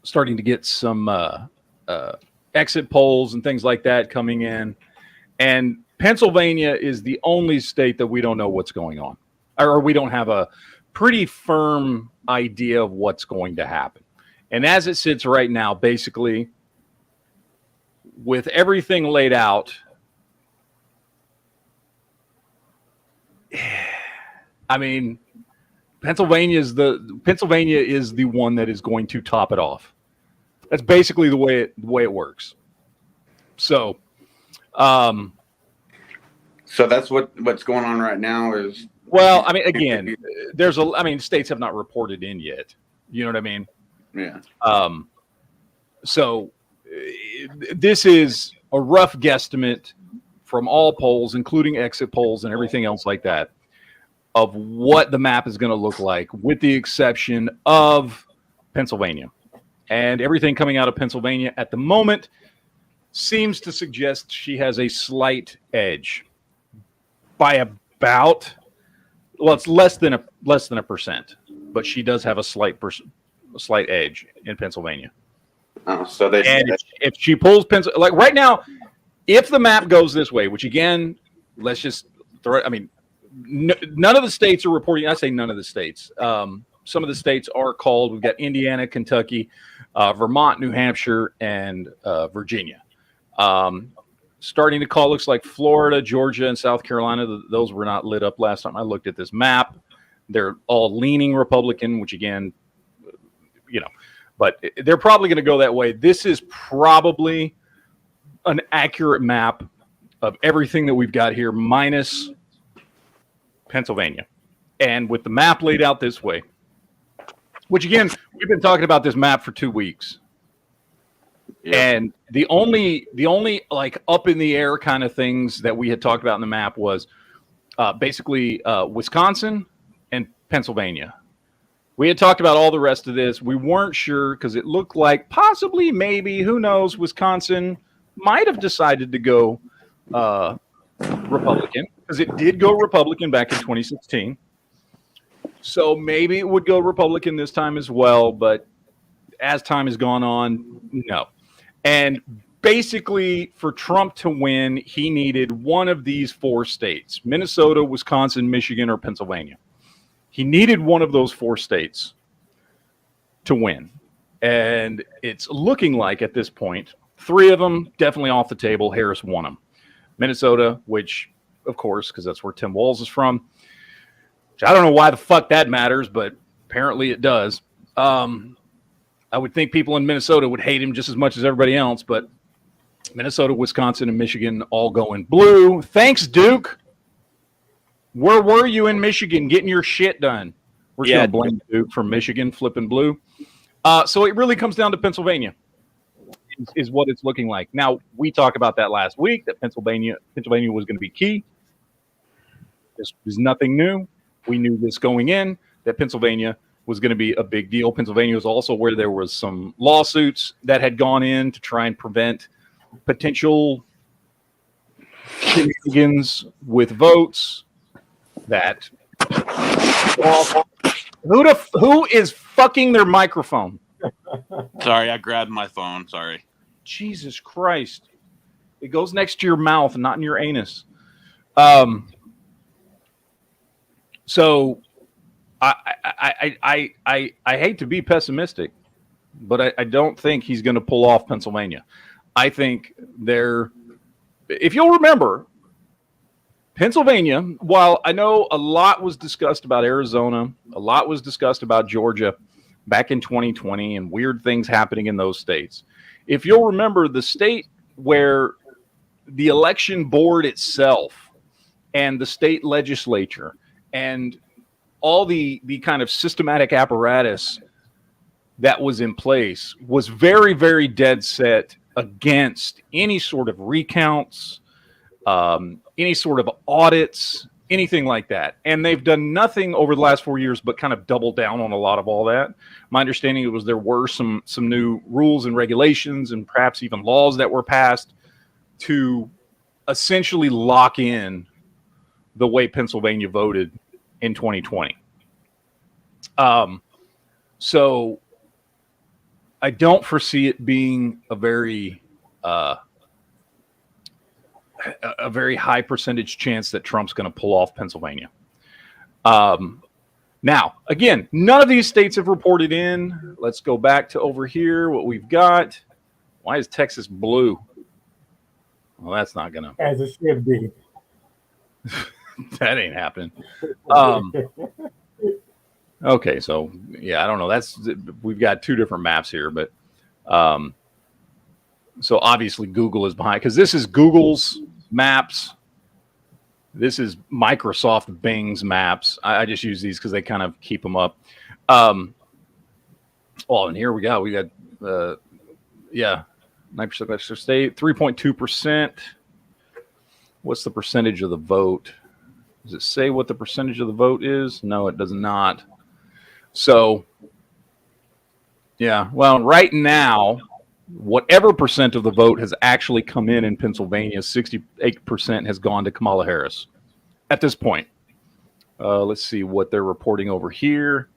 starting to get some exit polls and things like that coming in. And Pennsylvania is the only state that we don't know what's going on, or we don't have a pretty firm idea of what's going to happen. And as it sits right now, basically, with everything laid out, I mean, Pennsylvania is the one that is going to top it off. That's basically the way it works. So, so that's what's going on right now is. Well, I mean, again, states have not reported in yet. You know what I mean? Yeah. So this is a rough guesstimate from all polls, including exit polls and everything else like that, of what the map is going to look like, with the exception of Pennsylvania. And everything coming out of Pennsylvania at the moment seems to suggest she has a slight edge by about, well, it's less than a percent, but she does have a slight edge in Pennsylvania. Oh, so if she pulls Pennsylvania, like right now, if the map goes this way, which again, let's just throw it. I mean, none of the states are reporting. I say none of the states. Some of the states are called. We've got Indiana, Kentucky, Vermont, New Hampshire, and Virginia. Starting to call, looks like Florida, Georgia, and South Carolina. Those were not lit up last time I looked at this map. They're all leaning Republican, which again, but they're probably going to go that way. This is probably an accurate map of everything that we've got here, minus Pennsylvania. And with the map laid out this way, which again, we've been talking about this map for 2 weeks. Yep. And the only like up in the air kind of things that we had talked about in the map was basically Wisconsin and Pennsylvania. We had talked about all the rest of this. We weren't sure because it looked like possibly, maybe, who knows, Wisconsin might have decided to go Republican, because it did go Republican back in 2016. So maybe it would go Republican this time as well, but as time has gone on, no. And basically, for Trump to win, he needed one of these 4 states: Minnesota, Wisconsin, Michigan, or Pennsylvania. He needed one of those 4 states to win. And it's looking like at this point, 3 of them definitely off the table. Harris won them. Minnesota, which, of course, because that's where Tim Walz is from. Which I don't know why the fuck that matters, but apparently it does. I would think people in Minnesota would hate him just as much as everybody else, but Minnesota, Wisconsin, and Michigan all going blue. Thanks, Duke. Where were you in Michigan getting your shit done? We're just going to blame Duke from Michigan flipping blue. So it really comes down to Pennsylvania is what it's looking like. Now, we talked about that last week, that Pennsylvania was going to be key. This was nothing new. We knew this going in, that Pennsylvania was going to be a big deal. Pennsylvania was also where there was some lawsuits that had gone in to try and prevent potential shenanigans with votes. That who is fucking their microphone? Sorry, I grabbed my phone. Sorry. Jesus Christ! It goes next to your mouth, not in your anus. So I hate to be pessimistic, but I don't think he's going to pull off Pennsylvania. I think if you'll remember, Pennsylvania, while I know a lot was discussed about Arizona, a lot was discussed about Georgia back in 2020 and weird things happening in those states. If you'll remember, the state where the election board itself and the state legislature and all the kind of systematic apparatus that was in place was very, very dead set against any sort of recounts, any sort of audits, anything like that. And they've done nothing over the last 4 years but kind of double down on a lot of all that. My understanding was there were some new rules and regulations and perhaps even laws that were passed to essentially lock in the way Pennsylvania voted in 2020. So I don't foresee it being a very high percentage chance that Trump's going to pull off Pennsylvania. Now, again, none of these states have reported in. Let's go back to over here, what we've got. Why is Texas blue? Well, that's not going to... As it should be. That ain't happening. Okay, so, yeah, I don't know. We've got two different maps here, but... so, obviously, Google is behind. Because this is Google's maps. This is Microsoft Bing's maps. I just use these because they kind of keep them up. And here we go. We got, 9% extra state, 3.2%. What's the percentage of the vote? Does it say what the percentage of the vote is? No, it does not. So, yeah, well, right now, whatever percent of the vote has actually come in Pennsylvania, 68% has gone to Kamala Harris at this point. Let's see what they're reporting over here.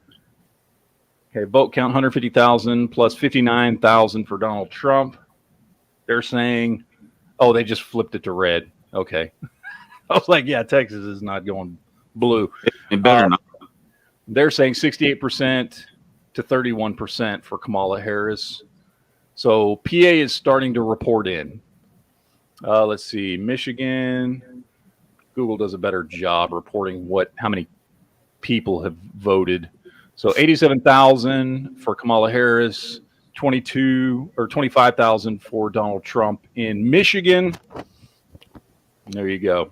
Okay, vote count 150,000 plus 59,000 for Donald Trump. They're saying, oh, they just flipped it to red. Okay. I was like, yeah, Texas is not going blue. It better not. They're saying 68% to 31% for Kamala Harris. So PA is starting to report in. Let's see, Michigan. Google does a better job reporting how many people have voted. So 87,000 for Kamala Harris, 25,000 for Donald Trump in Michigan. There you go.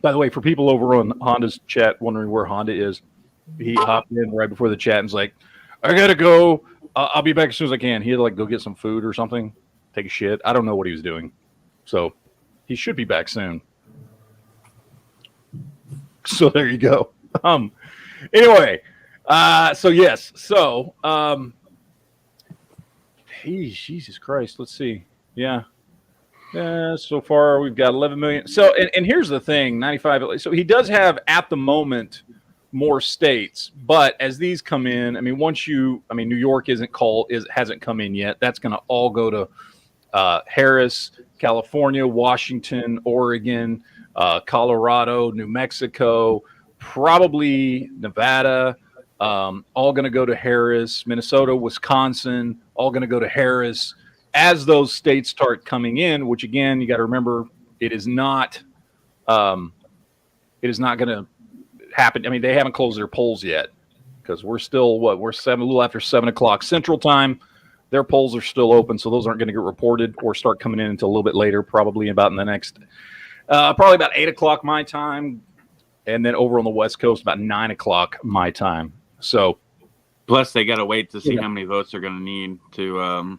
By the way, for people over on Honda's chat wondering where Honda is, he hopped in right before the chat and was like, I got to go. I'll be back as soon as I can. He had to like go get some food or something, take a shit. I don't know what he was doing. So he should be back soon. So there you go. Anyway, so yes. So, Jesus Christ. Let's see. Yeah. So far we've got 11 million. So, and here's the thing, 95. So he does have at the moment more states, but as these come in, I mean, New York hasn't come in yet. That's going to all go to Harris, California, Washington, Oregon, Colorado, New Mexico, probably Nevada, all going to go to Harris, Minnesota, Wisconsin, all going to go to Harris. As those states start coming in, which again, you got to remember, it is not going to happen. I mean, they haven't closed their polls yet because we're still a little after 7:00 Central Time. Their polls are still open, so those aren't going to get reported or start coming in until a little bit later, probably about in the next, probably about 8:00 my time, and then over on the West Coast about 9:00 my time. So, plus they got to wait to see how many votes they're going to need to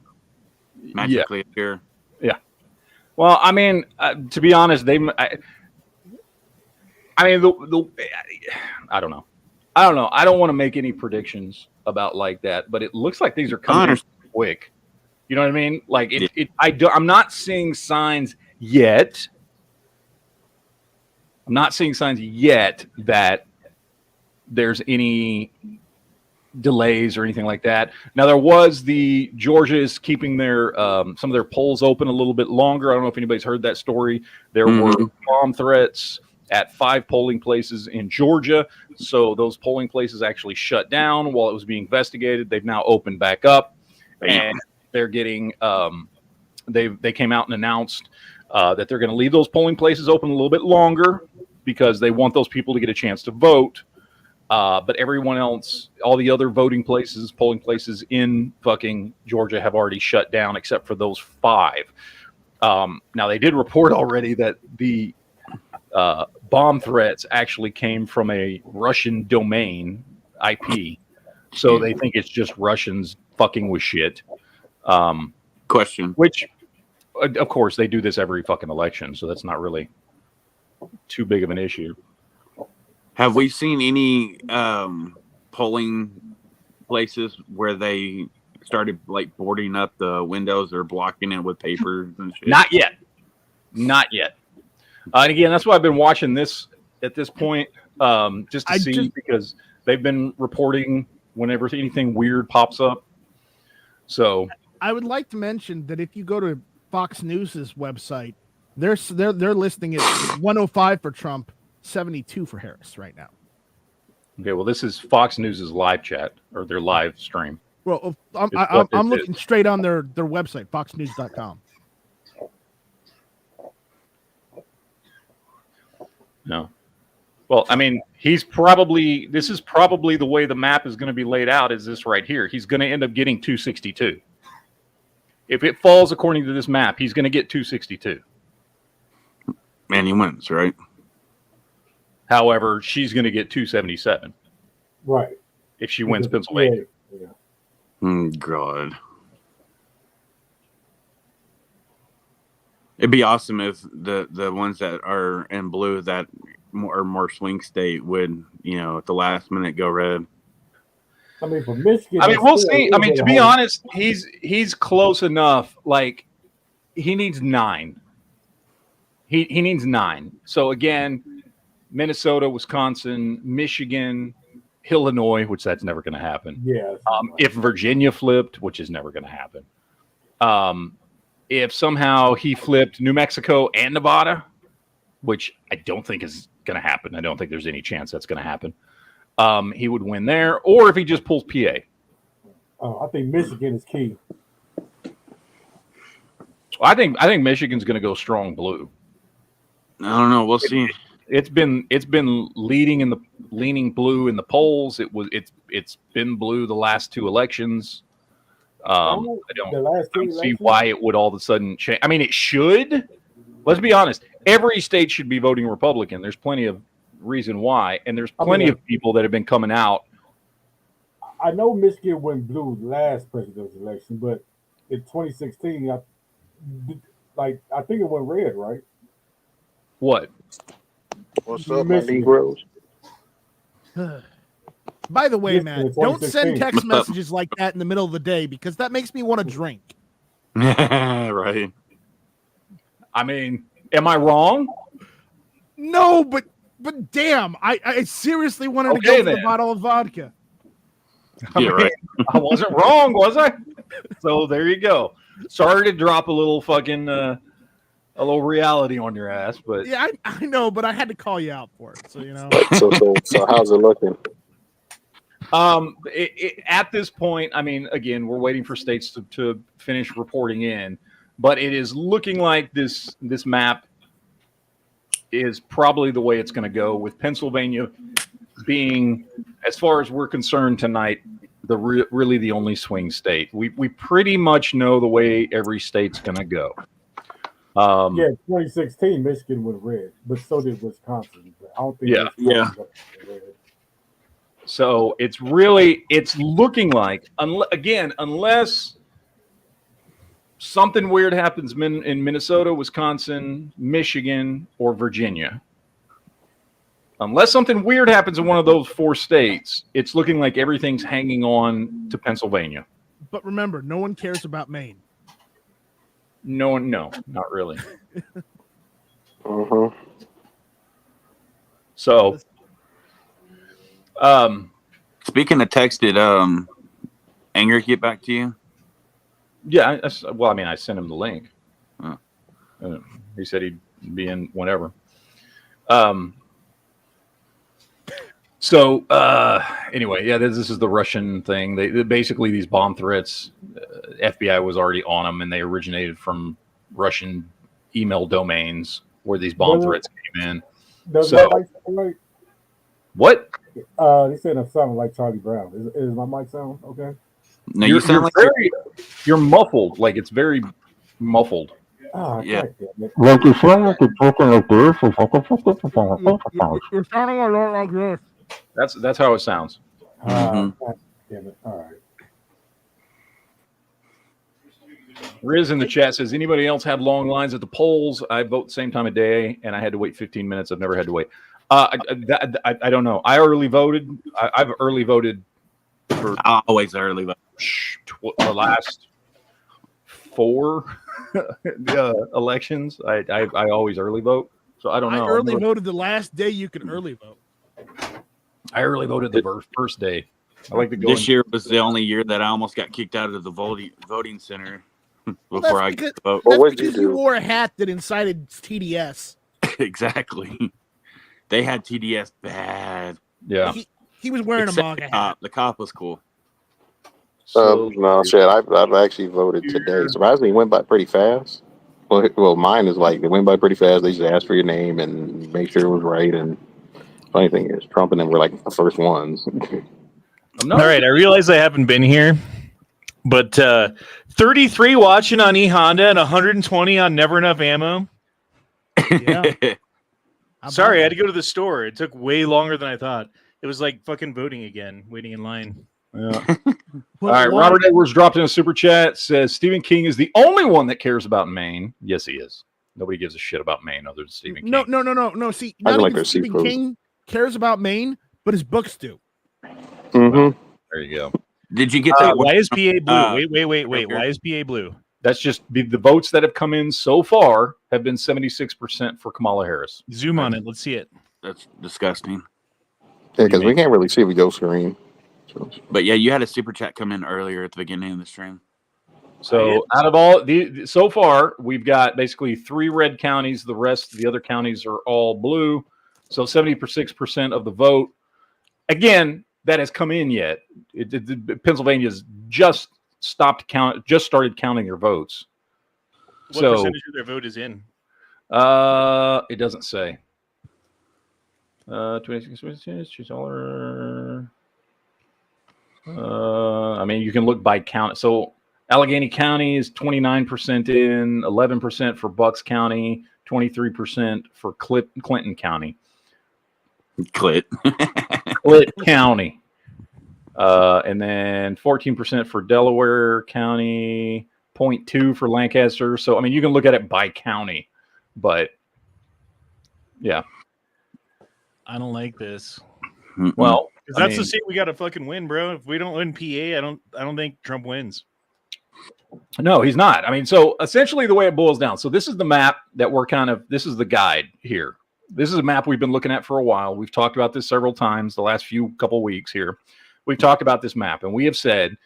magically appear. Yeah. Well, I mean, to be honest, I don't know. I don't want to make any predictions about like that, but it looks like things are coming quick. You know what I mean? Like I'm not seeing signs yet. I'm not seeing signs yet that there's any delays or anything like that. Now there was Georgia is keeping their some of their polls open a little bit longer. I don't know if anybody's heard that story. There were bomb threats at 5 polling places in Georgia. So those polling places actually shut down while it was being investigated. They've now opened back up, and they're getting they came out and announced that they're going to leave those polling places open a little bit longer because they want those people to get a chance to vote. But everyone else, all the other polling places in fucking Georgia have already shut down except for those 5. Now they did report already that the bomb threats actually came from a Russian domain IP. So they think it's just Russians fucking with shit. Question. Which, of course, they do this every fucking election. So that's not really too big of an issue. Have we seen any polling places where they started like boarding up the windows or blocking it with papers and shit? Not yet. And again, that's why I've been watching this at this point. just to see because they've been reporting whenever anything weird pops up. So I would like to mention that if you go to Fox News's website, they're listing it 105 for Trump, 72 for Harris right now. Okay, well, this is Fox News's live chat or their live stream. Well, I'm looking straight on their website, foxnews.com. No. Well, I mean, this is probably the way the map is going to be laid out is this right here. He's going to end up getting 262. If it falls according to this map, he's going to get 262. And he wins, right? However, she's going to get 277. Right. If she wins Pennsylvania. Yeah. God. It'd be awesome if the ones that are in blue that are more swing state would, at the last minute go red. I mean, for Michigan. I mean, we'll see. I mean, to be honest, he's close enough. Like, he needs 9. He needs 9. So again, Minnesota, Wisconsin, Michigan, Illinois, which that's never going to happen. Yeah. If Virginia flipped, which is never going to happen. If somehow he flipped New Mexico and Nevada, which I don't think is going to happen. I don't think there's any chance that's going to happen. He would win there, or if he just pulls PA. I think Michigan is key. I think Michigan's going to go strong blue. I don't know. We'll see. It's been leaning blue in the polls. It's been blue the last 2 elections. I don't see why it would all of a sudden change. I mean, it should. Let's be honest. Every state should be voting Republican. There's plenty of reason why, and there's plenty of people that have been coming out. I know Michigan went blue last presidential election, but in 2016, I think it went red, right? What? What's up, my Negroes? By the way, Matt, don't send text What's up? messages like that in the middle of the day because that makes me want to drink. Right. I mean, am I wrong? No, but damn, I seriously wanted to go for the bottle of vodka. Right. I wasn't wrong, was I? So there you go. Sorry to drop a little fucking a little reality on your ass, but Yeah, I know, but I had to call you out for it. So So how's it looking? At this point, I mean, again, we're waiting for states to finish reporting in, but it is looking like this map is probably the way it's going to go, with Pennsylvania being, as far as we're concerned tonight, really the only swing state. We pretty much know the way every state's going to go. 2016, Michigan went red, but so did Wisconsin. I don't think. Yeah. So it's looking like, unless something weird happens in Minnesota, Wisconsin, Michigan, or Virginia. Unless something weird happens in one of those 4 states, it's looking like everything's hanging on to Pennsylvania. But remember, no one cares about Maine. No, not really. So, speaking of text, did Anger get back to you? yeah. I sent him the link. He said he'd be in whenever. So anyway, yeah, this is the Russian thing. They basically, these bomb threats, FBI was already on them, and they originated from Russian email domains where these bomb threats came in. Does So- my mic sound right? What? They said I'm sounding like Charlie Brown. Is my mic sound okay? No, you sound like you're muffled. Like, it's very muffled. Ah, Yeah. Like you sound like you're talking like this. You're sounding a lot like this. That's how it sounds. God damn it. All right. Riz in the chat says, anybody else have long lines at the polls? I vote the same time of day, and I had to wait 15 minutes. I've never had to wait. I don't know. I early voted. I've early voted for always early. the last 4 elections. I always early vote, so I don't know. I early voted the last day you could early vote. I early voted the first day. I like to go. This year was the only year that I almost got kicked out of the voting center before I got to vote. That's what'd you because you do? wore a hat that incited TDS. Exactly. They had TDS bad. Yeah. He was wearing Except a MAGA the hat. cop. The cop was cool. No, shit. I've actually voted today. Surprisingly, it went by pretty fast. Well, mine is like it went by pretty fast. They just asked for your name and make sure it was right. And funny thing is, Trump and them were like the first ones. All right, I realize I haven't been here, but 33 watching on E-Honda and 120 on Never Enough Ammo. Yeah. Sorry, I had to go to the store. It took way longer than I thought. It was like fucking voting again, waiting in line. Yeah. All right, Robert Edwards dropped in a super chat. Says Stephen King is the only one that cares about Maine. Yes, he is. Nobody gives a shit about Maine other than Stephen King. No. See, I not like even their Stephen seafood. King cares about Maine, but his books do. Mm-hmm. There you go. Did you get that? Why is PA blue? Wait. okay. Why is PA blue? That's just the votes that have come in so far have been 76% for Kamala Harris. Zoom on it. Let's see it. That's disgusting. Yeah, because we can't really see if we go screen. So. But yeah, you had a super chat come in earlier at the beginning of the stream. So out of all so far, we've got basically 3 red counties. The rest of the other counties are all blue. So 76% of the vote. Again, that has come in yet. Pennsylvania's just started counting their votes. What percentage of their vote is in? It doesn't say. 26%. She's all her. I mean, you can look by count. So Allegheny County is 29% in, 11% for Bucks County, 23% for Clinton County. Clit County. And then 14% for Delaware County, 0.2 for Lancaster. So, I mean, you can look at it by county, but yeah. I don't like this. Well, that's the seat we got to fucking win, bro. If we don't win PA, I don't think Trump wins. No, he's not. I mean, so essentially the way it boils down. So this is the map that this is the guide here. This is a map we've been looking at for a while. We've talked about this several times the last couple weeks here. We've talked about this map, and we have said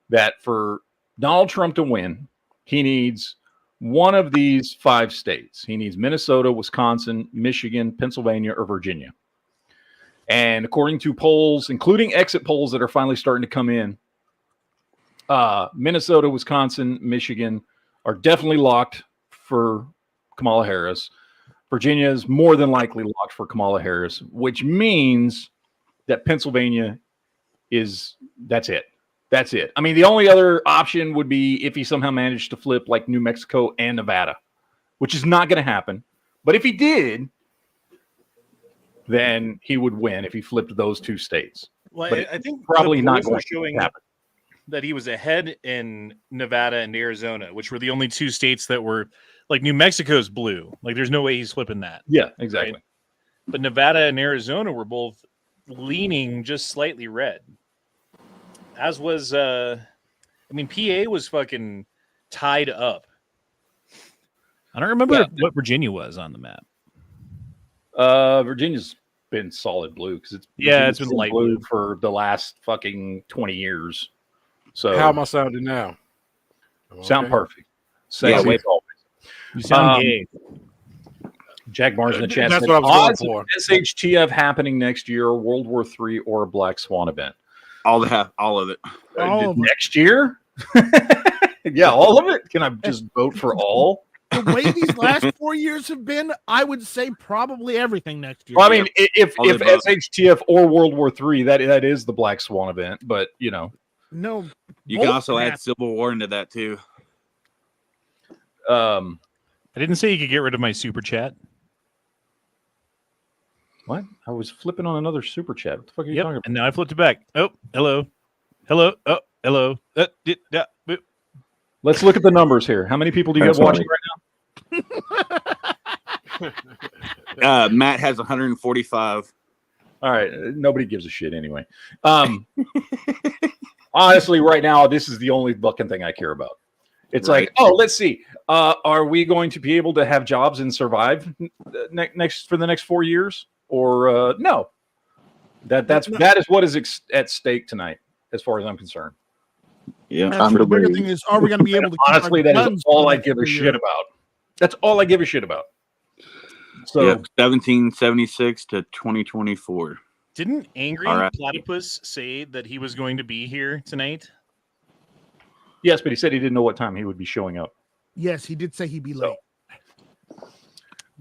that for Donald Trump to win, he needs one of these 5 states. He needs Minnesota, Wisconsin, Michigan, Pennsylvania, or Virginia. And according to polls, including exit polls that are finally starting to come in, Minnesota, Wisconsin, Michigan are definitely locked for Kamala Harris. Virginia is more than likely locked for Kamala Harris, which means that Pennsylvania that's it. That's it. I mean, the only other option would be if he somehow managed to flip like New Mexico and Nevada, which is not going to happen. But if he did, then he would win if he flipped those 2 states. Well, but I think probably not going going showing to happen. that he was ahead in Nevada and Arizona, which were the only 2 states that were like New Mexico's blue. Like, there's no way he's flipping that. Yeah, exactly. Right? But Nevada and Arizona were both leaning just slightly red. As was, PA was fucking tied up. I don't remember what Virginia was on the map. Virginia's been solid blue because it's been light blue for the last fucking 20 years. So how am I sounding now? Sound perfect. Same as always. You sound gay. Jack Barnes in the chat. That's what I was going for. SHTF happening next year, World War III, or a Black Swan event. All of it. Next year? Yeah, all of it. Can I just vote for all? The way these last 4 years have been, I would say probably everything next year. Well, I mean, if SHTF or World War III, that is the Black Swan event, but no. You can also add Civil War into that too. I didn't say you could get rid of my super chat. What? I was flipping on another super chat. What the fuck are you talking about? And now I flipped it back. Oh, hello. Oh, hello. Let's look at the numbers here. How many people do you have watching right now? Matt has 145. All right. Nobody gives a shit anyway. Honestly, right now, this is the only fucking thing I care about. It's like, let's see. Are we going to be able to have jobs and survive for the next 4 years? Or no? That is what is at stake tonight, as far as I'm concerned. Yeah, That's the bigger thing is, are we going to be able to? Honestly, that is all I give a shit about. That's all I give a shit about. So, 1776 to 2024. Didn't Angry All right. Platypus say that he was going to be here tonight? yes, but he said he didn't know what time he would be showing up. Yes, he did say he'd be late.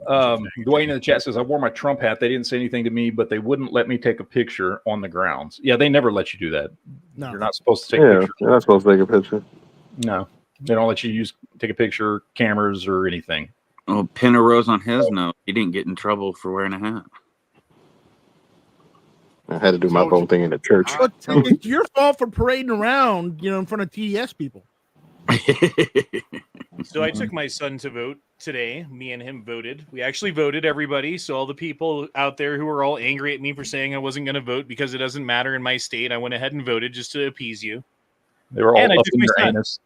Dwayne in the chat says, I wore my Trump hat. They didn't say anything to me, but they wouldn't let me take a picture on the grounds. Yeah, they never let you do that. No. You're not supposed to take a picture. You're not supposed to take a picture. No, they don't let you take a picture, cameras, or anything. Well, pin a rose on his note. He didn't get in trouble for wearing a hat. I had to do my whole thing in the church. But it's your fault for parading around, in front of TES people. So I took my son to vote today. Me and him voted. We actually voted, everybody. So all the people out there who were all angry at me for saying I wasn't going to vote because it doesn't matter in my state, I went ahead and voted just to appease you. They were all And I up took in my your son. anus.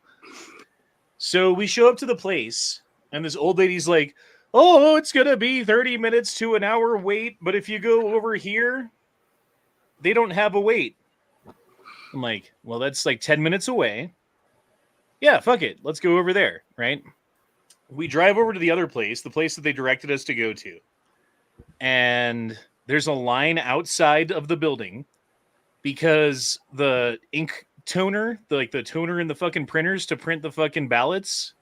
So we show up to the place, and this old lady's like, oh, it's going to be 30 minutes to an hour wait, but if you go over here, they don't have a wait. I'm like, well, that's like 10 minutes away. Yeah, fuck it. Let's go over there, right? We drive over to the other place, the place that they directed us to go to. And there's a line outside of the building because the ink toner, the toner in the fucking printers to print the fucking ballots,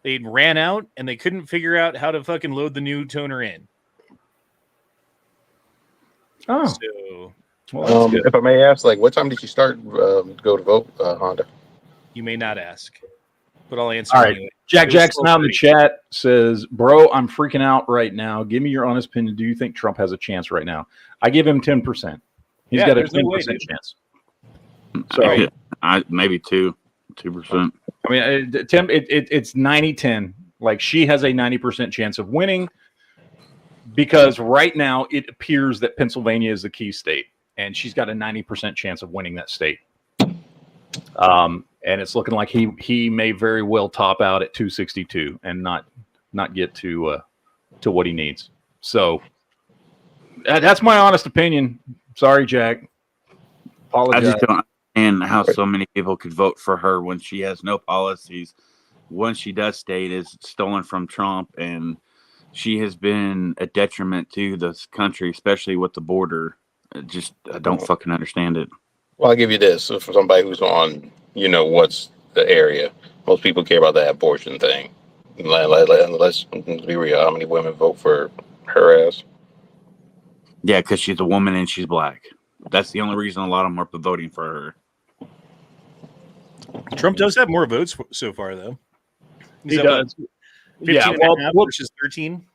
they ran out and they couldn't figure out how to fucking load the new toner in. Oh. So, Well, If I may ask, what time did you start go to vote, Honda? you may not ask, but I'll answer all right. anyway. Jack It was Jackson out in the 12:30. chat says, bro, I'm freaking out right now. Give me your honest opinion. Do you think Trump has a chance right now? I give him 10%. He's got a there's no 10% way, dude. chance. So, maybe 2%. I mean, Tim, it's 90-10. Like, she has a 90% chance of winning because right now it appears that Pennsylvania is the key state, and she's got a 90% chance of winning that state. And it's looking like he may very well top out at 262 and not get to what he needs. So that's my honest opinion. Sorry, Jack. Apologize. I just don't understand how so many people could vote for her when she has no policies. What she does state is stolen from Trump, and she has been a detriment to this country, especially with the border. I don't fucking understand it. Well, I'll give you this. So for somebody who's on, what's the area, most people care about that abortion thing. Let's be real. How many women vote for her ass? Yeah, because she's a woman and she's black. That's the only reason a lot of them are voting for her. Trump does have more votes so far, though. He does. 15 and a half versus 13.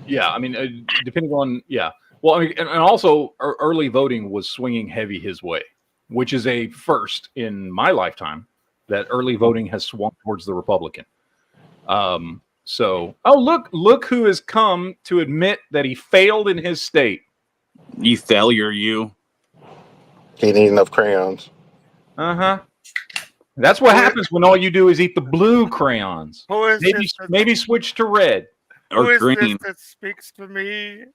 Yeah, I mean, depending on, yeah. Well, I mean, and also early voting was swinging heavy his way, which is a first in my lifetime that early voting has swung towards the Republican. So, look who has come to admit that he failed in his state. You failure, you. He needs enough crayons. That's what happens when all you do is eat the blue crayons. Maybe switch to red or green. That speaks to me?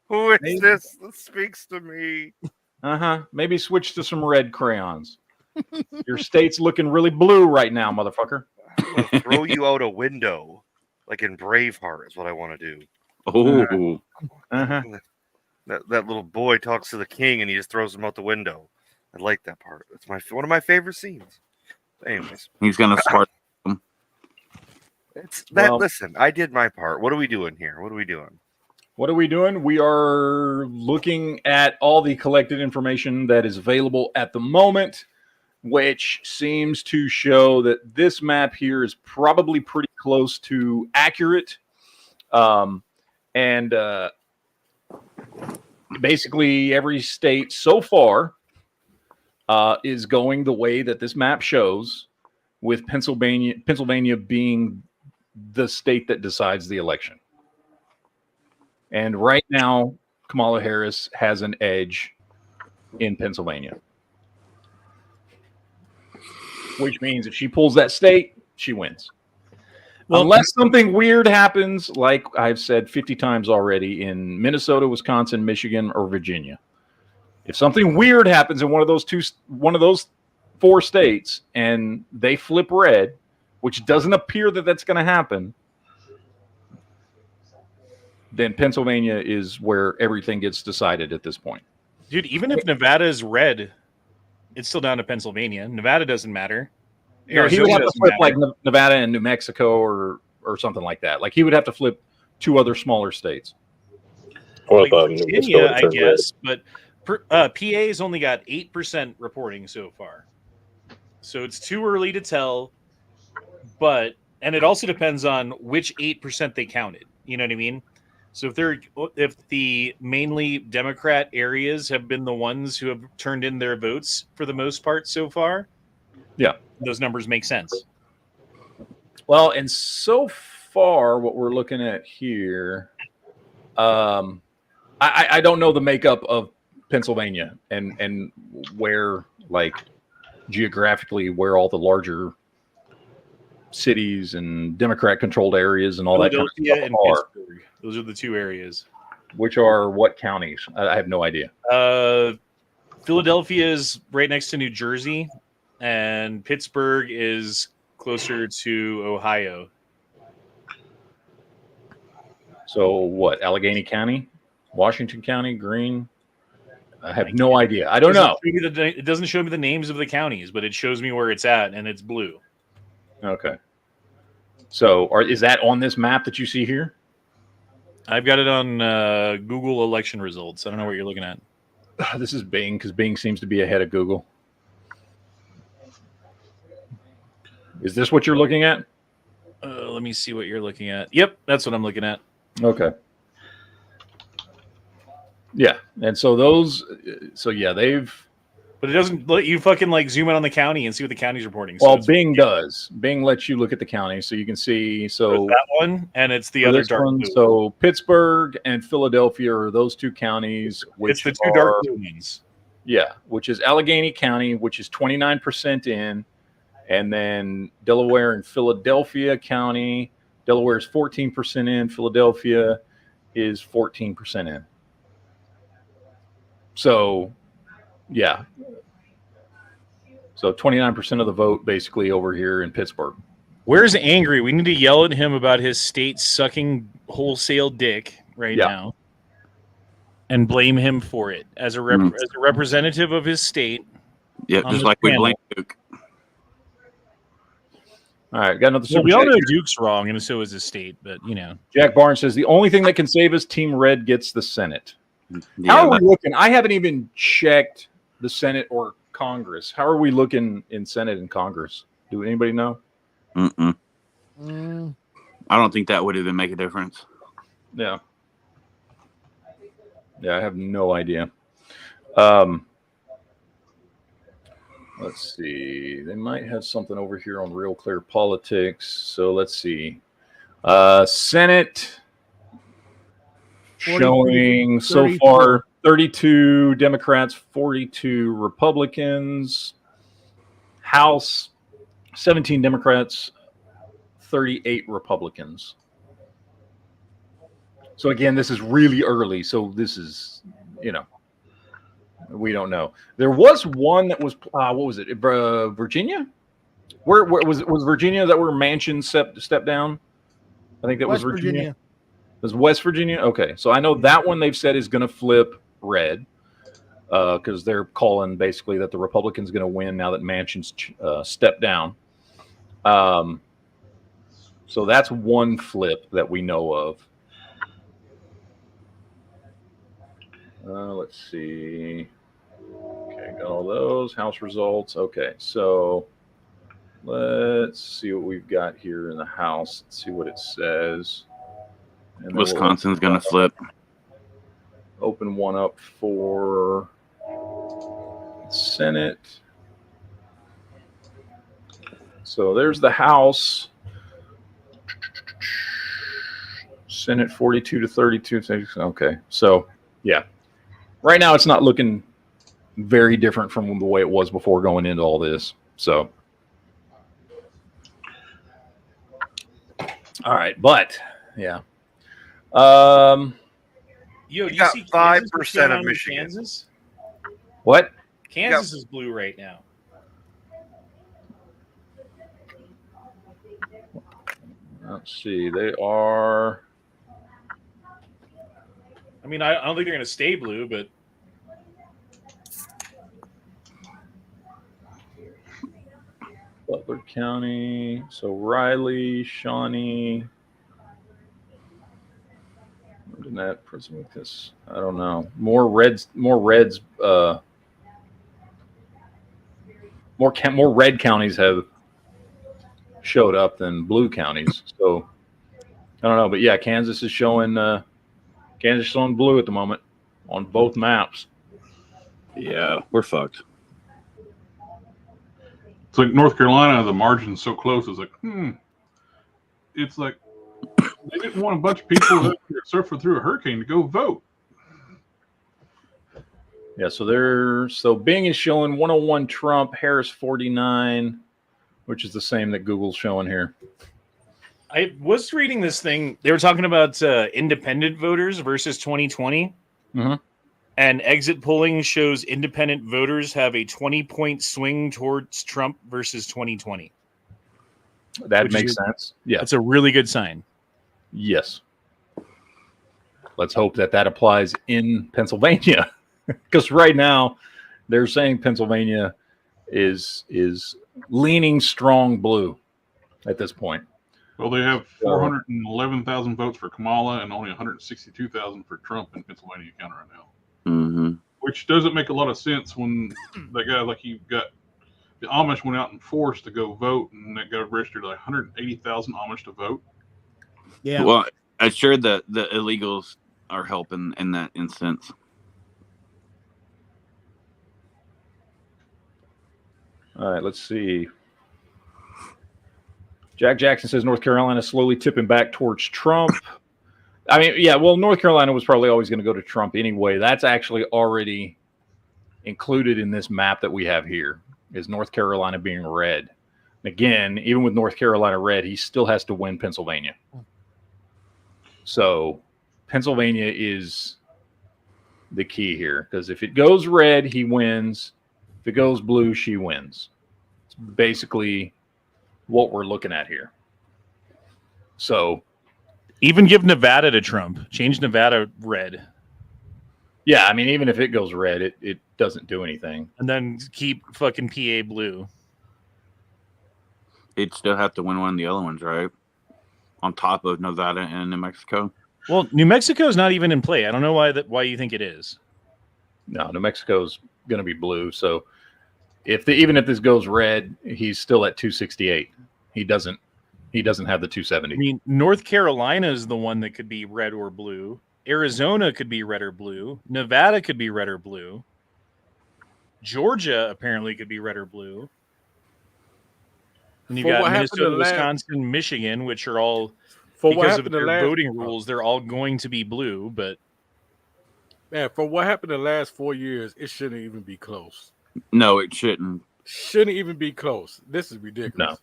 Who is this that speaks to me? Maybe switch to some red crayons. Your state's looking really blue right now, motherfucker. I'll throw you out a window, like in Braveheart, is what I want to do. Oh, that little boy talks to the king, and he just throws him out the window. I like that part. It's one of my favorite scenes. Anyways, he's gonna start. Listen, I did my part. What are we doing here? What are we doing? We are looking at all the collected information that is available at the moment, which seems to show that this map here is probably pretty close to accurate. And basically every state so far is going the way that this map shows, with Pennsylvania being the state that decides the election. And right now, Kamala Harris has an edge in Pennsylvania, which means if she pulls that state, she wins. Well, unless something weird happens, like I've said 50 times already, in Minnesota, Wisconsin, Michigan, or Virginia. If something weird happens in one of those 4 states, and they flip red, which doesn't appear that that's going to happen, then Pennsylvania is where everything gets decided at this point. dude, even if Nevada is red, it's still down to Pennsylvania. Nevada doesn't matter. No, he would Arizona have to doesn't flip matter. like Nevada and New Mexico or something like that. Like he would have to flip 2 other smaller states. Well, Like I thought New Virginia, Mexico I turned red. guess, but PA's only got 8% reporting so far, so it's too early to tell. And it also depends on which 8% they counted. You know what I mean? So if the mainly Democrat areas have been the ones who have turned in their votes for the most part so far, Yeah, those numbers make sense. well, and so far, what we're looking at here, I don't know the makeup of Pennsylvania and where, like, geographically, where all the larger cities and Democrat-controlled areas and all that kind of Philadelphia stuff and are. Pittsburgh. Those are the 2 areas. Which are what counties? I have no idea. Philadelphia is right next to New Jersey, and Pittsburgh is closer to Ohio. So what? Allegheny County, Washington County, Greene. I have no idea. I don't know. It doesn't show me the names of the counties, but it shows me where it's at, and it's blue. Okay. So, is that on this map that you see here? I've got it on Google election results. I don't know what you're looking at. This is Bing, because Bing seems to be ahead of Google. Is this what you're looking at? Let me see what you're looking at. Yep, that's what I'm looking at. Okay. Yeah, and so they've. But it doesn't let you fucking like zoom in on the county and see what the county's reporting. Well, Bing does. Bing lets you look at the county, so you can see. So that one, and it's the other dark blue. So Pittsburgh and Philadelphia are those 2 counties. It's the 2 dark blue ones. Yeah, which is Allegheny County, which is 29% in, and then Delaware and Philadelphia County. Delaware is 14% in. Philadelphia is 14% in. So, yeah. So 29% of the vote basically over here in Pittsburgh. Where's Angry? We need to yell at him about his state sucking wholesale dick now, and blame him for it as a representative of his state. Yeah, just like we blame Duke. All right, got another. Well, we all know Duke's wrong, and so is his state. But Jack Barnes says the only thing that can save us, Team Red gets the Senate. Yeah, How are we looking? I haven't even checked the Senate or Congress. How are we looking in Senate and Congress? Do anybody know? I don't think that would even make a difference. Yeah. Yeah, I have no idea. Let's see. They might have something over here on Real Clear Politics. So let's see. Senate showing so far 32 Democrats, 42 Republicans. House, 17 Democrats, 38 Republicans. So again, this is really early. So this is, we don't know. There was one that was, what was it? Virginia? Where was Virginia that where Manchin stepped down? I think that was Virginia. It was West Virginia? Okay. So I know that one they've said is going to flip red because they're calling basically that the Republican's going to win now that Manchin's stepped down. So that's one flip that we know of. Let's see. Okay, got all those House results. Okay, so let's see what we've got here in the House. Let's see what it says. And Wisconsin's going to flip. Open one up for Senate. So there's the House. Senate 42 to 32. Okay, so yeah. Right now, it's not looking very different from the way it was before going into all this. So, All right, but yeah. Yo, You do you got see 5% of of Michigan. Kansas? What? Kansas is blue right now. Let's see. They are. I mean, I don't think they're going to stay blue, but Butler County. So Riley, Shawnee, Internet, Prismicus. I don't know. More reds. More red counties have showed up than blue counties. So I don't know, but yeah, Kansas is showing blue at the moment on both maps. Yeah, we're fucked. It's like North Carolina, the margin's so close. It's like, It's like they didn't want a bunch of people that are surfing through a hurricane to go vote. Yeah, so Bing is showing 101 Trump, Harris 49, which is the same that Google's showing here. I was reading this thing. They were talking about independent voters versus 2020. Mm-hmm. And exit polling shows independent voters have a 20-point swing towards Trump versus 2020. That makes sense. Yeah. That's a really good sign. Yes. Let's hope that applies in Pennsylvania. Because right now they're saying Pennsylvania is leaning strong blue at this point. Well, they have 411,000 votes for Kamala and only 162,000 for Trump in Pennsylvania County right now. Mm-hmm. Which doesn't make a lot of sense when that guy, like the Amish went out and forced to go vote, and that guy registered like 180,000 Amish to vote. Yeah. Well, I'm sure the illegals are helping in that instance. All right, let's see. Jack Jackson says North Carolina slowly tipping back towards Trump. I mean, yeah, well, North Carolina was probably always going to go to Trump anyway. That's actually already included in this map that we have here, is North Carolina being red. Again, even with North Carolina red, he still has to win Pennsylvania. So Pennsylvania is the key here, because if it goes red, he wins. If it goes blue, she wins. It's basically what we're looking at here. So even give Nevada to Trump. Change Nevada red. Yeah, I mean, even if it goes red, it doesn't do anything. And then keep fucking PA blue. He'd still have to win one of the other ones, right? On top of Nevada and New Mexico. Well, New Mexico is not even in play. I don't know why you think it is. No, New Mexico's going to be blue. So even if this goes red, he's still at 268. He doesn't have the 270. I mean, North Carolina is the one that could be red or blue. Arizona could be red or blue. Nevada could be red or blue. Georgia apparently could be red or blue. And you got Minnesota, Wisconsin, Michigan, which are all, because of their voting rules, they're all going to be blue. But man, for what happened the last 4 years, it shouldn't even be close. No, it shouldn't. Shouldn't even be close. This is ridiculous. No.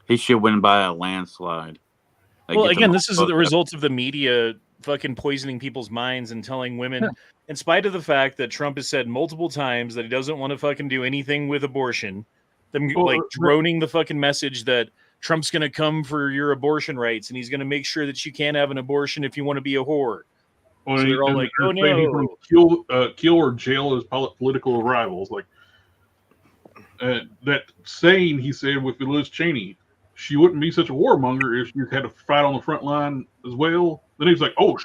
He should win by a landslide. Well, again, this is the result of the media fucking poisoning people's minds and telling women, in spite of the fact that Trump has said multiple times that he doesn't want to fucking do anything with abortion, them like droning the fucking message that Trump's going to come for your abortion rights and he's going to make sure that you can't have an abortion if you want to be a whore. Well, so they're all like, "Oh no, he's going to kill or jail his political rivals." Like that saying he said with Liz Cheney, she wouldn't be such a warmonger if she had to fight on the front line as well. Then he's like, "Oh,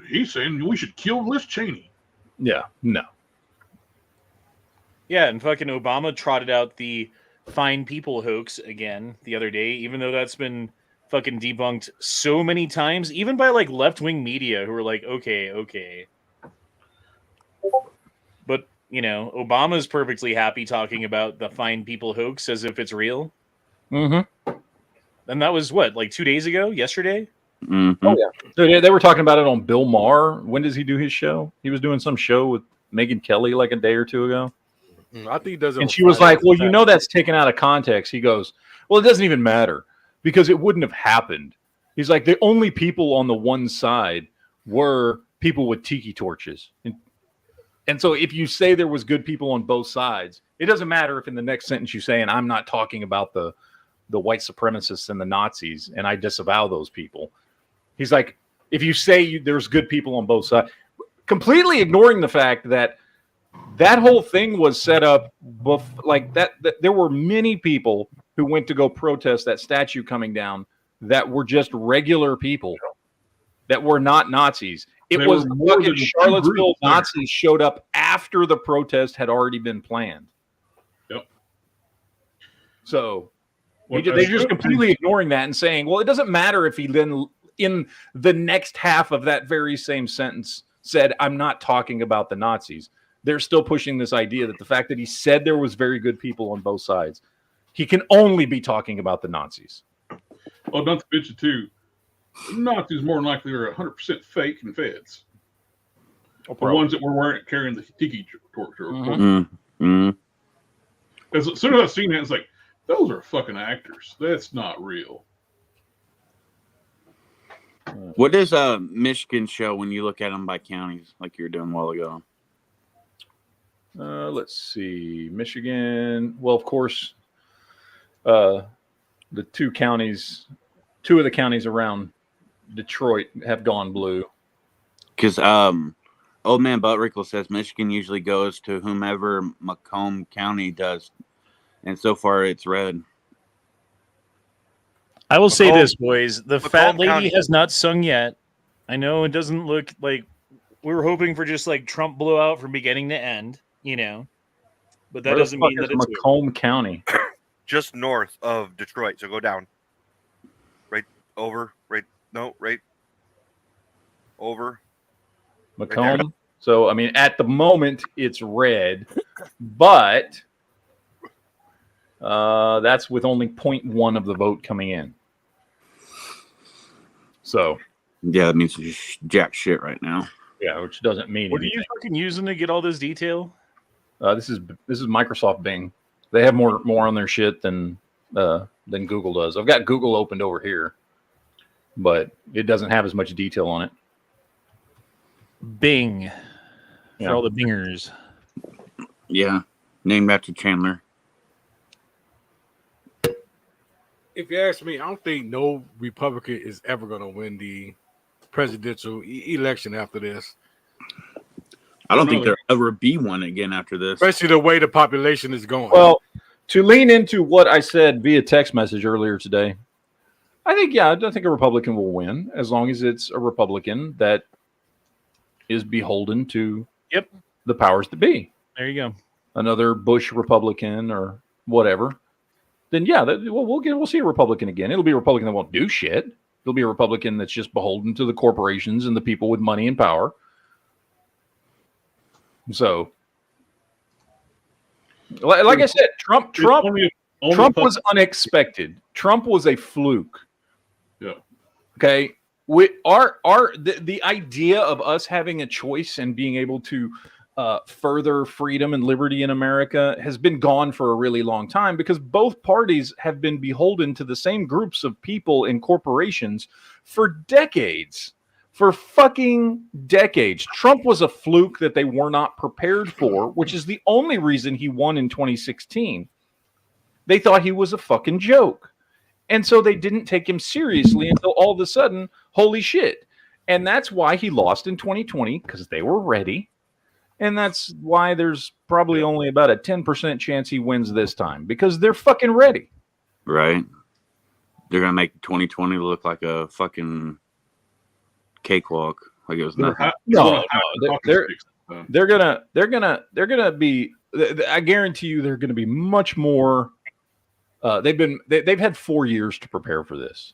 he's saying we should kill Liz Cheney." Yeah, no. Yeah, and fucking Obama trotted out the fine people hoax again the other day, even though that's been fucking debunked so many times, even by like left-wing media who are like, okay. But, you know, Obama's perfectly happy talking about the fine people hoax as if it's real. Mm-hmm. And that was what, like 2 days ago? Yesterday? Mm-hmm. Oh, yeah. So they were talking about it on Bill Maher. When does he do his show? He was doing some show with Megyn Kelly like a day or two ago. I think he does it. And she was like, well, you know, that's taken out of context. He goes, well, it doesn't even matter because it wouldn't have happened. He's like, the only people on the one side were people with tiki torches. And so if you say there was good people on both sides, it doesn't matter if in the next sentence you say, and I'm not talking about the white supremacists and the Nazis, and I disavow those people. He's like, if you say there's good people on both sides, completely ignoring the fact that that whole thing was set up like that there were many people who went to go protest that statue coming down that were just regular people that were not Nazis. It There was were more fucking than a few Charlottesville groups there. Nazis showed up after the protest had already been planned. Yep. So What they're just completely ignoring that and saying, well, it doesn't matter if he then in the next half of that very same sentence said, I'm not talking about the Nazis. They're still pushing this idea that the fact that he said there was very good people on both sides, he can only be talking about the Nazis. Well, not to mention too, Nazis more than likely are 100% fake and feds. The ones that were carrying the tiki torch. As soon as I seen that, it's like, those are fucking actors. That's not real. What does Michigan show when you look at them by counties, like you were doing a while ago? Let's see. Michigan. Well, of course, the two of the counties around Detroit have gone blue. Because Old Man Buttrickle says Michigan usually goes to whomever Macomb County does. And so far, it's red. I will say this, boys. The fat lady County has not sung yet. I know it doesn't look like we were hoping for just like Trump blowout from beginning to end, but that doesn't mean that it's Macomb County. just north of Detroit. So go down. Right over. Right. No. Right. Over. Macomb. Right So, I mean, at the moment, it's red, but that's with only 0.1 of the vote coming in. So, yeah, that means it's jack shit right now. Yeah, which doesn't mean What anything. are you fucking using to get all this detail? This is Microsoft Bing. They have more on their shit than Google does. I've got Google opened over here, but it doesn't have as much detail on it. Bing. Yeah. For all the bingers. Yeah, named after Chandler. If you ask me, I don't think no Republican is ever going to win the presidential election after this. I don't think there'll ever be one again after this. Especially the way the population is going. Well, to lean into what I said via text message earlier today, I think a Republican will win as long as it's a Republican that is beholden to the powers that be. There you go. Another Bush Republican or whatever. Then we'll see a Republican again. It'll be a Republican that won't do shit. It'll be a Republican that's just beholden to the corporations and the people with money and power. So, like I said, Trump was unexpected. Trump was a fluke. Yeah. Okay. The idea of us having a choice and being able to further freedom and liberty in America has been gone for a really long time because both parties have been beholden to the same groups of people and corporations for decades. For fucking decades. Trump was a fluke that they were not prepared for, which is the only reason he won in 2016. They thought he was a fucking joke. And so they didn't take him seriously until all of a sudden, holy shit. And that's why he lost in 2020, because they were ready. And that's why there's probably only about a 10% chance he wins this time, because they're fucking ready. Right. They're going to make 2020 look like a fucking cakewalk, like it was nothing. They're gonna be. I guarantee you, they're gonna be much more. They've had 4 years to prepare for this,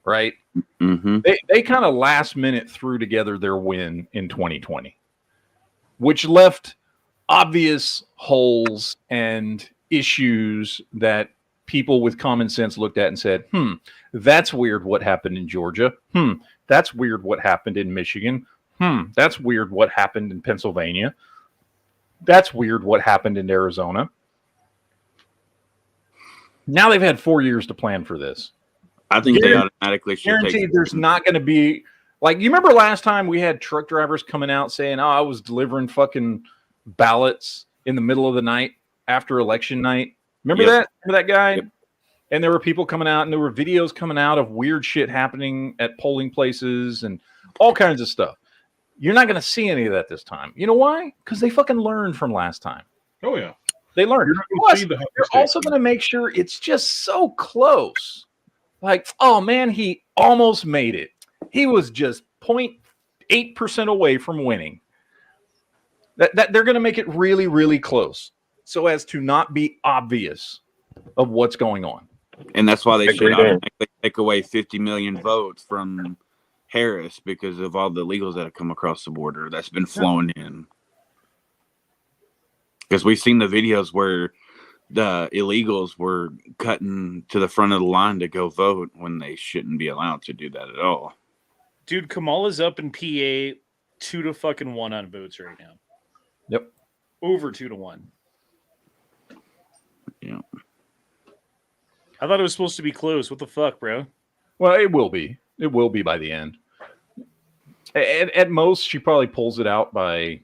right? Mm-hmm. They kind of last minute threw together their win in 2020, which left obvious holes and issues that people with common sense looked at and said, that's weird what happened in Georgia. That's weird what happened in Michigan. That's weird what happened in Pennsylvania. That's weird what happened in Arizona. Now they've had 4 years to plan for this. I think they automatically should Guaranteed take. there's not going to be like you remember last time we had truck drivers coming out saying, "Oh, I was delivering fucking ballots in the middle of the night after election night." Remember that? Remember that guy? Yep. And there were people coming out, and there were videos coming out of weird shit happening at polling places and all kinds of stuff. You're not going to see any of that this time. You know why? Because they fucking learned from last time. Oh yeah, They learned. You're not gonna Plus, see the they're also going to make sure it's just so close. Like, oh man, he almost made it. He was just 0.8% away from winning. That they're going to make it really, really close, so as to not be obvious of what's going on. And that's why they should Agreed there. automatically take away 50 million votes from Harris because of all the illegals that have come across the border that's been flowing in. Because we've seen the videos where the illegals were cutting to the front of the line to go vote when they shouldn't be allowed to do that at all. Dude, Kamala's up in PA 2-1 on votes right now. Yep. Over 2-1. Yeah. I thought it was supposed to be close. What the fuck, bro? Well, it will be. It will be by the end. At most, she probably pulls it out by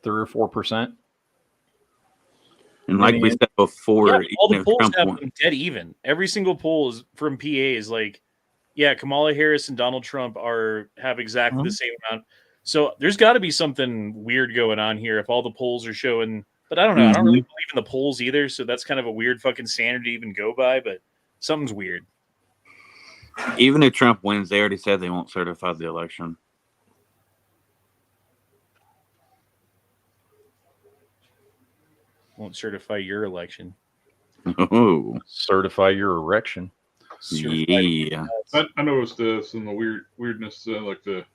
3 or 4%. And like we said before, Yeah, all the even if polls Trump have won- them dead even. Every single poll is from PA is like, yeah, Kamala Harris and Donald Trump have exactly the same amount. So there's got to be something weird going on here if all the polls are showing. But I don't know. I don't really believe in the polls either. So that's kind of a weird fucking standard to even go by. But something's weird. even if Trump wins, they already said they won't certify the election. Won't certify your election. Oh, Certify your erection. yeah. I noticed this and the weirdness, like it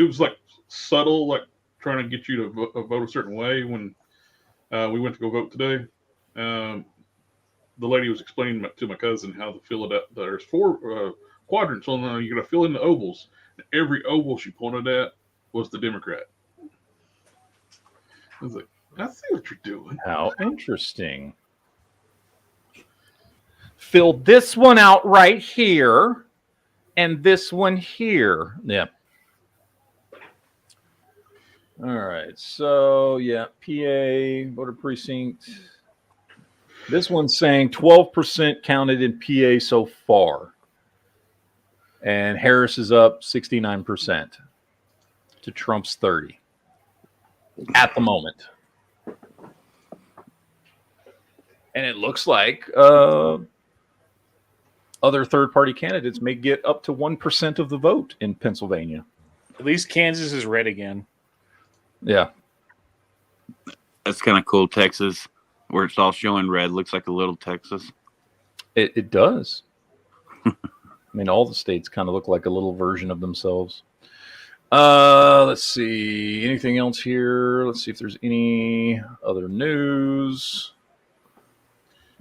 was like subtle, like trying to get you to vote a certain way. When we went to go vote today, the lady was explaining to my cousin how to fill it up. There's 4 quadrants on there. You got to fill in the ovals. Every oval she pointed at was the Democrat. I was like, I see what you're doing. How interesting. Fill this one out right here and this one here. Yep. All right. So, yeah, PA, voter precinct. This one's saying 12% counted in PA so far. And Harris is up 69% to Trump's 30 at the moment. And it looks like other third-party candidates may get up to 1% of the vote in Pennsylvania. At least Kansas is red again. Yeah. That's kind of cool. Texas, where it's all showing red, looks like a little Texas. It does. I mean, all the states kind of look like a little version of themselves. Let's see. Anything else here? Let's see if there's any other news.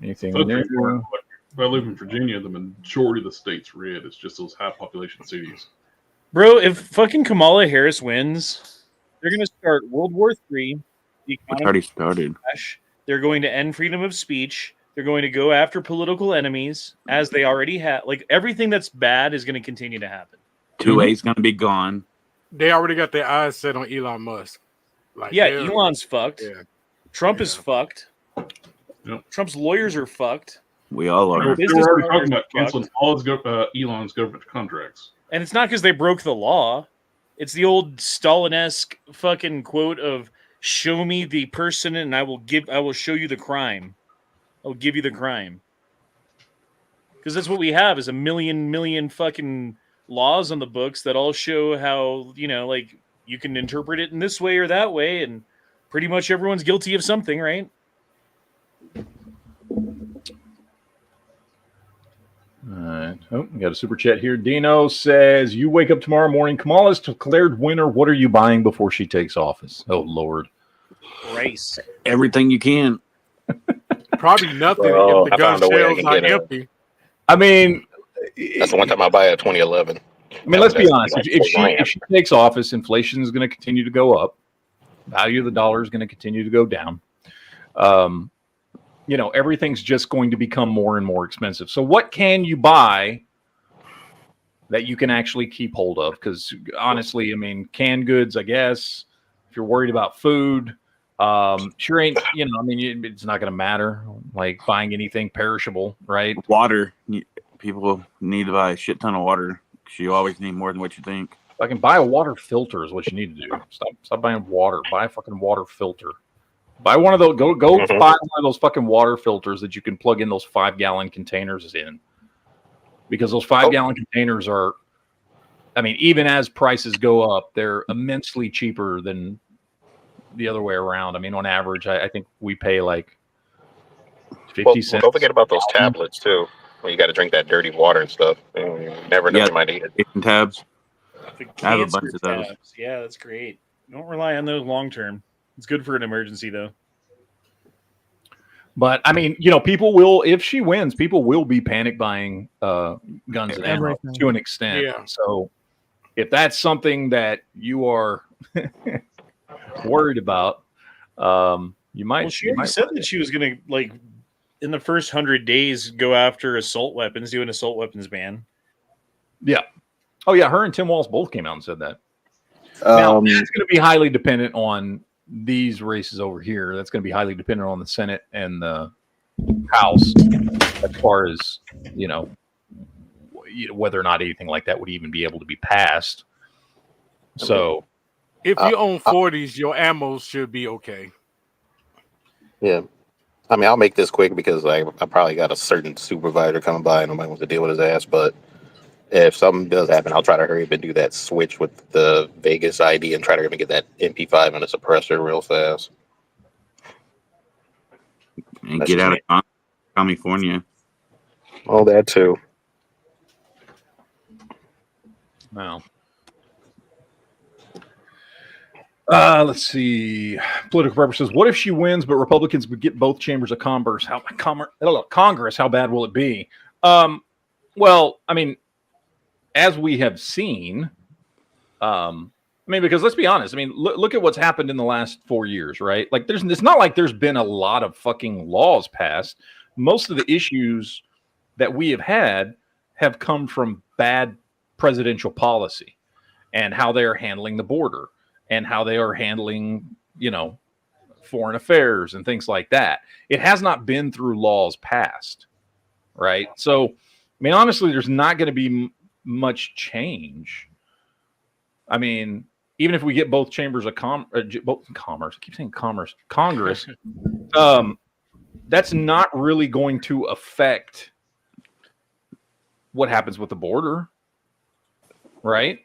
Anything new? If I live in Virginia, the majority of the state's red. It's just those high population cities. Bro, if fucking Kamala Harris wins, they're going to start World War III. The It's economy already started. crash. They're going to end freedom of speech. They're going to go after political enemies, as they already have. Like, everything that's bad is going to continue to happen. 2A's going to be gone. They already got their eyes set on Elon Musk. Like, Yeah, they're- Elon's fucked. Yeah. Trump is fucked. Yep. Trump's lawyers are fucked. We all are. They business were already partners talking about are canceling all his Elon's government contracts. And it's not because they broke the law. It's the old Stalin-esque fucking quote of "Show me the person, and I will show you the crime. I'll give you the crime." Because that's what we have is a million fucking laws on the books that all show how, like, you can interpret it in this way or that way, and pretty much everyone's guilty of something, right? All right. Oh, we got a super chat here. Dino says, you wake up tomorrow morning, Kamala's declared winner. What are you buying before she takes office? Oh, Lord. Rice. Everything you can. Probably nothing Well, if the I gun found a way I shelves can are get a- empty. I mean, That's the one time I buy a 2011. I mean, let's be That's honest. like If she takes office, inflation is going to continue to go up. Value of the dollar is going to continue to go down. Everything's just going to become more and more expensive. So what can you buy that you can actually keep hold of. Because honestly, I mean, canned goods, I guess, if you're worried about food, sure ain't, you know, I mean, it's not going to matter like buying anything perishable, right? Water. People need to buy a shit ton of water. You always need more than what you think. I can buy a water filter is what you need to do. Stop buying water. Buy a fucking water filter. Buy one of those. Go buy one of those fucking water filters that you can plug in those 5-gallon containers in. Because those 5-gallon containers are, I mean, even as prices go up, they're immensely cheaper than the other way around. I mean, on average, I think we pay like 50 cents. Don't forget about those tablets too. When you got to drink that dirty water and stuff. You never know you might need it. Tabs. The I have a cancer bunch of those. tabs. Yeah, that's great. Don't rely on those long term. It's good for an emergency, though. But I mean, you know, people will, if she wins, people will be panic buying guns and ammo to an extent. Yeah. So if that's something that you are worried about, you might. Well, she already said that she was going to, like, in the first 100 days, go after assault weapons, do an assault weapons ban. Yeah. Oh, yeah. Her and Tim Walz both came out and said that. Now, that's going to be highly dependent on these races over here. That's going to be highly dependent on the Senate and the House as far as, you know, whether or not anything like that would even be able to be passed. So if you own 40s, your ammo should be okay. Yeah. I mean, I'll make this quick because I probably got a certain supervisor coming by and nobody wants to deal with his ass. But if something does happen, I'll try to hurry up and do that switch with the Vegas ID and try to get that MP5 and a suppressor real fast. And get out of California. Oh, that too. Wow. Let's see. Political purposes. What if she wins, but Republicans would get both chambers of Congress? Congress, how bad will it be? Well, I mean, as we have seen, I mean, because let's be honest. I mean, look at what's happened in the last 4 years, right? Like, it's not like there's been a lot of fucking laws passed. Most of the issues that we have come from bad presidential policy and how they're handling the border and how they are handling, you know, foreign affairs and things like that. It has not been through laws passed, right? So, I mean, honestly, there's not going to be much change. I mean, even if we get both chambers of commerce, I keep saying commerce, Congress, that's not really going to affect what happens with the border, right?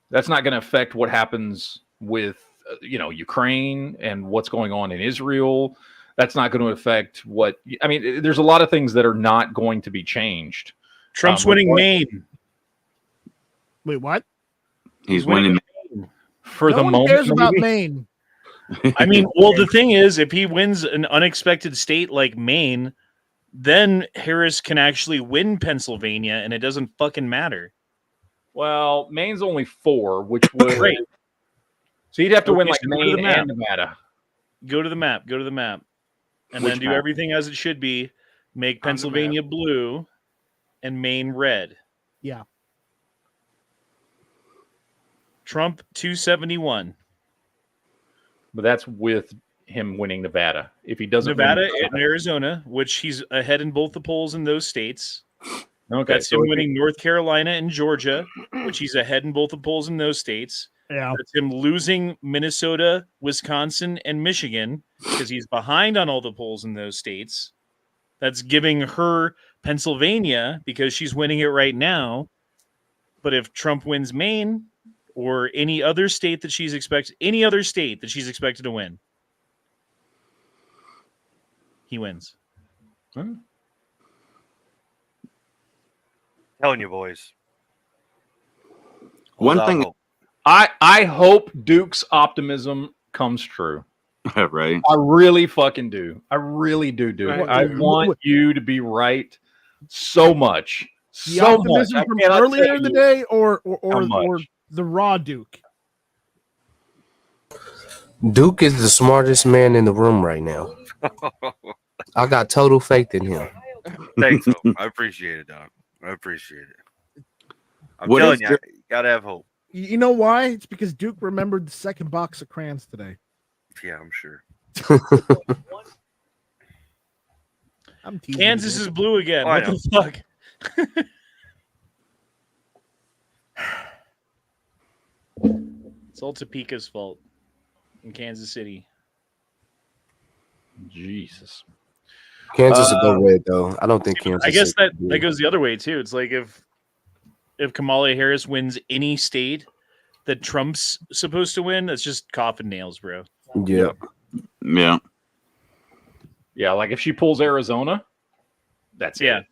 That's not going to affect what happens with, you know, Ukraine and what's going on in Israel. That's not going to affect what, I mean, there's a lot of things that are not going to be changed. Trump's winning Maine. Wait, what? He's winning for the moment. No one cares about Maine. I mean, well, the thing is, if he wins an unexpected state like Maine, then Harris can actually win Pennsylvania, and it doesn't fucking matter. Well, Maine's only 4, which would right. So you'd have to win like Maine and Nevada. Go to the map. Go to the map, and Which then do map? everything as it should be. Make Pennsylvania blue and Maine red. Yeah. Trump 271. But that's with him winning Nevada. If he doesn't Nevada win and Arizona, which he's ahead in both the polls in those states. Okay, That's him winning North Carolina and Georgia, which he's ahead in both the polls in those states. Yeah. That's him losing Minnesota, Wisconsin, and Michigan because he's behind on all the polls in those states. That's giving her Pennsylvania because she's winning it right now. But if Trump wins Maine or any other state that she's expected to win, he wins. Telling you, boys. One thing, I hope Duke's optimism comes true. right? I really fucking do. I really do, Duke. Right. I want you to be right so much. The So much. optimism I from cannot earlier tell in the you day, how or much. the raw Duke. Duke is the smartest man in the room right now. I got total faith in him. Thanks, Hope. I appreciate it, Doc. I appreciate it. I'm What telling is you, your- you gotta have hope. You know why? It's because Duke remembered the second box of crayons today. Yeah, I'm sure. I'm teasing. Kansas you, is blue again. Oh, I What the fuck? It's all Topeka's fault in Kansas City. Jesus. Kansas will go red though. I don't think Kansas. I guess is that blue. goes the other way too. It's like if Kamala Harris wins any state that Trump's supposed to win, it's just coffin nails, bro. Yeah. Yeah. Yeah, like if she pulls Arizona, that's Yeah. it.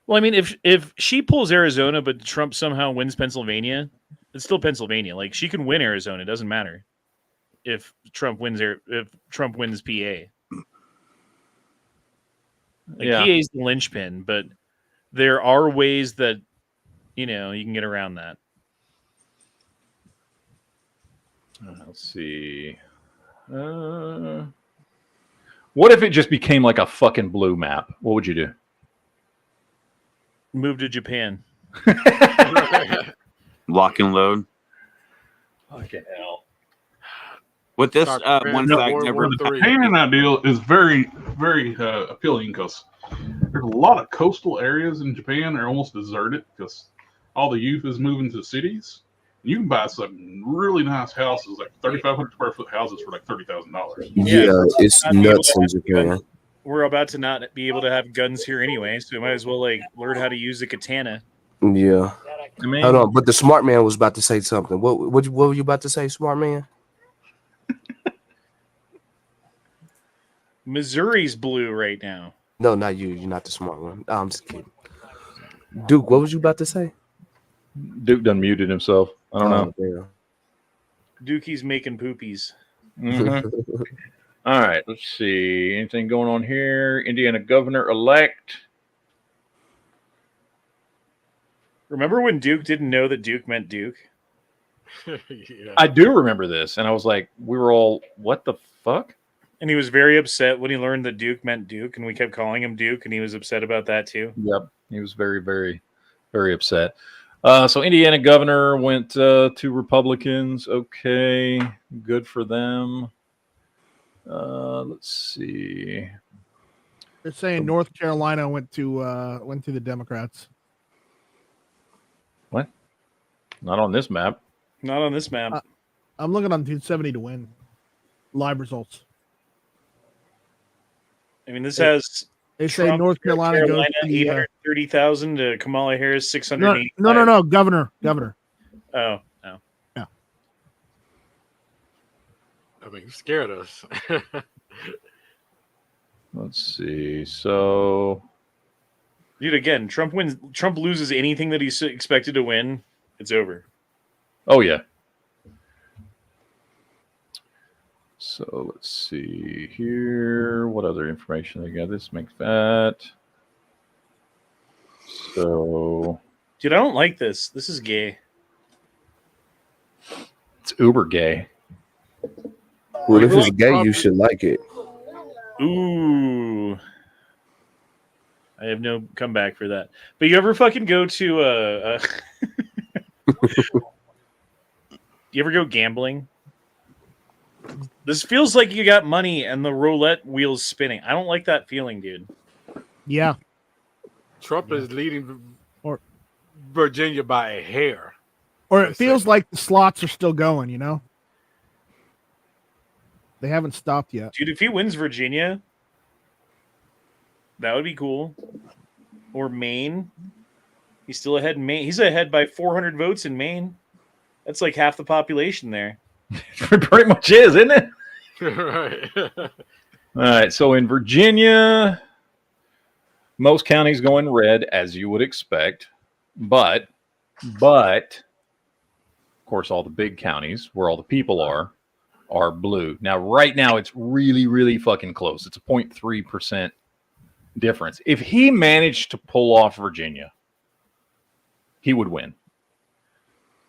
Well, I mean, if she pulls Arizona, but Trump somehow wins Pennsylvania, it's still Pennsylvania. Like she can win Arizona, it doesn't matter if Trump wins PA. Like Yeah. PA is the linchpin, but there are ways that you can get around that. Let's see. What if it just became like a fucking blue map? What would you do? Move to Japan. Lock and load. Fucking hell. With this Start one preparing fact for never World War III. Japan ideal is very, very appealing because there's a lot of coastal areas in Japan are almost deserted because all the youth is moving to cities. You can buy some really nice houses, like 3,500 square foot houses, for like $30,000. Yeah, it's Not be able nuts to in have Japan. guns. We're about to not be able to have guns here anyway, so we might as well learn how to use a katana. Yeah. I mean, Hold on, but the smart man was about to say something. What were you about to say, smart man? Missouri's blue right now. No, not you. You're not the smart one. I'm just kidding. Duke, what was you about to say? Duke done muted himself. I don't know. know. Dookie's making poopies. Mhm. All right, let's see. Anything going on here? Indiana governor elect. Remember when Duke didn't know that Duke meant Duke? Yeah. I do remember this, and I was like, we were all, what the fuck? And he was very upset when he learned that Duke meant Duke, and we kept calling him Duke, and he was upset about that too. Yep, he was very, very, very upset. So Indiana governor went to Republicans. Okay, good for them. Let's see. They're saying North Carolina went to the Democrats. What? Not on this map. Not on this map. I'm looking on 270 to win. Live results. I mean, this has They say Trump, North Carolina goes to the, 830,000 to Kamala Harris 680. no, governor. Oh. I mean, you scared us. Let's see. So, Dude, again, Trump loses anything that he's expected to win, it's over. oh yeah. So let's see here. What other information they got? This makes that. So Dude, I don't like this. This is gay. it's uber gay. Well, if it's gay, you should like it. Ooh. I have no comeback for that. But you ever fucking go to you ever go gambling? This feels like you got money and the roulette wheel's spinning. I don't like that feeling, dude. Yeah. Trump is leading Or- Virginia by a hair. Or it feels like the slots are still going, They haven't stopped yet. Dude, if he wins Virginia, that would be cool. Or Maine. He's still ahead in Maine. He's ahead by 400 votes in Maine. That's like half the population there. It pretty much is, isn't it? Right. All right. So in Virginia, most counties going red, as you would expect, but of course, all the big counties where all the people are blue. Now, right now, it's really, really fucking close. It's a 0.3% difference. If he managed to pull off Virginia, he would win.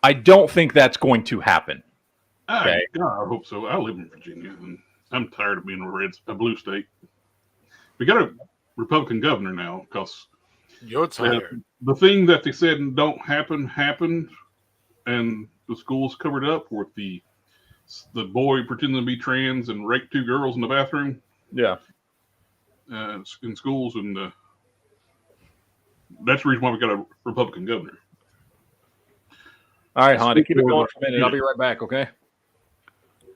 I don't think that's going to happen. Okay. I hope so. I live in Virginia, and I'm tired of being a blue state. We got a Republican governor now because You're tired. The thing that they said don't happen happened, and the schools covered up with the boy pretending to be trans and raped 2 girls in the bathroom. Yeah. In schools, and that's the reason why we got a Republican governor. All right, Honda, keep it going for a minute. I'll be right back, okay?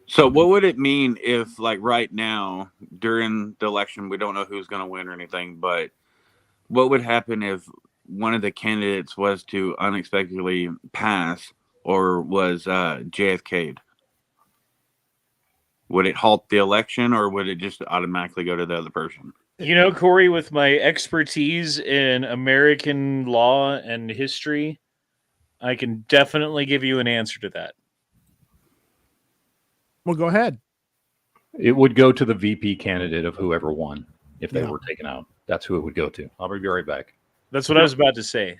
So what would it mean if, like, right now, during the election, we don't know who's going to win or anything, but what would happen if one of the candidates was to unexpectedly pass or was JFK'd? Would it halt the election, or would it just automatically go to the other person? You know, Corey, with my expertise in American law and history, I can definitely give you an answer to that. Well, go ahead. It would go to the VP candidate of whoever won if they were taken out. That's who it would go to. I'll be right back. That's what I was about to say.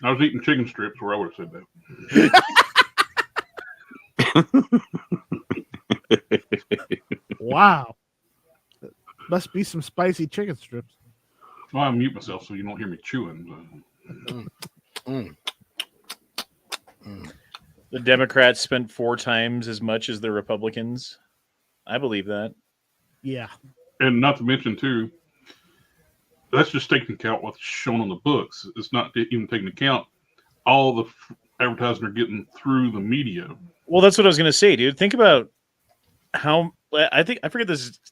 I was eating chicken strips where I would have said that. Wow. Must be some spicy chicken strips. Well, I mute myself so you don't hear me chewing. The Democrats spent 4 times as much as the Republicans. I believe that. Yeah. And not to mention, too, that's just taking into account what's shown on the books. It's not even taking into account all the advertising they're getting through the media. Well, that's what I was going to say, dude. Think about how I forget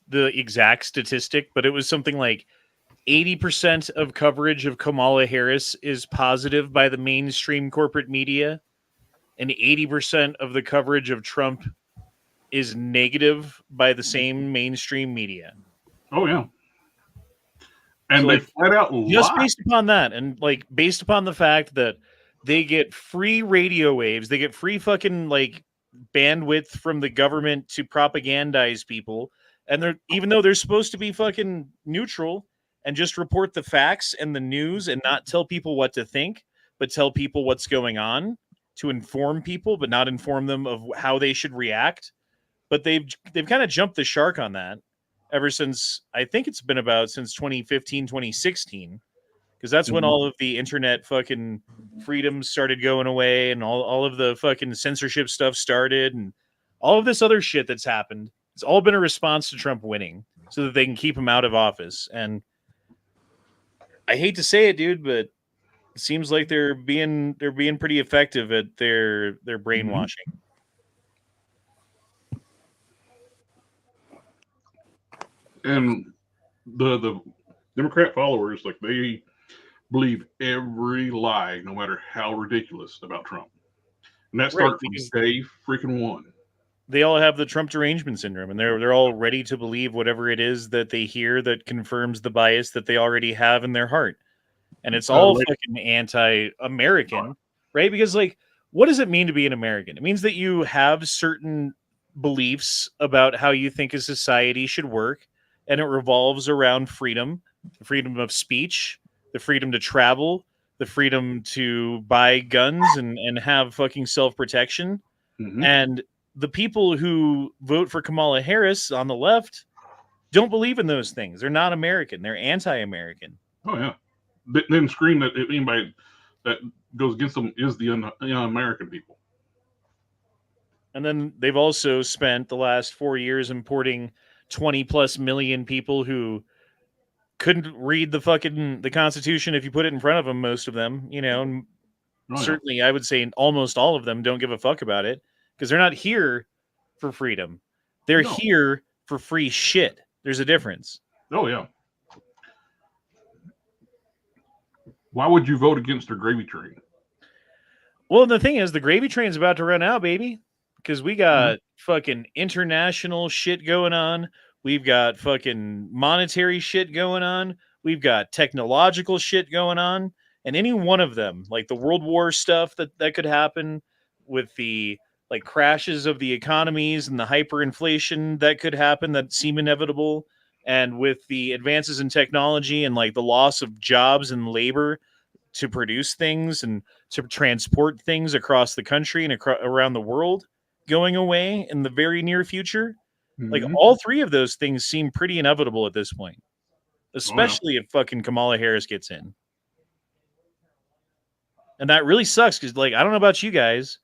the exact statistic, but it was something like 80% of coverage of Kamala Harris is positive by the mainstream corporate media, and 80% of the coverage of Trump is negative by the same mainstream media. Oh, yeah. And so, they like, flat out just lie. based upon that, and like based upon the fact that they get free radio waves, they get free fucking like bandwidth from the government to propagandize people, and they're, even though they're supposed to be fucking neutral and just report the facts and the news and not tell people what to think, but tell people what's going on to inform people, but not inform them of how they should react. But they've kind of jumped the shark on that ever since, I think it's been about since 2015, 2016, because that's when all of the internet fucking freedoms started going away and all of the fucking censorship stuff started and all of this other shit that's happened. It's all been a response to Trump winning so that they can keep him out of office. And I hate to say it, dude, but it seems like they're being pretty effective at their brainwashing. And the Democrat followers, like, they believe every lie, no matter how ridiculous, about Trump. And that starts from day freaking one. They all have the Trump derangement syndrome, and they're all ready to believe whatever it is that they hear that confirms the bias that they already have in their heart. And it's all fucking anti-American, right? Because, like, what does it mean to be an American? It means that you have certain beliefs about how you think a society should work, and it revolves around freedom, the freedom of speech, the freedom to travel, the freedom to buy guns and have fucking self-protection. Mm-hmm. And the people who vote for Kamala Harris on the left don't believe in those things. They're not American. They're anti-American. Oh, yeah. They then scream that anybody that goes against them is the un-American people. And then they've also spent the last 4 years importing 20 plus million people who couldn't read the Constitution if you put it in front of them, most of them, you know, and certainly I would say almost all of them don't give a fuck about it because they're not here for freedom. They're here for free shit. There's a difference. Oh, yeah. Why would you vote against their gravy train? Well, the thing is, the gravy train's about to run out, baby, because we got fucking international shit going on. We've got fucking monetary shit going on. We've got technological shit going on. And any one of them, like the World War stuff that could happen with the like crashes of the economies and the hyperinflation that could happen that seem inevitable, and with the advances in technology and like the loss of jobs and labor to produce things and to transport things across the country and around the world going away in the very near future. Like all three of those things seem pretty inevitable at this point. especially if fucking Kamala Harris gets in. And that really sucks because, like, I don't know about you guys,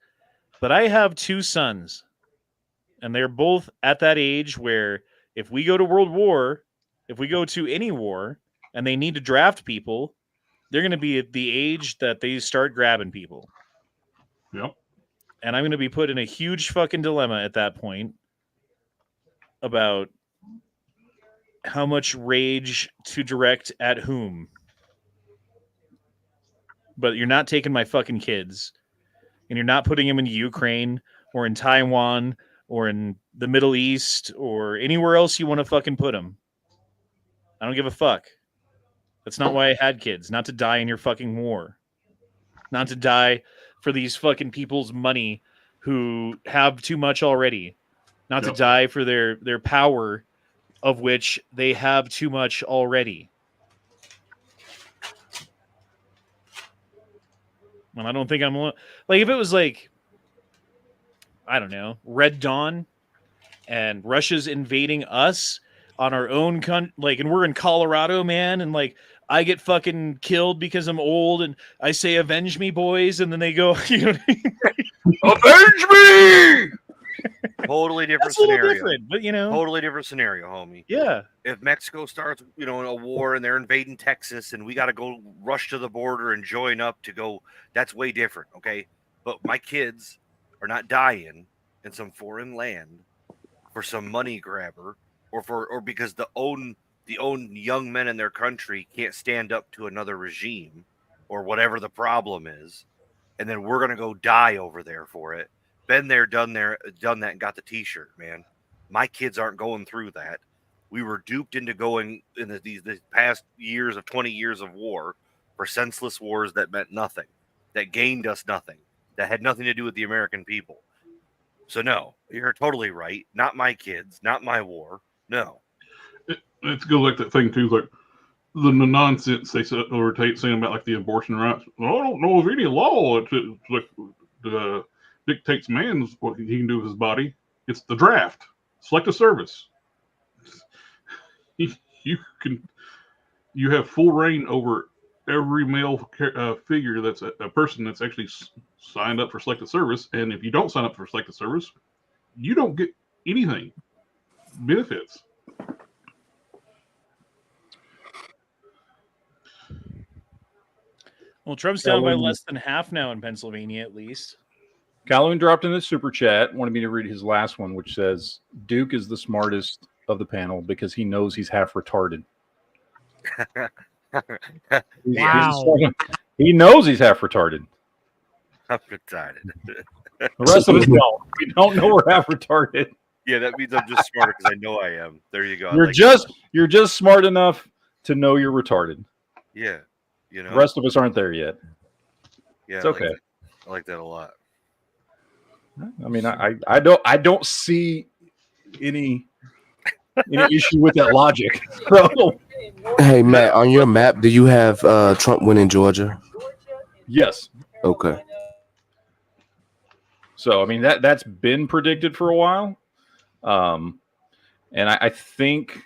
but I have 2 sons, and they're both at that age where if we go to World War, if we go to any war, and they need to draft people, they're going to be at the age that they start grabbing people. Yep. And I'm going to be put in a huge fucking dilemma at that point about how much rage to direct at whom. But you're not taking my fucking kids, and you're not putting them in Ukraine or in Taiwan or in the Middle East or anywhere else you want to fucking put them. I don't give a fuck. That's not why I had kids. Not to die in your fucking war. Not to die for these fucking people's money who have too much already. Not to die for their power, of which they have too much already. And I don't think I'm like, if it was like, I don't know, Red Dawn and Russia's invading us on our own like, and we're in Colorado, man, and like I get fucking killed because I'm old and I say avenge me, boys, and then they go, you know what I mean? Avenge me! Totally different scenario. Different, but totally different scenario, homie. Yeah. If Mexico starts, a war and they're invading Texas and we got to go rush to the border and join up to go, that's way different, okay? But my kids are not dying in some foreign land for some money grabber or because the own young men in their country can't stand up to another regime or whatever the problem is, and then we're gonna go die over there for it. Been there, done that, and got the T-shirt, man. My kids aren't going through that. We were duped into going in these past years of 20 years of war for senseless wars that meant nothing, that gained us nothing, that had nothing to do with the American people. So no, you're totally right. Not my kids, not my war. No. It's good like that thing too, like the nonsense they said or saying about like the abortion rights. Well, I don't know of any law it's like dictates man's what he can do with his body. It's the draft. Select a service. You have full reign over every male figure that's a person that's actually signed up for selected service, and if you don't sign up for selected service, you don't get anything benefits. Well, Trump's down by less than half now in Pennsylvania, at least. Calhoun dropped in the super chat, wanted me to read his last one, which says, Duke is the smartest of the panel because he knows he's half retarded. Wow. He knows he's half retarded. Half retarded. The rest of us don't. We don't know we're half retarded. Yeah, that means I'm just smarter because I know I am. There you go. You're just smart enough to know you're retarded. Yeah. The rest of us aren't there yet. Yeah, it's okay. I like that a lot. I mean, I don't see any issue with that logic. So. Hey Matt, on your map, do you have Trump winning Georgia? Yes. Okay. So I mean that's been predicted for a while, and I think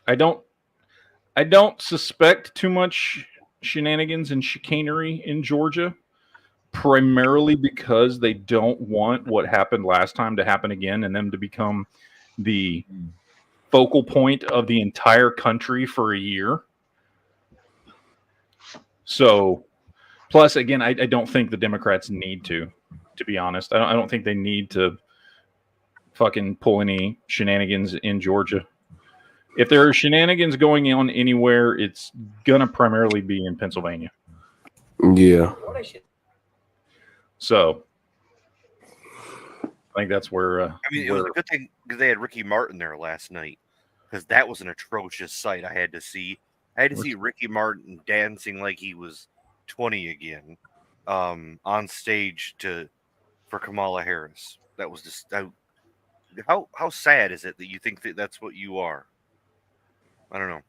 I don't suspect too much shenanigans and chicanery in Georgia, primarily because they don't want what happened last time to happen again and them to become the focal point of the entire country for a year. So, plus, again, I don't think the Democrats need to be honest. I don't think they need to fucking pull any shenanigans in Georgia. If there are shenanigans going on anywhere, it's going to primarily be in Pennsylvania. Yeah. So, I think that's where... it was a good thing because they had Ricky Martin there last night, because that was an atrocious sight I had to see. I had to see Ricky Martin dancing like he was 20 again on stage for Kamala Harris. That was just... How sad is it that you think that's what you are? I don't know.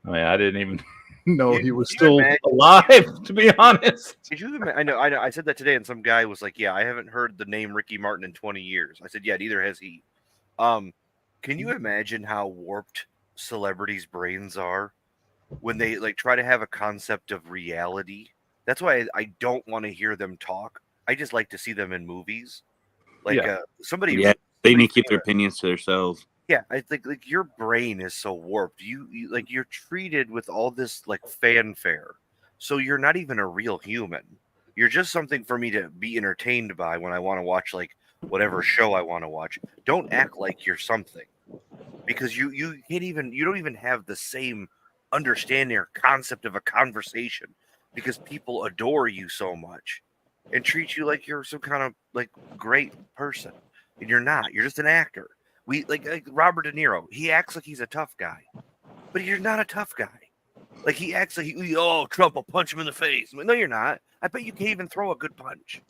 I mean, I didn't even know he was still alive, to be honest. Did you imagine? I know. I said that today, and some guy was like, "Yeah, I haven't heard the name Ricky Martin in 20 years." I said, "Yeah, neither has he." Can you imagine how warped celebrities' brains are when they like try to have a concept of reality. That's why I don't want to hear them talk. I just like to see them in movies. Like somebody, Yeah, they somebody need to keep their opinions to themselves. yeah, I think like your brain is so warped. You like you're treated with all this like fanfare, so you're not even a real human. You're just something for me to be entertained by when I want to watch like whatever show I want to watch. Don't act like you're something because you can't even you don't even have the same understanding or concept of a conversation because people adore you so much and treat you like you're some kind of like great person and you're not. You're just an actor. We like Robert De Niro. He acts like he's a tough guy, but you're not a tough guy. Like he acts like Trump will punch him in the face. I mean, no, you're not. I bet you can't even throw a good punch.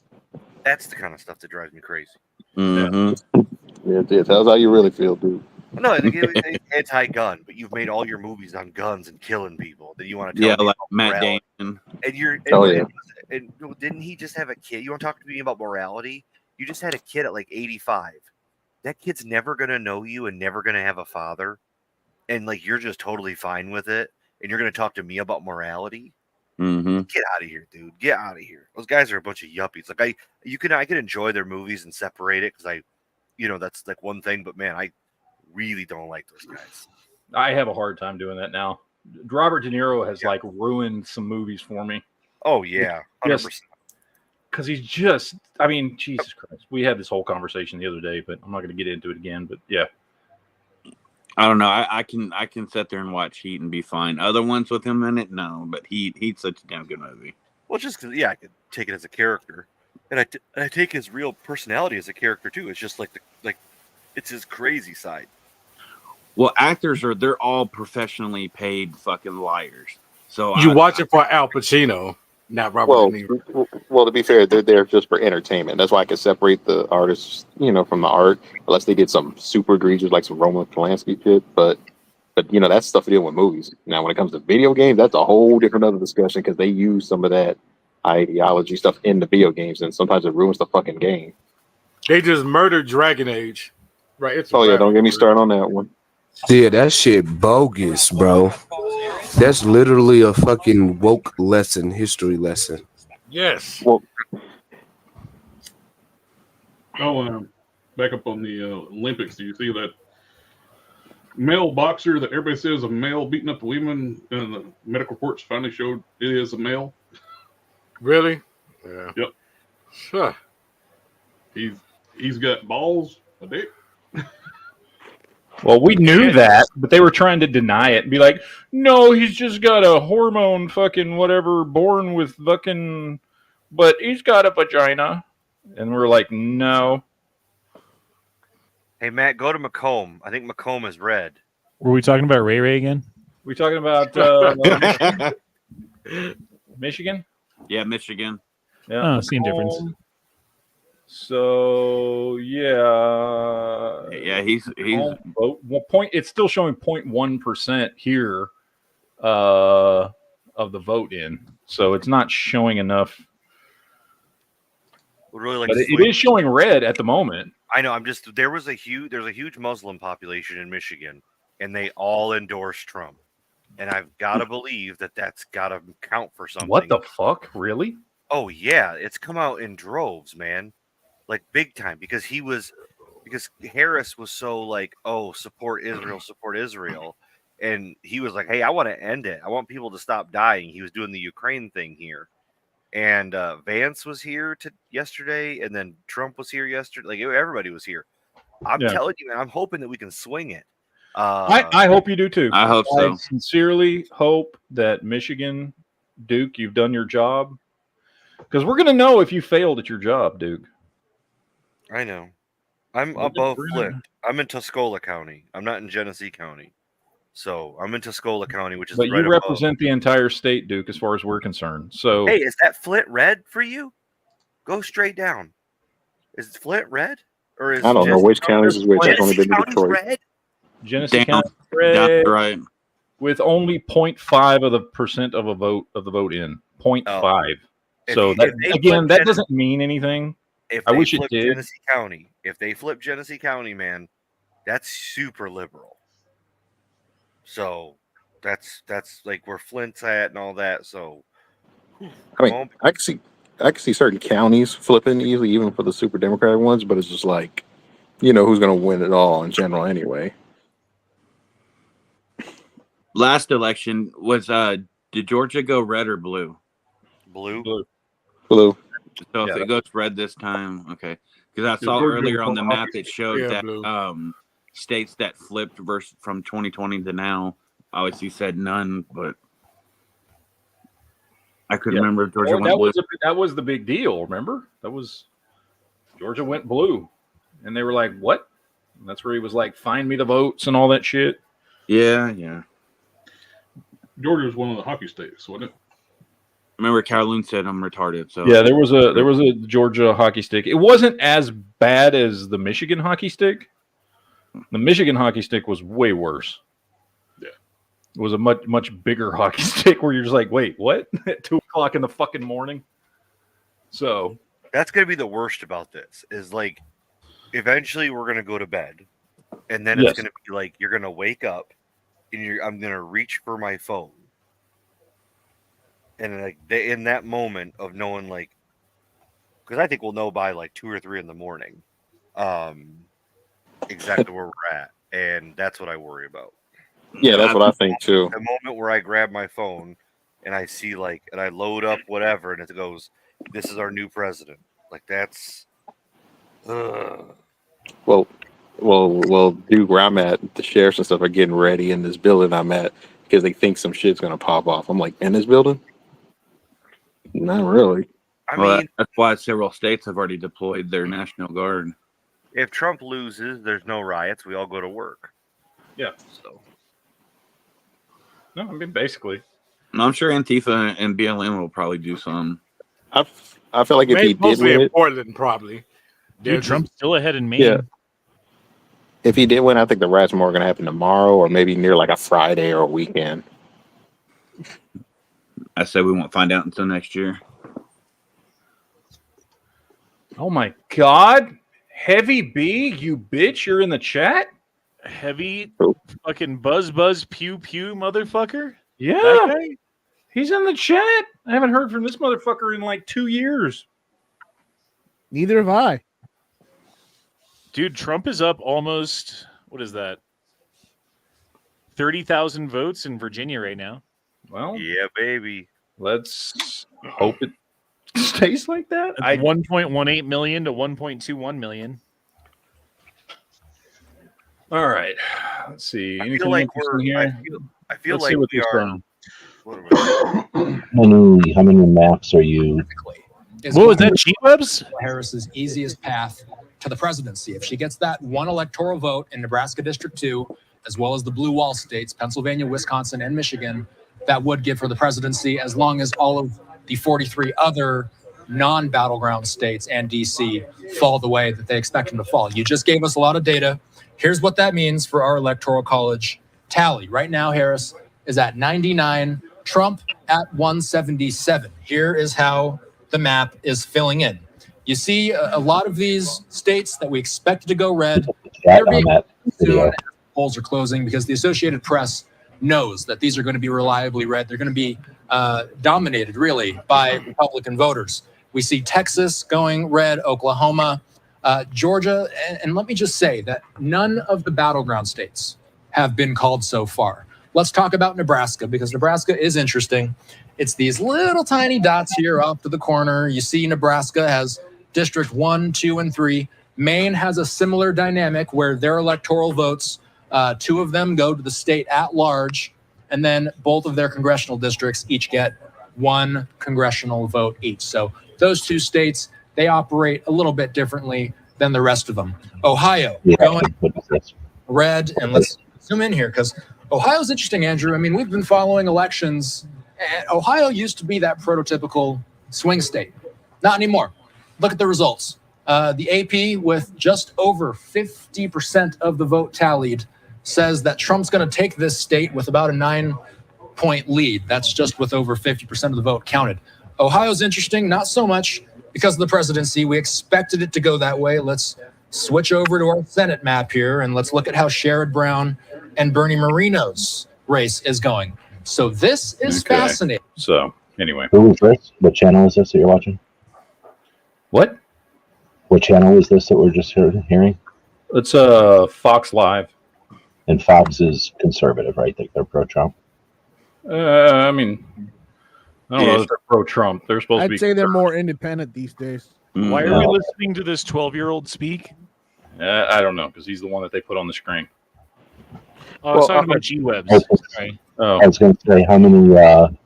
That's the kind of stuff that drives me crazy. Mm-hmm. Yeah, tell us how you really feel, dude. No, it's anti-gun, but you've made all your movies on guns and killing people. Then you want to tell me like about Matt morality. Damon. And didn't he just have a kid? You want to talk to me about morality? You just had a kid at like 85. That kid's never gonna know you and never gonna have a father, and like you're just totally fine with it, and you're gonna talk to me about morality. Mm-hmm. Get out of here, dude. Get out of here. Those guys are a bunch of yuppies. Like I can enjoy their movies and separate it because that's like one thing. But man, I really don't like those guys. I have a hard time doing that now. Robert De Niro has like ruined some movies for me. Oh yeah, 100%. Because he's just, I mean, Jesus Christ. We had this whole conversation the other day, but I'm not going to get into it again. But yeah, I don't know. I can sit there and watch Heat and be fine. Other ones with him in it, no. But Heat's such a damn good movie. Well, just because I could take it as a character, and I take his real personality as a character too. It's just like it's his crazy side. Well, actors they're all professionally paid fucking liars. So you watch it for Al Pacino, not Robert De Niro. Well, to be fair, they're there just for entertainment. That's why I can separate the artists, from the art, unless they did some super egregious, like some Roman Polanski shit. But that's stuff to deal with movies. Now, when it comes to video games, that's a whole different other discussion because they use some of that ideology stuff in the video games, and sometimes it ruins the fucking game. They just murdered Dragon Age, right? Don't get me started on that one. Yeah, that shit bogus, bro. That's literally a fucking woke lesson, history lesson. Yes. Well, back up on the Olympics. Do you see that male boxer that everybody says a male beating up the women, and the medical reports finally showed it is a male? Really? Yeah. Yep. Sure. He's got balls, a dick. Well, we knew that, but they were trying to deny it and be like, no, he's just got a hormone fucking whatever, born with fucking, but he's got a vagina. And we're like, no. Hey, Matt, go to Macomb. I think Macomb is red. Were we talking about Ray Ray again? We talking about Michigan? Yeah, Michigan. Yeah. Oh, same difference. So yeah, he's it's still showing 0.1% here of the vote in, so it's not showing enough. Really like but it is showing red at the moment. I know. There's a huge Muslim population in Michigan, and they all endorse Trump, and I've got to believe that that's got to count for something. What the fuck, really? Oh yeah, it's come out in droves, man. Like big time because Harris was so like, oh, support Israel. And he was like, hey, I want to end it. I want people to stop dying. He was doing the Ukraine thing here. And Vance was here yesterday. And then Trump was here yesterday. Like everybody was here. I'm telling you, man, I'm hoping that we can swing it. I hope you do too. I hope so. I sincerely hope that Michigan, Duke, you've done your job. Because we're going to know if you failed at your job, Duke. I know. I'm above Flint. I'm in Tuscola County. I'm not in Genesee County. So I'm in Tuscola County, which is but right you represent the entire state, Duke, as far as we're concerned. So hey, is that Flint red for you? Go straight down. Is Flint red? Or is I don't know which counties is which. I've only been to County's Detroit. red? Genesee County red, right. With only 0.5% of the vote in. 0.5. So that doesn't mean anything. I wish it did. If they flip Genesee County, man, that's super liberal. So that's like where Flint's at and all that. So I mean, I can see certain counties flipping easily, even for the super Democratic ones. But it's just like, who's going to win it all in general anyway. Last election was did Georgia go red or blue? Blue. Blue. So if it goes red this time, okay. Because I saw earlier on the map it showed that states that flipped from 2020 to now. Obviously said none, but I couldn't remember if Georgia went blue. That was the big deal. Remember, that was Georgia went blue, and they were like, "What?" And that's where he was like, "Find me the votes" and all that shit. Yeah. Georgia was one of the hockey states, wasn't it? Remember, Calhoun said I'm retarded. So yeah, there was a Georgia hockey stick. It wasn't as bad as the Michigan hockey stick. The Michigan hockey stick was way worse. Yeah, it was a much bigger hockey stick where you're just like, wait, what? At 2:00 in the fucking morning. So that's gonna be the worst about this. Is like, eventually we're gonna go to bed, and then it's gonna be like you're gonna wake up, and I'm gonna reach for my phone. And like in that moment of knowing, like, because I think we'll know by like 2 or 3 in the morning, exactly where we're at, and that's what I worry about. Yeah, that's what I think too. The moment where I grab my phone and I see and I load up whatever, and it goes, "This is our new president." Like that's. Well, dude, where I'm at, the sheriffs and stuff are getting ready in this building I'm at because they think some shit's gonna pop off. I'm like, in this building? Not really. I mean, that's why several states have already deployed their National Guard. If Trump loses, there's no riots. We all go to work. Yeah. So. No, I mean basically. No, I'm sure Antifa and BLM will probably do some. I feel like if he did win it, Portland probably. Dude, Trump's still ahead in Maine. Yeah. If he did win, I think the riots are more going to happen tomorrow or maybe near like a Friday or a weekend. I said we won't find out until next year. Oh my God. Heavy B, you bitch, you're in the chat? Heavy fucking buzz pew motherfucker? Yeah. He's in the chat. I haven't heard from this motherfucker in like 2 years. Neither have I. Dude, Trump is up almost, what is that? 30,000 votes in Virginia right now. Well, yeah, baby. Let's hope it stays like that. 1.18 million to 1.21 million. All right. Let's see. I feel like here? I feel Let's like see what we are. How many maps are you? What was that, G-Webs? Harris's easiest path to the presidency. If she gets that one electoral vote in Nebraska District 2, as well as the blue wall states, Pennsylvania, Wisconsin, and Michigan, that would give her the presidency, as long as all of the 43 other non-battleground states and DC fall the way that they expect them to fall. You just gave us a lot of data. Here's what that means for our electoral college tally. Right now, Harris is at 99, Trump at 177. Here is how the map is filling in. You see a lot of these states that we expected to go red, they're being soon as polls are closing, because the Associated Press knows that these are going to be reliably red. They're going to be dominated, really, by Republican voters. We see Texas going red, Oklahoma, Georgia, and let me just say that none of the battleground states have been called so far. Let's talk about Nebraska, because Nebraska is interesting. It's these little tiny dots here off to the corner. You see Nebraska has District 1, 2, and 3. Maine has a similar dynamic where their electoral votes, 2 of them go to the state at large, and then both of their congressional districts each get 1 congressional vote each. So those 2 states, they operate a little bit differently than the rest of them. Ohio, going red, and let's zoom in here, because Ohio's interesting, Andrew. I mean, we've been following elections, and Ohio used to be that prototypical swing state. Not anymore. Look at the results. The AP, with just over 50% of the vote tallied, says that Trump's going to take this state with about a 9-point lead. That's just with over 50% of the vote counted. Ohio's interesting, not so much because of the presidency. We expected it to go that way. Let's switch over to our Senate map here, and let's look at how Sherrod Brown and Bernie Moreno's race is going. So this is Okay. fascinating. So anyway, Who was this? What channel is this that you're watching? what? What channel is this that we're just hearing? It's Fox Live. And Fox is conservative, right? They're pro-Trump. I mean, I don't know if they're pro-Trump. They're supposed to be. I'd say they're more independent these days. Why are we listening to this 12-year-old speak? I don't know, because he's the one that they put on the screen. Oh, I was talking about G-Webs. Sorry. Oh, I was going to say, how many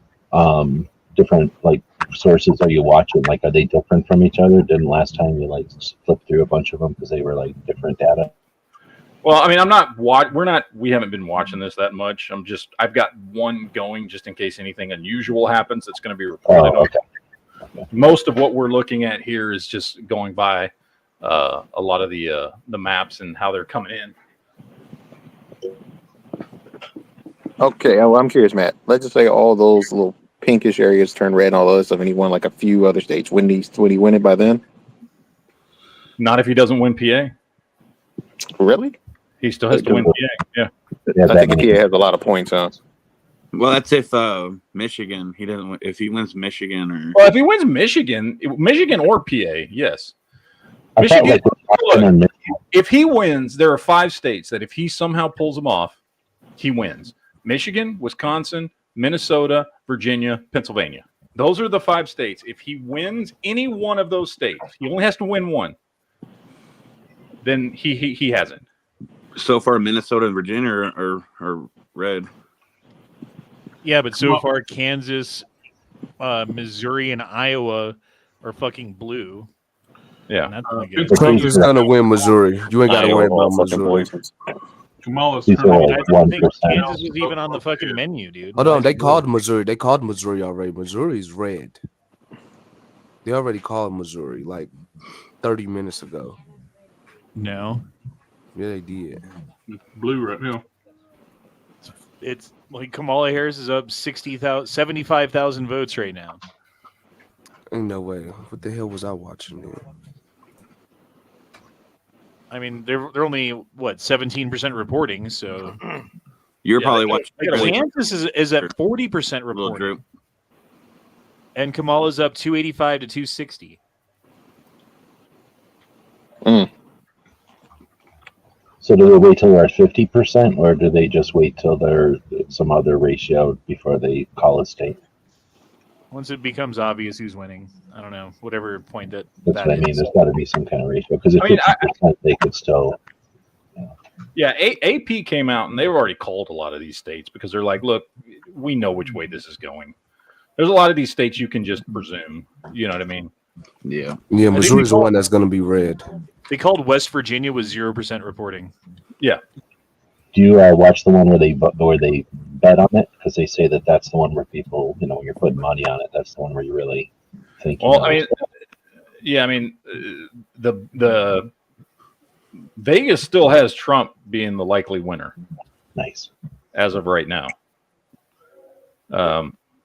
different like sources are you watching? Like, are they different from each other? Didn't last time you like flip through a bunch of them because they were like different data? well, I mean, we haven't been watching this that much. I've got one going just in case anything unusual happens that's going to be reported. Oh, okay. Most of what we're looking at here is just going by a lot of the maps and how they're coming in. Okay, well, I'm curious, Matt. Let's just say all those little pinkish areas turn red and all those stuff, and he won like a few other states. Would he win it by then? Not if he doesn't win PA. Really? He still has to win PA. Yeah. I think PA has a lot of points, huh? Well, that's if Michigan. He doesn't. If he wins Michigan or. Well, if he wins Michigan or PA, yes. I Michigan. thought like Look, if he wins, there are 5 states that if he somehow pulls them off, he wins. Michigan, Wisconsin, Minnesota, Virginia, Pennsylvania. Those are the 5 states. If he wins any one of those states, he only has to win one. Then he hasn't. So far, Minnesota and Virginia are red. Yeah, but so far, Kansas, Missouri, and Iowa are fucking blue. Yeah. Trump is gonna win Missouri. You ain't gotta worry about Missouri. Kamala's I turning. don't think Kansas was even on the fucking menu, dude. Hold on, they called Missouri. They called Missouri already. Missouri's red. They already called Missouri like 30 minutes ago. No. Yeah, they did. Blue right now. It's like Kamala Harris is up 75,000 votes right now. Ain't no way. What the hell was I watching there? I mean, they're only what 17% reporting, so You're probably watching. like Kansas is at 40% reporting, and Kamala's up 285 to 260. So do they wait till they're at 50%, or do they just wait till they're some other ratio before they call a state? Once it becomes obvious who's winning, I don't know, whatever point That's what I mean. is. There's got to be some kind of ratio, because if 50%, they could still. Yeah, AP came out and they've already called a lot of these states because they're like, look, we know which way this is going. There's a lot of these states you can just presume. You know what I mean? Yeah. Yeah, Missouri's the one that's gonna be red. They called West Virginia with 0% reporting. Yeah. Do you watch the one where they bet on it? Because they say that that's the one where people, when you're putting money on it, that's the one where you really think. Well, I mean, the Vegas still has Trump being the likely winner. Nice. As of right now.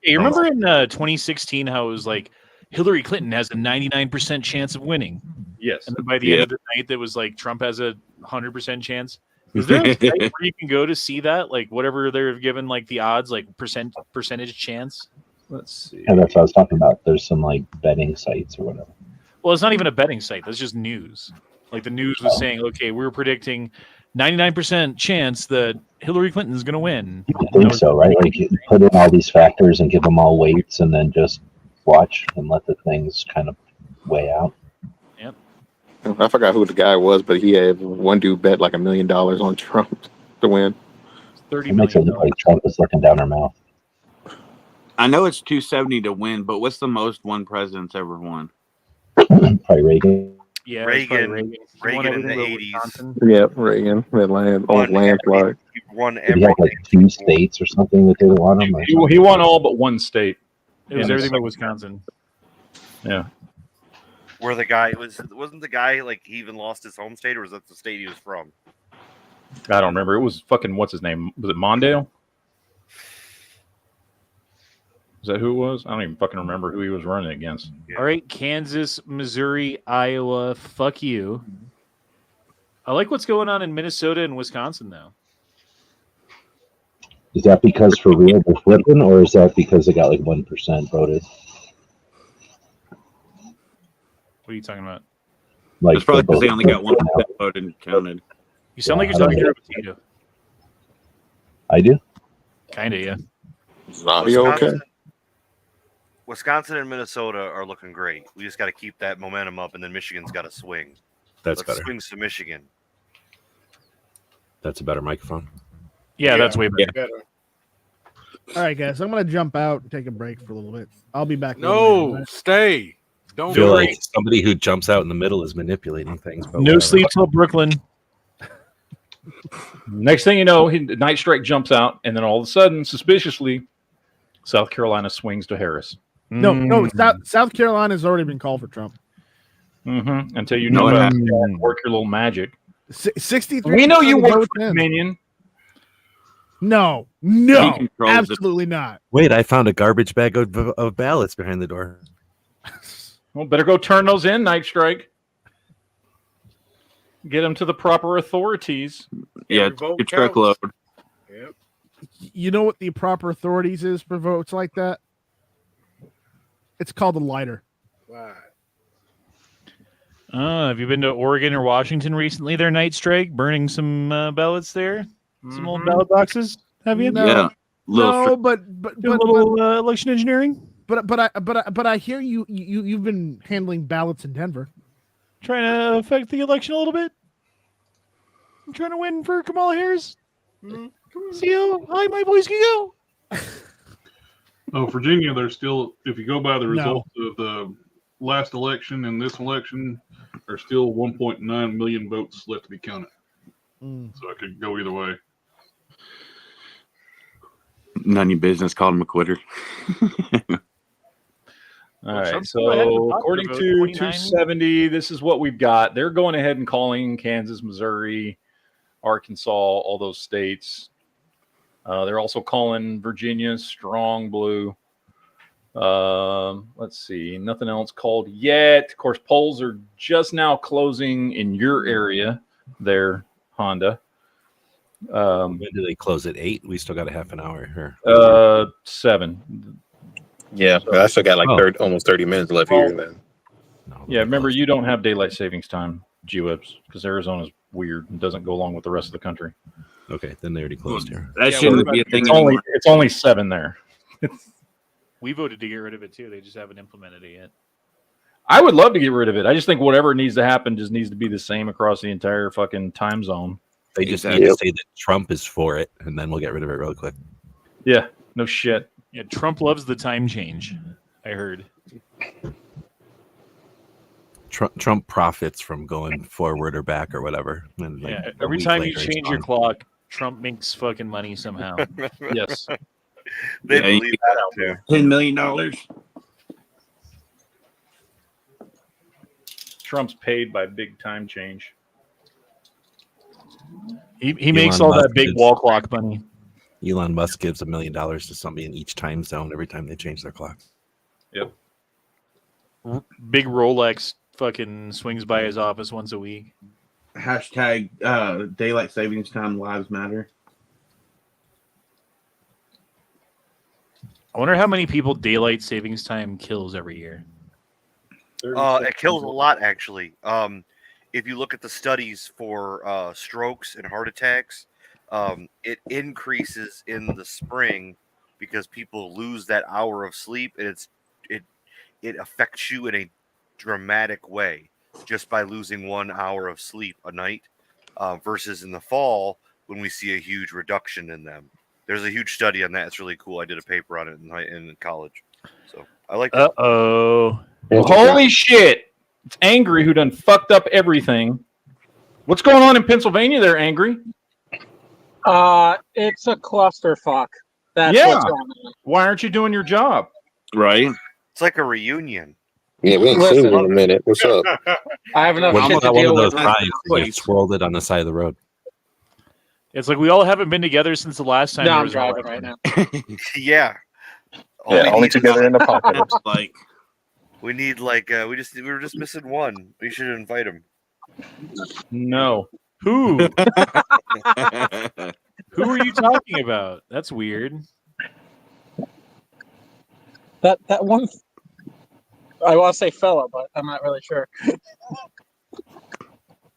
You remember in 2016 how it was like Hillary Clinton has a 99% chance of winning? Yes. And then by the end of the night, there was like Trump has a 100% chance. Is there a site where you can go to see that? Like whatever they're given, like the odds, like percentage chance? Let's see. And that's what I was talking about. There's some like betting sites or whatever. Well, it's not even a betting site. That's just news. Like the news was saying, okay, we're predicting 99% chance that Hillary Clinton's going to win. I think so, right? Like you put in all these factors and give them all weights and then just watch and let the things kind of weigh out. Yep. I forgot who the guy was, but he had one dude bet like $1 million on Trump to win. $30 It makes it look like Trump is looking down her mouth. I know it's 270 to win, but what's the most one president's ever won? Probably Reagan. Yeah, Reagan in the '80s. Yeah, Reagan. Landslide. He won Did he have everything. like 2 states or something that they won him? He won all but one state. It was everything but Wisconsin. Yeah. Where the guy wasn't the guy like he even lost his home state, or was that the state he was from? I don't remember. It was fucking what's his name? Was it Mondale? Is that who it was? I don't even fucking remember who he was running against. All right, Kansas, Missouri, Iowa. Fuck you. I like what's going on in Minnesota and Wisconsin, though. Is that because for real they're flipping, or is that because they got like 1% voted? What are you talking about? It's probably because they only got 1% voted and counted. You sound like you're talking to a potato. I do. Kinda, yeah. Is audio okay? Wisconsin and Minnesota are looking great. We just got to keep that momentum up, and then Michigan's got to swing. Let's better. Swings to Michigan. That's a better microphone. Yeah, that's way better. All right, guys, I'm gonna jump out and take a break for a little bit. I'll be back. No, stay. Don't I feel worry. like somebody who jumps out in the middle is manipulating things. But No whatever. sleep till Brooklyn. Next thing you know, Nightstryk jumps out, and then all of a sudden, suspiciously, South Carolina swings to Harris. No, South Carolina's already been called for Trump. Mm-hmm. Until you know how to work your little magic. 63. We know you work for Dominion. No, absolutely not. Wait, I found a garbage bag of ballots behind the door. Well, better go turn those in, Nightstryk. Get them to the proper authorities. Yeah, your truckload. Yep. You know what the proper authorities is for votes like that? It's called a lighter. Wow. Have you been to Oregon or Washington recently? There, Nightstryk, burning some ballots there, some old ballot boxes. Have you? No, Yeah. no, but election engineering. But I hear you've been handling ballots in Denver, Trying to affect the election a little bit. I'm trying to win for Kamala Harris. See how high my boys can go. Oh, Virginia, there's still, if you go by the results of the last election and this election, there's still 1.9 million votes left to be counted. So it could go either way. None of your business. Called him a quitter. All right. So according to 270, this is what we've got. They're going ahead and calling Kansas, Missouri, Arkansas, all those states. They're also calling Virginia strong blue. Let's see. Nothing else called yet. Of course, polls are just now closing in your area there, Honda. When do they close at 8? We still got a half an hour here. 7. Yeah, I still got like almost 30 minutes left here. Then. Yeah, remember, you don't have daylight savings time, GWIPs, because Arizona's weird and doesn't go along with the rest of the country. Okay, then they already closed here. That shouldn't be a thing. It's only 7 there. We voted to get rid of it too. They just haven't implemented it yet. I would love to get rid of it. I just think whatever needs to happen just needs to be the same across the entire fucking time zone. They just need to say that Trump is for it, and then we'll get rid of it real quick. Yeah, no shit. Yeah, Trump loves the time change, I heard. Trump profits from going forward or back or whatever. And yeah, every time you change your clock, Trump makes fucking money somehow. Yes. They believe that out there. $10 million. Trump's paid by big time change. He makes all that big wall clock money. Elon Musk gives $1 million to somebody in each time zone every time they change their clock. Yep. Big Rolex fucking swings by his office once a week. Hashtag daylight savings time lives matter. I wonder how many people daylight savings time kills every year. It kills a lot, actually. If you look at the studies for strokes and heart attacks, it increases in the spring because people lose that hour of sleep, and it affects you in a dramatic way just by losing 1 hour of sleep a night, versus in the fall when we see a huge reduction in them. There's a huge study on that. It's really cool. I did a paper on it in college, so I like that. Holy shit! It's Angry who done fucked up everything. What's going on in Pennsylvania there, Angry? It's a clusterfuck. That's Yeah. what's going on. Why aren't you doing your job? Right. It's like a reunion. Yeah, we ain't seen you in a minute. What's up? I have enough What shit to about one deal of those with. times they swirled it on the side of the road? It's like we all haven't been together since the last time. No, there I'm was driving an right now. Yeah. Yeah, only together in the apocalypse. Like We need we were just missing one. We should invite him. No. Who? Who are you talking about? That's weird. That one. I want to say fella, but I'm not really sure.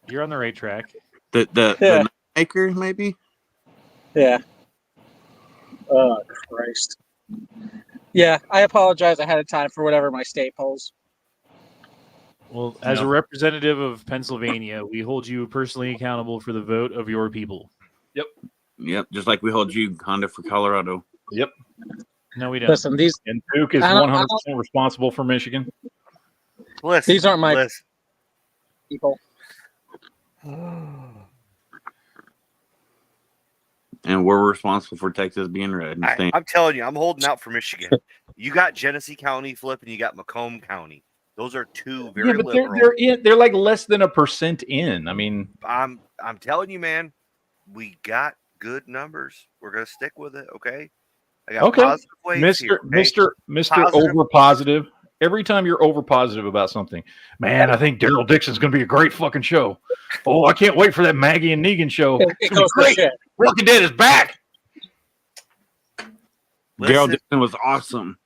You're on the right track. The maker, maybe? Yeah. Oh, Christ. Yeah, I apologize ahead of time for whatever my state polls. Well, as a representative of Pennsylvania, we hold you personally accountable for the vote of your people. Yep, just like we hold you, Honda, for Colorado. Yep. No, we don't. Listen, these And Duke is 100% responsible for Michigan. Listen, these aren't my people. And we're responsible for Texas being red. And I'm telling you, I'm holding out for Michigan. You got Genesee County, Flip, and you got Macomb County. Those are two very liberal. They're like less than 1% in. I mean, I'm telling you, man, we got good numbers. We're gonna stick with it, okay? I got positive waves here, okay? Mr. Over positive. Every time you're over positive about something, man, I think Daryl Dixon's going to be a great fucking show. Oh, I can't wait for that Maggie and Negan show. It's going to be great. Walking Dead is back. Daryl Dixon was awesome.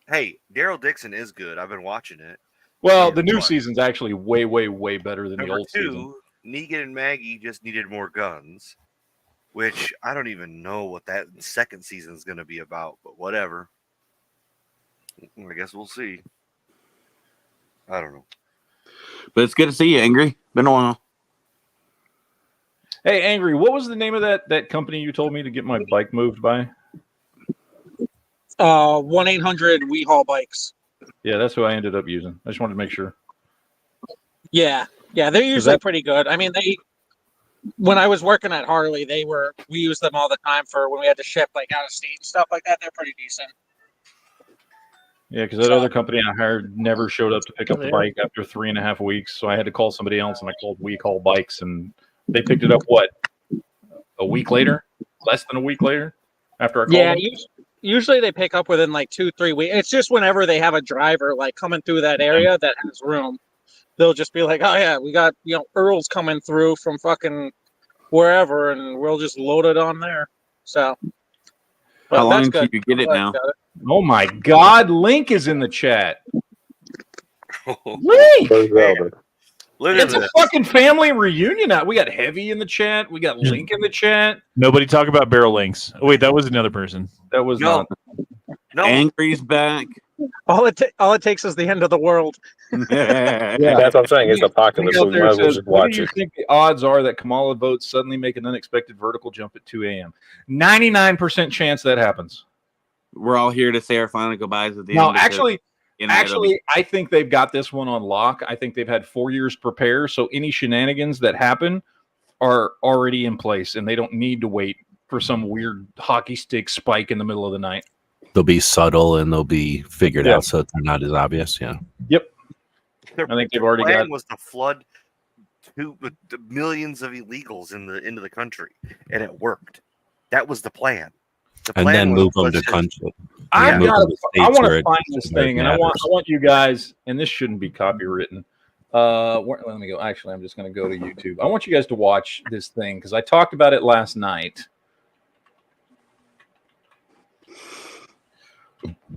Hey, Daryl Dixon is good. I've been watching it. Well, the new season's actually way, way, way better than the old season. Negan and Maggie just needed more guns, which I don't even know what that second season is going to be about, but whatever. I guess we'll see. I don't know. But it's good to see you, Angry. Been a while. Hey, Angry, what was the name of that company you told me to get my bike moved by? 1-800 We Haul Bikes. Yeah, that's who I ended up using. I just wanted to make sure. Yeah, they're usually pretty good. I mean, when I was working at Harley, we used them all the time for when we had to ship like out of state and stuff like that. They're pretty decent. Yeah, because that other company I hired never showed up to pick up the bike after 3.5 weeks. So I had to call somebody else, and I called We Call Bikes, and they picked it up, a week later? Less than a week later after I called them? Usually they pick up within like 2-3 weeks. It's just whenever they have a driver like coming through that area that has room, they'll just be like, oh, yeah, we got, Earl's coming through from fucking wherever, and we'll just load it on there. So. How long until you get it now? Oh my God! Link is in the chat. Link. It's a fucking family reunion now. We got Heavy in the chat. We got Link in the chat. Nobody talk about barrel links. Oh, wait, that was another person. That was not. No. Angry's back. All it takes is the end of the world. Yeah, that's what I'm saying. It's apocalypse. So we might as well just what watch do you it. think the odds are that Kamala votes suddenly make an unexpected vertical jump at 2 a.m.? 99% chance that happens. We're all here to say our final goodbyes at the No, end. actually, I think they've got this one on lock. I think they've had 4 years prepare, so any shenanigans that happen are already in place, and they don't need to wait for some weird hockey stick spike in the middle of the night. They'll be subtle and they'll be figured out, so they're not as obvious. Yeah. Yep. I think they've already got. Was to flood millions of illegals into the country, and it worked. That was the plan. And then move them to country. I want to find this thing, and I want you guys, and this shouldn't be copywritten. Let me go. Actually, I'm just going to go to YouTube. I want you guys to watch this thing because I talked about it last night.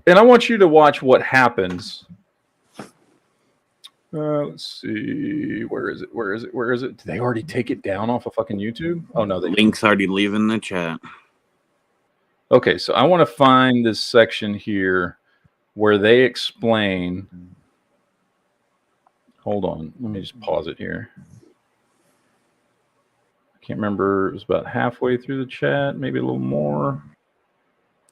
And I want you to watch what happens. Let's see. Where is it? Did they already take it down off of fucking YouTube? Oh, no. Link's already leaving the chat. Okay, so I want to find this section here where they explain. Hold on. Let me just pause it here. I can't remember. It was about halfway through the chat, maybe a little more.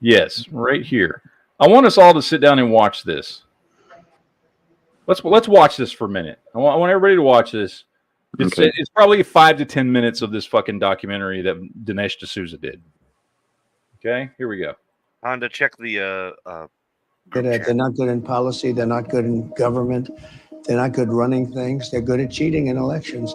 Yes, right here. I want us all to sit down and watch this. Let's watch this for a minute. I want everybody to watch this. It's probably 5 to 10 minutes of this fucking documentary that Dinesh D'Souza did. Okay, here we go. Honda, check the. They're not good in policy. They're not good in government. They're not good running things. They're good at cheating in elections.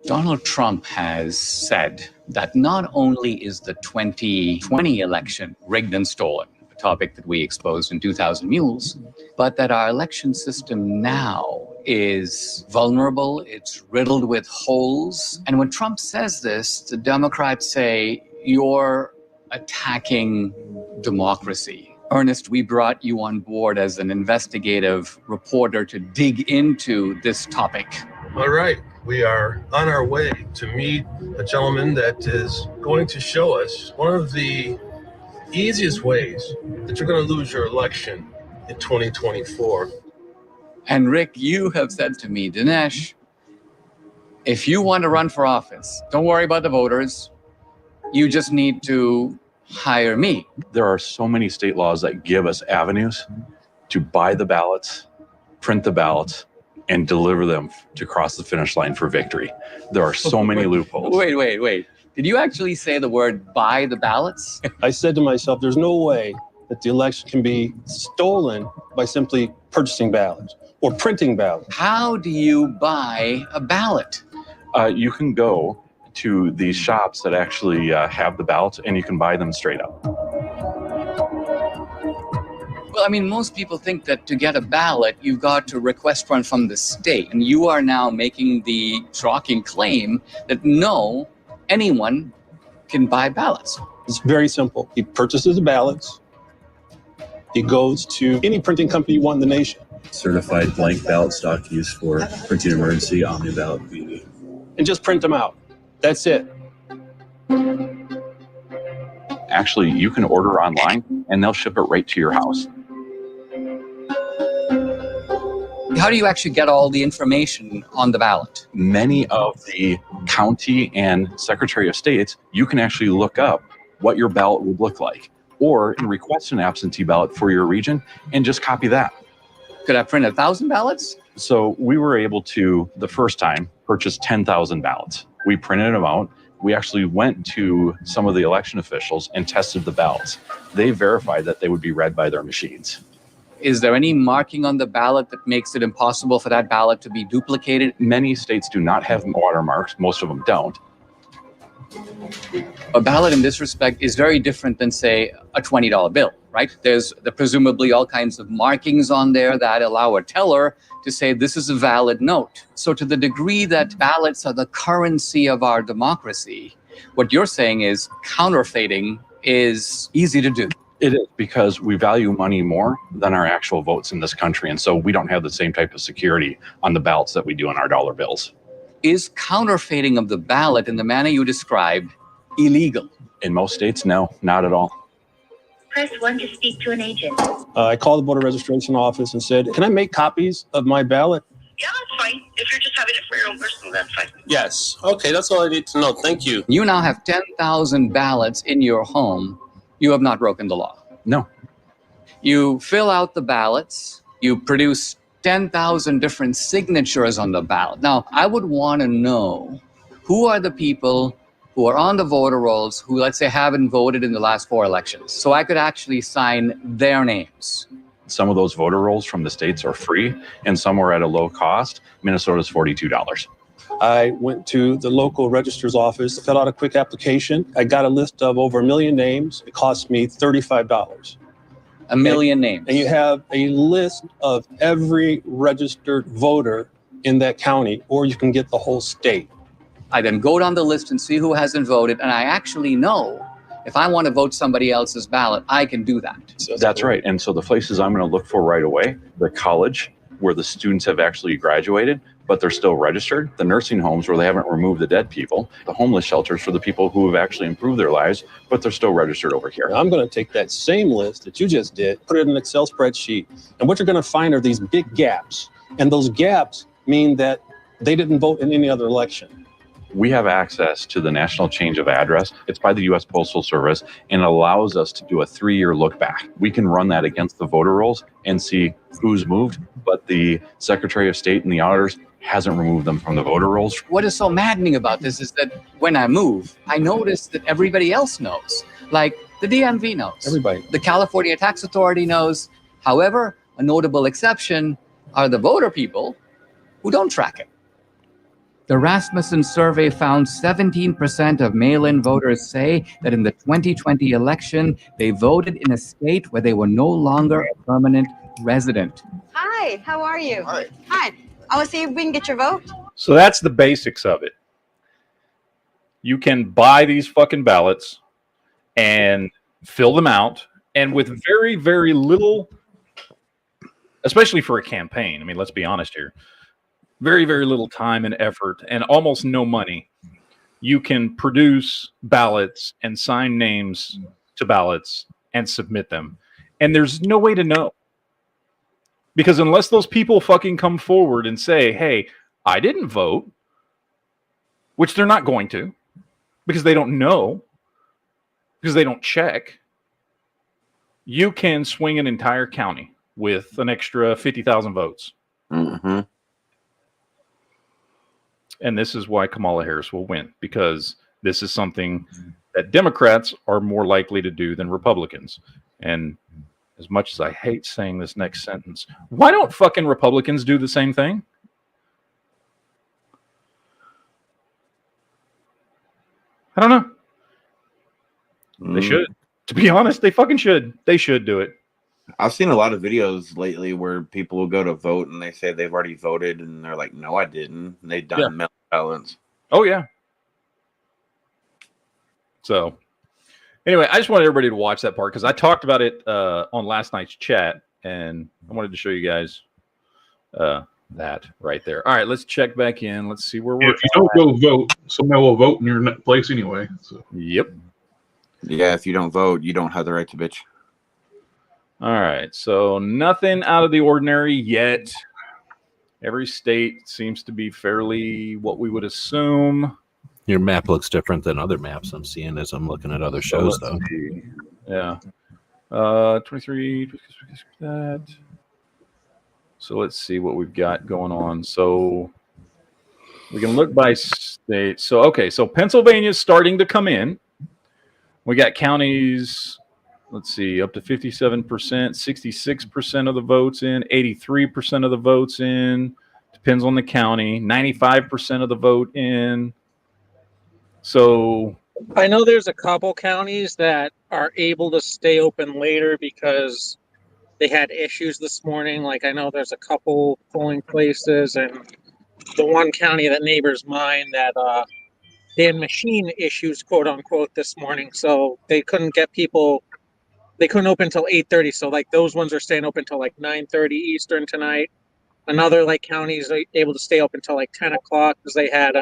Donald Trump has said that not only is the 2020 election rigged and stolen, a topic that we exposed in 2000 Mules, but that our election system now is vulnerable, it's riddled with holes. And when Trump says this, the Democrats say, you're attacking democracy. Ernest, we brought you on board as an investigative reporter to dig into this topic. All right, we are on our way to meet a gentleman that is going to show us one of the easiest ways that you're going to lose your election in 2024. And Rick, you have said to me, Dinesh, if you want to run for office, don't worry about the voters. You just need to hire me. There are so many state laws that give us avenues to buy the ballots, print the ballots, and deliver them to cross the finish line for victory. There are so many loopholes. Wait. Did you actually say the word buy the ballots? I said to myself, there's no way that the election can be stolen by simply purchasing ballots or printing ballots. How do you buy a ballot? You can go to these shops that actually have the ballots, and you can buy them straight up. Well, I mean, most people think that to get a ballot, you've got to request one from the state. And you are now making the shocking claim that no, anyone can buy ballots. It's very simple. He purchases the ballots. He goes to any printing company you want in the nation. Certified blank ballot stock used for printing emergency omni-ballot VV. And just print them out. That's it. Actually, you can order online, and they'll ship it right to your house. How do you actually get all the information on the ballot? Many of the county and Secretary of States, you can actually look up what your ballot would look like, or request an absentee ballot for your region and just copy that. Could I print 1,000 ballots? So we were able to, the first time, purchase 10,000 ballots. We printed them out. We actually went to some of the election officials and tested the ballots. They verified that they would be read by their machines. Is there any marking on the ballot that makes it impossible for that ballot to be duplicated? Many states do not have watermarks. Most of them don't. A ballot in this respect is very different than, say, a $20 bill, right? There's presumably all kinds of markings on there that allow a teller to say this is a valid note. So to the degree that ballots are the currency of our democracy, what you're saying is counterfeiting is easy to do. It is, because we value money more than our actual votes in this country. And so we don't have the same type of security on the ballots that we do on our dollar bills. Is counterfeiting of the ballot in the manner you described illegal? In most states, no, not at all. Press 1 to speak to an agent. I called the voter registration office and said, can I make copies of my ballot? Yeah, that's fine. If you're just having it for your own personal, that's fine. Yes. Okay, that's all I need to know. Thank you. You now have 10,000 ballots in your home. You have not broken the law. No. You fill out the ballots. You produce 10,000 different signatures on the ballot. Now, I would want to know who are the people who are on the voter rolls who, let's say, haven't voted in the last 4 elections, so I could actually sign their names. Some of those voter rolls from the states are free, and some are at a low cost. Minnesota's $42. I went to the local registrar's office, filled out a quick application. I got a list of over 1 million names. It cost me $35. 1 million names. And you have a list of every registered voter in that county, or you can get the whole state. I then go down the list and see who hasn't voted, and I actually know if I want to vote somebody else's ballot, I can do that. That's right. And so the places I'm going to look for right away, the college where the students have actually graduated, but they're still registered, the nursing homes where they haven't removed the dead people, the homeless shelters for the people who have actually improved their lives, but they're still registered over here. I'm going to take that same list that you just did, put it in an Excel spreadsheet, and what you're going to find are these big gaps. And those gaps mean that they didn't vote in any other election. We have access to the National Change of Address. It's by the U.S. Postal Service, and it allows us to do a 3-year look back. We can run that against the voter rolls and see who's moved, but the Secretary of State and the auditors hasn't removed them from the voter rolls. What is so maddening about this is that when I move, I notice that everybody else knows. Like the DMV knows. Everybody. The California Tax Authority knows. However, a notable exception are the voter people who don't track it. The Rasmussen survey found 17% of mail-in voters say that in the 2020 election, they voted in a state where they were no longer a permanent resident. Hi, how are you? Hi. I want to see if we can get your vote. So that's the basics of it. You can buy these fucking ballots and fill them out. And with very, very little, especially for a campaign, I mean, let's be honest here, very, very little time and effort and almost no money, you can produce ballots and sign names to ballots and submit them. And there's no way to know. Because unless those people fucking come forward and say, hey, I didn't vote, which they're not going to, because they don't know, because they don't check, you can swing an entire county with an extra 50,000 votes. Mm-hmm. And this is why Kamala Harris will win, because this is something that Democrats are more likely to do than Republicans. And as much as I hate saying this next sentence, why don't fucking Republicans do the same thing? I don't know. They should. To be honest, they fucking should. They should do it. I've seen a lot of videos lately where people will go to vote and they say they've already voted and they're like, no, I didn't. And they've done mail ballots. Oh, yeah. So, anyway, I just wanted everybody to watch that part because I talked about it on last night's chat, and I wanted to show you guys that right there. All right, let's check back in. Let's see where we're If you don't go vote, somebody will vote in your place anyway. So. Yep. Yeah, if you don't vote, you don't have the right to bitch. All right, so nothing out of the ordinary yet. Every state seems to be fairly what we would assume. Your map looks different than other maps I'm seeing as I'm looking at other shows, though. See. Yeah. 23, that. So let's see what we've got going on. So we can look by state. So, okay, so Pennsylvania's starting to come in. We got counties, let's see, up to 57%, 66% of the votes in, 83% of the votes in. Depends on the county. 95% of the vote in. So I know there's a couple counties that are able to stay open later because they had issues this morning. Like I know there's a couple polling places, and the one county that neighbors mine that they had machine issues, quote unquote, this morning, so they couldn't get people. They couldn't open until 8:30. So like those ones are staying open until like 9:30 Eastern tonight. Another like counties are able to stay open until like 10 o'clock because they had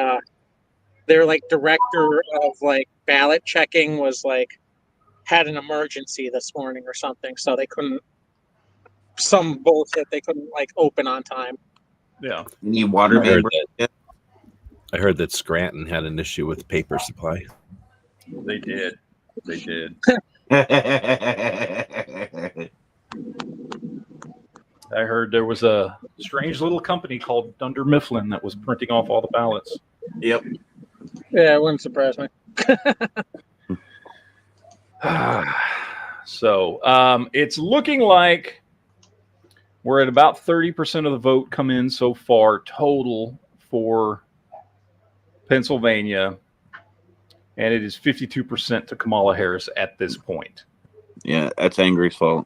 their like director of like ballot checking was like had an emergency this morning or something, so they couldn't. Some bullshit. They couldn't like open on time. Yeah. You need water. I heard that Scranton had an issue with paper supply. They did. They did. I heard there was a strange little company called Dunder Mifflin that was printing off all the ballots. Yep. Yeah, it wouldn't surprise me. So it's looking like we're at about 30% of the vote come in so far total for Pennsylvania, and it is 52% to Kamala Harris at this point. Yeah, that's Angry's fault.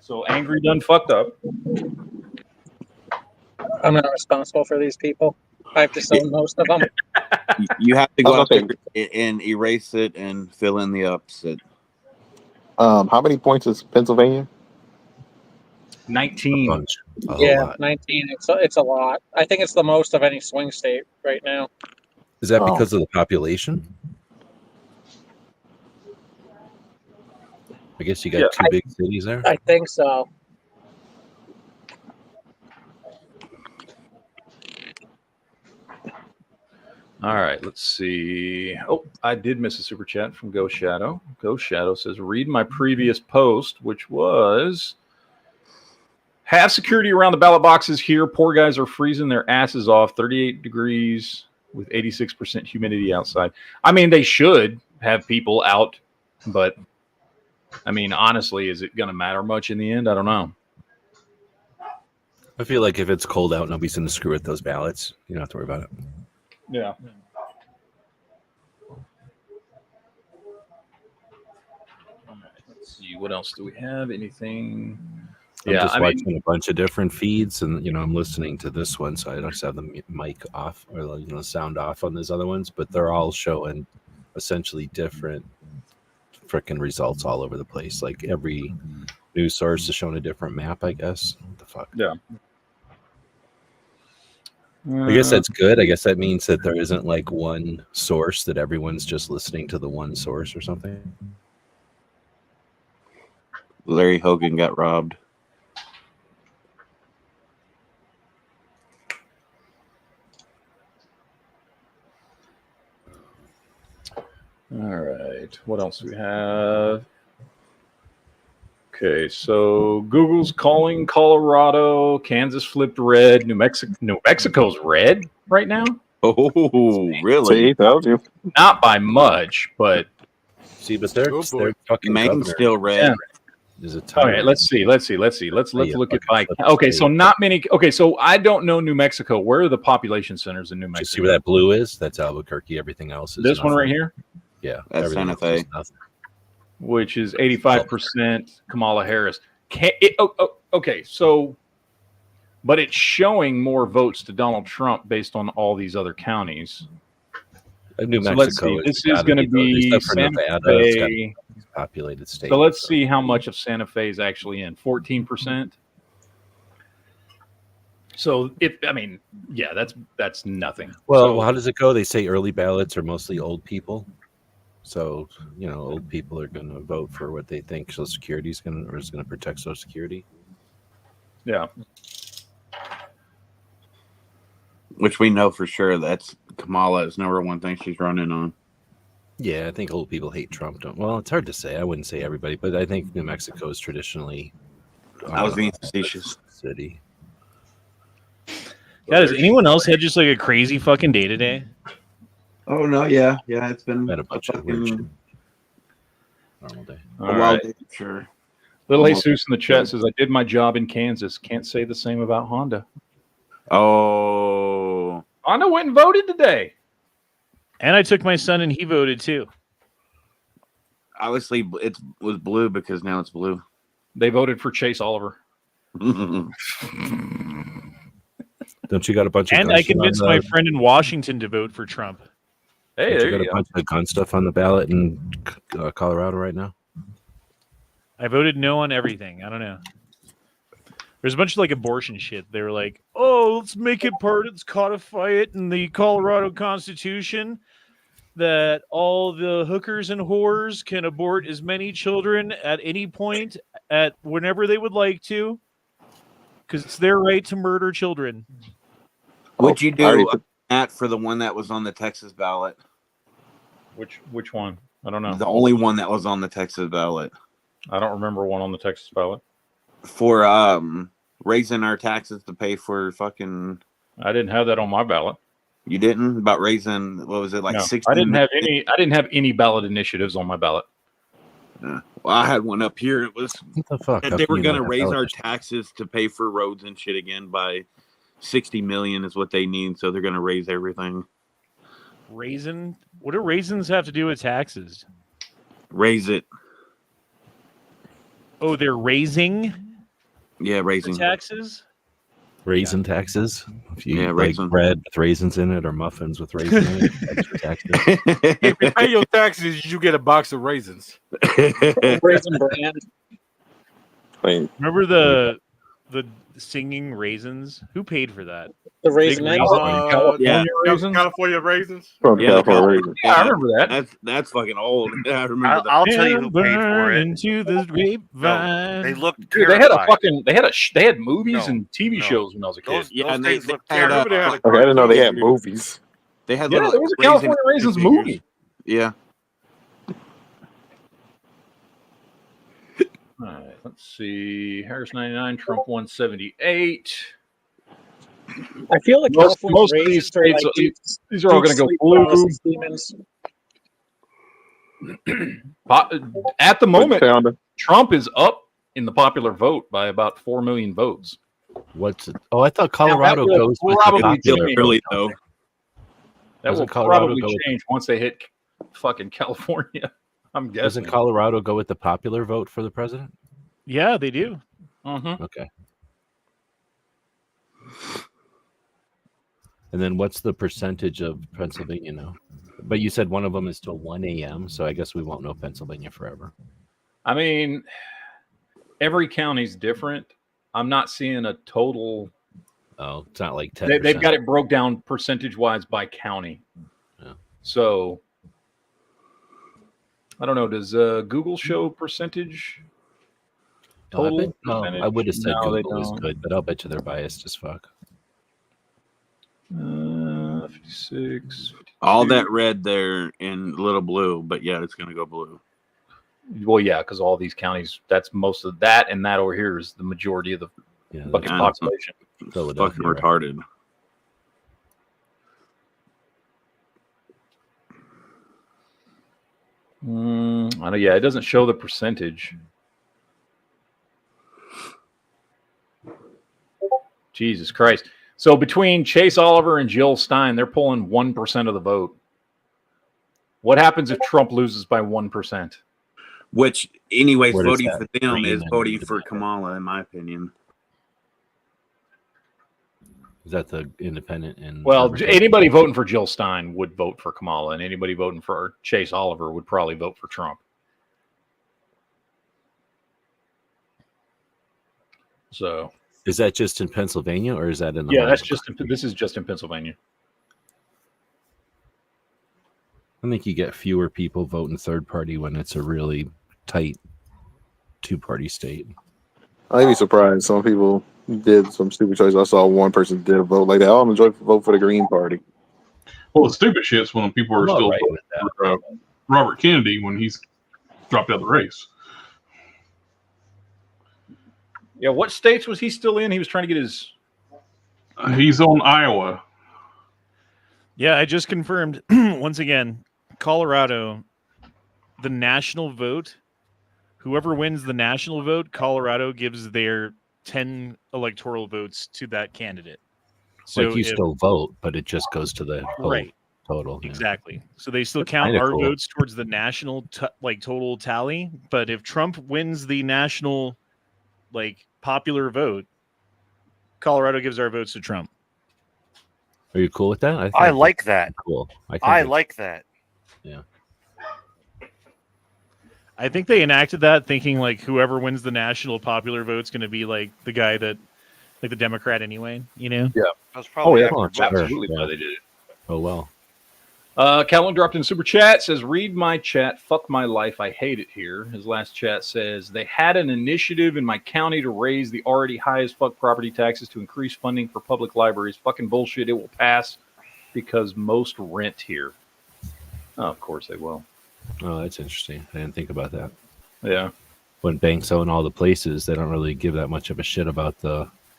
So Angry done fucked up. I'm not responsible for these people. I have to sell most of them. You have to go out there and erase it and fill in the ups. How many points is Pennsylvania? 19. Yeah, 19. It's a lot. I think it's the most of any swing state right now. Is that because of the population? I guess you got two big cities there. I think so. All right, let's see. Oh, I did miss a super chat from Ghost Shadow. Ghost Shadow says, read my previous post, which was, have security around the ballot boxes here. Poor guys are freezing their asses off. 38 degrees with 86% humidity outside. I mean, they should have people out, but I mean, honestly, is it going to matter much in the end? I don't know. I feel like if it's cold out, nobody's going to screw with those ballots. You don't have to worry about it. Yeah. All right, let's see. What else do we have? Anything? I'm just watching a bunch of different feeds, and I'm listening to this one, so I just have the mic off or sound off on these other ones, but they're all showing essentially different freaking results all over the place. Like every news source is showing a different map, I guess. What the fuck? Yeah. I guess that's good. I guess that means that there isn't like one source that everyone's just listening to the one source or something. Larry Hogan got robbed. All right. What else do we have? Okay, so Google's calling Colorado, Kansas flipped red, New Mexico's red right now. Oh, really? See, told you. Not by much, but see, but they're fucking Maine's governor. still red. Yeah. Is it All right, let's see. Let's look at by. Okay, so not many. Okay, so I don't know New Mexico. Where are the population centers in New Mexico? You see where that blue is? That's Albuquerque. Everything else is This one right nothing. here? Yeah, That's everything Santa else Fe. is nothing. Which is 85% Kamala Harris. Okay, so, but it's showing more votes to Donald Trump based on all these other counties. New So Mexico. let's see. This is going to be Santa Fe. Populated state. So let's see how much of Santa Fe is actually in. 14%. So that's nothing. Well, how does it go? They say early ballots are mostly old people. So, old people are going to vote for what they think Social Security is going to protect Social Security. Yeah. Which we know for sure that's Kamala is number one thing she's running on. Yeah, I think old people hate Trump. Well, it's hard to say. I wouldn't say everybody, but I think New Mexico is traditionally. I was being facetious. City. Yeah, has anyone else had just like a crazy fucking day today? Oh no, yeah, it's been a bunch of weird shit. Normal day. All wild right. day, sure. Little Jesus in the chat says, I did my job in Kansas. Can't say the same about Honda. Oh. Honda went and voted today. And I took my son and he voted too. Obviously, it was blue because now it's blue. They voted for Chase Oliver. Don't you got a bunch of And I convinced my friend in Washington to vote for Trump. Hey, you there got you a go. bunch of gun stuff on the ballot in Colorado right now? I voted no on everything. I don't know. There's a bunch of like abortion shit. They were like, oh, let's make it let's codify it in the Colorado Constitution that all the hookers and whores can abort as many children at any point at whenever they would like to, because it's their right to murder children. What'd you do that for the one that was on the Texas ballot? Which one? I don't know. The only one that was on the Texas ballot. I don't remember one on the Texas ballot. For raising our taxes to pay for fucking. I didn't have that on my ballot. You didn't? About raising, what was it, like No, 60? I didn't have any ballot initiatives on my ballot. Well, I had one up here. It was what the fuck? that they were going to raise our taxes to pay for roads and shit again by 60 million is what they need. So they're going to raise everything. Raisin? What do raisins have to do with taxes? Raise it. Oh, they're raising? Yeah, raising taxes. Raisin taxes. If you like raisin. bread with raisins in it or muffins with raisins in it, that's your taxes. If you pay your taxes, you get a box of raisins. Raisin brand. Remember the singing raisins? Who paid for that? The raisin. California raisins. Yeah, I remember that. That's fucking old. I remember that. I'll tell you who paid for it. Into the grapevine. They looked Dude, terrifying. they had movies and TV shows when I was a kid. Those and things look had, terrible. Okay, I didn't know they had movies. They had Yeah, there was a California Raisins movie. Yeah. All right, let's see. Harris 99, Trump 178. I feel like Most California of these raisins states, are like these are all going to go blue. At the moment, Trump is up in the popular vote by about 4 million votes. What's it? Oh, I thought Colorado That will goes with probably the popular change. vote. though. That will Doesn't Colorado probably go with- change once they hit fucking California. I'm guessing. Doesn't Colorado go with the popular vote for the president? Yeah, they do. Mm-hmm. Okay. And then what's the percentage of Pennsylvania now? But you said one of them is till 1 a.m., so I guess we won't know Pennsylvania forever. I mean, every county's different. I'm not seeing a total. Oh, it's not like 10%. They've got it broke down percentage-wise by county. Yeah. So, I don't know. Does Google show percentage? Total percentage? I would have said No, they Google is don't. good, but I'll bet you they're biased as fuck. 56. All that red there in little blue, but yeah, it's going to go blue. Well, yeah, because all these counties, that's most of that, and that over here is the majority of the fucking population. Fucking retarded. I know, yeah, it doesn't show the percentage. Jesus Christ. So between Chase Oliver and Jill Stein, they're pulling 1% of the vote. What happens if Trump loses by 1%? Which, anyways, Where does voting that for them bring is in voting the for Kamala, in my opinion. Is that the independent and Well, anybody voting for Jill Stein would vote for Kamala, and anybody voting for Chase Oliver would probably vote for Trump. So, is that just in Pennsylvania, or is that in the yeah, whole that's just this is just in Pennsylvania. I think you get fewer people voting third party when it's a really tight two-party state. I'd be surprised. Some people did some stupid choice. I saw one person did a vote like that. Oh, I'm going to vote for the Green Party. Well, the stupid shit's when people are still voting for Robert Kennedy when he's dropped out of the race. Yeah, what states was he still in? He was trying to get his... He's on Iowa. Yeah, I just confirmed once again, Colorado, the national vote, whoever wins the national vote, Colorado gives their 10 electoral votes to that candidate. So like you still vote, but it just goes to the right total. Exactly. So they still That's count kinda our cool. votes towards the national total tally. But if Trump wins the national popular vote, Colorado gives our votes to Trump. Are you cool with that? I like that. Cool. I like that. Yeah. I think they enacted that thinking whoever wins the national popular vote's going to be the guy that the Democrat anyway, Yeah. That's probably absolutely why they did it. Oh, well. Calvin dropped in super chat, says, read my chat, fuck my life, I hate it here. His last chat says, they had an initiative in my county to raise the already high as fuck property taxes to increase funding for public libraries. Fucking bullshit, it will pass because most rent here. Oh, of course they will. Oh, that's interesting. I didn't think about that. Yeah. When banks own all the places, they don't really give that much of a shit about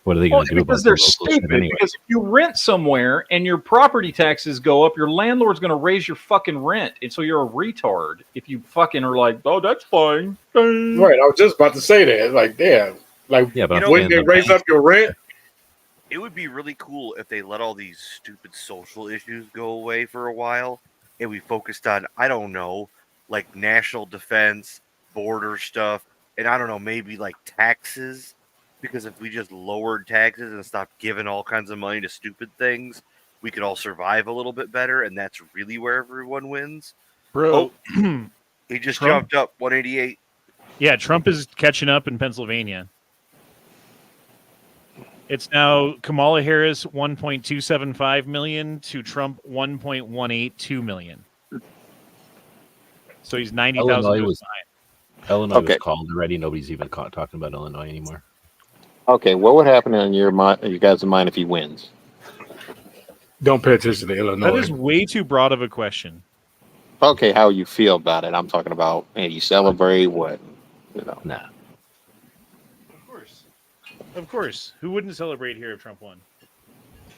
what are they going to do about because they're the local shit stupid. anyway? Because if you rent somewhere and your property taxes go up, your landlord's going to raise your fucking rent, and so you're a retard if you fucking are like, oh, that's fine. Right, I was just about to say that. Damn, but wouldn't they raise up your rent? It would be really cool if they let all these stupid social issues go away for a while, and we focused on, I don't know, national defense, border stuff, and I don't know, maybe taxes. Because if we just lowered taxes and stopped giving all kinds of money to stupid things, we could all survive a little bit better, and that's really where everyone wins. Bro, he just Trump jumped up 188. Yeah, Trump is catching up in Pennsylvania. It's now Kamala Harris 1.275 million to Trump 1.182 million. So he's 90,000 votes behind. Illinois was called already. Nobody's even talking about Illinois anymore. Okay, what would happen in your guys' mind if he wins? Don't pay attention to Illinois. That is way too broad of a question. Okay, how you feel about it? I'm talking about, you celebrate what? Nah. Of course. Who wouldn't celebrate here if Trump won?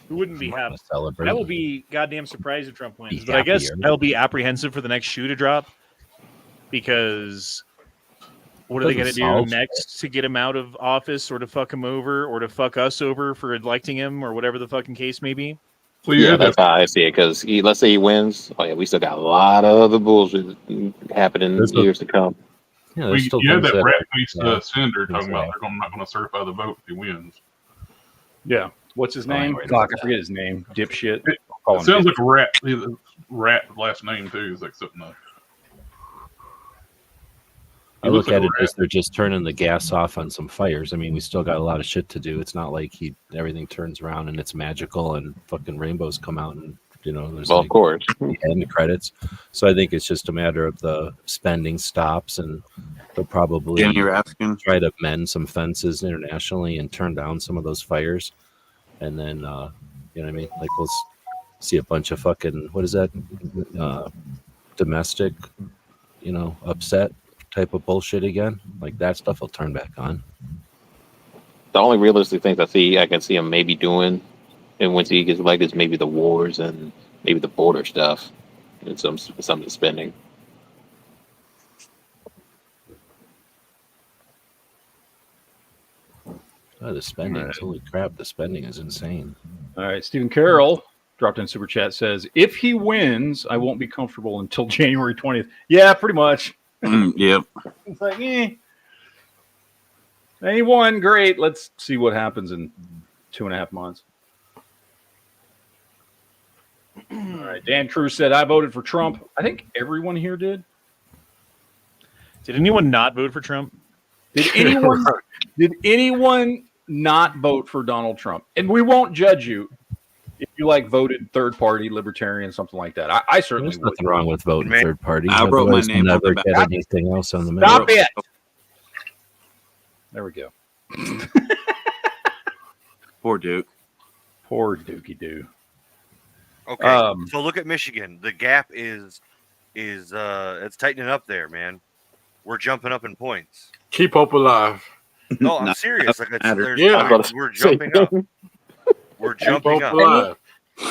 Who wouldn't be happy? Celebrate. I will be goddamn surprised if Trump wins. Be But I guess happier. I'll be apprehensive for the next shoe to drop because what are they going to do next to get him out of office or to fuck him over or to fuck us over for electing him or whatever the fucking case may be? Well, yeah, that's how I see it. Because let's say he wins, we still got a lot of other bullshit happening in years to come. Yeah, Well, you have that rat-faced senator That's talking about they're not going to certify the vote if he wins. Yeah. What's his name? right. Fuck, I forget his name. Dipshit. call It him sounds Dick. like a rat. Rat last name too. It's like something. I look at it as they're just turning the gas off on some fires. I mean, we still got a lot of shit to do. It's not like everything turns around and it's magical and fucking rainbows come out and there's of course the end credits. So I think it's just a matter of the spending stops, and they'll probably try to mend some fences internationally and turn down some of those fires. And then you know what I mean? Like we'll see a bunch of fucking what is that? Domestic, upset type of bullshit again. Like that stuff will turn back on. The only realistic things I can see him maybe doing, and once he gets elected, is maybe the wars and maybe the border stuff and some of the spending. Oh, the spending! Holy crap! The spending is insane. All right, Stephen Carroll dropped in super chat, says, "If he wins, I won't be comfortable until January 20th." Yeah, pretty much. Yep. It's like, he won, great. Let's see what happens in 2.5 months. All right, Dan Cruz said, "I voted for Trump." I think everyone here did. Did anyone not vote for Trump? Did anyone not vote for Donald Trump? And we won't judge you if you voted third party, libertarian, something like that. I certainly There's nothing wrong with voting third party. I wrote my Otherwise, name we'll on the never back. get anything else on the map. Stop it. There we go. Poor Duke. Poor Dookie Doo. Okay, so look at Michigan. The gap is it's tightening up there, man. We're jumping up in points. Keep hope alive. No, I'm serious. We're jumping up. We're jumping up.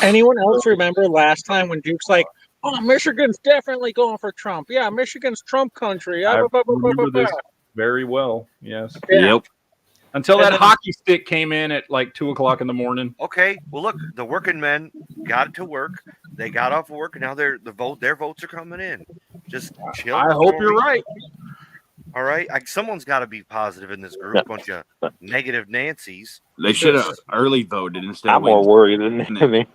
Anyone else remember last time when Duke's like, "Oh, Michigan's definitely going for Trump. Yeah, Michigan's Trump country." I remember this very well. Yes. Yeah. Yep. Until that hockey stick came in at 2:00 in the morning. Okay, well, look, the working men got to work. They got off work, and now their votes are coming in. Just chill. I hope you're right. All right, someone's got to be positive in this group. Bunch of negative Nancys. They should have early voted instead. I'm more worried than anything.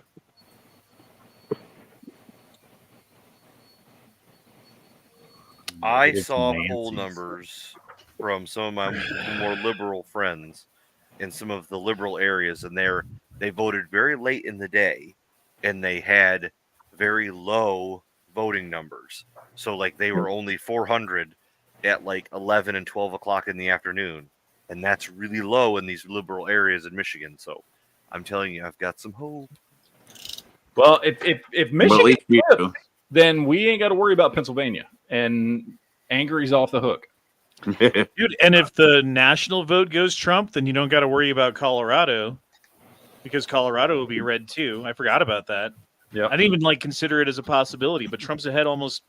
I saw poll numbers from some of my more liberal friends in some of the liberal areas, and they voted very late in the day, and they had very low voting numbers. So they were only 400 at 11 and 12 o'clock in the afternoon, and that's really low in these liberal areas in Michigan. So I'm telling you, I've got some hope. Well, if Michigan flips, then we ain't got to worry about Pennsylvania, and Angry's off the hook. Dude, and if the national vote goes Trump, then you don't got to worry about Colorado, because Colorado will be red too. I forgot about that. Yeah, I didn't even consider it as a possibility, but Trump's ahead almost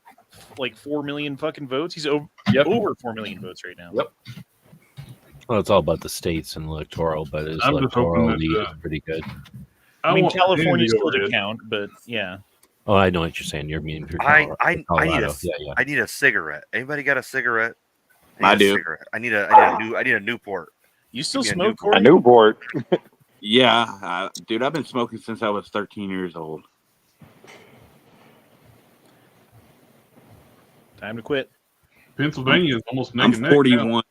4 million fucking votes. He's over 4 million votes right now. Yep. Well, it's all about the states and electoral, but his I'm just electoral hoping lead that, is pretty good. I mean, want California's Virginia to still go to red. count, but yeah. Oh, I know what you're saying. You're meaning for I Colorado. I need a cigarette. Anybody got a cigarette? I do. Cigarette. I need a Newport. You still Give me smoke, A Corey? Newport. Yeah, dude, I've been smoking since I was 13 years old. Time to quit. Pennsylvania is almost I'm neck and neck 41.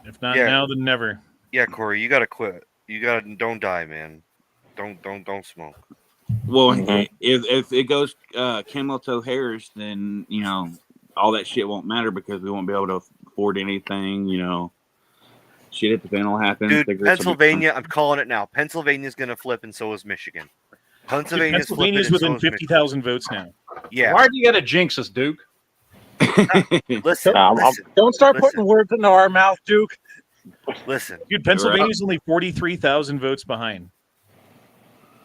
If not Yeah. now, then never. Yeah, Corey, you gotta quit. You gotta don't die, man. Don't smoke. Well, if it goes camel toe hairs, then all that shit won't matter because we won't be able to afford anything. Shit at the fan will happen. Dude, Cigarettes will be Pennsylvania, I'm calling it now. Pennsylvania's gonna flip, and so is Michigan. Pennsylvania's Pennsylvania's flipping, and within so is 50,000 votes now. Yeah. Why do you got to jinx us, Duke? Listen, Don't start putting words into our mouth, Duke. Listen. Dude, Pennsylvania's only 43,000 votes behind.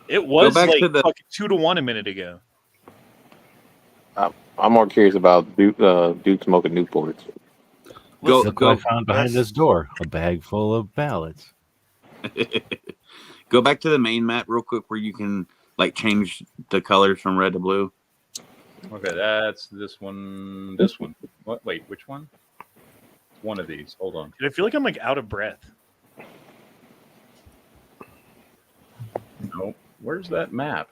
It was back to the- fucking 2-1 a minute ago. I'm more curious about Duke smoking Newports. Look what I found behind this door. A bag full of ballots. Go back to the main map real quick where you can change the colors from red to blue. Okay, that's this one. This one. What? Wait, which one? One of these. Hold on. Dude, I feel like I'm out of breath. No, where's that map?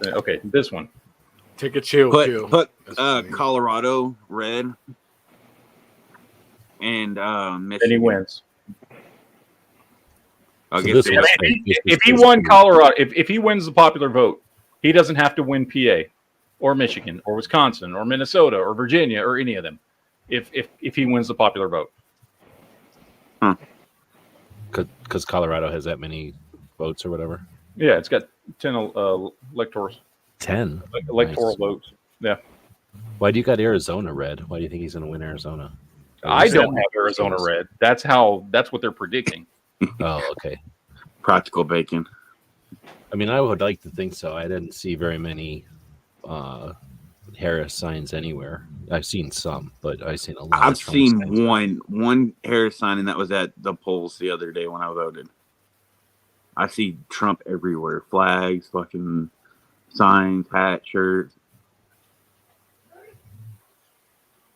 Okay, this one. Take a chill pill. Put Colorado red and Michigan. Then he wins. I'll So get this the- was If he won Colorado, if he wins the popular vote, he doesn't have to win PA or Michigan or Wisconsin or Minnesota or Virginia or any of them. If he wins the popular vote. Because Colorado has that many votes or whatever. Yeah, it's got 10 electoral 10 electoral Nice. votes. Yeah. Why do you got Arizona red? Why do you think he's going to win Arizona? I don't have Arizona red. That's what they're predicting. Oh, okay. Practical bacon. I mean, I would like to think so. I didn't see very many Harris signs anywhere. I've seen some, but I've seen a lot. I've of Trump seen signs. one Harris sign, and that was at the polls the other day when I voted. I see Trump everywhere. Flags, fucking signs, hats, shirts.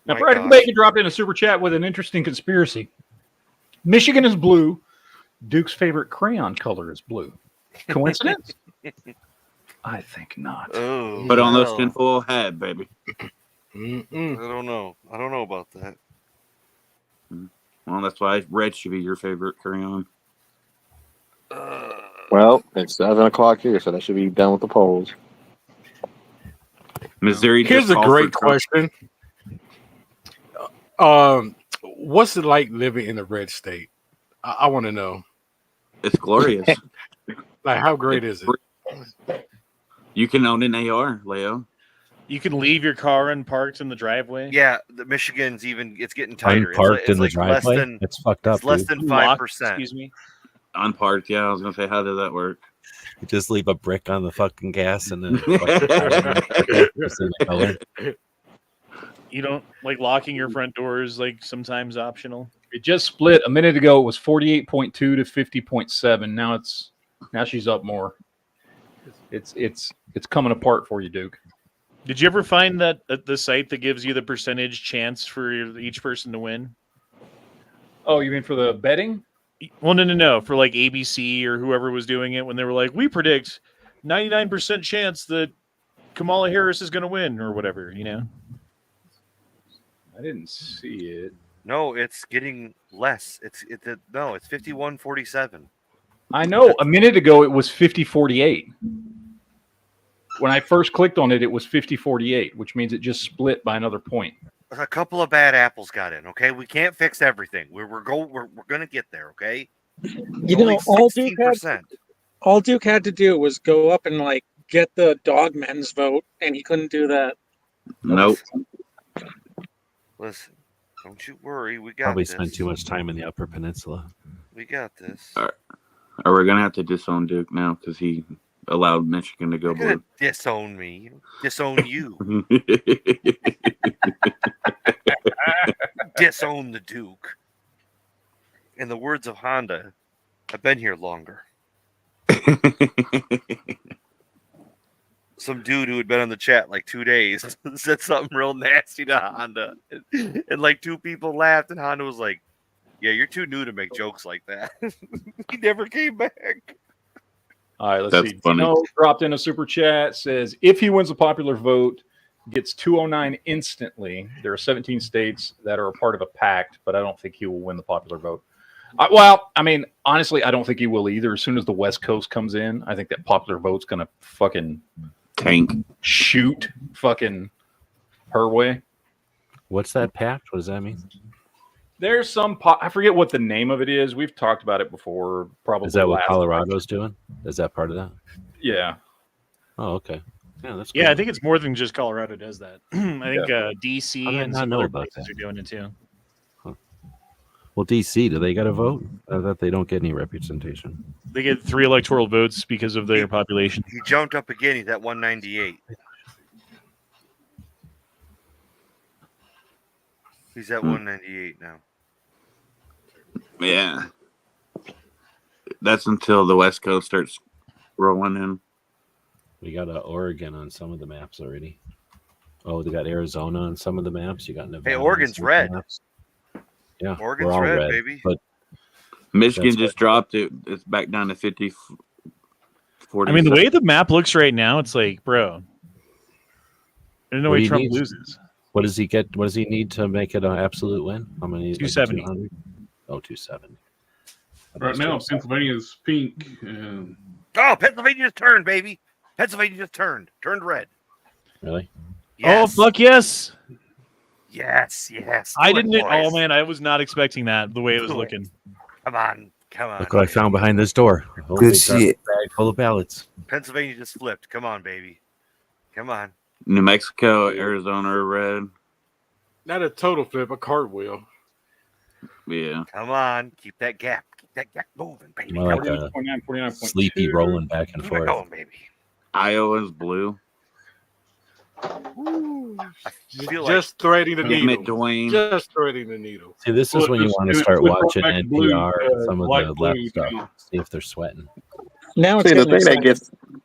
Now, Practical Bacon dropped in a super chat with an interesting conspiracy. Michigan is blue. Duke's favorite crayon color is blue. Coincidence? I think not. Oh, Put on those tinfoil hat, baby. I don't know. I don't know about that. Well, that's why red should be your favorite crayon. Well, it's 7:00 here, so that should be done with the polls. Missouri. Here's just a called great for Trump. question. What's it like living in a red state? I want to know. It's glorious. Like, how great is it? You can own an AR, Leo. You can leave your car unparked in the driveway. Yeah, the Michigan's it's getting tighter. Unparked in the like less driveway? than It's fucked up, It's less dude. than Unlocked, 5%. Excuse me. Unparked, yeah. I was gonna say, how does that work? You just leave a brick on the fucking gas and then You don't like locking your front doors, like sometimes optional. It just split a minute ago. It was 48.2 to 50.7. Now she's up more. It's coming apart for you, Duke. Did you ever find that at the site that gives you the percentage chance for each person to win? Oh, you mean for the betting? Well, no. For like ABC or whoever was doing it, when they were like, we predict 99% chance that Kamala Harris is going to win or whatever, you know? I didn't see it. No, it's getting less. It's 51-47. I know. A minute ago, it was 50-48. When I first clicked on it, it was 50-48, which means it just split by another point. A couple of bad apples got in. Okay, we can't fix everything. We're gonna get there. Okay. You know, all Duke had to do was go up and like get the dog men's vote, and he couldn't do that. Nope. Listen, don't you worry. We got Probably this. spent too much time in the Upper Peninsula. We got this. All right. We're gonna have to disown Duke now because he allowed Michigan to go You're gonna blue. disown me. Disown you. Disown the Duke. In the words of Honda, I've been here longer. Some dude who had been on the chat like 2 days said something real nasty to Honda. And like 2 people laughed, and Honda was like, yeah, you're too new to make jokes like that. He never came back. All right, let's That's see. funny. Dino dropped in a super chat, says, if he wins a popular vote, gets 209 instantly. There are 17 states that are a part of a pact, but I don't think he will win the popular vote. Well, I mean, honestly, I don't think he will either. As soon as the West Coast comes in, I think that popular vote's going to fucking tank, shoot fucking her way. What's that pact? What does that mean? There's some, I forget what the name of it is. We've talked about it before. Probably. Is that what last Colorado's doing? Is that part of that? Yeah. Oh, okay. Yeah, that's Yeah, cool. I think it's more than just Colorado does that. I think DC How did I and not some know other about places that? are doing it too. Well, DC, do they got a vote? I thought they don't get any representation. They get 3 electoral votes because of their population. He jumped up again. He's at 198. He's at 198 now. Yeah. That's until the West Coast starts rolling in. We got Oregon on some of the maps already. Oh, they got Arizona on some of the maps. You got Nevada. Hey, on Oregon's some of the red. maps. Yeah, Oregon's we're all red, baby. But Michigan just dropped it. It's back down to 50. 40. I mean, the way the map looks right now, it's like, bro, there's no What way do you Trump need? loses. What does he get? What does he need to make it an absolute win? How many? 270. Like 200? Oh, 270. Right now, Pennsylvania's pink. And... Oh, Pennsylvania just turned, baby. Pennsylvania just turned red. Really? Yes. Oh, fuck yes. Yes. I Do it, didn't. Oh, boys. man, I was not expecting that the way it was Do it. looking. Come on. Look what I found behind this door. A Good big shit. bag full of ballots. Pennsylvania just flipped. Come on, baby. Come on. New Mexico, Arizona are red. Not a total flip, a cartwheel. Yeah. Come on. Keep that gap. Keep that gap moving, baby. More like a 49.2. sleepy rolling back and Keep it forth. going, baby. Iowa's blue. I feel Just threading the Damn needle. it, Dwayne. Just threading the needle. See, this is Well, when you just- want to it start flipped watching back to blue, NPR and some of light the blue left stuff. now. See if they're sweating. Now it's See, the getting thing that exciting.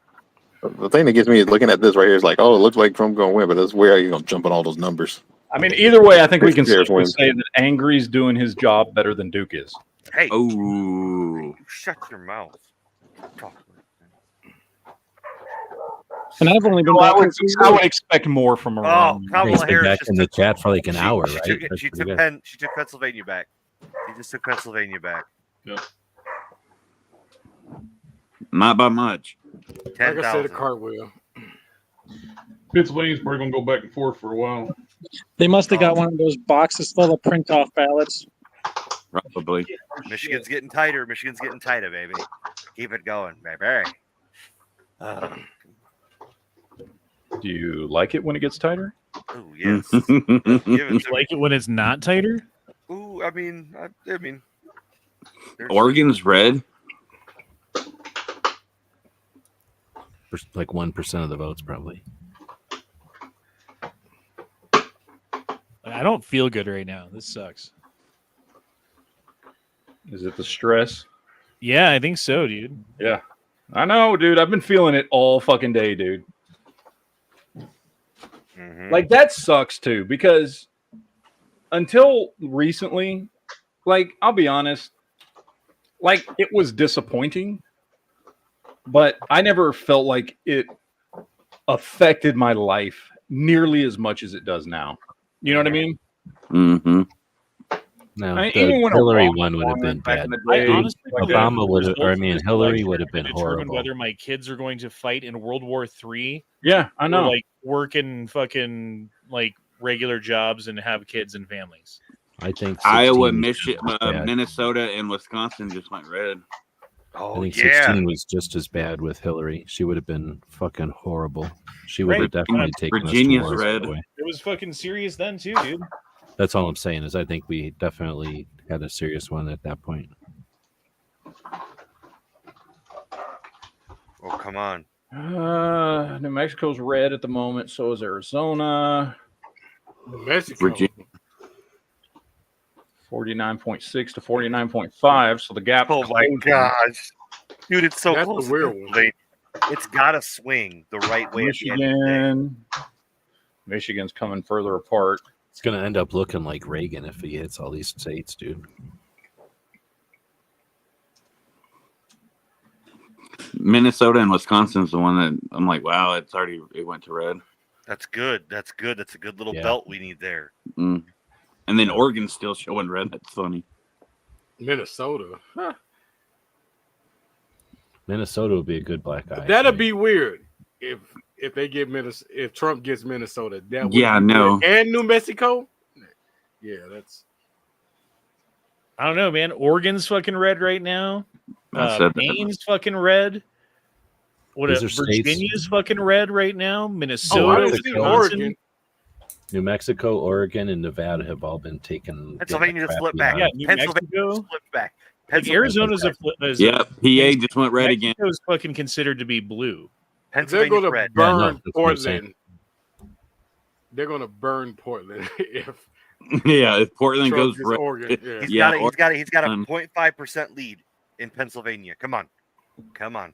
the thing that gets me is looking at this right here is like, oh, it looks like Trump's going to win, but that's where are you going to jump on all those numbers? I mean, either way, I think we can Bears safely win. say that Angry's doing his job better than Duke is. Hey. Oh. Shut your mouth. Talk. And I've only been So I back would, in I would expect more from Oh, around. Kamala He's been Harris back just in the took, chat for like an hour, she right? took, That's she pretty took good. she took Pennsylvania back. She just took Pennsylvania back. Yeah. Not by much. Like I said, a 10,000. cartwheel. Pennsylvania's probably going to go back and forth for a while. They must have got one of those boxes full of print off ballots. Probably. Michigan's getting tighter. Michigan's getting tighter, baby. Keep it going, baby. Do you like it when it gets tighter? Oh yes. Give it You to me. like it when it's not tighter? Ooh, I mean, there's- Oregon's red. Like 1% of the votes, probably. I don't feel good right now. This sucks. Is it the stress? Yeah, I think so, dude. Yeah. I know, dude. I've been feeling it all fucking day, dude. Mhm. Like, that sucks, too, because until recently, like, I'll be honest, like, it was disappointing, but I never felt like it affected my life nearly as much as it does now. You know what I mean? Mm-hmm. No, I mean, the even when Hillary Obama one would have won been back bad. in the I day, honestly like think Obama the would have, or I results mean, of this Hillary election would have are been gonna determine horrible. whether my kids are going to fight in World War III. Yeah, I know. Or like work in fucking like regular jobs and have kids and families. I think Iowa, 16 Michigan, was bad. Minnesota, and Wisconsin just went red. I Oh think yeah. 16 was just as bad with Hillary. She would have been fucking horrible. She would have Right. definitely taken Virginia's us to war. red. that way. It was fucking serious then too, dude. That's all I'm saying is I think we definitely had a serious one at that point. Oh come on. New Mexico's red at the moment. So is Arizona. New Mexico. Virginia. 49.6 to 49.5. So the gap. Oh my gosh, dude, it's so That's close. the weird one. Like, it's gotta swing the right way. At the end of the day. Michigan. Michigan's coming further apart. It's going to end up looking like Reagan if he hits all these states, dude. Minnesota and Wisconsin's the one that I'm like, wow, it went to red. That's good. That's good. That's a good little Yeah. belt we need there. Mm. And then Oregon's still showing red. That's funny. Minnesota. Huh. Minnesota would be a good black eye. That'd be weird if they get Minnesota. If Trump gets Minnesota, that would Yeah, be no. weird. And New Mexico. Yeah, that's. I don't know, man. Oregon's fucking red right now. I said that. Maine's fucking red. What? These are states- Virginia's fucking red right now. Oh, I Minnesota, didn't see Wisconsin. Oregon. New Mexico, Oregon, and Nevada have all been taken. Pennsylvania just getting flipped the back. crap Yeah, beat New Pennsylvania Mexico. just flipped back. Like Pennsylvania Arizona's flipped back. Yep. PA just went red again. Mexico's fucking considered to be blue. They're Pennsylvania's going to red. Yeah, no, burn that's what I'm saying. Portland. They're going to burn Portland if Yeah, if Portland Trump goes gets red. Oregon. Yeah. He's Yeah, got a Oregon. 0.5% lead in Pennsylvania. Come on. Come on.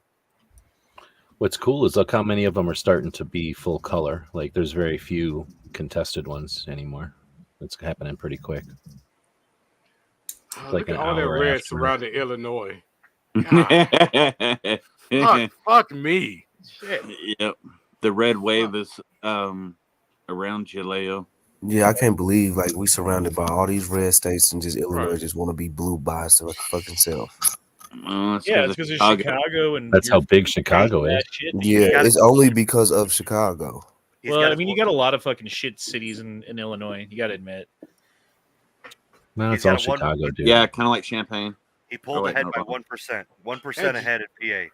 What's cool is look how many of them are starting to be full color. Like there's very few contested ones anymore. It's happening pretty quick. like look at an all that hour red after. surrounding Illinois. Fuck me. Shit. Yep. The red wave is around you, Layeo. Yeah, I can't believe like we surrounded by all these red states and just Illinois just want to be blue by itself fucking self. Yeah, it's because of Chicago and That's your how big Chicago bad is. shit that you Yeah, got. it's only because of Chicago. Well, I mean, you got a lot of fucking shit cities in Illinois. You got to admit. No, He's it's all got a one- Chicago, dude. Yeah, kind of like Champaign. He pulled Oh, wait, ahead no, by wrong. 1%. 1% ahead at PA.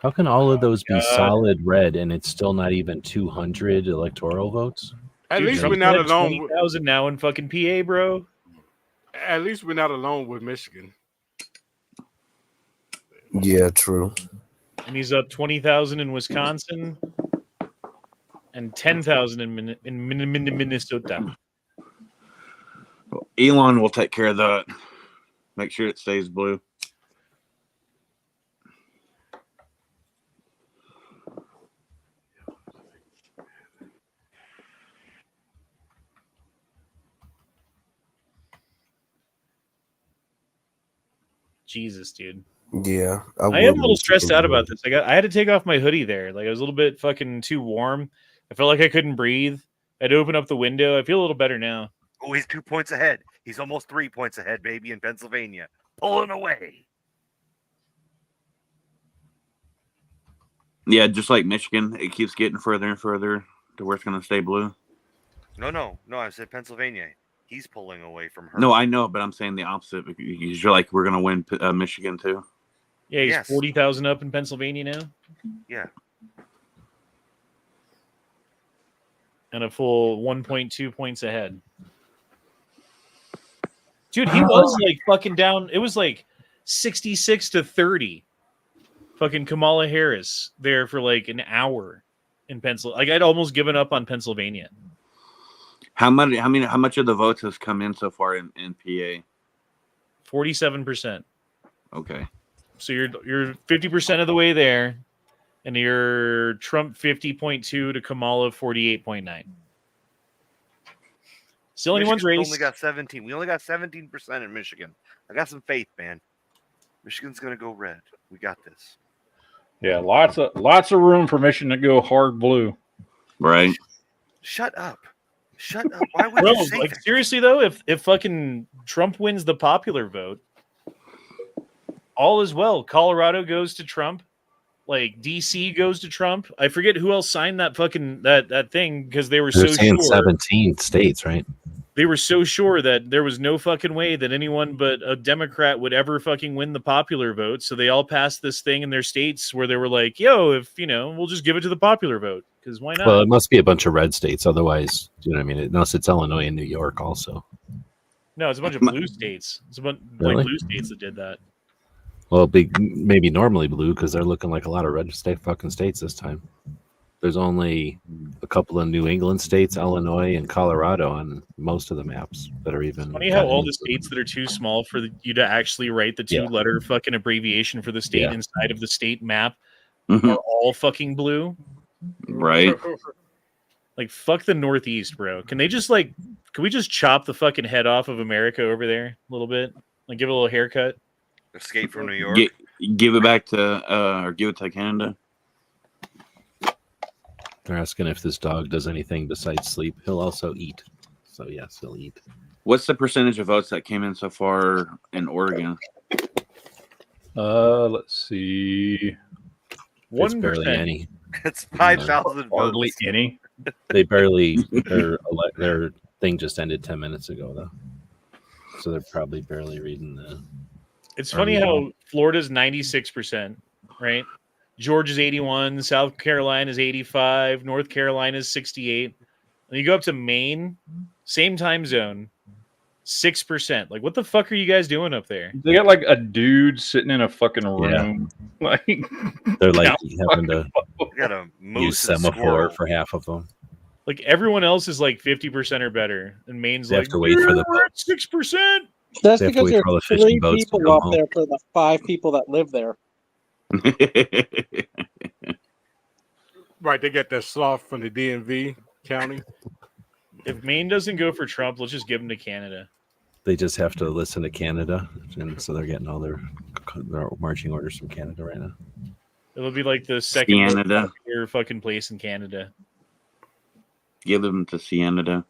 How can all of those be God. solid red and it's still not even 200 electoral votes? At Dude, least Trump's we're not got alone. 20,000 now in fucking PA, bro. At least we're not alone with Michigan. Yeah, true. And he's up 20,000 in Wisconsin and 10,000 in Minnesota. Well, Elon will take care of that. Make sure it stays blue. Jesus, dude. Yeah, I am a little stressed out about this. I had to take off my hoodie there. Like I was a little bit fucking too warm. I felt like I couldn't breathe. I had to open up the window. I feel a little better now. Oh, he's 2 points ahead. He's almost 3 points ahead, baby, in Pennsylvania. Pulling away. Yeah, just like Michigan, it keeps getting further and further to where it's going to stay blue. No. I said Pennsylvania. He's pulling away from her. No, I know, but I'm saying the opposite. Because you're like, we're going to win Michigan too. Yeah, he's 40,000 up in Pennsylvania now. Yeah. And a full 1.2 points ahead. Dude, he was like fucking down. It was like 66-30. Fucking Kamala Harris there for like an hour in Pennsylvania. Like I'd almost given up on Pennsylvania. How much of the votes has come in so far in PA? 47%. Okay. So you're 50% of the way there, and you're Trump 50.2 to Kamala 48.9. Still anyone's race. Only got 17. We only got 17% in Michigan. I got some faith, man. Michigan's gonna go red. We got this. Yeah, lots of room for Michigan to go hard blue. Right. Shut up. Shut up. Why would Bro, you say like that? seriously though, if fucking Trump wins the popular vote, all is well. Colorado goes to Trump. Like DC goes to Trump. I forget who else signed that fucking that thing because they were They're so saying sure. 17 states, right? They were so sure that there was no fucking way that anyone but a Democrat would ever fucking win the popular vote. So they all passed this thing in their states where they were like, yo, if, we'll just give it to the popular vote. Because why not? Well, it must be a bunch of red states. Otherwise, you know what I mean? Unless it's Illinois and New York also. No, it's a bunch of blue states. It's a bunch Really? like blue states that did that. Well, maybe normally blue because they're looking like a lot of red fucking states this time. There's only a couple of New England states, Illinois, and Colorado on most of the maps that are even. Funny how all the states that are too small for you to actually write the two-letter fucking abbreviation for the state inside of the state map are all fucking blue. Right. Like, fuck the Northeast, bro. Can we just chop the fucking head off of America over there a little bit? Like, give it a little haircut? Escape from New York. Give it back to, or give it to Canada. They're asking if this dog does anything besides sleep. He'll also eat. So, yes, he'll eat. What's the percentage of votes that came in so far in Oregon? Let's see. It's barely any. It's 5,000 Hardly votes. any. They barely their thing just ended 10 minutes ago though, so they're probably barely reading the. It's funny how Florida's 96%, right? Georgia's 81, South Carolina's 85, North Carolina's 68. And you go up to Maine, same time zone, 6%. Like, what the fuck are you guys doing up there? They got like a dude sitting in a fucking room. Yeah. Like they're like having to got a use semaphore for half of them. Like, everyone else is like 50% or better, and Maine's They like, have to wait for the "We're at 6%. That's They have to because wait for all the there's fishing 3 boats to people come up home. there for the 5 people that live there. Right, they got that sloth from the DMV county. If Maine doesn't go for Trump, let's just give him to Canada. They just have to listen to Canada, and so they're getting all their marching orders from Canada right now. It'll be like the second most Canada. popular fucking place in Canada. Give them to Canada.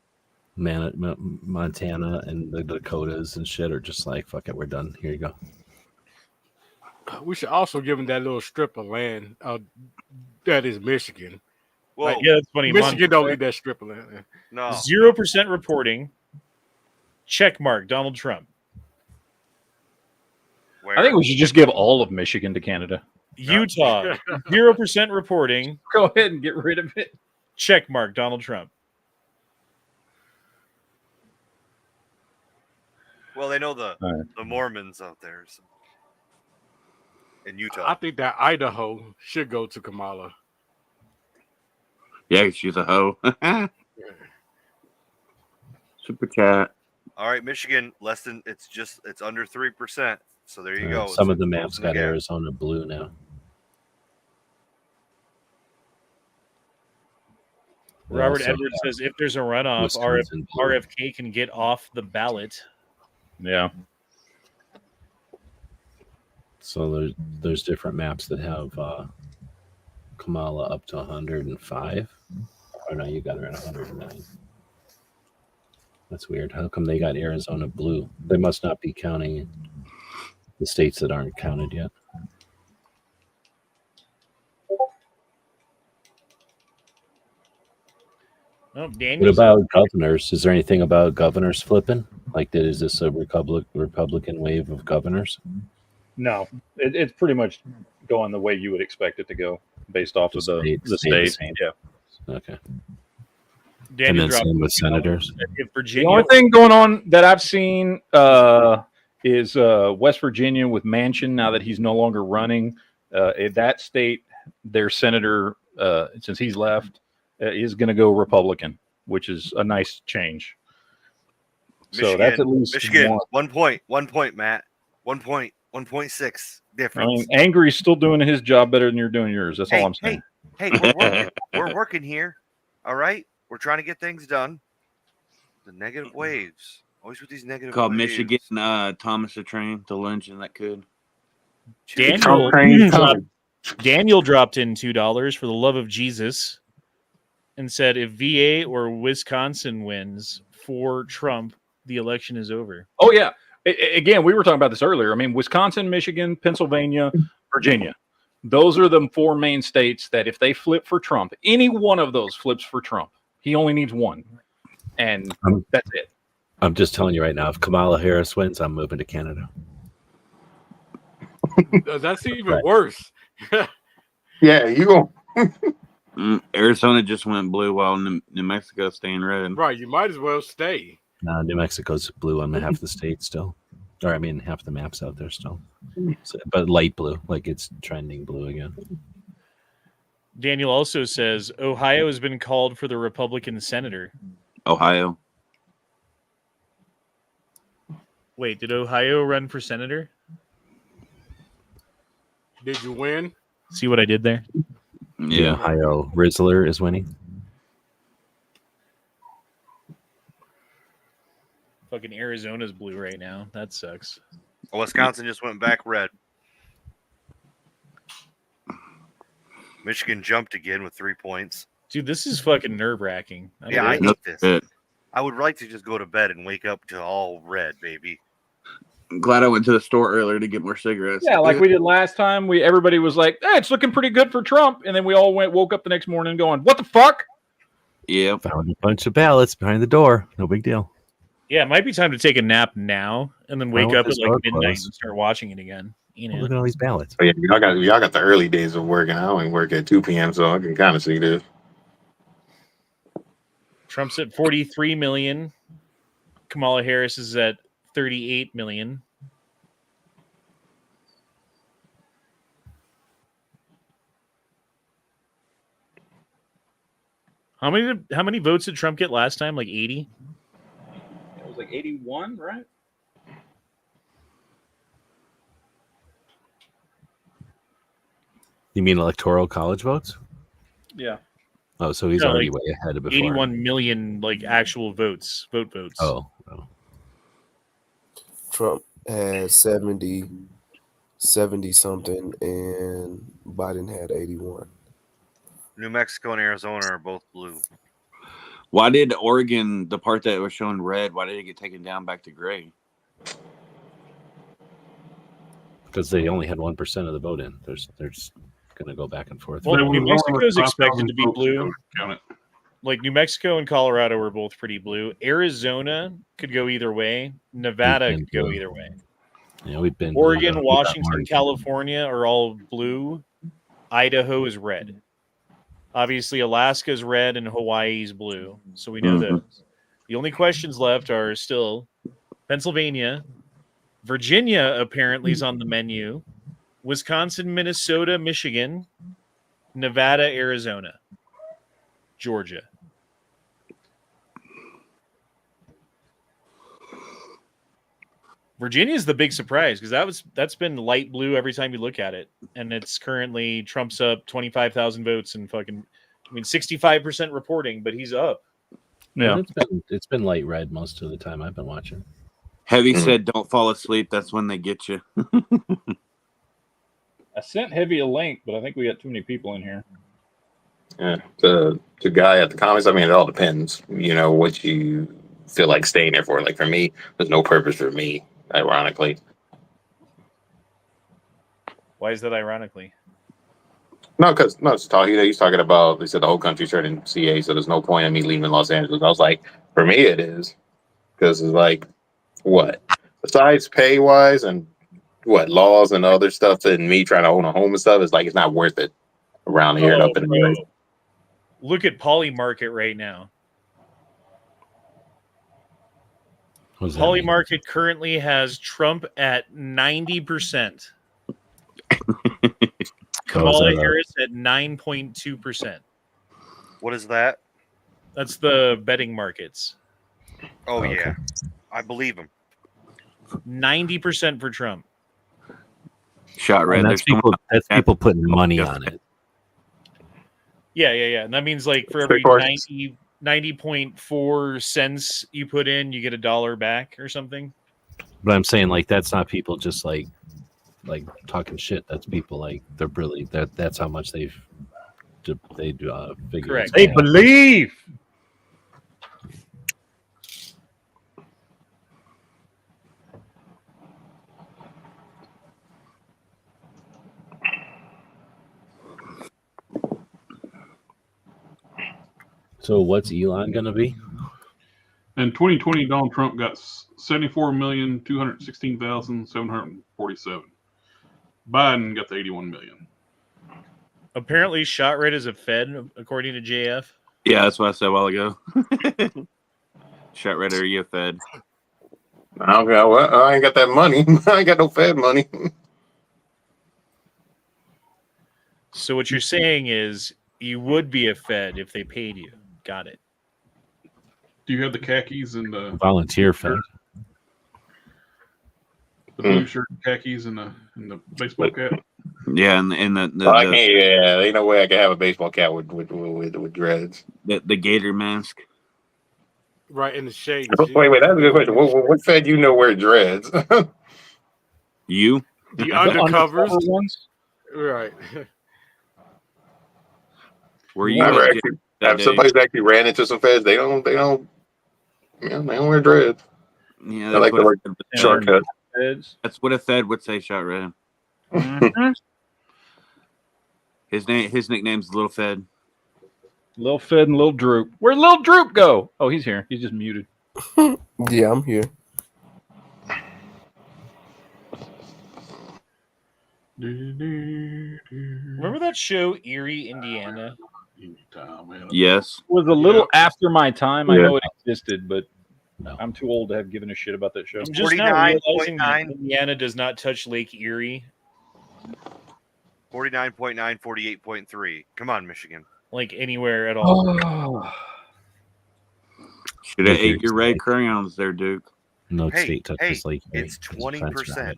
Montana and the Dakotas and shit are just like, fuck it, we're done. Here you go. We should also give them that little strip of land that is Michigan. Whoa. Yeah, that's funny. Michigan don't need that strip of land. No. 0% reporting. Check mark Donald Trump. I think we should just give all of Michigan to Canada. Utah, 0% reporting. Go ahead and get rid of it. Check mark Donald Trump. Well, they know the Mormons out there. So. In Utah. I think that Idaho should go to Kamala. Yeah, she's a hoe. Super chat. All right, Michigan, it's under 3%. So there you go. Some of the maps got Arizona blue now. Robert Edwards says if there's a runoff, RFK can get off the ballot. Yeah. So there's different maps that have Kamala up to 105. Oh no, you got her at 109. That's weird. How come they got Arizona blue? They must not be counting the states that aren't counted yet. Oh, what about governors? Is there anything about governors flipping? Like, is this a Republican wave of governors? No, it's pretty much going the way you would expect it to go, based off of the state. Yeah. Okay. Daniel and then same with senators. If Virginia, The only thing going on that I've seen is West Virginia with Manchin. Now that he's no longer running, in that state, their senator, since he's left, is going to go Republican, which is a nice change. Michigan, so that's at least Michigan. 1 point, Matt. 1 point. 1.6 difference. I mean, Angry's still doing his job better than you're doing yours. That's all I'm saying. Hey, we're working. We're working here. All right, we're trying to get things done. The negative waves. Always with these negative Called waves. Michigan Thomas the Train, the luncheon that could. Daniel dropped in $2 for the love of Jesus and said if VA or Wisconsin wins for Trump, the election is over. Oh, yeah. Again, we were talking about this earlier. I mean, Wisconsin, Michigan, Pennsylvania, Virginia. Those are the four main states that if they flip for Trump, any one of those flips for Trump. He only needs one. And that's it. I'm just telling you right now, if Kamala Harris wins, I'm moving to Canada. That's even worse. Yeah, you go. Arizona just went blue while New Mexico staying red. Right, you might as well stay. No, New Mexico's blue on half the state still. Or, I mean, half the maps out there still. So, but light blue, like it's trending blue again. Daniel also says Ohio has been called for the Republican senator. Ohio. Wait, did Ohio run for senator? Did you win? See what I did there? Yeah, Ohio Rizzler is winning. Fucking Arizona's blue right now. That sucks. Wisconsin just went back red. Michigan jumped again with 3 points. Dude, this is fucking nerve-wracking. I hate this. I would like to just go to bed and wake up to all red, baby. I'm glad I went to the store earlier to get more cigarettes. Yeah, like we did last time. Everybody was like, hey, it's looking pretty good for Trump. And then we all woke up the next morning going, what the fuck? Yeah. Found a bunch of ballots behind the door. No big deal. Yeah, it might be time to take a nap now and then wake up at like midnight and start watching it again. You know, look at all these ballots. Oh, yeah, y'all got the early days of work, and I only work at 2 p.m., so I can kind of see this. Trump's at 43 million. Kamala Harris is at 38 million. How many votes did Trump get last time? Like 80? It was like 81, right? You mean electoral college votes? Yeah. Oh, so he's No, already like way ahead of before. 81 million like actual votes. Oh. Trump had 70 something, and Biden had 81. New Mexico and Arizona are both blue. Why did Oregon, the part that was showing red, why did it get taken down back to gray? Because they only had 1% of the vote in. There's going to go back and forth. Well, New Mexico is 5,000 expected to be votes blue. count it. Like New Mexico and Colorado were both pretty blue. Arizona could go either way. Nevada could go either way. Yeah, we've been Oregon, blue. Washington, California are all blue. Idaho is red. Obviously, Alaska is red and Hawaii is blue. So we know those. The only questions left are still Pennsylvania. Virginia apparently is on the menu. Wisconsin, Minnesota, Michigan, Nevada, Arizona, Georgia. Virginia is the big surprise because that's been light blue every time you look at it, and it's currently Trump's up 25,000 votes and 65% reporting, but he's up. Yeah, it's been light red most of the time I've been watching. Heavy said, "Don't fall asleep. That's when they get you." I sent Heavy a link, but I think we got too many people in here. Yeah, the guy at the comments. I mean, it all depends. What you feel like staying there for. Like for me, there's no purpose for me. Ironically, Why is that? Ironically, he's talking about. They said the whole country's turning CA, so there's no point in me leaving Los Angeles. I was like, for me, it is because it's like what besides pay wise and what laws and other stuff and me trying to own a home and stuff. It's like it's not worth it around here and up in the US. Look at Poly Market right now. Poly Market currently has Trump at 90%. Kamala Harris at 9.2%. What is that? That's the betting markets. Oh, yeah. I believe him. 90% for Trump. Shot red. That's people putting money on it. Yeah. And that means like for every 90.4 cents you put in, you get $1 back or something. But I'm saying like that's not people just like talking shit. That's people like they're really that's how much they figure. Correct. They believe. So what's Elon going to be? In 2020, Donald Trump got 74,216,747. Biden got the 81 million. Apparently, shot red is a Fed, according to JF. Yeah, that's what I said a while ago. Shot red, are you a Fed? I ain't got that money. I ain't got no Fed money. So what you're saying is you would be a Fed if they paid you. Got it. Do you have the khakis and the volunteer Fed? The blue shirt, and khakis, and the baseball cap. Yeah, and the ain't no way I can have a baseball cap with dreads. The gator mask. Right in the shade. Wait, that's a good question. What Fed you know wear dreads? You? The undercovers ones? Right. Were you? Somebody's actually ran into some Feds. They don't wear dreads. Yeah, they like to wear shortcut. That's what a Fed would say. Shot red. Mm-hmm. His nickname's Little Fed. Little Fed and Little Droop. Where'd Little Droop go? Oh, he's here. He's just muted. Yeah, I'm here. Remember that show, Erie, Indiana? Yes. It was a little after my time. I know it existed, but I'm too old to have given a shit about that show. I'm just now realizing that Indiana does not touch Lake Erie. 49.9, 48.3. Come on, Michigan. Like anywhere at all. Oh. Should have ate your red crayons there, Duke. No state touches Lake Erie. It's 20%.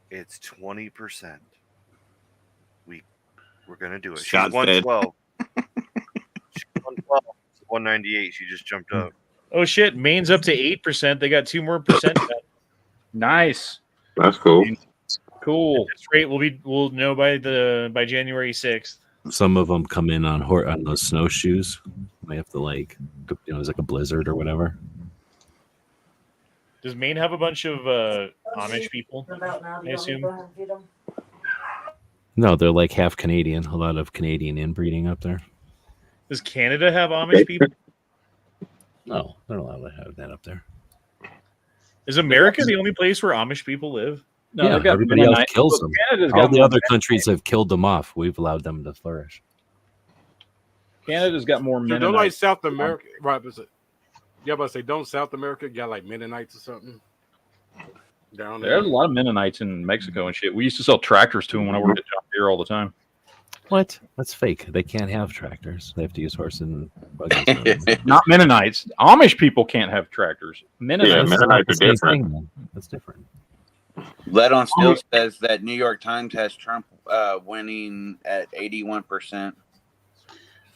It's 20%. We're gonna do it. Shot She's 112. 198. She just jumped up. Oh shit! Maine's up to 8%. They got 2 more percent. Nice. That's cool. Cool. This rate we'll know by January 6th. Some of them come in on those snowshoes. They have to it's like a blizzard or whatever. Does Maine have a bunch of Amish people? I assume. No, they're like half Canadian. A lot of Canadian inbreeding up there. Does Canada have Amish people? No, they're not allowed to have that up there. Is America the only place where Amish people live? No, yeah, got everybody else kills them. All the other countries have killed them off. We've allowed them to flourish. Canada's got more Mennonites. Don't like South America, right? Yeah, but say don't South America got like Mennonites or something down there. There's a lot of Mennonites in Mexico and shit. We used to sell tractors to them when I worked at John Deere all the time. What? That's fake. They can't have tractors. They have to use horses and buggies. Not Mennonites. Amish people can't have tractors. Mennonites, Yeah, Mennonites are different. That's different. Let on Still says that New York Times has Trump winning at 81%.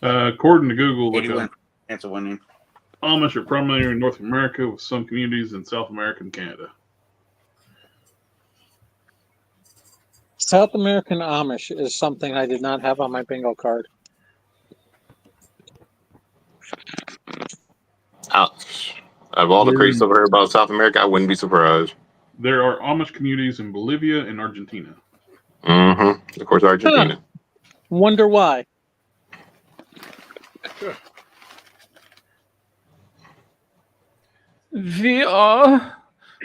According to Google, 81% chance of winning. Amish are primarily in North America with some communities in South America and Canada. South American Amish is something I did not have on my bingo card. Ouch. Of all the crazy stuff I heard about South America, I wouldn't be surprised. There are Amish communities in Bolivia and Argentina. Mm-hmm. Of course, Argentina. Wonder why. We are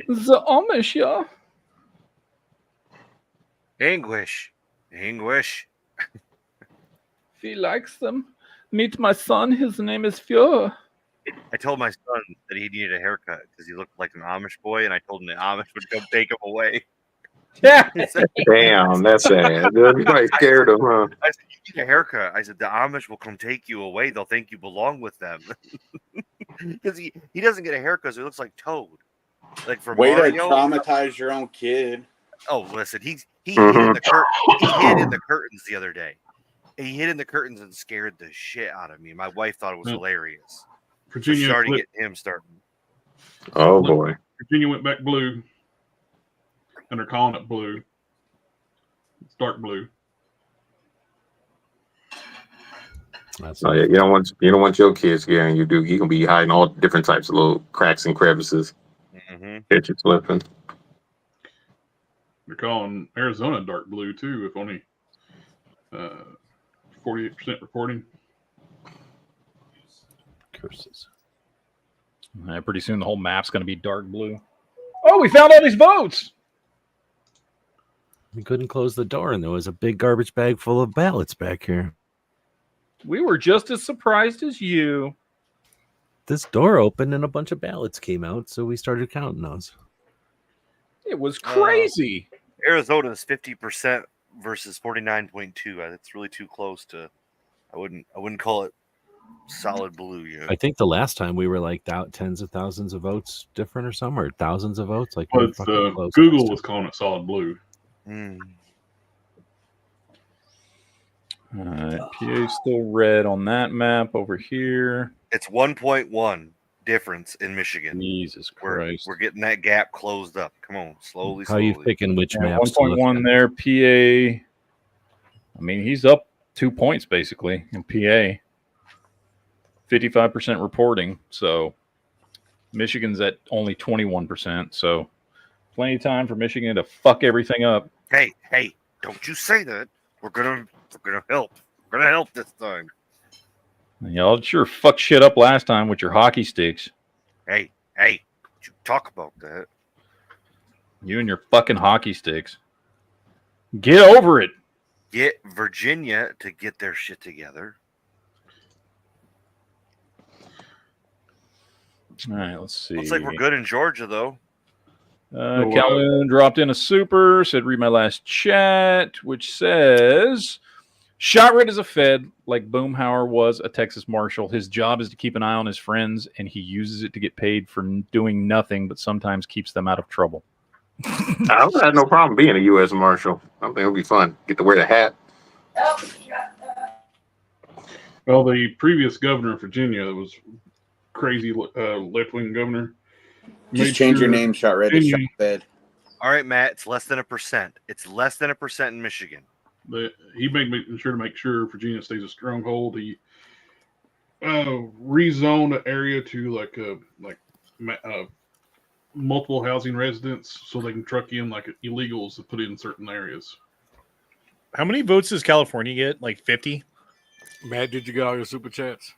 the Amish, yeah. English. He likes them. Meet my son. His name is Fjord. I told my son that he needed a haircut because he looked like an Amish boy, and I told him the Amish would come take him away. Yeah. Damn, that's sad. You probably scared him, huh? I said, "You need a haircut." I said, "The Amish will come take you away. They'll think you belong with them." Because he doesn't get a haircut, so he looks like Toad. Like from Way Mario. to traumatize your own kid. Oh, listen, he hid in the he hid in the curtains the other day. He hid in the curtains and scared the shit out of me. My wife thought it was hilarious. Virginia so started getting him starting. Oh boy. Virginia went back blue, and they're calling it blue. It's dark blue. Oh yeah, you don't want your kids scaring you, do you? Gonna be hiding all different types of little cracks and crevices. Catch you slipping. They're calling Arizona dark blue too, if only 48% reporting. Curses. Pretty soon the whole map's going to be dark blue. Oh, we found all these votes. We couldn't close the door, and there was a big garbage bag full of ballots back here. We were just as surprised as you. This door opened and a bunch of ballots came out, so we started counting those. It was crazy. Arizona is 50% versus 49.2. That's really too close to. I wouldn't call it solid blue yet. I think the last time we were like tens of thousands of votes different or something, or thousands of votes. Like Well, Google was calling it solid blue. PA still red on that map over here. It's 1.1 difference in Michigan. Jesus Christ. We're getting that gap closed up. Come on, slowly. How are you picking which maps? 1.1 there. PA. I mean, he's up 2 points basically in PA. 55% reporting. So Michigan's at only 21%. So plenty of time for Michigan to fuck everything up. Hey, don't you say that. We're gonna help. We're gonna help this time. Y'all sure fucked shit up last time with your hockey sticks. Hey, don't you talk about that. You and your fucking hockey sticks. Get over it. Get Virginia to get their shit together. All right, let's see. Looks like we're good in Georgia, though. Calhoun dropped in a super, said, read my last chat, which says, shot red as a Fed, like Boomhauer was a Texas Marshal. His job is to keep an eye on his friends, and he uses it to get paid for doing nothing, but sometimes keeps them out of trouble. I would have no problem being a U.S. Marshal. I think it'll be fun. Get to wear the hat. Well, the previous governor of Virginia was crazy left-wing governor. Just change your name, shot red to shot red. All right, Matt. It's less than 1%. It's less than 1% in Michigan. He made sure to make sure Virginia stays a stronghold. He rezoned the area to multiple housing residents, so they can truck in like illegals to put in certain areas. How many votes does California get? Like 50? Matt, did you get all your super chats?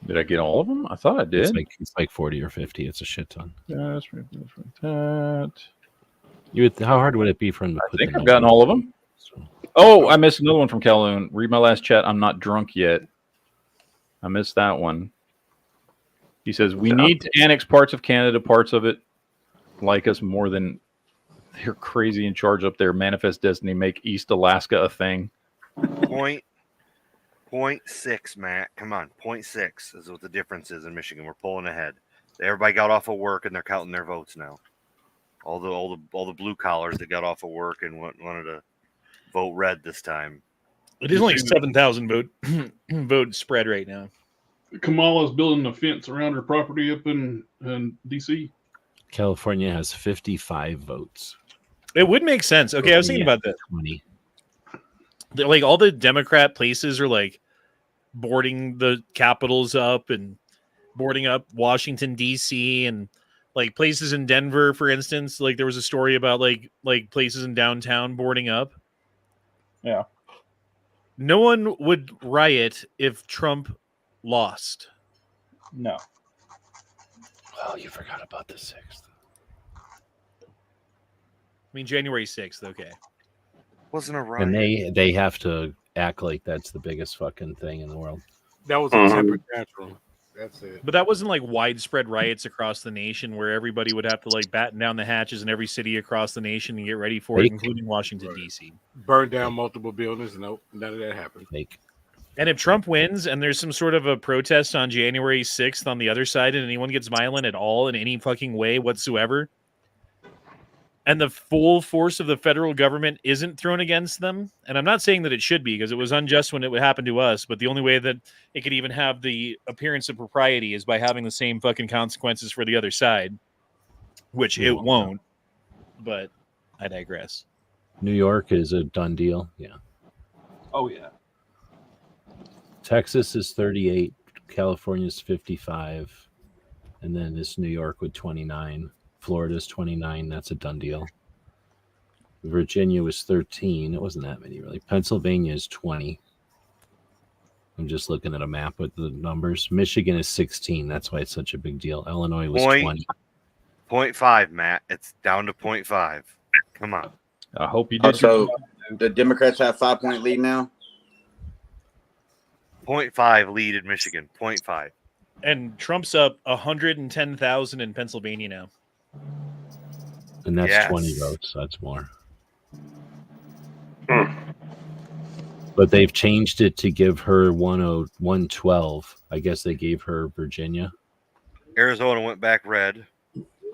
Did I get all of them? I thought I did. It's like 40 or 50. It's a shit ton. Yeah, that's right. That. How hard would it be for him to I put think them I've gotten all of them. Oh, I missed another one from Calhoun. Read my last chat. I'm not drunk yet. I missed that one. He says, we need to annex parts of Canada, parts of it like us more than they're crazy in charge up there. Manifest destiny, make East Alaska a thing. 0.6, Matt. Come on. 0.6 is what the difference is in Michigan. We're pulling ahead. Everybody got off of work and they're counting their votes now. All the blue collars that got off of work and wanted to vote red this time. It is only 7,000 vote spread right now. Kamala's building a fence around her property up in D.C. California has 55 votes. It would make sense. Okay, I was thinking about that. 20. Like all the Democrat places are like boarding the capitals up and boarding up Washington D.C. and like places in Denver, for instance. Like there was a story about like places in downtown boarding up. Yeah. No one would riot if Trump lost. No. Well, you forgot about the 6th. I mean, January 6th. Okay. Wasn't a riot. And they have to act like that's the biggest fucking thing in the world. That was a temper tantrum. That's it. But that wasn't like widespread riots across the nation where everybody would have to like batten down the hatches in every city across the nation and get ready for it, including Washington, D.C. Burn down multiple buildings. Nope, none of that happened. And if Trump wins and there's some sort of a protest on January 6th on the other side and anyone gets violent at all in any fucking way whatsoever, and the full force of the federal government isn't thrown against them, and I'm not saying that it should be because it was unjust when it would happen to us, but the only way that it could even have the appearance of propriety is by having the same fucking consequences for the other side, which it won't. But I digress. New York is a done deal. Yeah. Oh, yeah. Texas is 38. California's 55. And then this New York with 29. Florida's 29. That's a done deal. Virginia was 13. It wasn't that many, really. Pennsylvania is 20. I'm just looking at a map with the numbers. Michigan is 16. That's why it's such a big deal. Illinois was 20. 0.5, Matt. It's down to 0.5. Come on. I hope you did. So the Democrats have 5-point lead now? 0.5 lead in Michigan. 0.5. And Trump's up 110,000 in Pennsylvania now. And that's 20 votes. That's more. But they've changed it to give her 112. I guess they gave her Virginia. Arizona went back red.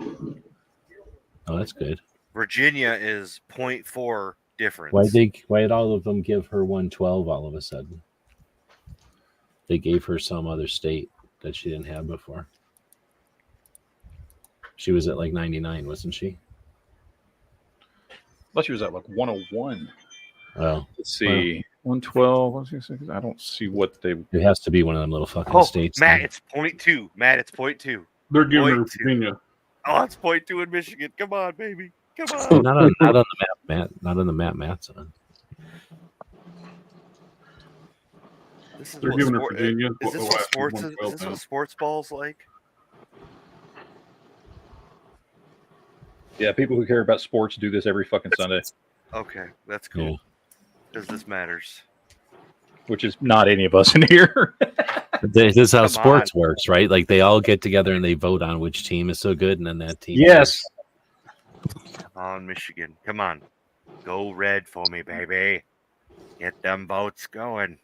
Oh, that's good. Virginia is 0.4 difference. Why did all of them give her 112 all of a sudden? They gave her some other state that she didn't have before. She was at like 99, wasn't she? I thought she was at like 101. Oh, let's see. 112. I don't see what they. It has to be one of them little fucking states. Matt, it's 0.2. Matt, it's 0.2. They're giving her Virginia. Oh, it's 0.2 in Michigan. Come on, baby. Come on. Not on the map, Matt. Not on the map, Matt's on. This is They're what giving her sport, Virginia. is this what sports is this what sports ball's like? Yeah, people who care about sports do this every fucking Sunday. Okay, that's cool. Because this matters. Which is not any of us in here. This is how sports works, right? Like they all get together and they vote on which team is so good, and then that team. Yes. Come on, Michigan. Come on. Go red for me, baby. Get them votes going.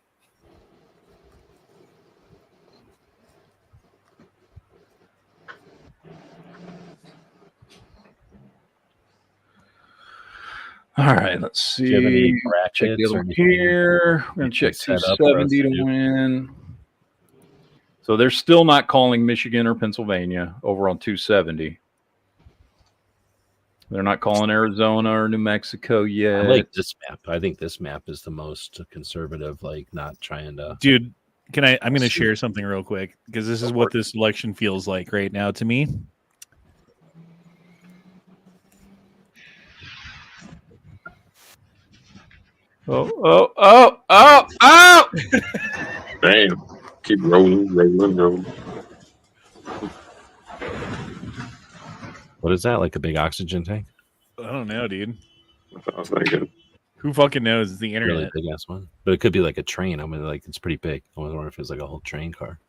All right, let's Do you have any see. Check the brackets other or one anything here. We're going to you check can set up for us 270 to to do? win. So they're still not calling Michigan or Pennsylvania over on 270. They're not calling Arizona or New Mexico yet. I like this map. I think this map is the most conservative, like not trying to. Dude, I'm going to share something real quick because this is what this election feels like right now to me. Oh! Damn. Keep rolling. What is that? Like a big oxygen tank? I don't know, dude. I was thinking. Who fucking knows? It's the internet. Really big ass one. But it could be like a train. I mean, like it's pretty big. I was wondering if it's like a whole train car.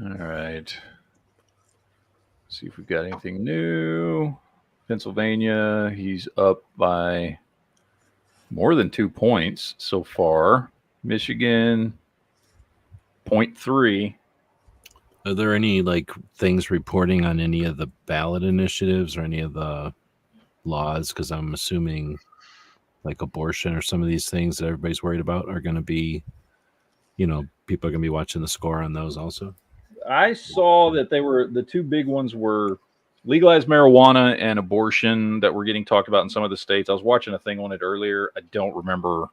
All right. See if we've got anything new. Pennsylvania, he's up by more than 2 points so far. Michigan, 0.3. Are there any like things reporting on any of the ballot initiatives or any of the laws? Because I'm assuming like abortion or some of these things that everybody's worried about are going to be, people are going to be watching the score on those also. I saw that the two big ones were legalized marijuana and abortion that were getting talked about in some of the states. I was watching a thing on it earlier. I don't remember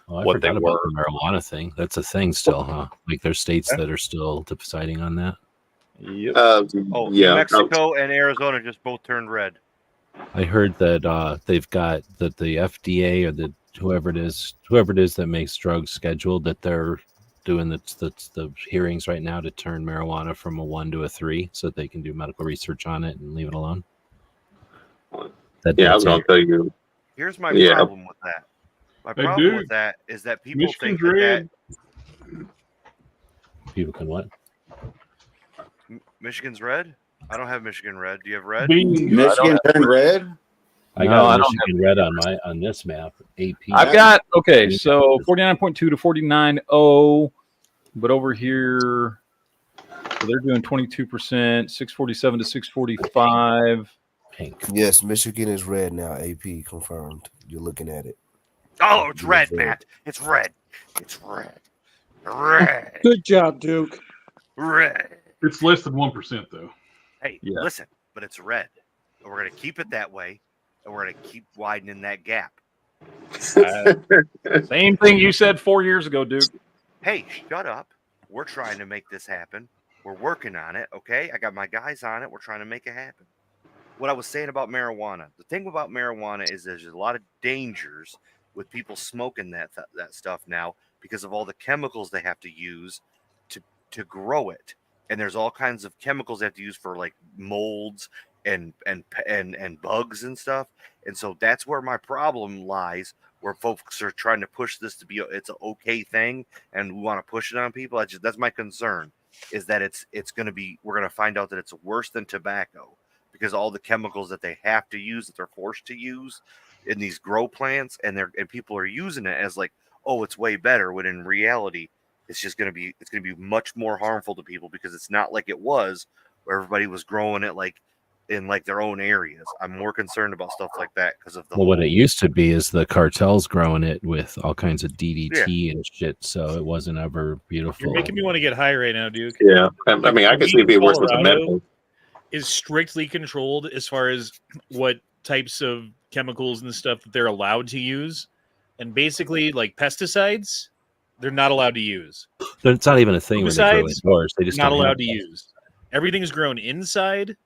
what they forgot were. about the marijuana thing. That's a thing still, huh? Like there's states that are still deciding on that. Yep. New Mexico and Arizona just both turned red. I heard that they've got that the FDA or whoever it is that makes drugs scheduled, that they're doing the hearings right now to turn marijuana from a 1 to a 3 so that they can do medical research on it and leave it alone. I was going to tell you. Here's my problem with that. My problem with that is that people think that people can what? Michigan's red. I don't have Michigan red. Do you have red? Michigan turned red. I got Michigan red on this map. AP. I've got so 49.2 to 49.0, but over here, so they're doing 22%, 647 to 645. Pink. Yes, Michigan is red now. AP confirmed. You're looking at it. Oh, it's red, Matt. It's red. It's red. Red. Good job, Duke. Red. It's less than 1% though. Hey, listen, but it's red. And we're going to keep it that way, and we're going to keep widening that gap. Same thing you said 4 years ago, Duke. Hey, shut up. We're trying to make this happen. We're working on it, okay? I got my guys on it. We're trying to make it happen. What I was saying about marijuana, the thing about marijuana is there's a lot of dangers with people smoking that stuff now because of all the chemicals they have to use to grow it. And there's all kinds of chemicals they have to use for like molds and bugs and stuff. And so that's where my problem lies, where folks are trying to push this to be it's an okay thing and we want to push it on people. That's my concern, is that it's going to be, we're going to find out that it's worse than tobacco because all the chemicals that they have to use, that they're forced to use in these grow plants, and people are using it as like, oh, it's way better, when in reality it's going to be much more harmful to people because it's not like it was where everybody was growing it like in like their own areas. I'm more concerned about stuff like that because of the what it used to be is the cartels growing it with all kinds of DDT and shit, so it wasn't ever beautiful. You're making me want to get high right now, Duke. Yeah, I mean, I can see it being worse with the medical. Is strictly controlled as far as what types of chemicals and stuff that they're allowed to use, and basically like pesticides, they're not allowed to use. It's not even a thing when they grow indoors. They just not don't allowed to use. Everything is grown inside.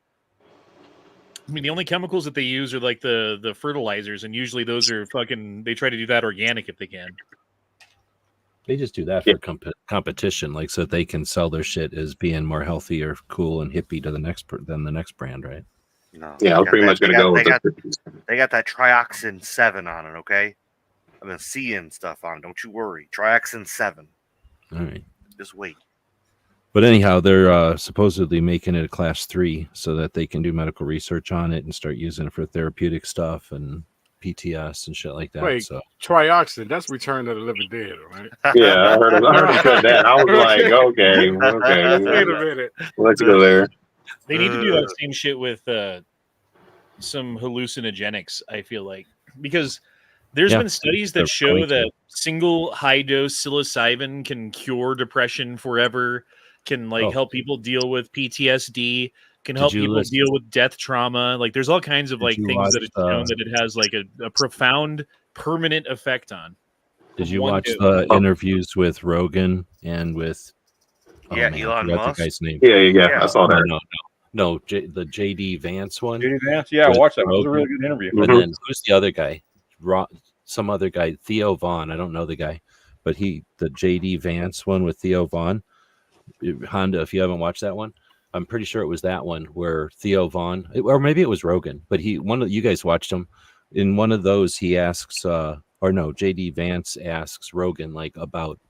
I mean, the only chemicals that they use are like the fertilizers, and usually those are they try to do that organic if they can. They just do that for competition, like so that they can sell their shit as being more healthy or cool and hippie to the next brand, right? No. Yeah, I'm pretty much going to go with they got that trioxin 7 on it, okay? I've been seeing stuff on it. Don't you worry. Trioxin 7. All right. Just wait. But anyhow, they're supposedly making it a class 3 so that they can do medical research on it and start using it for therapeutic stuff and PTS and shit like that. Wait, so trioxin, that's Return of the Living Dead, right? Yeah, I heard him said that. I was like, okay. Wait a minute. Let's go there. They need to do that same shit with some hallucinogenics, I feel like. Because there's been studies that show that single high-dose psilocybin can cure depression forever, can help people deal with PTSD, can help people deal with death trauma. Like there's all kinds of things that it's shown that it has like a profound permanent effect on. Did you watch the interviews with Rogan and with Elon Musk? The guy's name. Yeah. I saw that. No, the JD Vance one. JD Vance, yeah, I watched that. It was a really good interview. And then who's the other guy? Some other guy, Theo Vaughn. I don't know the guy, but the JD Vance one with Theo Vaughn. Honda, if you haven't watched that one, I'm pretty sure it was that one where Theo Vaughn, or maybe it was Rogan, but one of you guys watched him. In one of those, he asks, JD Vance asks Rogan about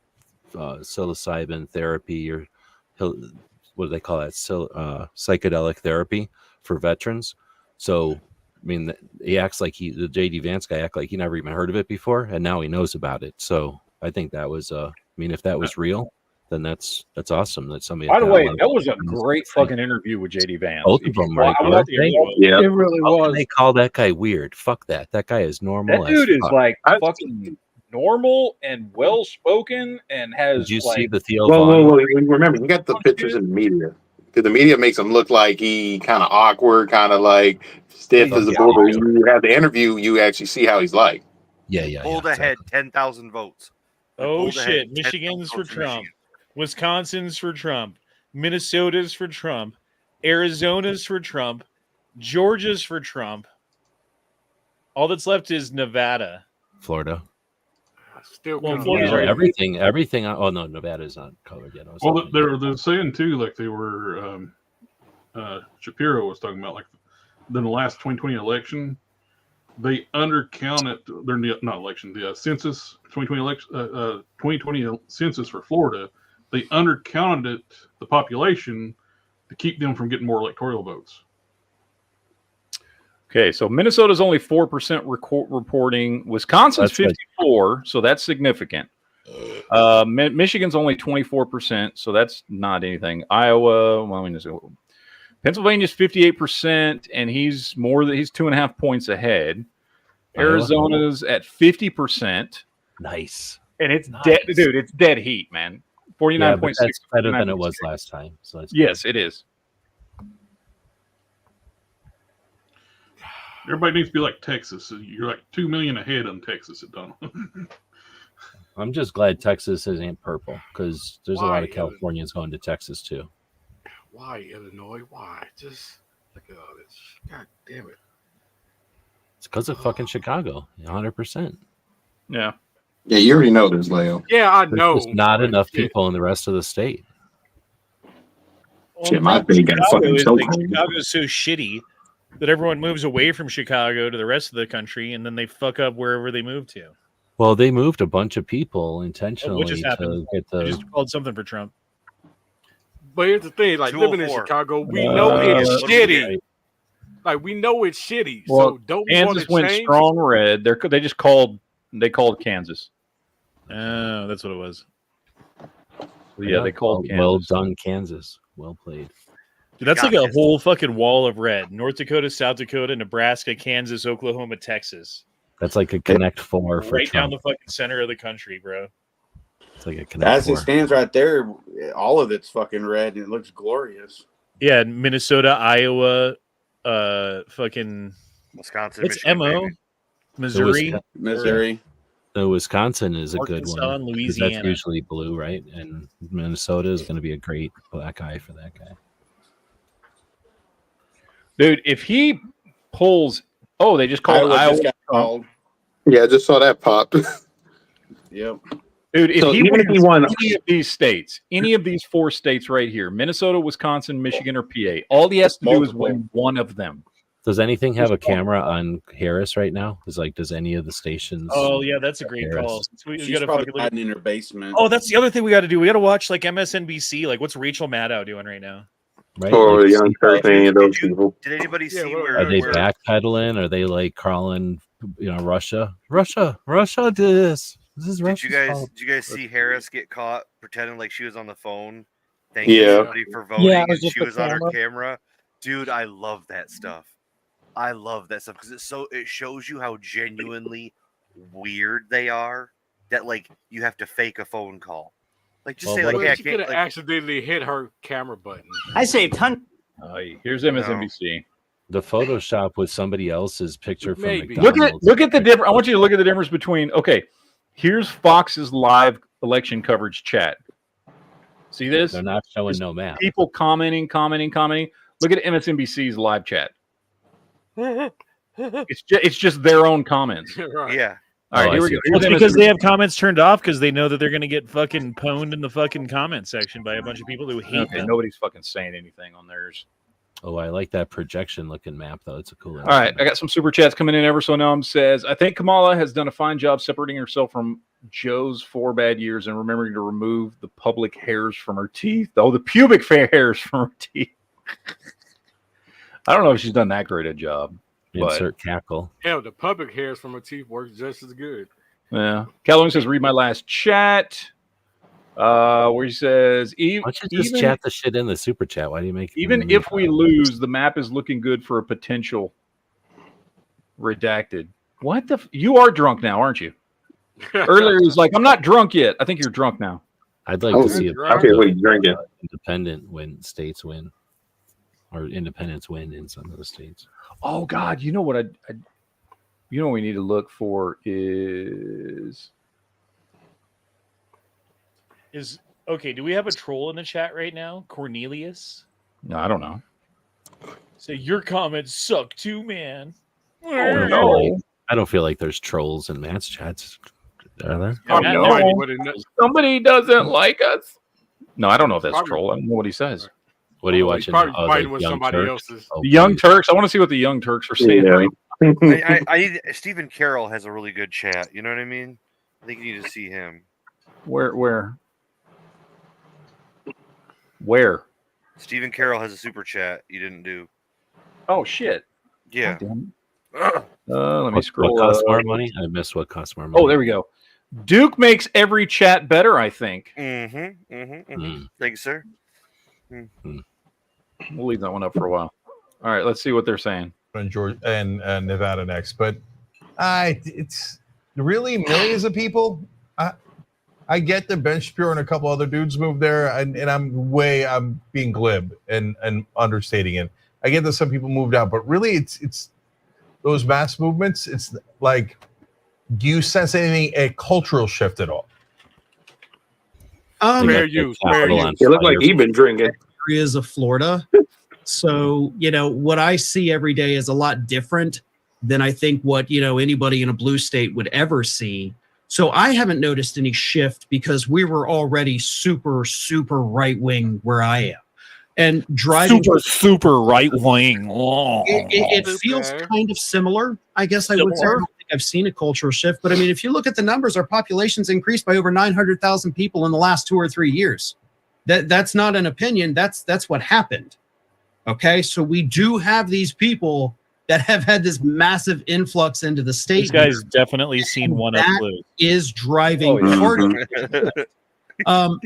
psilocybin therapy, or what do they call that? Psychedelic therapy for veterans. So, I mean, he acts like the JD Vance guy acts like he never even heard of it before, and now he knows about it. So I think that was, if that was real, then that's awesome. That somebody. By the way, that was a great fucking interview with JD Vance. Both of them, right? Yeah, it really was. They call that guy weird. Fuck that. That guy is normal. That dude is like fucking normal and well spoken and has. Did you see the Theo? Well, remember, you got the pictures in the media. Because the media makes him look like he kind of awkward, kind of like stiff as a bull. When you have the interview, you actually see how he's like. Yeah. Pulled ahead 10,000 votes. Oh shit! Michigan's for Trump. Wisconsin's for Trump. Minnesota's for Trump. Arizona's for Trump. Georgia's for Trump. All that's left is Nevada. Florida. Still everything. Oh no, Nevada's not covered yet. Well, they're saying too, like they were. Shapiro was talking about, like, in the last 2020 election, they undercounted the census 2020 election 2020 census for Florida. They undercounted the population to keep them from getting more electoral votes. Okay, so Minnesota's only 4% reporting. Wisconsin's 54%, so that's significant. Michigan's only 24%, so that's not anything. Iowa, Pennsylvania's 58%, and he's 2.5 points ahead. Arizona's at 50%. Nice. And it's dead, dude. It's dead heat, man. 49.6. That's better than it was last time. So yes, it is. Everybody needs to be like Texas. You're like 2 million ahead on Texas at Donald. I'm just glad Texas isn't purple, because there's a lot of Californians going to Texas too. Why Illinois? Why? Just look at all this. God damn it. It's because of fucking Chicago. 100%. Yeah. Yeah, you already know this, Layeo. Yeah, I know. There's not enough people in the rest of the state. Shit, my thing got fucking Chicago's so shitty that everyone moves away from Chicago to the rest of the country, and then they fuck up wherever they move to. Well, they moved a bunch of people intentionally to get the. They just called something for Trump. But here's the thing: like living in Chicago, we know it's shitty. Like we know it's shitty. Well, so don't we Kansas went change? strong red. They called Kansas. Oh, that's what it was. Yeah, they called Kansas. Well done, Kansas. Well played. Dude, that's like a whole fucking wall of red. North Dakota, South Dakota, Nebraska, Kansas, Oklahoma, Texas. That's like a Connect Four for right Trump. down the fucking center of the country, bro. It's like a Connect As Four. it stands right there, all of it's fucking red and it looks glorious. Yeah, Minnesota, Iowa, fucking Wisconsin, what's Michigan, MO? baby. Missouri. The Wisconsin is a good Arkansas one. and 'Cause Louisiana. That's usually blue, right? And Minnesota is going to be a great black eye for that guy. Dude, if he pulls, they just called Iowa Iowa. just got called. Yeah, I just saw that pop. Yep. Dude, if So he even if he wins won- any of these states, any of these 4 states right here, Minnesota, Wisconsin, Michigan, or PA, all he has to do is win one of them. Does anything have a camera on Harris right now? Does any of the stations? Oh yeah, that's a great call. We She's gotta probably fucking look hiding in her basement. Oh, that's the other thing we got to do. We got to watch like MSNBC. Like, what's Rachel Maddow doing right now? Right? Or the Young Turks, any of those people. Did anybody see where? Are they backpedaling? Are they like calling, Russia did this? This is Russia. Did you guys see Harris get caught pretending like she was on the phone, thanking somebody for voting, and she was on her camera? Dude, I love that stuff. I love that stuff because it shows you how genuinely weird they are. That like you have to fake a phone call. Like just say like, she could have accidentally hit her camera button. I saved ton. Here's MSNBC. The Photoshop with somebody else's picture from Look McDonald's. at the difference. I want you to look at the difference between. Okay, here's Fox's live election coverage chat. See this? They're not showing no map. People commenting. Look at MSNBC's live chat. It's just their own comments. Yeah. All right, here we go. Well, it's because they have comments turned off because they know that they're going to get fucking pwned in the fucking comment section by a bunch of people who hate them. Nobody's fucking saying anything on theirs. Oh, I like that projection looking map though. It's a cool. All right, I got some super chats coming in ever so now. Says, I think Kamala has done a fine job separating herself from Joe's 4 bad years and remembering to remove the public hairs from her teeth. Oh, the pubic hairs from her teeth. I don't know if she's done that great a job. Insert cackle. Hell, the public hairs from her teeth works just as good. Yeah. Calhoun says, read my last chat. Where he says, why don't you just chat the shit in the super chat? Why do you make even if we lose, the map is looking good for a potential redacted. What the? You are drunk now, aren't you? Earlier he was like, I'm not drunk yet. I think you're drunk now. I'd like to see it. Okay, what are you drinking? Independent states win, or independents win in some of the states. Oh God, you know what what we need to look for is okay. Do we have a troll in the chat right now, Cornelius? No, I don't know. So your comments suck too, man. Oh, no. I don't feel like there's trolls in Matt's chats. Are there? Oh, no. Somebody doesn't like us. No, I don't know if that's troll. I don't know what he says. What are you watching? Fighting with somebody else's. The Young Turks. I want to see what the Young Turks are saying. I need Stephen Carroll has a really good chat. You know what I mean? I think you need to see him. Where? Stephen Carroll has a super chat you didn't do. Oh shit! Yeah. Let me scroll. What costs more money? I missed what costs more money. Oh, there we go. Duke makes every chat better, I think. Thank you, sir. We'll leave that one up for a while. All right, let's see what they're saying. And Georgia and Nevada next, but it's really millions of people. I get that Ben Shapiro and a couple other dudes moved there, and I'm being glib and understating it. I get that some people moved out, but really it's those mass movements. It's like, do you sense a cultural shift at all? Fair use. It looked like you've been drinking. Areas of Florida. So, what I see every day is a lot different than I think what, anybody in a blue state would ever see. So I haven't noticed any shift because we were already super, super right-wing where I am. And driving super right-wing. It feels kind of similar, I guess I would say. I don't think I've seen a cultural shift. But, if you look at the numbers, our population's increased by over 900,000 people in the last 2 or 3 years. That's not an opinion. That's what happened. Okay, so we do have these people that have had this massive influx into the state. This guy's definitely seen one of blue. Is driving part of it.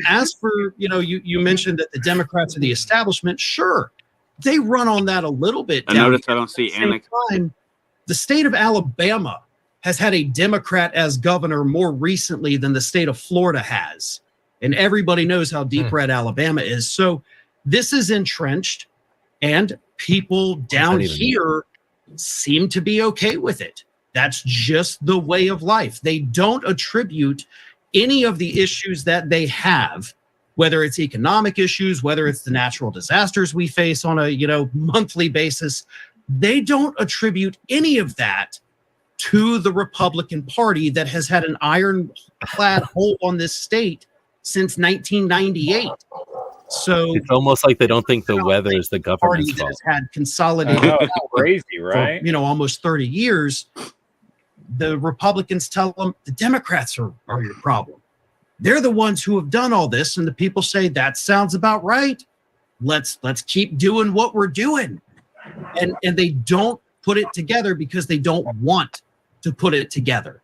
As for, you mentioned that the Democrats are the establishment. Sure, they run on that a little bit. I noticed I don't see Annex. The state of Alabama has had a Democrat as governor more recently than the state of Florida has. And everybody knows how deep red Alabama is. So this is entrenched, and people down here seem to be okay with it. That's just the way of life. They don't attribute any of the issues that they have, whether it's economic issues, whether it's the natural disasters we face on a monthly basis. They don't attribute any of that to the Republican Party that has had an ironclad hold on this state since 1998. So it's almost like they don't think the weather is the party government's that fault. has had consolidated Crazy, right? for almost 30 years. The Republicans tell them the Democrats are your problem. They're the ones who have done all this, and the people say that sounds about right. Let's keep doing what we're doing, and they don't put it together because they don't want to put it together.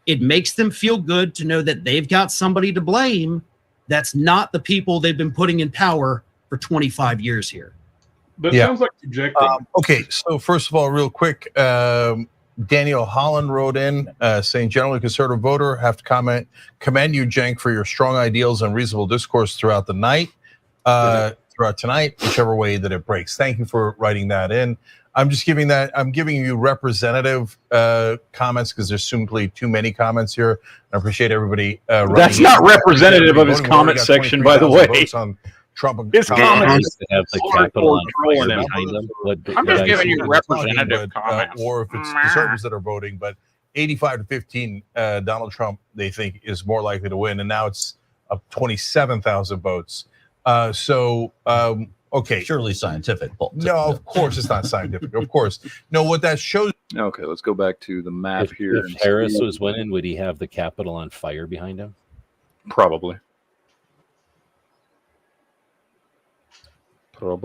It makes them feel good to know that they've got somebody to blame. That's not the people they've been putting in power for 25 years here. But it sounds like projecting. Okay, so first of all, real quick, Daniel Holland wrote in saying, generally conservative voter, have to commend you, Cenk, for your strong ideals and reasonable discourse throughout the night, throughout tonight, whichever way that it breaks. Thank you for writing that in. I'm giving you representative comments because there's simply too many comments here. I appreciate everybody. That's not representative of his comment section, by the way. On Trump. His comments have the capital on fire behind them. I'm just giving you representative comments. Or if it's conservatives that are voting, but 85-15, Donald Trump, they think, is more likely to win. And now it's up 27,000 votes. Okay. Surely scientific. No, of course it's not scientific. Of course. No, what that shows. Okay, let's go back to the map here. If Harris was winning, would he have the Capitol on fire behind him? Probably. All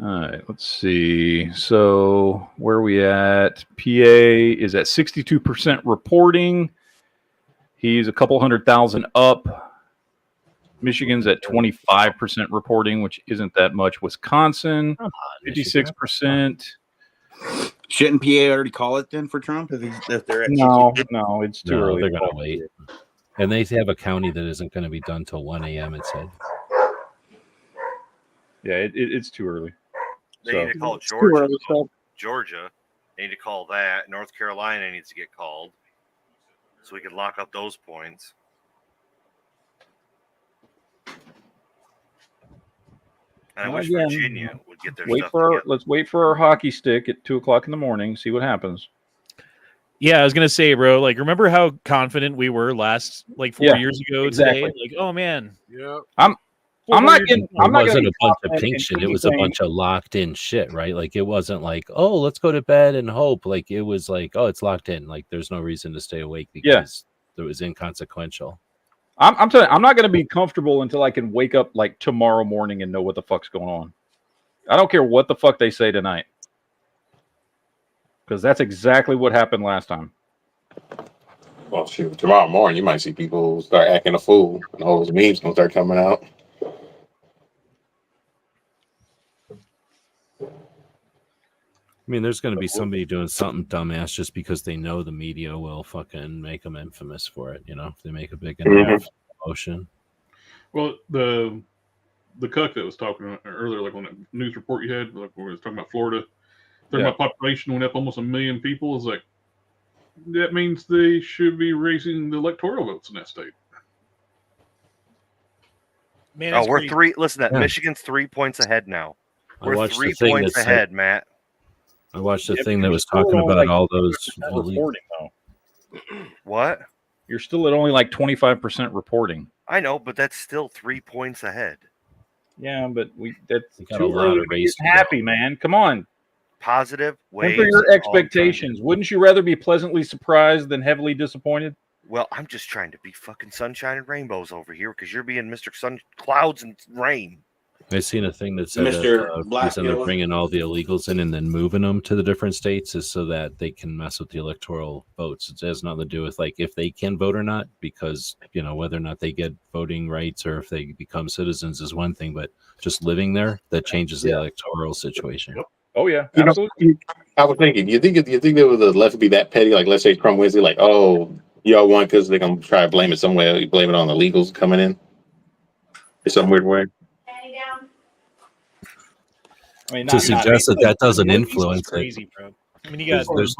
right, let's see. So where are we at? PA is at 62% reporting. He's a couple 100,000 up. Michigan's at 25% reporting, which isn't that much. Wisconsin, 56%. Shouldn't PA already call it then for Trump if they're at No, it's too early. They're going to wait. And they have a county that isn't going to be done till 1 a.m., it said. Yeah, it's too early. They need to call Georgia. They need to call that. North Carolina needs to get called so we can lock up those points. And I wish Virginia would get their stuff together. Let's wait for our hockey stick at 2:00 in the morning. See what happens. Yeah, I was gonna say, bro. Like, remember how confident we were last, 4 years ago today? Like, oh man. Yeah. I'm not getting. It wasn't a bunch of pink shit. It was a bunch of locked in shit, right? Like, it wasn't like, oh, let's go to bed and hope. Like, it was like, oh, it's locked in. Like, there's no reason to stay awake because it was inconsequential. I'm telling you, I'm not going to be comfortable until I can wake up like tomorrow morning and know what the fuck's going on. I don't care what the fuck they say tonight, because that's exactly what happened last time. Well, shoot, tomorrow morning you might see people start acting a fool, and all those memes gonna start coming out. I mean, there's going to be somebody doing something dumbass just because they know the media will fucking make them infamous for it. You know, if they make a big enough motion. Well, the cuck that was talking earlier, like on that news report you had, like when we was talking about Florida, talking about population went up almost 1 million people. Is like that means they should be raising the electoral votes in that state. Man, we're crazy. 3. Listen, that Michigan's 3 points ahead now. We're 3 points ahead, Matt. I watched a thing that was talking about all those reporting though. What? You're still at only like 25% reporting. I know, but that's still 3 points ahead. Yeah, but that's got too a lot early of to be race to happy, man. Come on. Positive waves. Temper your expectations. Wouldn't you rather be pleasantly surprised than heavily disappointed? Well, I'm just trying to be fucking sunshine and rainbows over here because you're being Mr. Sun Clouds and Rain. I seen a thing that said Mr. the reason they're bringing all the illegals in and then moving them to the different states is so that they can mess with the electoral votes. It has nothing to do with like if they can vote or not, because you know whether or not they get voting rights or if they become citizens is one thing, but just living there that changes the electoral situation. Oh yeah, absolutely. I was thinking, you think there was a left be that petty? Like, let's say Trump wins, like, oh, y'all won because they're gonna try to blame it somewhere. You blame it on the illegals coming in in some weird way. I mean, to suggest that doesn't influence crazy, it. Bro. I mean, you got there's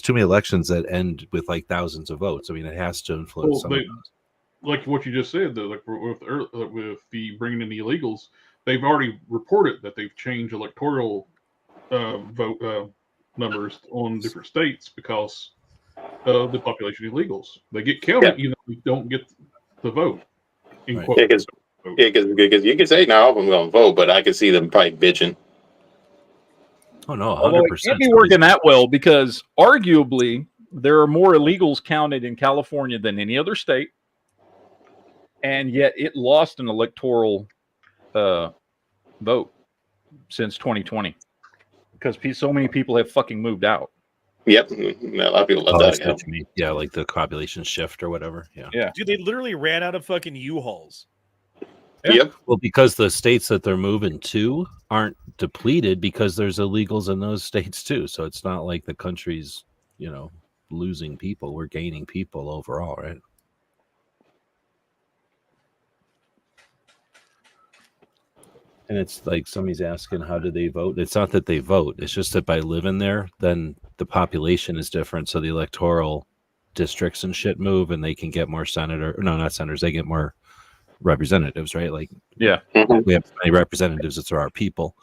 too many elections that end with like thousands of votes. I mean, it has to influence some of those. Like what you just said, though, like with the bringing in the illegals, they've already reported that they've changed electoral vote numbers on different states because of the population illegals. They get counted, even if they don't get the vote. Yeah, because you can say no, I'm going to vote, but I can see them probably bitching. Oh no, Although 100%. it can't be working that well because arguably there are more illegals counted in California than any other state, and yet it lost an electoral vote since 2020 because so many people have fucking moved out. Yep, a lot of people left out again. Yeah, like the population shift or whatever. Yeah. Dude, they literally ran out of fucking U-Hauls. Yep. Well, because the states that they're moving to aren't depleted because there's illegals in those states too. So it's not like the country's, losing people. We're gaining people overall, right? And it's like somebody's asking, how do they vote? It's not that they vote. It's just that by living there, then the population is different. So the electoral districts and shit move and they can get more not senators. They get more representatives, right? Like, yeah, we have many representatives that are our people.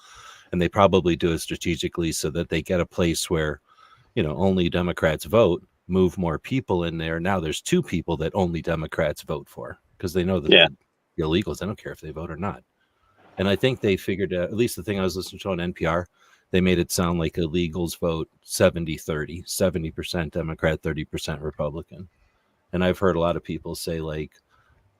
And they probably do it strategically so that they get a place where, only Democrats vote, move more people in there. Now there's two people that only Democrats vote for because they know that the illegals, they don't care if they vote or not. And I think they figured out, at least the thing I was listening to on NPR, they made it sound like illegals vote 70-30, 70% Democrat, 30% Republican. And I've heard a lot of people say, like,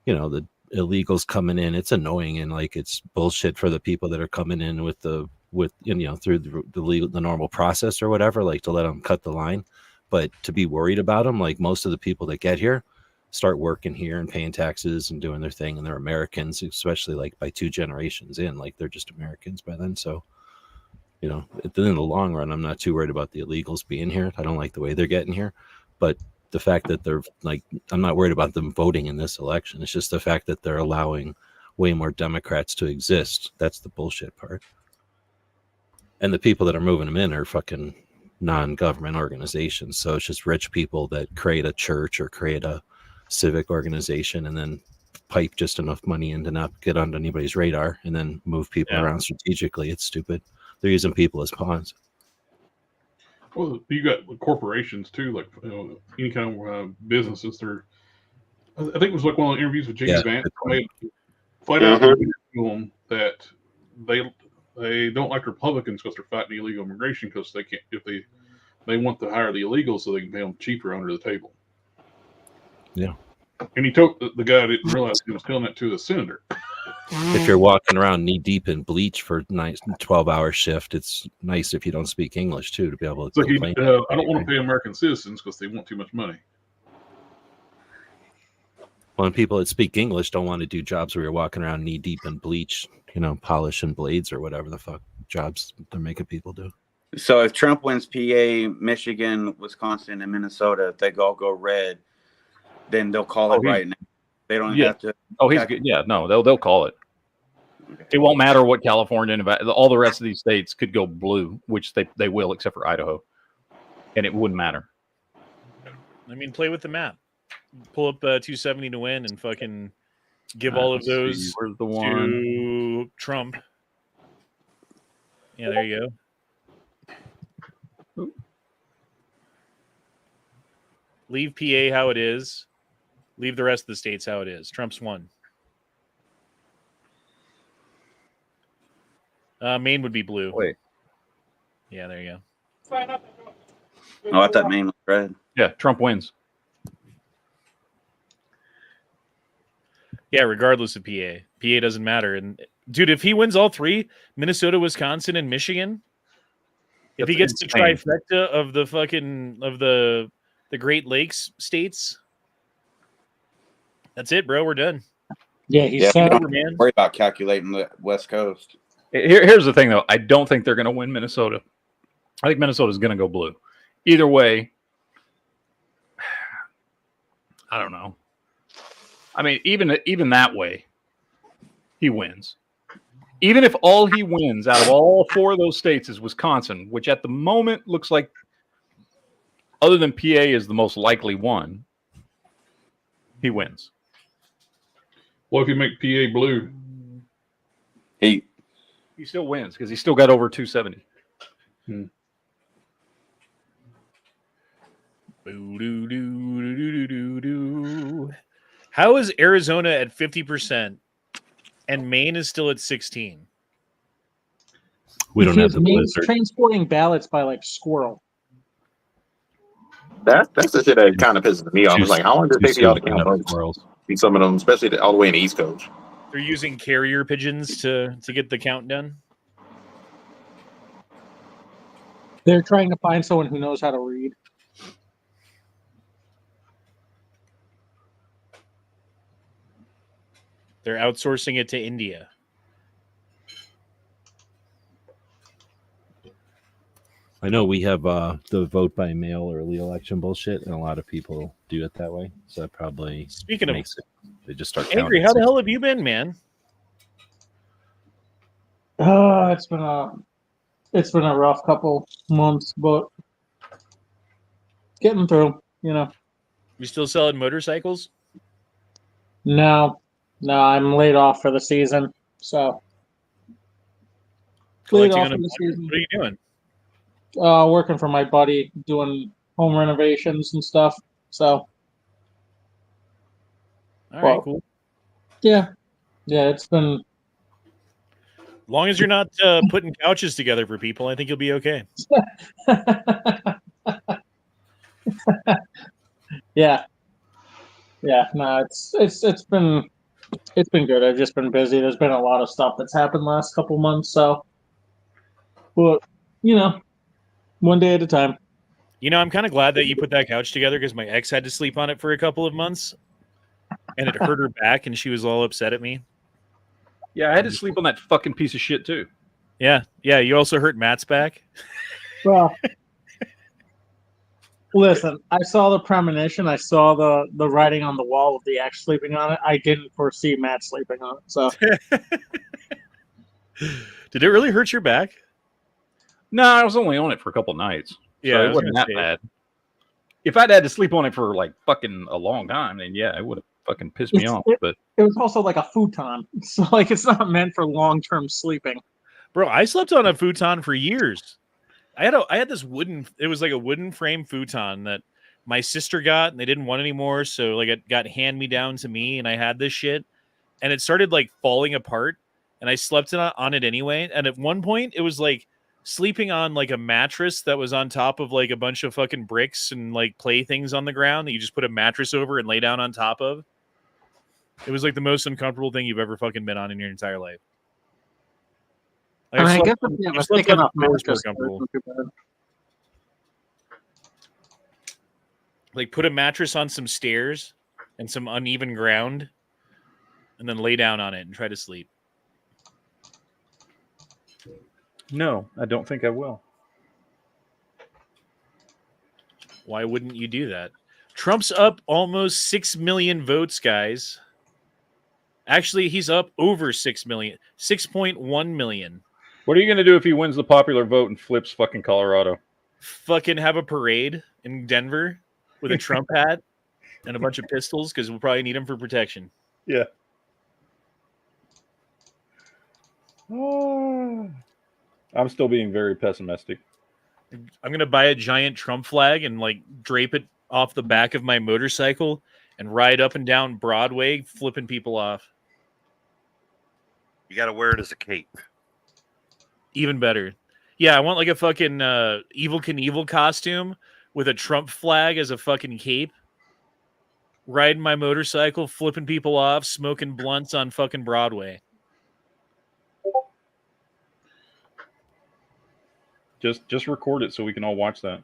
the illegals coming in, it's annoying and like it's bullshit for the people that are coming in through the normal process or whatever, like to let them cut the line. But to be worried about them, like most of the people that get here start working here and paying taxes and doing their thing, and they're Americans, especially like by 2 generations in, like they're just Americans by then. So, in the long run, I'm not too worried about the illegals being here. I don't like the way they're getting here, but the fact that they're like, I'm not worried about them voting in this election. It's just the fact that they're allowing way more Democrats to exist. That's the bullshit part. And the people that are moving them in are fucking non-government organizations. So it's just rich people that create a church or create a civic organization and then pipe just enough money in to not get on anybody's radar and then move people around strategically. It's stupid. They're using people as pawns. Well, you got corporations too, like any kind of businesses. I think it was like one of the interviews with Jamie Vance. Flat out to them that they don't like Republicans because they're fighting illegal immigration because they can't, if they want to hire the illegals so they can pay them cheaper under the table. Yeah. And he told the guy didn't realize he was telling that to the senator. If you're walking around knee deep in bleach for 12-hour shift, it's nice if you don't speak English too to be able to complain. I don't want to pay American citizens because they want too much money. Well, and people that speak English don't want to do jobs where you're walking around knee deep in bleach, polishing blades or whatever the fuck jobs they're making people do. So if Trump wins PA, Michigan, Wisconsin, and Minnesota, if they all go red, then they'll call it right now. They don't have to. Oh, he's good. Yeah, no, they'll call it. Okay. It won't matter what California, Nevada, all the rest of these states could go blue, which they will, except for Idaho, and it wouldn't matter. I mean, play with the map. Pull up 270 to win and fucking give all of those to Trump. Yeah, there you go. Leave PA how it is. Leave the rest of the states how it is. Trump's won. Maine would be blue. Wait. Yeah, there you go. Oh, I thought Maine was red. Yeah, Trump wins. Yeah, regardless of PA. PA doesn't matter. And dude, if he wins all 3, Minnesota, Wisconsin, and Michigan, if he gets the trifecta of the fucking of the Great Lakes states, that's it, bro. We're done. Yeah, he's don't worry about calculating the West Coast. Here's the thing, though. I don't think they're going to win Minnesota. I think Minnesota's going to go blue. Either way, I don't know. I mean, even that way, he wins. Even if all he wins out of all 4 of those states is Wisconsin, which at the moment looks like, other than PA, is the most likely one, he wins. What if you make PA blue? He still wins because he still got over 270. How is Arizona at 50% and Maine is still at 16? We don't have the Maine's blizzard. transporting ballots by like squirrel. That's the shit that kind of pisses me off. It's like, how long does it take for y'all to count votes? See some of them, especially all the way in the East Coast. They're using carrier pigeons to get the count done. They're trying to find someone who knows how to read. They're outsourcing it to India. I know we have the vote by mail early election bullshit, and a lot of people do it that way. So that probably makes it. They just start Angry, counting. how the hell have you been, man? It's been a rough couple months, but getting through. You know. You still selling motorcycles? No, I'm laid off for the season. So Collecting unemployment? What are you doing? Working for my buddy, doing home renovations and stuff. So, all right, cool. Yeah, it's been. As long as you're not putting couches together for people, I think you'll be okay. Yeah. No, it's been good. I've just been busy. There's been a lot of stuff that's happened last couple months. So, but one day at a time. I'm kind of glad that you put that couch together because my ex had to sleep on it for a couple of months, and it hurt her back, and she was all upset at me. Yeah, I had to sleep on that fucking piece of shit too. Yeah. You also hurt Matt's back. Well, listen, I saw the premonition. I saw the writing on the wall of the ex sleeping on it. I didn't foresee Matt sleeping on it. So, did it really hurt your back? No, I was only on it for a couple nights. Yeah, so it wasn't that bad. If I'd had to sleep on it for like fucking a long time, then yeah, it would have fucking pissed me off. But it was also like a futon, so like it's not meant for long-term sleeping. Bro, I slept on a futon for years. I had this wooden. It was like a wooden frame futon that my sister got, and they didn't want anymore, so like it got hand me down to me, and I had this shit, and it started like falling apart, and I slept on it anyway. And at one point, it was like sleeping on like a mattress that was on top of like a bunch of fucking bricks and like playthings on the ground that you just put a mattress over and lay down on top of. It was like the most uncomfortable thing you've ever fucking been on in your entire life. I guess if you have a thick enough mattress, like put a mattress on some stairs and some uneven ground, and then lay down on it and try to sleep. No, I don't think I will. Why wouldn't you do that? Trump's up almost 6 million votes, guys. Actually, he's up over 6 million, 6.1 million. What are you going to do if he wins the popular vote and flips fucking Colorado? Fucking have a parade in Denver with a Trump hat and a bunch of pistols because we'll probably need them for protection. Yeah. I'm still being very pessimistic. I'm going to buy a giant Trump flag and like drape it off the back of my motorcycle and ride up and down Broadway, flipping people off. You got to wear it as a cape. Even better. Yeah, I want like a fucking Evel Knievel costume with a Trump flag as a fucking cape. Riding my motorcycle, flipping people off, smoking blunts on fucking Broadway. Just record it so we can all watch that.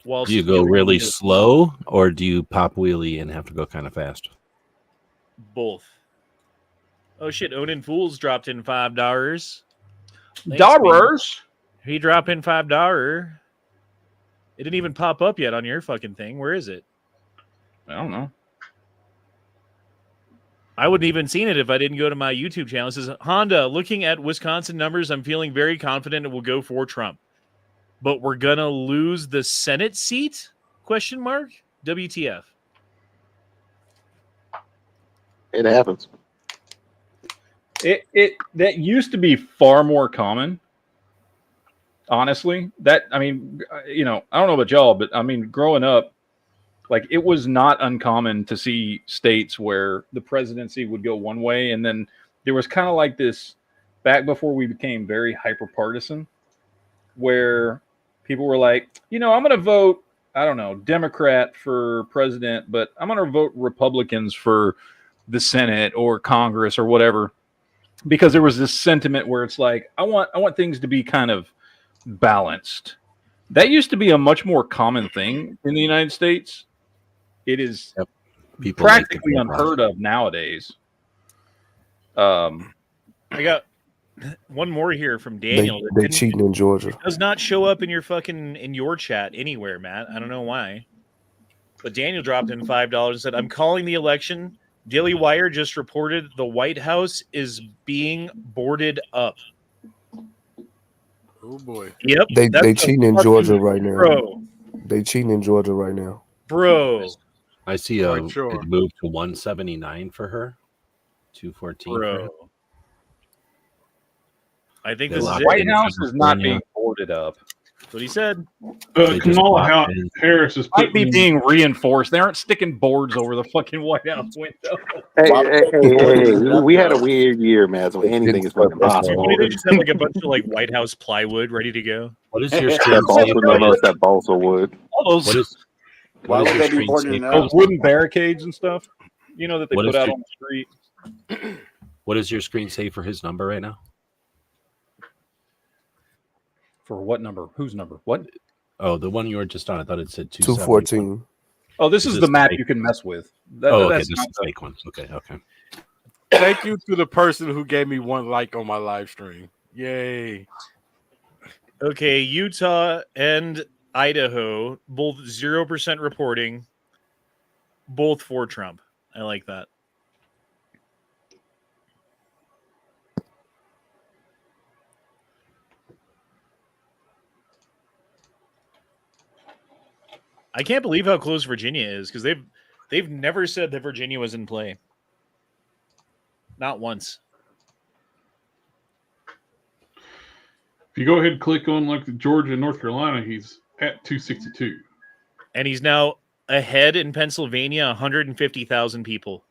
Do you go really slow, or do you pop wheelie and have to go kind of fast? Both. Oh shit! Onin Fools dropped in $5. Dollars. He dropped in $5. It didn't even pop up yet on your fucking thing. Where is it? I don't know. I wouldn't even seen it if I didn't go to my YouTube channel. It says, Honda, looking at Wisconsin numbers, I'm feeling very confident it will go for Trump. But we're going to lose the Senate seat? Question mark? WTF. It happens. That used to be far more common. Honestly, I don't know about y'all, but I mean, growing up, Like, it was not uncommon to see states where the presidency would go one way, and then there was kind of like this back before we became very hyper partisan, where people were like, I'm going to vote, I don't know, Democrat for president, but I'm going to vote Republicans for the Senate or Congress or whatever, because there was this sentiment where it's like, I want things to be kind of balanced. That used to be a much more common thing in the United States. It is practically unheard of nowadays. I got one more here from Daniel. They cheating in Georgia. It does not show up in your chat anywhere, Matt. I don't know why. But Daniel dropped in $5 and said, I'm calling the election. Daily Wire just reported the White House is being boarded up. Oh boy. Yep. They cheating in Georgia right now. Bro. They cheating in Georgia right now. Bro. I see it moved to 179 for her. 214 for her. I think The this is White it. House is not being boarded up. That's what he said. Kamala Harris is might be being reinforced. They aren't sticking boards over the fucking White House window. Hey, we had a weird year, man. So anything is fucking possible. They just have like a bunch of like White House plywood ready to go. What is your that balsa wood. All those. Why would they be boarding those wooden barricades and stuff? That they What put is out your- on the street. What does your screen say for his number right now? For what number? Whose number? What? Oh, the one you were just on. I thought it said 214. Oh, this is the map you can mess with. Okay, that's this not is fake one. Okay. Thank you to the person who gave me 1 like on my live stream. Yay. Okay, Utah and Idaho, both 0% reporting, both for Trump. I like that. I can't believe how close Virginia is because they've never said that Virginia was in play. Not once. If you go ahead and click on like Georgia and North Carolina, he's at 262. And he's now ahead in Pennsylvania, 150,000 people.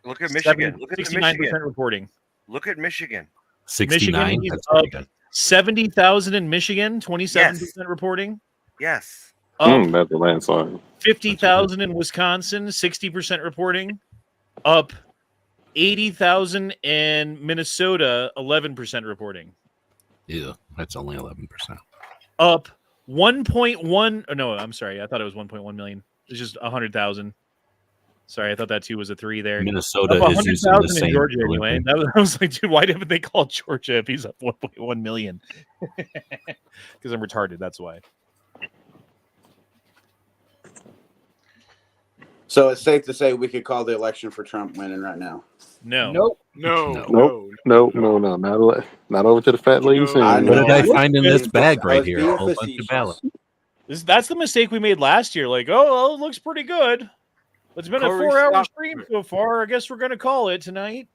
Look at Michigan. Look at 69% Michigan. reporting. Look at Michigan. 69. Michigan is That's up pretty good. 70,000 in Michigan, 27% reporting. Yes. That's a landslide. 50,000 in Wisconsin, 60% reporting. Up 80,000 in Minnesota, 11% reporting. Yeah, that's only 11%. Up 1.1. Oh, no, I'm sorry. I thought it was 1.1 million. It's just 100,000. Sorry, I thought that too was a 3 there. Minnesota up is using the 100,000 in same Georgia delivery. anyway. I was like, dude, why haven't they called Georgia if he's up 1.1 million? Because I'm retarded. That's why. So it's safe to say we could call the election for Trump winning right now. No. Not over to the fat lady. What did I find in this bag right here? A whole bunch of ballots. That's the mistake we made last year. Like, oh, well, it looks pretty good. It's been Corey, a 4-hour stop. stream so far. I guess we're going to call it tonight.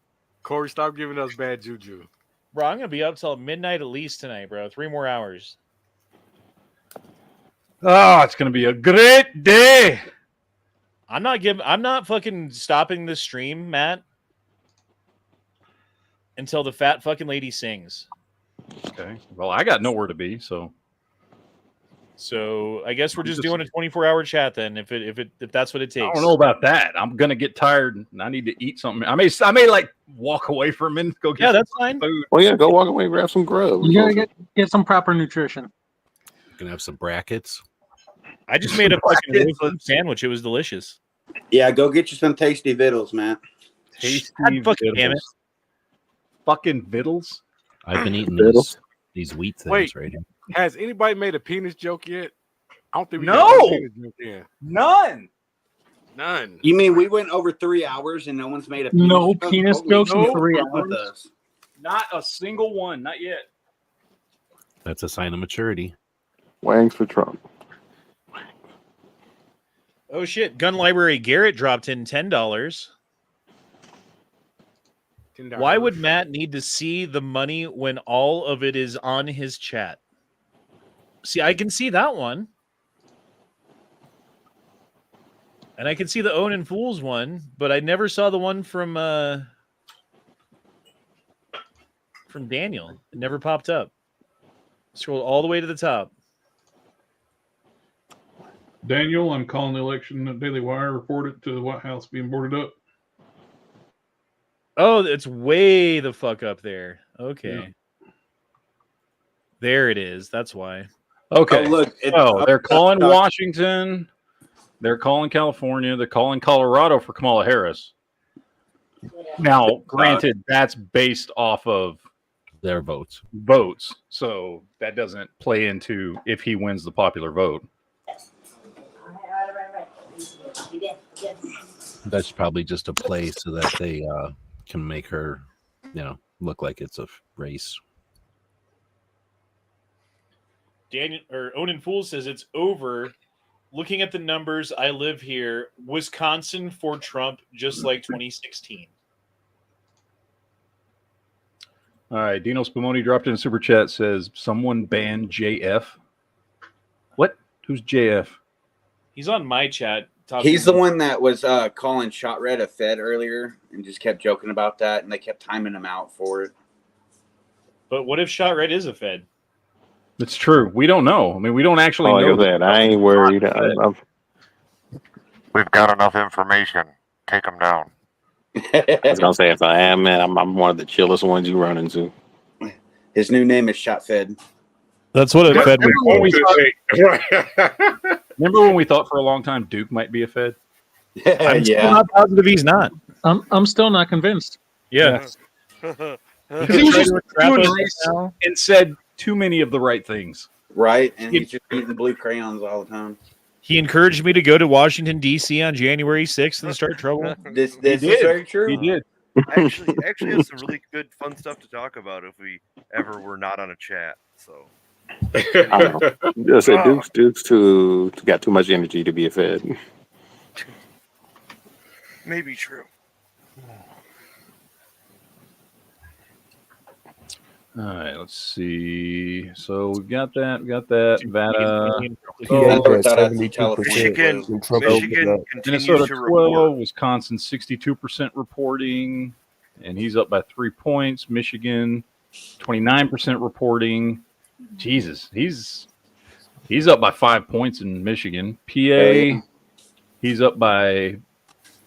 Corey, stop giving us bad juju. Bro, I'm going to be up till midnight at least tonight, bro. 3 more hours. Oh, it's going to be a great day. I'm not fucking stopping this stream, Matt, until the fat fucking lady sings. Okay. Well, I got nowhere to be, so I guess we're just doing a 24-hour chat then. If that's what it takes. I don't know about that. I'm gonna get tired and I need to eat something. I may like walk away for a minute, go get that's fine. Food. Well, yeah, go walk away, grab some grub. You gotta get some proper nutrition. Gonna have some brackets. I just made a fucking roast sandwich. It was delicious. Yeah, go get you some tasty vittles, man. Tasty fucking damn it. Fucking vittles. I've been eating these wheat things Wait, right here. has anybody made a penis joke yet? I don't think we No. got a penis joke yet. None. You mean we went over 3 hours and no one's made a penis No joke? penis Holy jokes in shit, 3 what's wrong with hours? us? Not a single one. Not yet. That's a sign of maturity. Wangs for Trump. Oh shit! Gun Library Garrett dropped in $10. $10. Why would Matt need to see the money when all of it is on his chat? See, I can see that one. And I can see the Own and Fools one, but I never saw the one from Daniel. It never popped up. Scroll all the way to the top. Daniel, I'm calling the election. The Daily Wire reported to the White House being boarded up. Oh, it's way the fuck up there. Okay. Yeah. There it is. That's why. Okay. Oh, look, They're calling Washington. They're calling California. They're calling Colorado for Kamala Harris. Now, granted, that's based off of their votes. So that doesn't play into if he wins the popular vote. That's probably just a play so that they can make her, look like it's a race. Daniel or Onan Fool says it's over. Looking at the numbers, I live here. Wisconsin for Trump, just like 2016. All right, Dino Spumoni dropped in a super chat. Says someone banned JF. What? Who's JF? He's on my chat. He's the one that was calling Shot Red a Fed earlier and just kept joking about that, and they kept timing him out for it. But what if Shot Red is a Fed? It's true. We don't know. I mean, we don't actually know that. I ain't worried. We've got enough information. Take him down. I was gonna say, if I am, man, I'm one of the chillest ones you run into. His new name is Shot Fed. That's what a Fed would say. Remember when we thought for a long time Duke might be a Fed? I'm still not positive he's not. I'm still not convinced. Yeah. He was just doing nice and said too many of the right things. Right, and he's just eating blue crayons all the time. He encouraged me to go to Washington, D.C. on January 6th and start trouble. This is very true. He did. Actually has some really good, fun stuff to talk about if we ever were not on a chat. So, Just say Duke's got too much energy to be a Fed. Maybe true. All right, let's see. So we got that. Vada. Michigan Minnesota 12, Wisconsin 62% reporting, and he's up by 3 points. Michigan 29% reporting. Jesus, he's up by 5 points in Michigan. PA, he's up by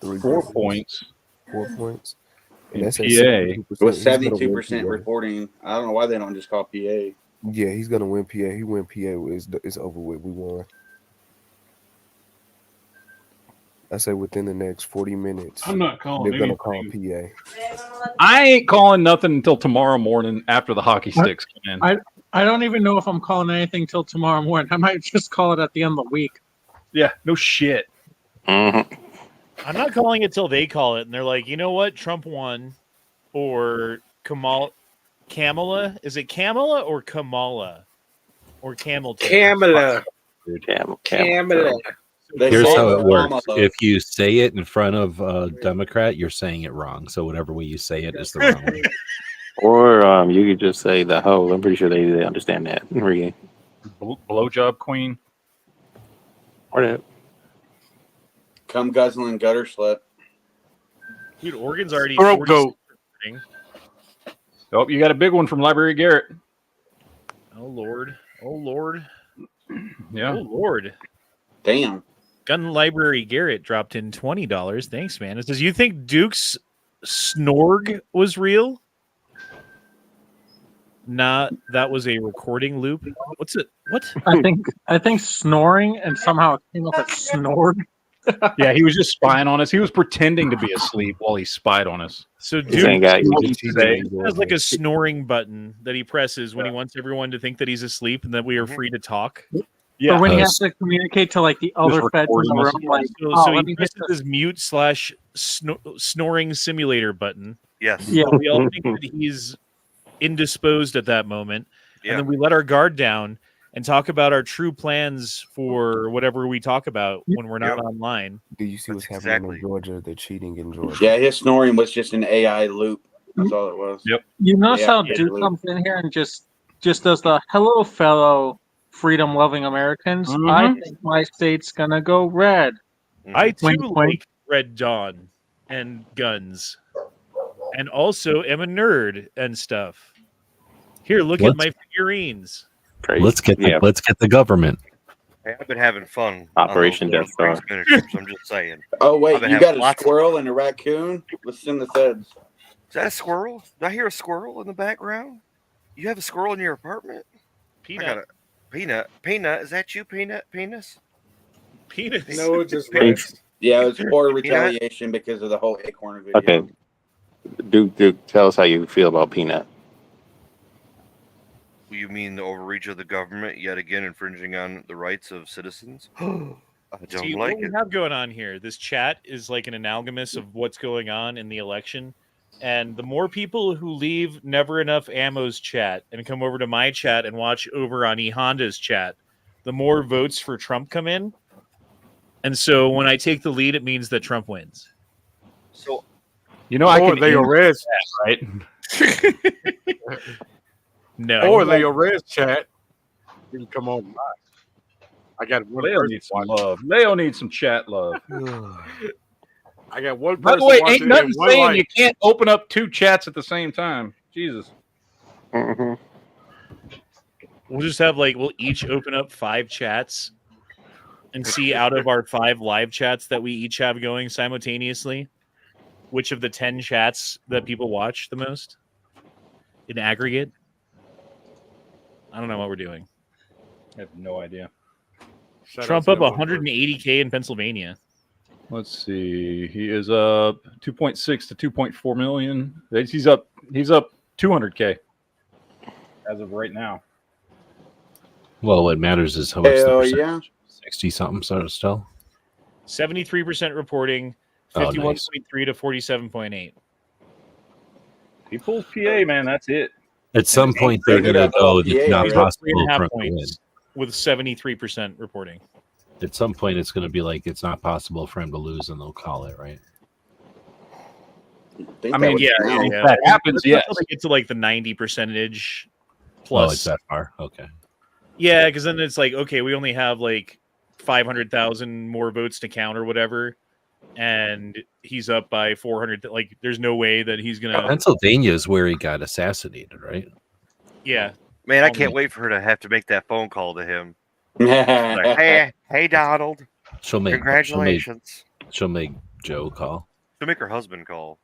4 points. 4 points. In PA, with 72% reporting, I don't know why they don't just call PA. Yeah, he's gonna win PA. He win PA. It's over with. We won. I say within the next 40 minutes. I'm not calling. They're gonna call PA. I ain't calling nothing until tomorrow morning after the hockey sticks come in. I don't even know if I'm calling anything till tomorrow morning. I might just call it at the end of the week. Yeah, no shit. Mm-hmm. I'm not calling it till they call it, and they're like, you know what? Trump won, or Kamala. Is it Kamala or Kamala, or Camel? Kamala. Kamala. Here's how it works. If you say it in front of a Democrat, you're saying it wrong. So whatever way you say it is the wrong way. Or you could just say the hoe. I'm pretty sure they understand that. Blowjob queen. Or that. Come guzzling gutter slut. Dude, Oregon's already Throat 40. goat. Oh, you got a big one from Library Garrett. Oh Lord. Oh Lord. Yeah. Oh Lord. Damn. Gun Library Garrett dropped in $20. Thanks, man. It says, you think Duke's snorg was real? Nah, that was a recording loop. What's it? What? I think snoring and somehow it came up as snorg. Yeah, he was just spying on us. He was pretending to be asleep while he spied on us. So Duke has like a snoring button that he presses when he wants everyone to think that he's asleep and that we are free to talk. Yeah. Or when he has to communicate to like the other feds in the room, like, so he presses his mute / snoring simulator button. Yes. Yeah. We all think that he's indisposed at that moment, and then we let our guard down and talk about our true plans for whatever we talk about when we're not online. Do you see what's happening in Georgia? They're cheating in Georgia. Yeah, his snoring was just an AI loop. That's all it was. Yep. You notice how Duke comes in here and just does the hello, fellow freedom-loving Americans. I think my state's gonna go red. I too Wink, wink. like Red Dawn and guns, and also am a nerd and stuff. Here, look at my figurines. Let's get the government. Hey, I've been having fun. Operation on those Death Lord of the Star. Rings miniatures, I'm just saying. Oh I've wait, been you having got a lots of squirrel and a raccoon? Let's send the feds. Is that a squirrel? Did I hear a squirrel in the background? You have a squirrel in your apartment? Peanut. I got a peanut. Peanut, is that you, Peanut? Penis? Penis. No, it just Hey, missed. Yeah, it was poor retaliation because of the whole acorn video. Okay. Duke, tell us how you feel about Peanut. You mean the overreach of the government yet again infringing on the rights of citizens? I don't See, like what we it. have going on here, this chat is like an amalgamous of what's going on in the election. And the more people who leave Never Enough Ammo's chat and come over to my chat and watch over on E Honda's chat, the more votes for Trump come in. And so when I take the lead, it means that Trump wins. So, you know, I Or can Leo end Red's that, right? No. Or Leo Red's chat. You can come on by. I got one Leo person needs some watching. love. Leo needs some chat love. I got one person By the way, watching ain't nothing and one saying like. you can't open up 2 chats at the same time. Jesus. Mm-hmm. We'll just have we'll each open up 5 chats and see out of our 5 live chats that we each have going simultaneously, which of the 10 chats that people watch the most in aggregate. I don't know what we're doing. I have no idea. Trump up 180K in Pennsylvania. Let's see. He is up 2.6 to 2.4 million. He's up 200K as of right now. Well, what matters is what's the Hell percentage. yeah. 60-something sort of still. 73% reporting, Oh, 51.3 to 47.8. He pulls PA, man. That's it. At some point, they're going to go, it's not He's up possible 3.5 for him to win. points with 73% reporting. At some point, it's going to be like it's not possible for him to lose, and they'll call it, right? I mean, yeah. If that happens, yes. Until they get to like the 90% Oh, plus. it's that far? Okay. Yeah, because then it's like, okay, we only have like 500,000 more votes to count or whatever, and he's up by 400. Like, there's no way that he's gonna. Pennsylvania is where he got assassinated, right? Yeah, man, I can't wait for her to have to make that phone call to him. Like, hey, Donald. She'll make Congratulations. She'll make Joe call. She'll make her husband call.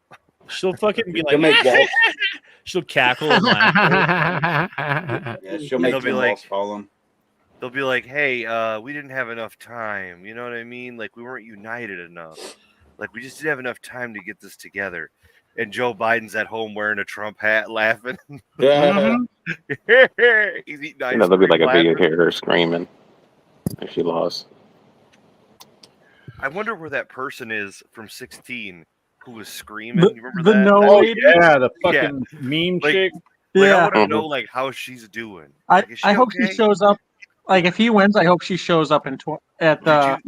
She'll fucking be She'll like, make Walt. she'll cackle and laugh. Yeah, she'll make Tim Walsh call him. They'll be like, hey, we didn't have enough time. You know what I mean? Like, we weren't united enough. Like, we just didn't have enough time to get this together. And Joe Biden's at home wearing a Trump hat, laughing. Yeah. He's eating ice There'll be like a cream, video laughing. here, her screaming if she lost. I wonder where that person is from 16 who was screaming. You remember the that? no Oh, lady? yeah, the fucking meme Like, chick. Like, I Yeah. want to know like how she's doing. I Like, is she hope okay? she shows up. Like, if he wins, I hope she shows up at the.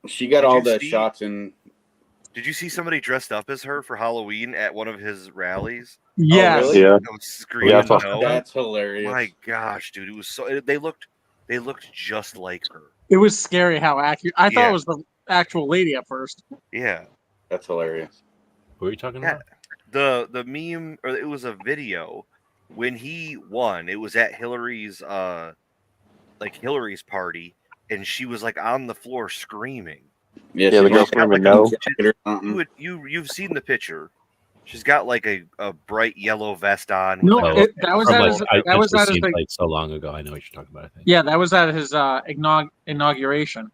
She got Did all you the see- shots in. Did you see somebody dressed up as her for Halloween at one of his rallies? Yes. Oh, really? Yeah. I was screaming. Yeah, I saw- no. That's hilarious. My gosh, dude, it was so. They looked just like her. It was scary how accurate. I thought Yeah. it was the actual lady at first. Yeah. That's hilarious. Who are you talking Yeah. about? The meme, or it was a video when he won. It was at Hillary's Hillary's party, and she was like on the floor screaming. Yeah, the girl She's got, screaming like, no. You've seen the picture. She's got like a bright yellow vest on. No, with, like, that was From, at like, his. I- That was it at his. seemed like so long ago. I know what you're talking about. I think. Yeah, that was at his inauguration.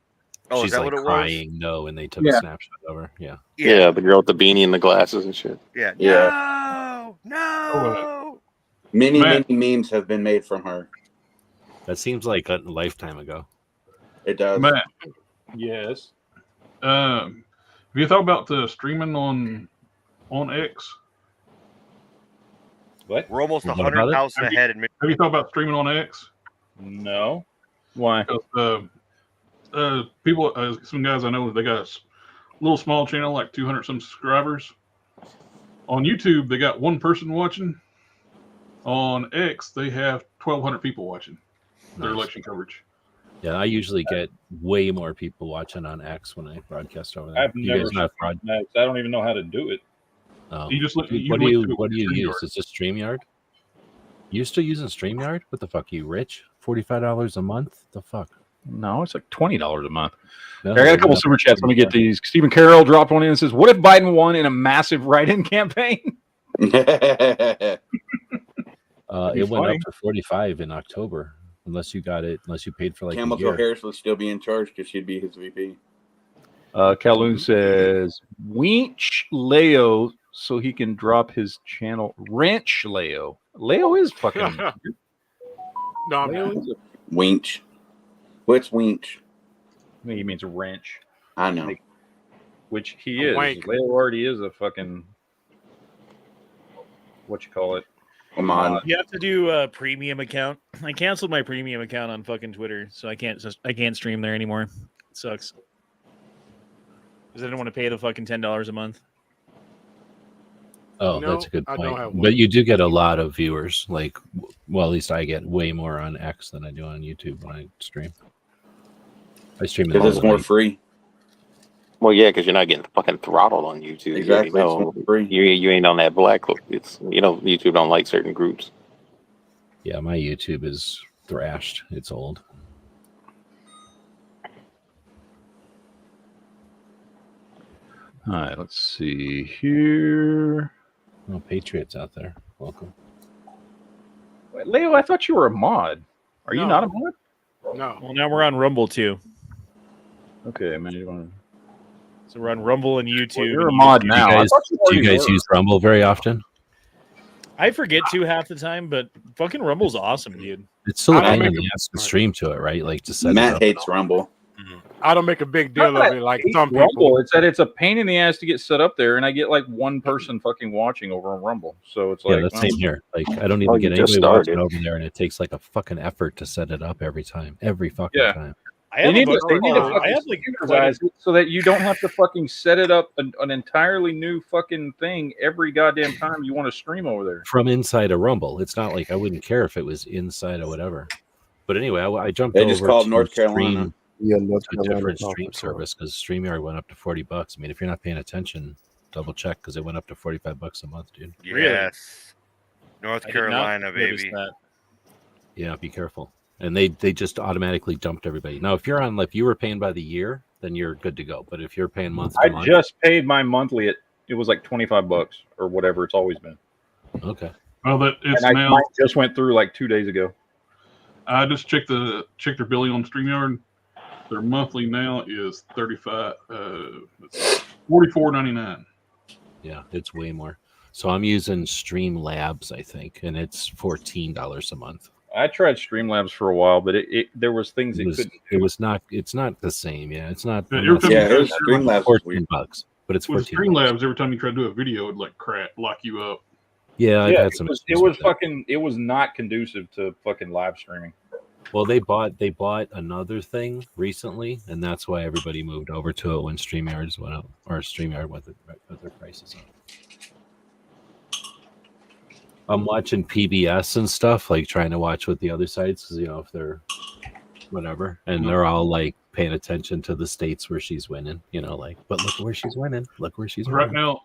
Oh, She's is that like what it crying was? no, and they took Yeah. a snapshot of her. Yeah. Yeah, the girl with the beanie and the glasses and shit. Yeah. Yeah. No. Many Matt. memes have been made from her. That seems like a lifetime ago. It does. Matt, Yes. have you thought about streaming on X? What? We're almost What about it? 100,000 Have you- ahead in Have you thought about streaming on X? No. Why? Because people, some guys I know, they got a little small channel, like 200 some subscribers. On YouTube, they got one person watching. On X, they have 1,200 people watching their Nice. election coverage. Yeah, I usually get way more people watching on X when I broadcast over there. I've You never guys not streamed X. I don't even know how to do it. Oh. You just look. What do you use? Is this StreamYard? You still using StreamYard? What the fuck? You rich? $45 a month? The fuck? No, it's like $20 a month. No, I got a couple no. super chats. Let me get these. Stephen Carroll dropped one in and says, "What if Biden won in a massive write-in campaign?" It went funny. up to 45 in October, unless you got it, unless you paid for like Camel a year. Toe Harris will still be in charge because she'd be his VP. Calhoun says, "Winch Layeo so he can drop his channel." Wrench Layeo. Layeo is fucking. No, Layeo is a, Winch. What's winch? I think he means wrench. I know. Which he is. Wank. Layeo already is a fucking. What you call it? Come on. You have to do a premium account. I canceled my premium account on fucking Twitter, so I can't stream there anymore. It sucks. Because I didn't want to pay the fucking $10 a month. Oh, No, that's a good I don't point. have one. But you do get a lot of viewers. Like, well, at least I get way more on X than I do on YouTube when I stream. I stream Because it's more free. Well, yeah, because you're not getting fucking throttled on YouTube. Exactly, You know, it's free. you ain't on that black. It's YouTube don't like certain groups. Yeah, my YouTube is thrashed. It's old. All right, let's see here. Oh, Patriots out there. Welcome. Wait, Leo, I thought you were a mod. Are you No. not a mod? No. Well, now we're on Rumble too. Okay, man. You want So we're on Rumble and YouTube. Well, you're a and mod YouTube. now. Do you guys use Rumble very often? I forget to half the time, but fucking Rumble's awesome, dude. It's still a I don't pain in make the ass to stream to it, right? Like to set it Matt up. hates Rumble. I don't make a big deal of it like some Rumble. people. It's that it's a pain in the ass to get set up there, and I get like one person fucking watching over on Rumble. So it's Yeah, like, that's same here. Like I don't even you get just anybody watching started. over there, and it takes like a fucking effort to set it up every time. Every fucking Yeah. time. I have they a need bunch to of, fucking I have like computerize it so that you don't have to fucking set it up an entirely new fucking thing every goddamn time you want to stream over there. From inside a Rumble. It's not like I wouldn't care if it was inside or whatever. But anyway, I jumped They over just called to North Carolina. stream Yeah, North to a Carolina different Conference stream Call. service because StreamYard went up to $40. I mean, if you're not paying attention, double check because it went up to $45 a month, dude. Yes. North I did not Carolina, notice baby. that. Yeah, be careful. And they just automatically dumped everybody. Now, if you were paying by the year, then you're good to go. But if you're paying month to I month, just paid my monthly. It was like $25 or whatever it's always been. okay. Well, that it's And now. mine just went through like 2 days ago. I just checked their billing on StreamYard. Their monthly now is $44.99. Yeah, it's way more. So I'm using Streamlabs, I think, and it's $14 a month. I tried Streamlabs for a while, but there was things it couldn't. It's not the same. Yeah, it's not. Yeah, I'm every not time saying you it was try to- Streamlabs. $14 was weird. bucks, but it's With 14 bucks. Streamlabs, every time you try to do a video, it'd like lock you up. Yeah, I've Yeah, had some. it issues was with that. fucking. It was not conducive to fucking live streaming. Well, they bought another thing recently, and that's why everybody moved over to it when StreamYards went up, or StreamYard with their prices up. I'm watching PBS and stuff, like trying to watch with the other sites, because if they're whatever, and they're all like paying attention to the states where she's winning, like, but look where she's winning. Look where she's Right winning.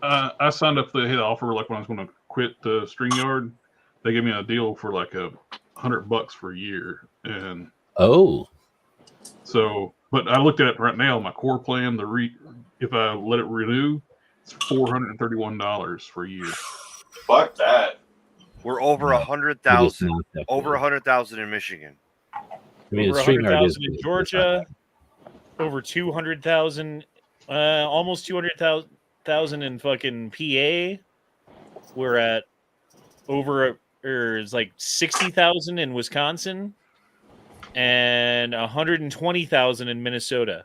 now, I signed up. They had an offer like when I was going to quit StreamYard. They gave me a deal for like $100 for a year, and so. But I looked at it right now. My core plan, if I let it renew, it's $431 for a year. Fuck that. We're over 100,000. Over 100,000 in Michigan. I mean, Over StreamYard is 100,000 in Georgia. Over 200,000. Almost 200,000 in fucking PA. We're at it's like 60,000 in Wisconsin and 120,000 in Minnesota.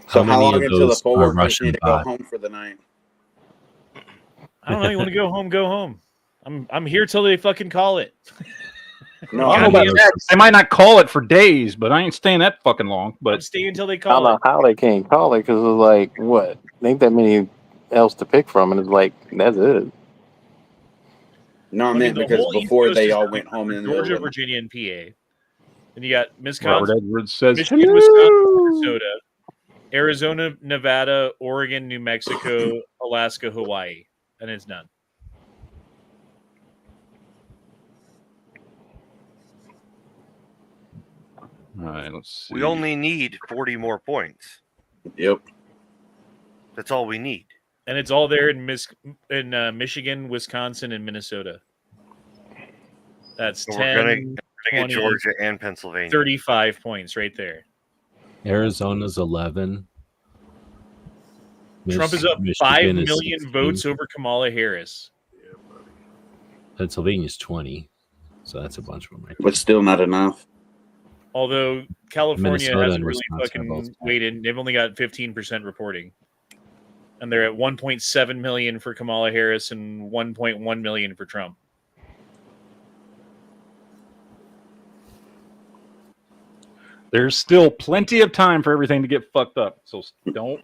So how long of until the those poll are workers Russian need to go bot? home for the night? I don't know. You want to go home? Go home. I'm here till they fucking call it. No, I don't know about that. They might not call it for days, but I ain't staying that fucking long. But stay until they I don't call know it. how they can't call it because it's like what? There ain't that many else to pick from, and it's like that's it. No, I I mean, meant the because whole East before Coast they is all went home in Georgia, the Virginia, and PA. And you got Robert Wisconsin, Edwards says, Michigan, hello. Wisconsin, Minnesota, Arizona, Nevada, Oregon, New Mexico, Alaska, Hawaii, and it's done. All right, let's see. We only need 40 more points. Yep. That's all we need. And it's all there in Michigan, Wisconsin, and Minnesota. That's So 10, we're gonna 20, get Georgia and Pennsylvania. 35 points right there. Arizona's 11. Trump is up 5 Michigan is million 16. votes over Kamala Harris. Pennsylvania's 20. So that's a bunch of them right there. But still not enough. Although California Minnesota hasn't and really Wisconsin are both fucking weighted. They've only got 15% reporting. And they're at 1.7 million for Kamala Harris and 1.1 million for Trump. There's still plenty of time for everything to get fucked up. So don't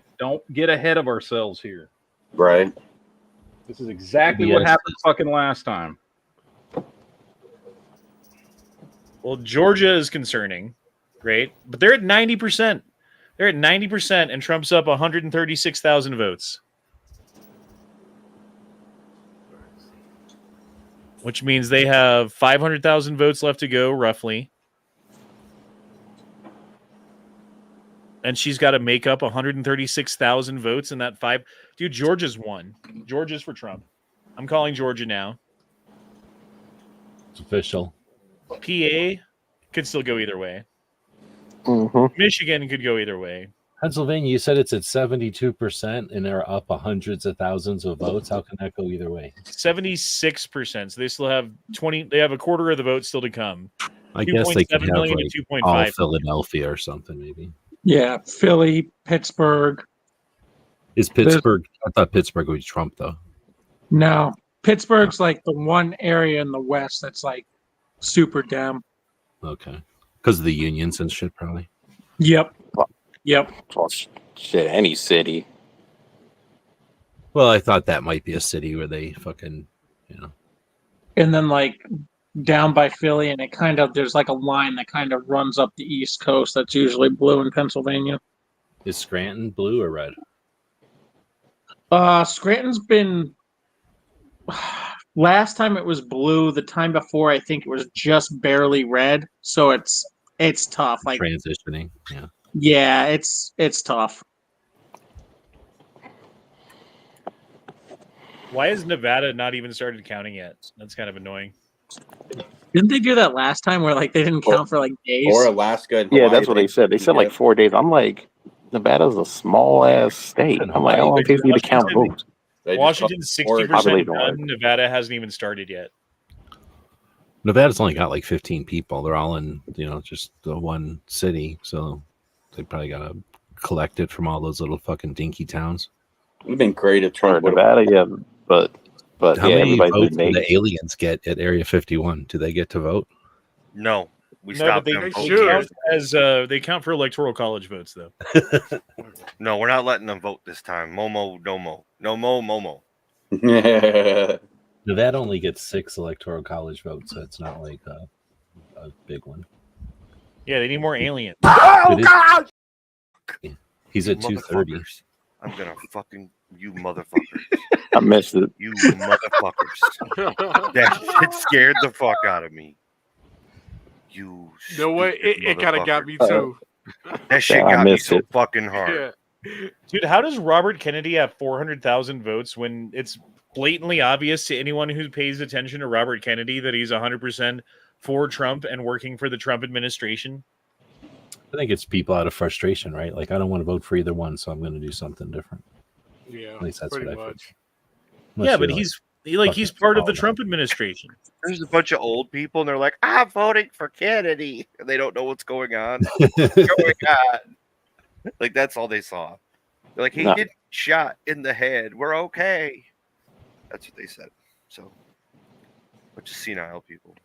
get ahead of ourselves here. Right. This is exactly what happened fucking last time. Well, Georgia is concerning, right? But they're at 90%. They're at 90%, and Trump's up 136,000 votes. Which means they have 500,000 votes left to go, roughly. And she's got to make up 136,000 votes in that five. Dude, Georgia's won. Georgia's for Trump. I'm calling Georgia now. It's official. PA could still go either way. Mm-hmm. Michigan could go either way. Pennsylvania, you said it's at 72% and they're up hundreds of thousands of votes. How can that go either way? 76%. So they still have 20. They have a quarter of the votes still to come. I guess they could have million like to all 2.5. Philadelphia or something, maybe. Yeah, Philly, Pittsburgh. Is Pittsburgh? I thought Pittsburgh would be Trump, though. No, Pittsburgh's like the one area in the West that's like super Dem. Okay. Because of the unions and shit, probably. Yep. Yep. Well, shit, any city. Well, I thought that might be a city where they fucking, And then like down by Philly, and it kind of there's like a line that kind of runs up the East Coast that's usually blue in Pennsylvania. Is Scranton blue or red? Scranton's been last time it was blue. The time before I think it was just barely red. So it's tough. Like transitioning. Yeah. Yeah, it's tough. Why has Nevada not even started counting yet? That's kind of annoying. Didn't they do that last time where like they didn't count for like days? Or Alaska and Yeah, Hawaii, that's what they said. They said like 4 days. I'm like, Nevada's a small ass state. I'm like, how long does it take to count votes? Washington's 60% Population done. Nevada hasn't even started yet. Nevada's only got like 15 people. They're all in, just the one city. So they probably got to collect it from all those little fucking dinky towns. It would have been great if Trump would Nevada, yeah, but how yeah, many everybody's votes been do the aliens get at Area 51? Do they get to vote? No, we No, stopped but them. they count as they count for electoral college votes, though. No, we're not letting them vote this time. Momo, no momo. Nevada only gets 6 electoral college votes, so it's not like a big one. Yeah, they need more aliens. Oh, God! He's at 230. I'm gonna fucking you motherfuckers. I missed it. You motherfuckers. That shit scared the fuck out of me. You No way, it kind of got me too. That shit got me so fucking hard. Yeah. Dude, how does Robert Kennedy have 400,000 votes when it's blatantly obvious to anyone who pays attention to Robert Kennedy that he's 100% for Trump and working for the Trump administration? I think it's people out of frustration, right? Like, I don't want to vote for either one, so I'm going to do something different. Yeah, at least that's what I think. Yeah, but he's part of the Trump administration. There's a bunch of old people, and they're like, "I'm voting for Kennedy," and they don't know what's going on. Like that's all they saw. They're like, "He did shot in the head. We're okay." That's what they said. So, bunch of senile people.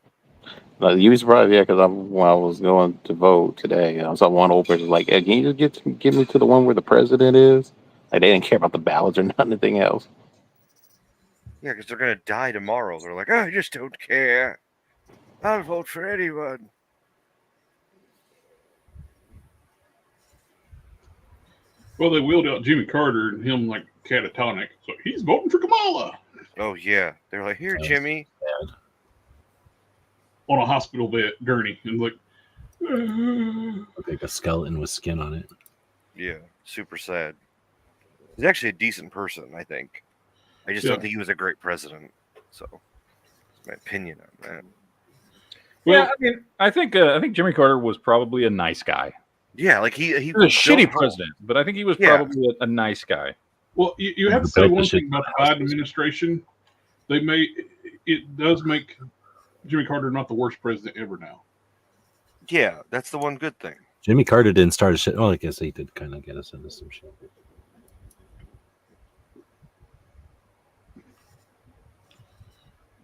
You'd be surprised, yeah, because when I was going to vote today, I saw one old person like, hey, can you just get me to the one where the president is? Like, they didn't care about the ballots or anything else. Yeah, because they're going to die tomorrow. They're like, I just don't care. I'll vote for anyone. Well, they wheeled out Jimmy Carter and him like catatonic, so he's voting for Kamala. Oh yeah, they're like, here, Jimmy, on a hospital bed gurney, and like, like a skeleton with skin on it. yeah, super sad. He's actually a decent person, I think. I just don't think he was a great president. So, that's my opinion on that. Yeah, I mean, I think Jimmy Carter was probably a nice guy. Yeah, like he was a shitty president, but I think he was probably a nice guy. Well, you have to say one thing about the Biden administration. It does make Jimmy Carter not the worst president ever now. Yeah, that's the one good thing. Jimmy Carter didn't start a shit. Oh, I guess he did kind of get us into some shit.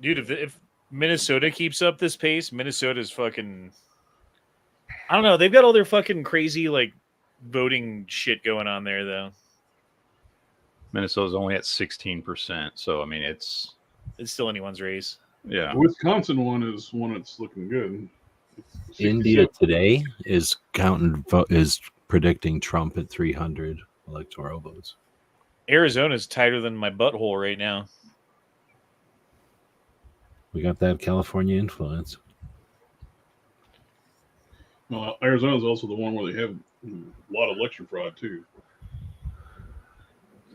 Dude, if Minnesota keeps up this pace, Minnesota's fucking... I don't know. They've got all their fucking crazy, like, voting shit going on there, though. Minnesota's only at 16%, so, I mean, it's still anyone's race. Yeah. The Wisconsin one is one that's looking good. India today is predicting Trump at 300 electoral votes. Arizona's tighter than my butthole right now. We got that California influence. Well, Arizona's also the one where they have a lot of election fraud too.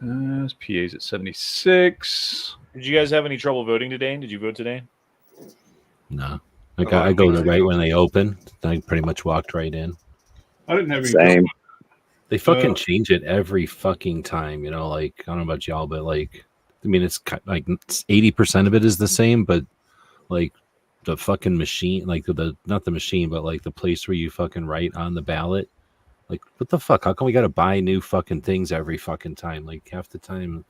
PA's at 76. Did you guys have any trouble voting today? Did you vote today? No. I go there right when they open. I pretty much walked right in. I didn't have any Same. They fucking change it every fucking time, you know, like, I don't know about y'all, but like, I mean, it's like 80% of it is the same, but like the fucking machine, like not the machine, but like the place where you fucking write on the ballot. Like, what the fuck? How come we got to buy new fucking things every fucking time? Like, half the time,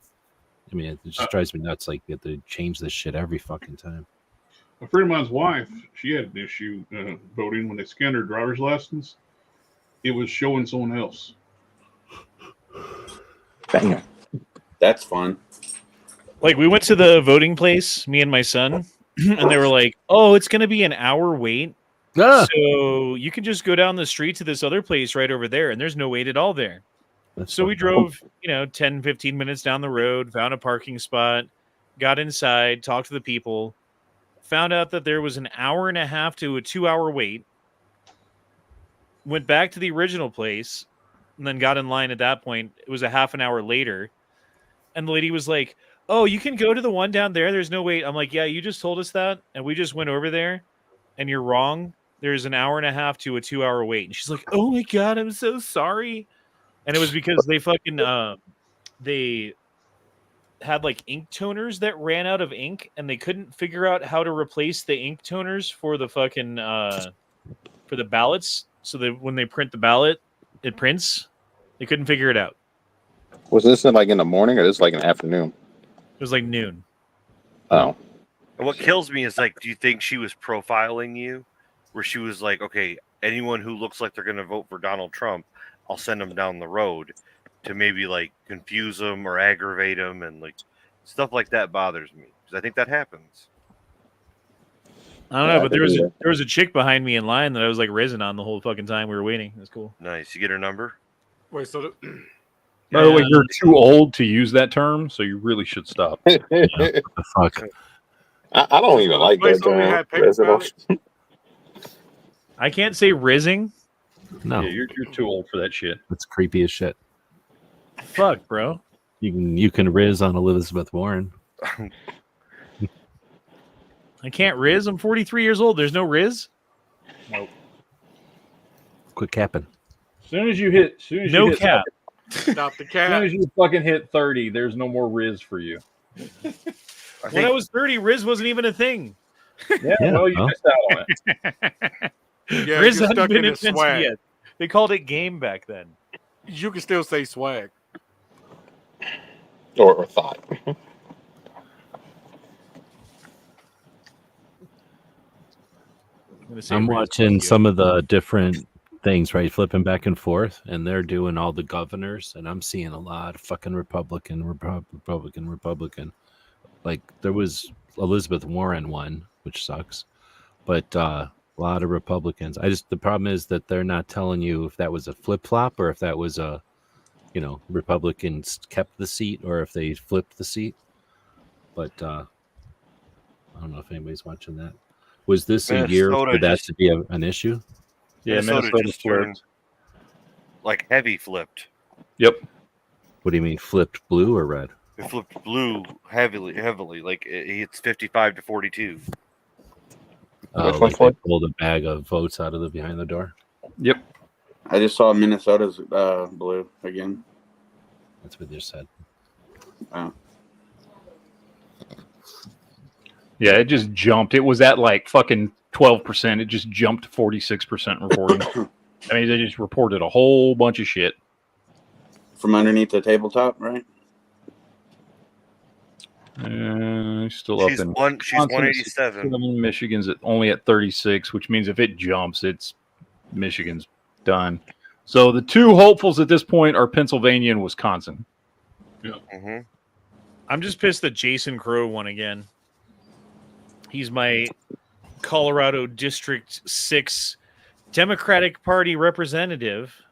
I mean, it just drives me nuts. Like, you have to change this shit every fucking time. A friend of mine's wife, she had an issue voting when they scanned her driver's license. It was showing someone else. Bang. That's fun. Like, we went to the voting place, me and my son, and they were like, oh, it's going to be an hour wait. So you can just go down the street to this other place right over there, and there's no wait at all there. So we drove, 10, 15 minutes down the road, found a parking spot, got inside, talked to the people, found out that there was an hour and a half to a 2-hour wait, went back to the original place, and then got in line at that point. It was a half an hour later, and the lady was like, oh, you can go to the one down there. There's no wait. I'm like, yeah, you just told us that, and we just went over there, and you're wrong. There's an hour and a half to a 2-hour wait. And she's like, oh my God, I'm so sorry. And it was because they fucking, they had like ink toners that ran out of ink, and they couldn't figure out how to replace the ink toners for the fucking, for the ballots. So that when they print the ballot, it prints. They couldn't figure it out. Was this like in the morning or this like in the afternoon? It was like noon. Oh. And what kills me is, like, do you think she was profiling you? Where she was like, okay, anyone who looks like they're going to vote for Donald Trump, I'll send them down the road to maybe like confuse them or aggravate them, and like stuff like that bothers me because I think that happens. I don't know, but there was a chick behind me in line that I was like rizzing on the whole fucking time we were waiting. It was cool. Nice. You get her number? Wait, so by the way, you're too old to use that term, so you really should stop. What the fuck? I don't even like that term. I can't say rizzing. No, yeah, you're too old for that shit. It's creepy as shit. Fuck, bro. You can riz on Elizabeth Warren. I can't riz. I'm 43 years old. There's no riz. Nope. Quit capping. As soon as you hit, no cap. Stop the cap. As soon as you fucking hit 30, there's no more riz for you. When I was 30, riz wasn't even a thing. Yeah, well, you missed out on it. Yeah, riz you're hadn't stuck been in the invented swag. yet. They called it game back then. You can still say swag. Or thought. I'm watching some of the different things, right? Flipping back and forth, and they're doing all the governors, and I'm seeing a lot of fucking Republican. Like, there was Elizabeth Warren one, which sucks, but a lot of Republicans. The problem is that they're not telling you if that was a flip flop or if that was a, Republicans kept the seat or if they flipped the seat. But I don't know if anybody's watching that. Was this a year for that to be an issue? Yeah, Minnesota just flipped. turned like heavy flipped. Yep. What do you mean, flipped blue or red? It flipped blue heavily. Like it's 55-42. Like they pulled a bag of votes out of behind the door. Yep. I just saw Minnesota's blue again. That's what they said. Oh. Yeah, it just jumped. It was at like fucking 12%. It just jumped to 46% reporting. I mean, they just reported a whole bunch of shit. From underneath the tabletop, right? Still up in. She's 187. Michigan's only at 36, which means if it jumps, Michigan's done. So the two hopefuls at this point are Pennsylvania and Wisconsin. Yeah. Mm-hmm. I'm just pissed that Jason Crow won again. He's my Colorado District 6 Democratic Party representative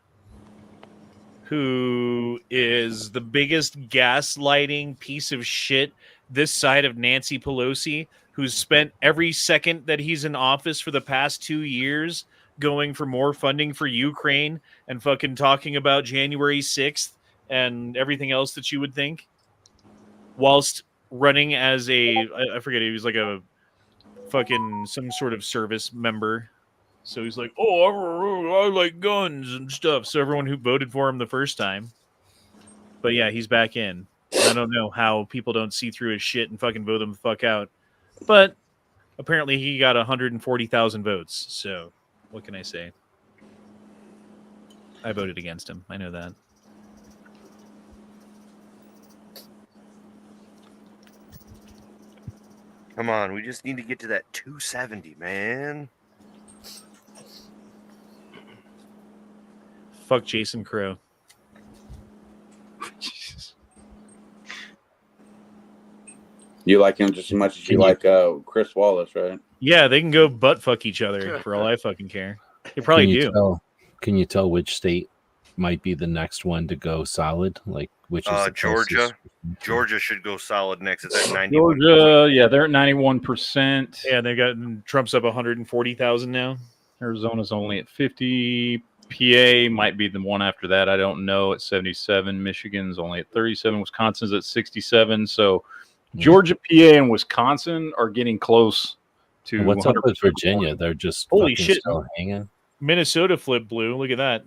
who is the biggest gaslighting piece of shit this side of Nancy Pelosi, who's spent every second that he's in office for the past 2 years going for more funding for Ukraine and fucking talking about January 6th and everything else that you would think, whilst running as I forget, he was like a fucking some sort of service member. So he's like, oh, I like guns and stuff. So everyone who voted for him the first time. But yeah, he's back in. And I don't know how people don't see through his shit and fucking vote him the fuck out. But apparently he got 140,000 votes. So what can I say? I voted against him. I know that. Come on, we just need to get to that 270, man. Fuck Jason Crow. You like him just as much as you like Chris Wallace, right? Yeah, they can go butt fuck each other for all I fucking care. They probably do. Can you tell which state might be the next one to go solid? Like which is Georgia? Georgia should go solid next. It's at 91. Georgia, yeah, they're at 91%. Yeah, they got Trump's up 140,000 now. Arizona's only at 50. PA might be the one after that. I don't know. At 77. Michigan's only at 37. Wisconsin's at 67. So Georgia, PA, and Wisconsin are getting close to. And what's up with Virginia? They're just holy shit still hanging. Minnesota flipped blue. Look at that.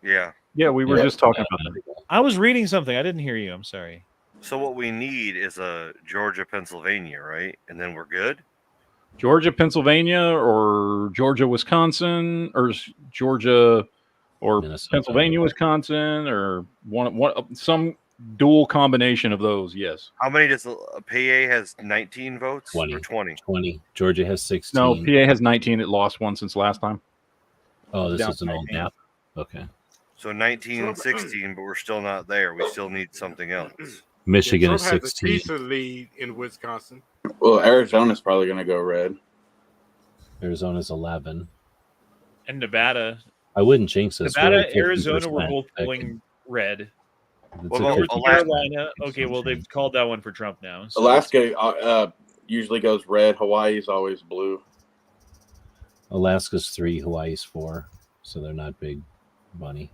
Yeah. Yeah, we were just talking about that. I was reading something. I didn't hear you. I'm sorry. So what we need is a Georgia, Pennsylvania, right? And then we're good. Georgia, Pennsylvania, or Georgia, Wisconsin, or Georgia, or Minnesota. Pennsylvania, Wisconsin, or some dual combination of those. Yes. How many does PA has 19 votes? 20. Or 20. 20. Georgia has 16. No, PA has 19. It lost one since last time. Oh, this Down is an old 19. map. Okay. So 19 and 16, but we're still not there. We still need something else. Michigan is Trump 16. has a decent lead in Wisconsin. Well, Arizona's probably going to go red. Arizona's 11. And Nevada. I wouldn't jinx this. Nevada, We're at Arizona were 50%. both polling red. It's North a 50%. Carolina. Okay, well, they've called that one for Trump now. So. Alaska usually goes red. Hawaii's always blue. Alaska's 3, Hawaii's 4. So they're not big money.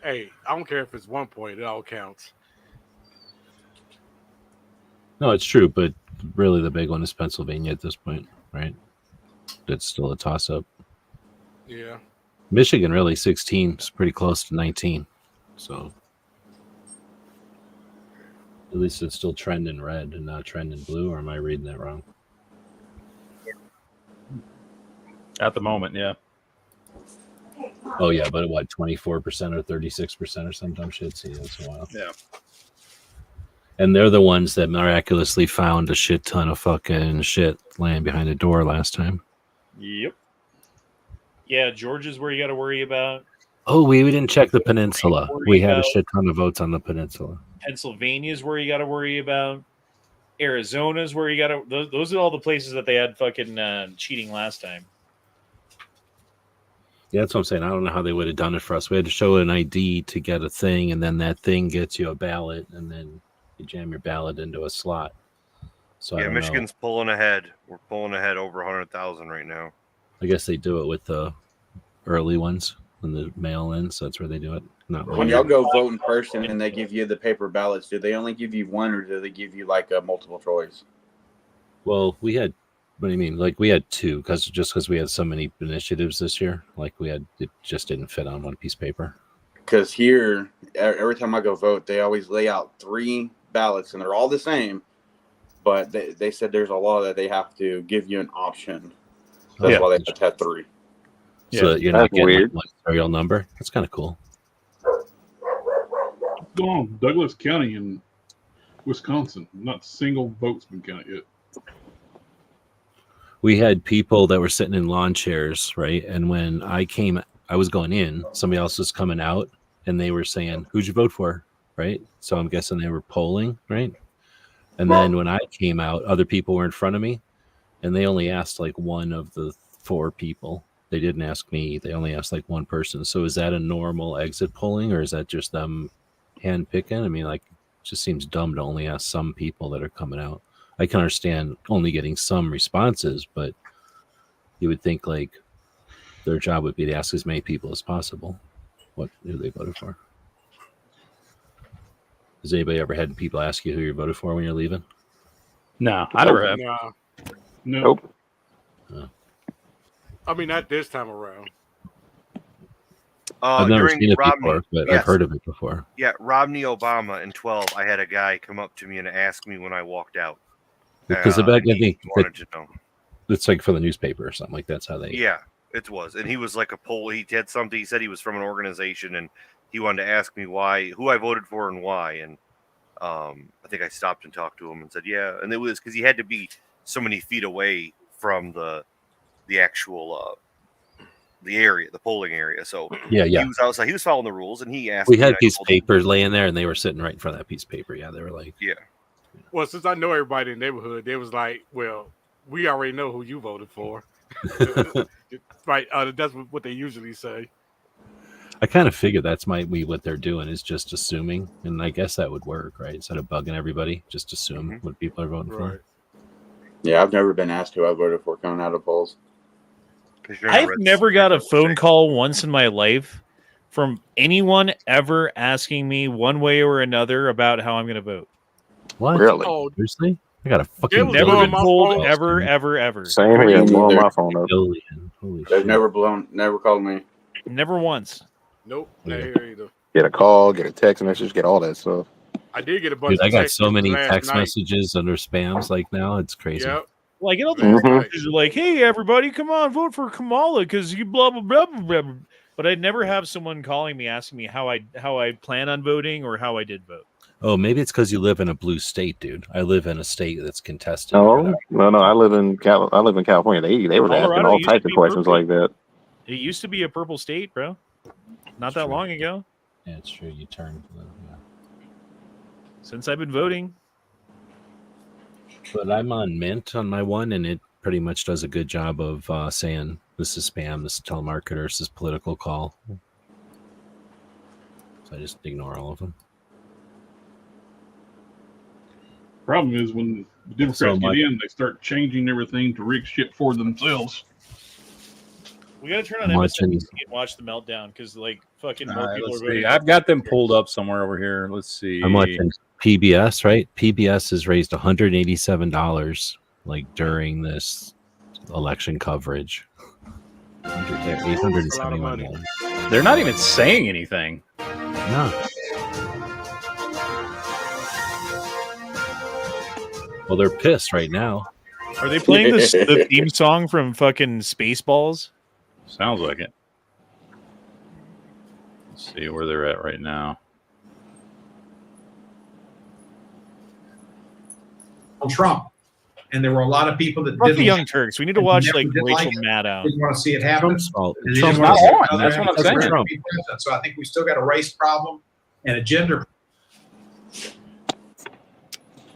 Hey, I don't care if it's 1 point. It all counts. No, it's true, but really the big one is Pennsylvania at this point, right? It's still a toss-up. Yeah. Michigan, really, 16 is pretty close to 19. So at least it's still trending red and not trending blue, or am I reading that wrong? At the moment, yeah. Oh, yeah, but what, 24% or 36% or some dumb shit? See, that's a while. Yeah. And they're the ones that miraculously found a shit ton of fucking shit laying behind the door last time. Yep. Yeah, Georgia's where you got to worry about. Oh, we didn't check the peninsula. We had a shit ton of votes on the peninsula. Pennsylvania's where you got to worry about. Arizona's where you got to. Those are all the places that they had fucking cheating last time. Yeah, that's what I'm saying. I don't know how they would have done it for us. We had to show an ID to get a thing, and then that thing gets you a ballot, and then you jam your ballot into a slot. So I Yeah, don't Michigan's know. pulling ahead. We're pulling ahead over 100,000 right now. I guess they do it with the early ones and the mail-ins. That's where they do it. Not When later. y'all go vote in person and they give you the paper ballots, do they only give you one or do they give you like a multiple choice? Well, we had. What do you mean? Like we had two because we had so many initiatives this year. Like it just didn't fit on one piece of paper. Because here, every time I go vote, they always lay out 3 ballots and they're all the same. But they said there's a law that they have to give you an option. That's why they have to have 3. So that you're not getting like one serial number. That's kind of cool. What's going on? Douglas County in Wisconsin. Not a single vote's been counted yet. We had people that were sitting in lawn chairs, right? And when I was going in, somebody else was coming out, and they were saying, "Who'd you vote for?" Right? So I'm guessing they were polling, right? And then when I came out, other people were in front of me, and they only asked like one of the 4 people. They didn't ask me. They only asked like one person. So is that a normal exit polling, or is that just them hand picking? I mean, like, it just seems dumb to only ask some people that are coming out. I can understand only getting some responses, but you would think like their job would be to ask as many people as possible who they voted for. Has anybody ever had people ask you who you voted for when you're leaving? No, I never have. Nah. Nope. I mean, not this time around. I've never During seen it Romney, before, but yes. I've heard of it before. Yeah, Romney Obama in 12, I had a guy come up to me and ask me when I walked out. Because I think he wanted to know. It's like for the newspaper or something like that's how they. Yeah, it was, and he was like a poll. He had something. He said he was from an organization, and he wanted to ask me who I voted for and why. And I think I stopped and talked to him and said, yeah. And it was because he had to be so many feet away from the actual the area, the polling area. So Yeah. he was outside. He was following the rules, and he asked. We had a piece of paper laying there, and they were sitting right in front of that piece of paper. Yeah, they were like, yeah. Well, since I know everybody in the neighborhood, they was like, well, we already know who you voted for. Right. That's what they usually say. I kind of figured that's might be what they're doing is just assuming, and I guess that would work, right? Instead of bugging everybody, just assume what people are voting for. Yeah, I've never been asked who I voted for coming out of polls. I've never got a phone call once in my life from anyone ever asking me one way or another about how I'm going to vote. What? Really? Oh, seriously? I got a fucking never been told phone. ever. Same here. Blowing my phone up. Holy They've shit. never called me. Never once. Nope, not here either. Get a call, get a text message, get all that stuff. I did get a bunch Dude, I of got text so many last text night. messages under spams like now. It's crazy. Yep. Well, I get all the messages like, hey, everybody, come on, vote for Kamala because you blah, blah, blah, blah, blah. But I'd never have someone calling me asking me how I plan on voting or how I did vote. Oh, maybe it's because you live in a blue state, dude. I live in a state that's contested. No. I live in California. They were asking all types of questions purple. like that. It used to be a purple state, bro. Not that long ago. Yeah, it's true. You turn. Since I've been voting. But I'm on Mint on my one, and it pretty much does a good job of saying this is spam, this is telemarketer, this is political call. So I just ignore all of them. Problem is when the Democrats get in, they start changing everything to rig shit for themselves. We got to turn on MSNBC and watch the meltdown because, like, fucking more people are voting. I've got them pulled up somewhere over here. Let's see. I'm watching PBS, right? PBS has raised $187 like during this election coverage. $871. They're not even saying anything. No. Well, they're pissed right now. Are they playing the theme song from fucking Spaceballs? Sounds like it. Let's see where they're at right now. Trump, and there were a lot of people that Fuck didn't the Young Turks. We need to watch like Rachel it. Maddow. Didn't want to see it happen. Trump's fault. They didn't Trump's want to not see on. another That's what I'm president saying. be president. So I think we still got a race problem and a gender.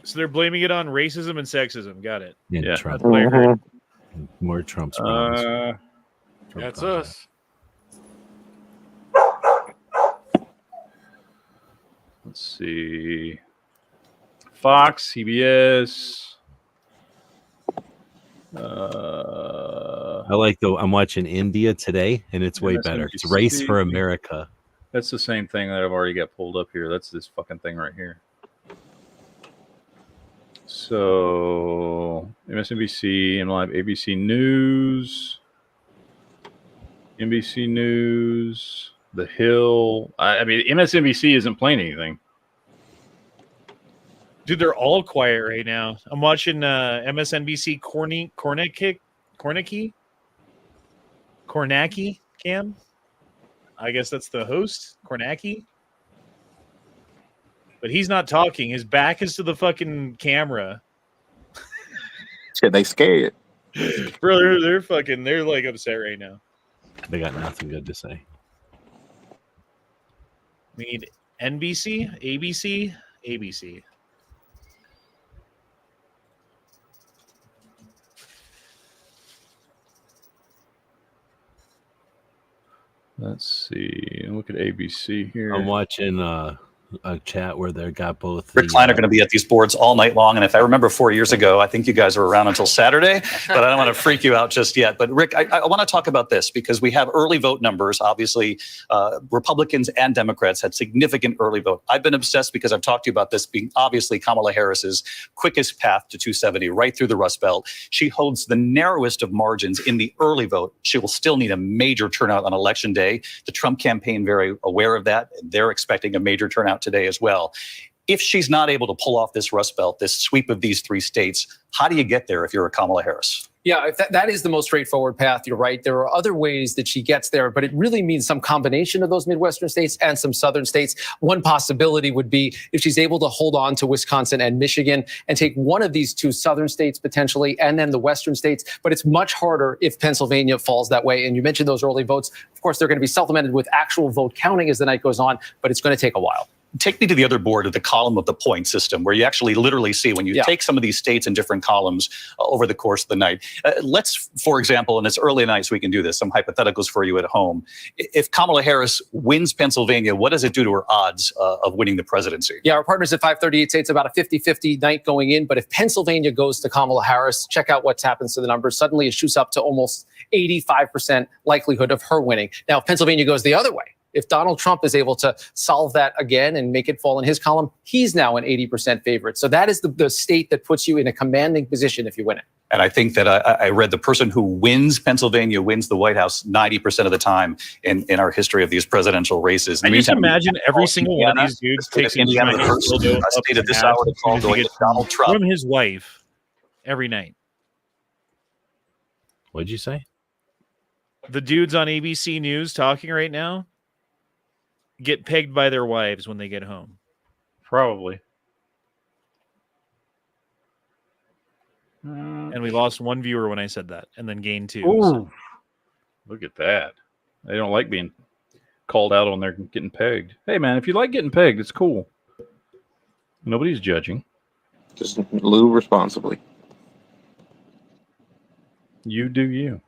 So they're blaming it on racism and sexism. Got it. Yeah, Yeah, Trump. that's what I heard. More Trump's That's us. Let's see. Fox, CBS. I like I'm watching India today, and it's way better. It's Race for America. That's the same thing that I've already got pulled up here. That's this fucking thing right here. So MSNBC, MLive, ABC News, NBC News, The Hill. I mean, MSNBC isn't playing anything. Dude, they're all quiet right now. I'm watching MSNBC Kornacki Cam. I guess that's the host, Kornacki. But he's not talking. His back is to the fucking camera. Shit, they scared. Bro, they're like upset right now. They got nothing good to say. We need NBC, ABC, ABC. Let's see. Look at ABC here. I'm watching a chat where they got both. Rick Klein are going to be at these boards all night long. And if I remember 4 years ago, I think you guys were around until Saturday, but I don't want to freak you out just yet. But Rick, I want to talk about this because we have early vote numbers. Obviously, Republicans and Democrats had significant early vote. I've been obsessed because I've talked to you about this being obviously Kamala Harris's quickest path to 270 right through the Rust Belt. She holds the narrowest of margins in the early vote. She will still need a major turnout on Election Day. The Trump campaign very aware of that. They're expecting a major turnout today as well. If she's not able to pull off this Rust Belt, this sweep of these three states, how do you get there if you're a Kamala Harris? Yeah, that is the most straightforward path. You're right. There are other ways that she gets there, but it really means some combination of those Midwestern states and some Southern states. One possibility would be if she's able to hold on to Wisconsin and Michigan and take one of these two Southern states potentially, and then the Western states. But it's much harder if Pennsylvania falls that way. And you mentioned those early votes. Of course, they're going to be supplemented with actual vote counting as the night goes on, but it's going to take a while. Take me to the other board of the column of the point system, where you actually literally see when you take some of these states in different columns over the course of the night. Let's, for example, and it's early night, so we can do this, some hypotheticals for you at home. If Kamala Harris wins Pennsylvania, what does it do to her odds of winning the presidency? Yeah, our partners at 538 say it's about a 50-50 night going in. But if Pennsylvania goes to Kamala Harris, check out what happens to the numbers. Suddenly it shoots up to almost 85% likelihood of her winning. Now, if Pennsylvania goes the other way, if Donald Trump is able to solve that again and make it fall in his column, he's now an 80% favorite. So that is the state that puts you in a commanding position if you win it. And I think that I read the person who wins Pennsylvania wins the White House 90% of the time in our history of these presidential races. I just imagine every single one of these dudes takes Indiana, the first state of this hour to call going to Donald Trump from his wife every night. What'd you say? The dudes on ABC News talking right now get pegged by their wives when they get home. Probably. And we lost one viewer when I said that, and then gained two. Ooh, look at that. They don't like being called out on their getting pegged. Hey, man, if you like getting pegged, it's cool. Nobody's judging. Just lube responsibly. You do you.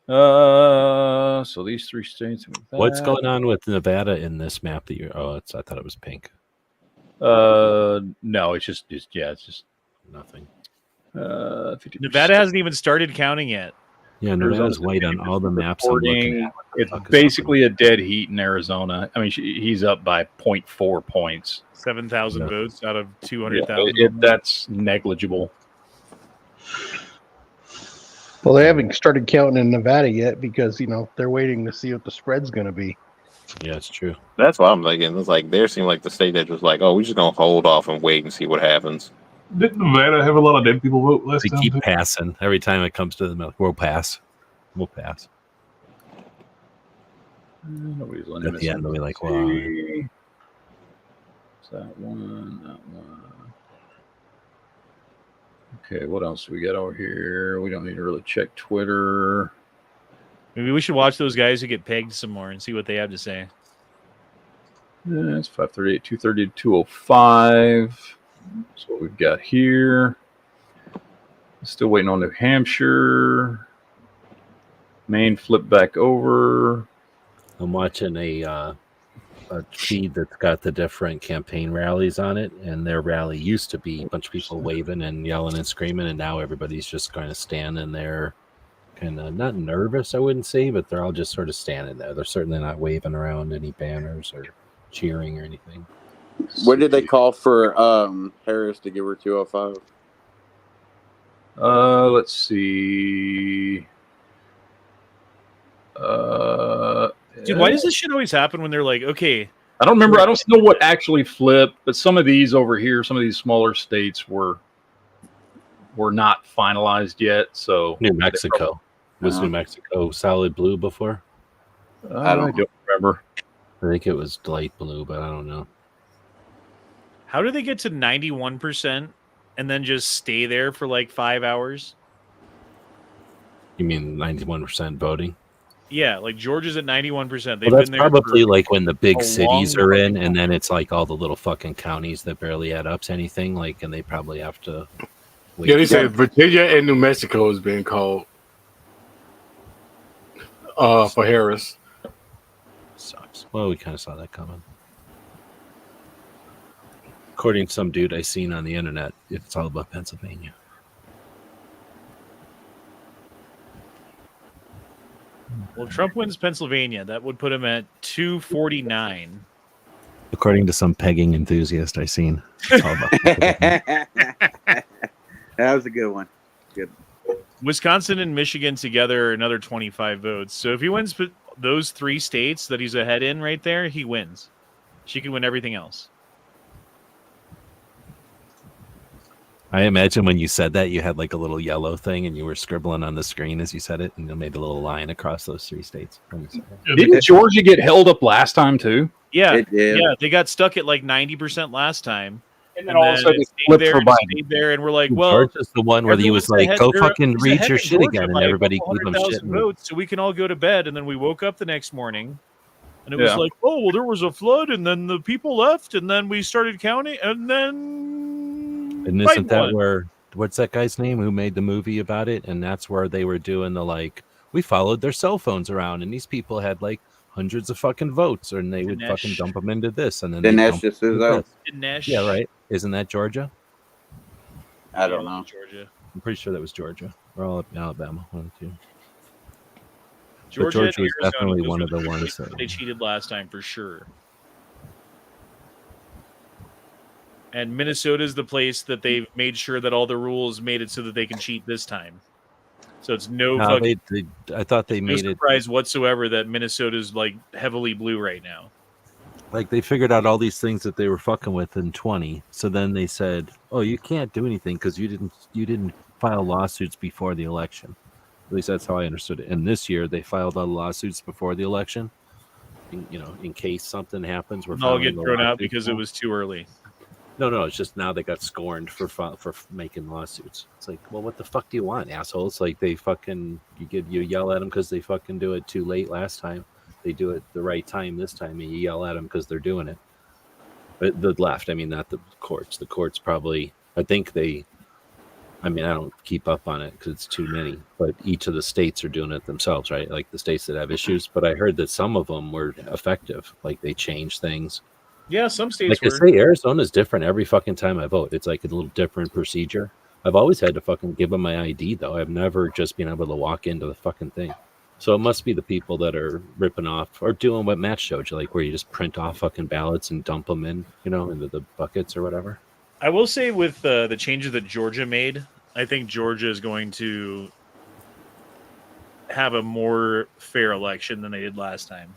So these three states. What's going on with Nevada in this map that you're? Oh, I thought it was pink. No, it's just nothing. 50%. Nevada hasn't even started counting yet. Yeah, Nevada's white on all the maps. I'm looking at. It's basically a dead heat in Arizona. I mean, he's up by 0.4 points. 7,000 votes out of 200,000. That's negligible. Well, they haven't started counting in Nevada yet because, they're waiting to see what the spread's going to be. Yeah, it's true. That's what I'm thinking. It's like they seem like the state that was like, oh, we're just going to hold off and wait and see what happens. Didn't Nevada have a lot of dead people vote last time? They keep passing. Every time it comes to the we'll pass. We'll pass. Nobody's At the end, they'll be like, well, Is that one. Okay, what else we got over here? We don't need to really check Twitter. Maybe we should watch those guys who get pegged some more and see what they have to say. Yeah, it's 538, 230, 205. That's what we've got here. Still waiting on New Hampshire. Maine flipped back over. I'm watching a a feed that's got the different campaign rallies on it, and their rally used to be a bunch of people waving and yelling and screaming, and now everybody's just kind of standing there, kind of not nervous, I wouldn't say, but they're all just sort of standing there. They're certainly not waving around any banners or cheering or anything. What did they call for Harris to give her 205? Let's see. Dude, why does this shit always happen when they're like, okay? I don't remember. I don't know what actually flipped, but some of these over here, some of these smaller states were not finalized yet. So New Mexico was New Mexico solid blue before? I don't remember. I think it was light blue, but I don't know. How do they get to 91% and then just stay there for like 5 hours? You mean 91% voting? Yeah, like Georgia's at 91%. Well, that's probably like when the big cities are in, and then it's like all the little fucking counties that barely add up to anything. Like, and they probably have to. Wait. Yeah, they said Virginia and New Mexico is being called for Harris. Sucks. Well, we kind of saw that coming. According to some dude I seen on the internet, it's all about Pennsylvania. Well, if Trump wins Pennsylvania, that would put him at 249. According to some pegging enthusiast I seen. It's all about That was a good one. Good. Wisconsin and Michigan together, another 25 votes. So if he wins those 3 states that he's ahead in right there, he wins. She can win everything else. I imagine when you said that, you had like a little yellow thing and you were scribbling on the screen as you said it, and you made a little line across those 3 states. Didn't Georgia get held up last time too? Yeah, yeah, they got stuck at like 90% last time. And then all of a sudden, flipped for Biden. There, and we're like, well, Georgia's the one where he was like, "Go fucking read your shit again," and everybody gave him shit. Votes, so we can all go to bed. And then we woke up the next morning, and it was like, "Oh, well, there was a flood, and then the people left, and then we started counting, and then." And isn't that where? What's that guy's name who made the movie about it? And that's where they were doing the like. We followed their cell phones around, and these people had like hundreds of fucking votes, and they would fucking dump them into this, and then Dinesh. Yeah, right. Isn't that Georgia? I don't know. Georgia. I'm pretty sure that was Georgia. We're all up in Alabama. 1 and 2. Georgia was definitely one of the ones that they cheated last time for sure. And Minnesota is the place that they've made sure that all the rules made it so that they can cheat this time. So it's I thought they made no it surprise whatsoever that Minnesota's like heavily blue right now. like they figured out all these things that they were fucking with in 20. So then they said, "Oh, you can't do anything because you didn't file lawsuits before the election." At least that's how I understood it. And this year they filed all the lawsuits before the election. In case something happens, we're all get thrown out because it was too early. No, it's just now they got scorned for making lawsuits. It's like, well, what the fuck do you want, assholes? Like they fucking you yell at them because they fucking do it too late last time. They do it the right time this time, and you yell at them because they're doing it. But the left, I mean, not the courts. The courts probably, I think they. I mean, I don't keep up on it because it's too many. But each of the states are doing it themselves, right? Like the states that have issues. But I heard that some of them were effective. Like they changed things. Yeah, some states like I say, Arizona's different every fucking time I vote. It's like a little different procedure. I've always had to fucking give them my ID, though. I've never just been able to walk into the fucking thing. So it must be the people that are ripping off or doing what Matt showed you, like where you just print off fucking ballots and dump them in, into the buckets or whatever. I will say with the changes that Georgia made, I think Georgia is going to have a more fair election than they did last time.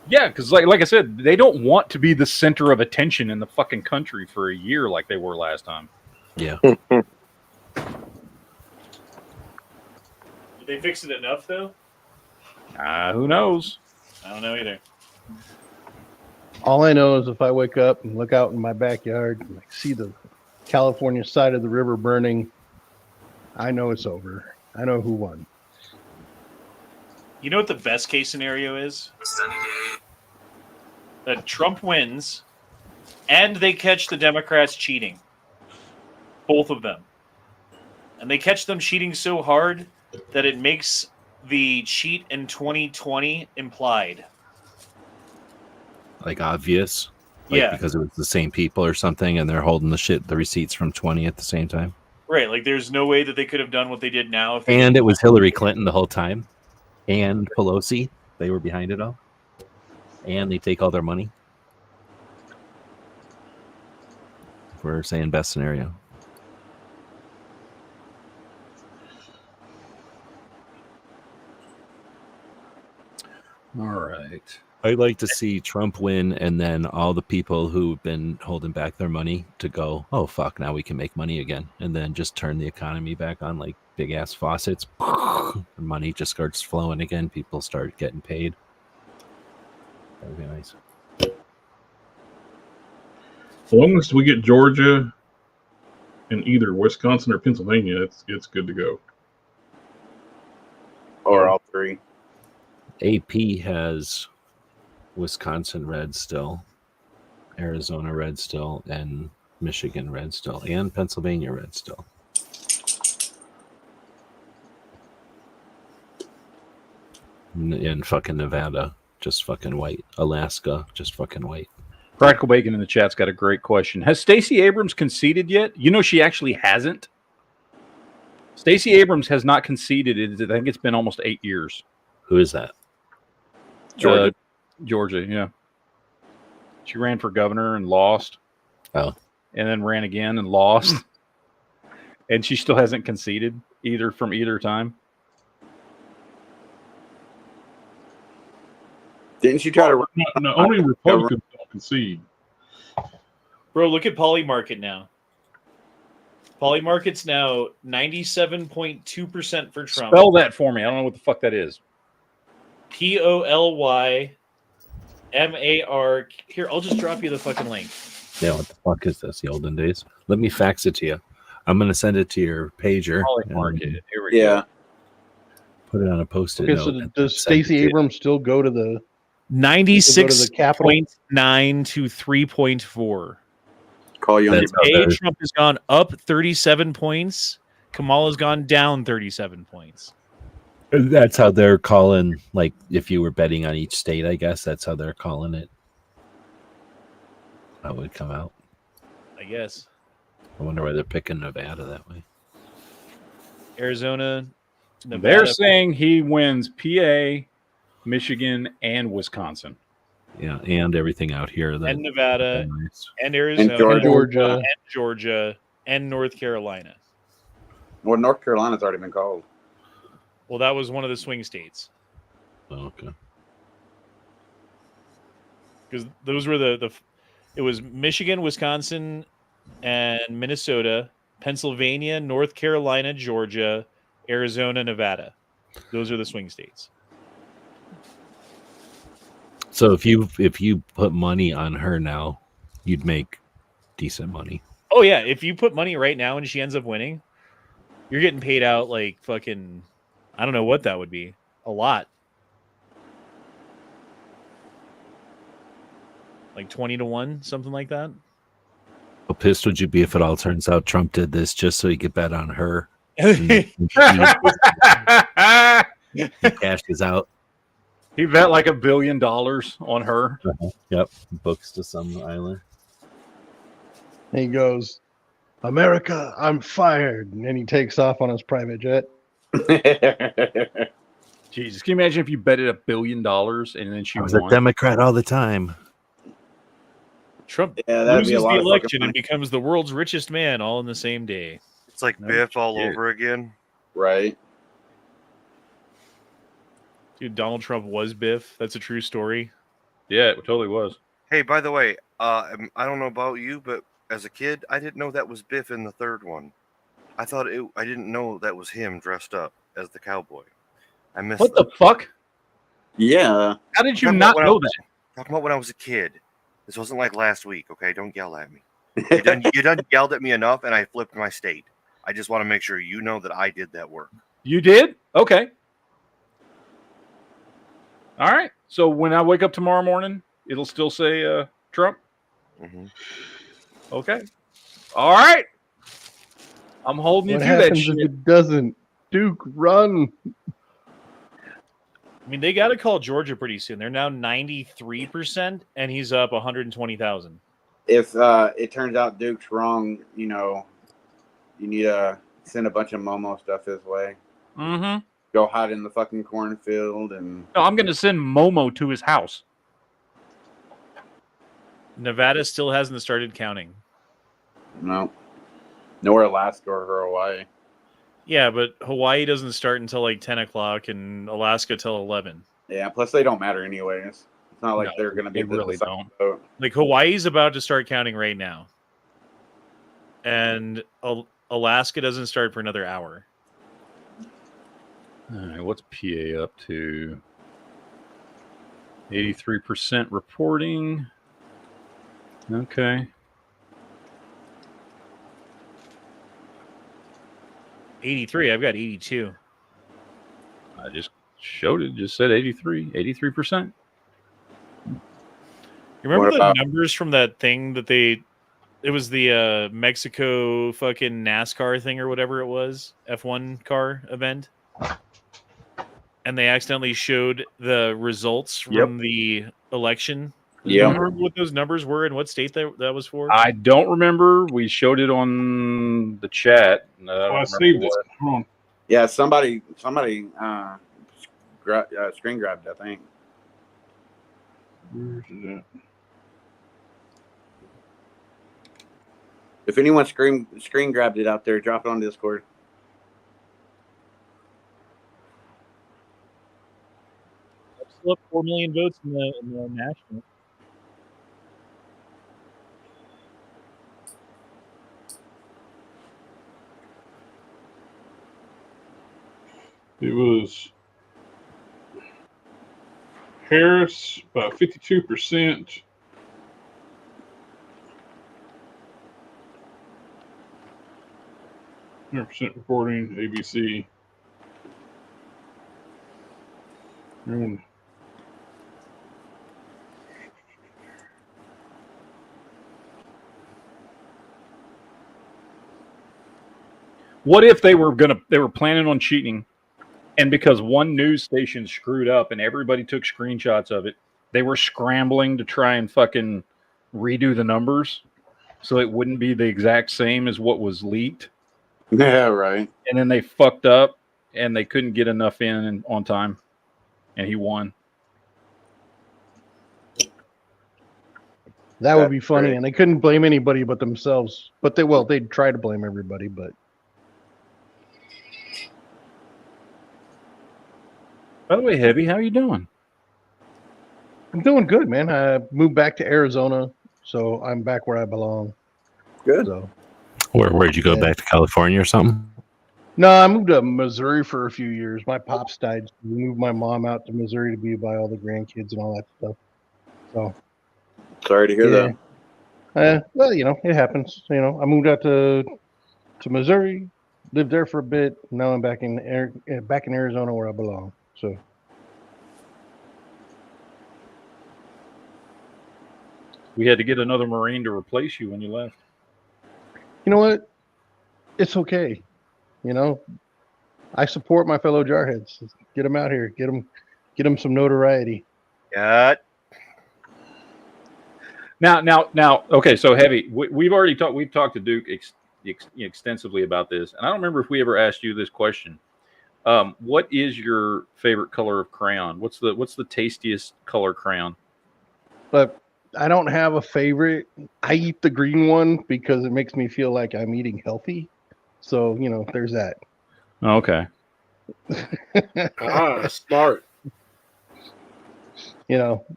Yeah, because like I said, they don't want to be the center of attention in the fucking country for a year like they were last time. Yeah. Did they fix it enough, though? Who knows? I don't know either. All I know is if I wake up and look out in my backyard and I see the California side of the river burning, I know it's over. I know who won. You know what the best case scenario is? That Trump wins and they catch the Democrats cheating. Both of them. And they catch them cheating so hard that it makes the cheat in 2020 implied. like obvious? Like because it was the same people or something, and they're holding the receipts from 20 at the same time. Right, like there's no way that they could have done what they did now. If they And it was Hillary Clinton the whole time, and Pelosi. They were behind it all, and they take all their money. We're saying best scenario. All right. I'd like to see Trump win, and then all the people who've been holding back their money to go, oh, fuck, now we can make money again. And then just turn the economy back on like big-ass faucets. Money just starts flowing again. People start getting paid. That would be nice. As long as we get Georgia and either Wisconsin or Pennsylvania, it's good to go. Or all three. AP has Wisconsin red still, Arizona red still, and Michigan red still, and Pennsylvania red still. And fucking Nevada, just fucking white. Alaska, just fucking white. Practical Bacon in the chat's got a great question. Has Stacey Abrams conceded yet? You know she actually hasn't. Stacey Abrams has not conceded. I think it's been almost 8 years. Who is that? Georgia. Georgia, yeah. She ran for governor and lost. Oh. And then ran again and lost. And she still hasn't conceded from either time. Didn't she try to? No, only Republicans don't concede. Bro, look at Polymarket now. Polymarket's now 97.2% for Trump. Spell that for me. I don't know what the fuck that is. POLYMAR. Here, I'll just drop you the fucking link. Yeah, what the fuck is this? The olden days? Let me fax it to you. I'm going to send it to your pager. Polymarket. Here we go. Put it on a post-it Okay, note. so does Stacey Abrams still go to the 96.9 to 3.4? Call you on your Trump has gone up 37 points. Kamala's gone down 37 points. That's how they're calling, like, if you were betting on each state, I guess that's how they're calling it. That would come out. I guess. I wonder why they're picking Nevada that way. Arizona, Nevada. They're saying he wins PA, Michigan, and Wisconsin. Yeah, and everything out here. And Nevada, and Arizona, and Georgia, and North Carolina. Well, North Carolina's already been called. Well, that was one of the swing states. Oh, okay. Because those were it was Michigan, Wisconsin, and Minnesota, Pennsylvania, North Carolina, Georgia, Arizona, Nevada. Those are the swing states. So if you put money on her now, you'd make decent money. Oh yeah, if you put money right now and she ends up winning, you're getting paid out like fucking, I don't know what that would be. A lot. Like 20-1, something like that. How pissed would you be if it all turns out Trump did this just so he could bet on her? He cashes out. He bet like $1 billion on her. Yep. Books to some island. And he goes, America, I'm fired. And then he takes off on his private jet. Jesus, can you imagine if you betted $1 billion and then she I was won? a Democrat all the time. Trump that'd be a loses lot the of election fucking and money. becomes the world's richest man all in the same day. It's like Biff all over again. Right. Dude, Donald Trump was Biff. That's a true story. Yeah, it totally was. Hey, by the way, I don't know about you, but as a kid, I didn't know that was Biff in the third one. I didn't know that was him dressed up as the cowboy. I missed. What the fuck? Yeah. How did you not know that? Talking about when I was a kid. This wasn't like last week, okay? Don't yell at me. You done yelled at me enough, and I flipped my state. I just want to make sure you know that I did that work. You did? Okay. All right. So when I wake up tomorrow morning, it'll still say Trump? Mm-hmm. Okay. All right. I'm holding you What through that happens shit. if it doesn't? Duke, run. I mean, they got to call Georgia pretty soon. They're now 93%, and he's up 120,000. If it turns out Duke's wrong, you need to send a bunch of Momo stuff his way. Mm-hmm. Go hide in the fucking cornfield and. No, I'm going to send Momo to his house. Nevada still hasn't started counting. No. Nor Alaska or Hawaii. Yeah, but Hawaii doesn't start until like 10 o'clock and Alaska till 11. Yeah, plus they don't matter anyways. It's not like they're going to be they really don't. Vote. Like Hawaii's about to start counting right now. And Alaska doesn't start for another hour. All right, what's PA up to? 83% reporting. Okay. 83. I've got 82. I just showed it. Just said 83. 83%. You remember the numbers from that thing that it was the Mexico fucking NASCAR thing or whatever it was, F1 car event? And they accidentally showed the results from the election. Yeah. Remember what those numbers were and what state that was for? I don't remember. We showed it on the chat. I saved it. Hold on. Yeah, somebody screen grabbed, I think. Where's it at? If anyone screen grabbed it out there, drop it on Discord. Still up 4 million votes in the national. It was Harris about 52%. % reporting, ABC. What if they were planning on cheating, and because one news station screwed up and everybody took screenshots of it, they were scrambling to try and fucking redo the numbers so it wouldn't be the exact same as what was leaked? Yeah, right. And then they fucked up and they couldn't get enough in on time, and he won. That would be funny, and they couldn't blame anybody but themselves. But they'd try to blame everybody, but. By the way, Heavy, how you doing? I'm doing good, man. I moved back to Arizona, so I'm back where I belong. Good. So. Where'd you go, back to California or something? No, I moved to Missouri for a few years. My pops died, so we moved my mom out to Missouri to be by all the grandkids and all that stuff. So. Sorry to hear that. Well, it happens. I moved out to Missouri, lived there for a bit. Now I'm back in Arizona where I belong. So. We had to get another Marine to replace you when you left. You know what? It's okay. I support my fellow jarheads. Get them out here. Get them some notoriety. Yeah. Now. Okay, so Heavy. We've already talked. We've talked to Duke extensively about this, and I don't remember if we ever asked you this question. What is your favorite color of crayon? What's the tastiest color crayon? But I don't have a favorite. I eat the green one because it makes me feel like I'm eating healthy. So, there's that. Okay. Smart.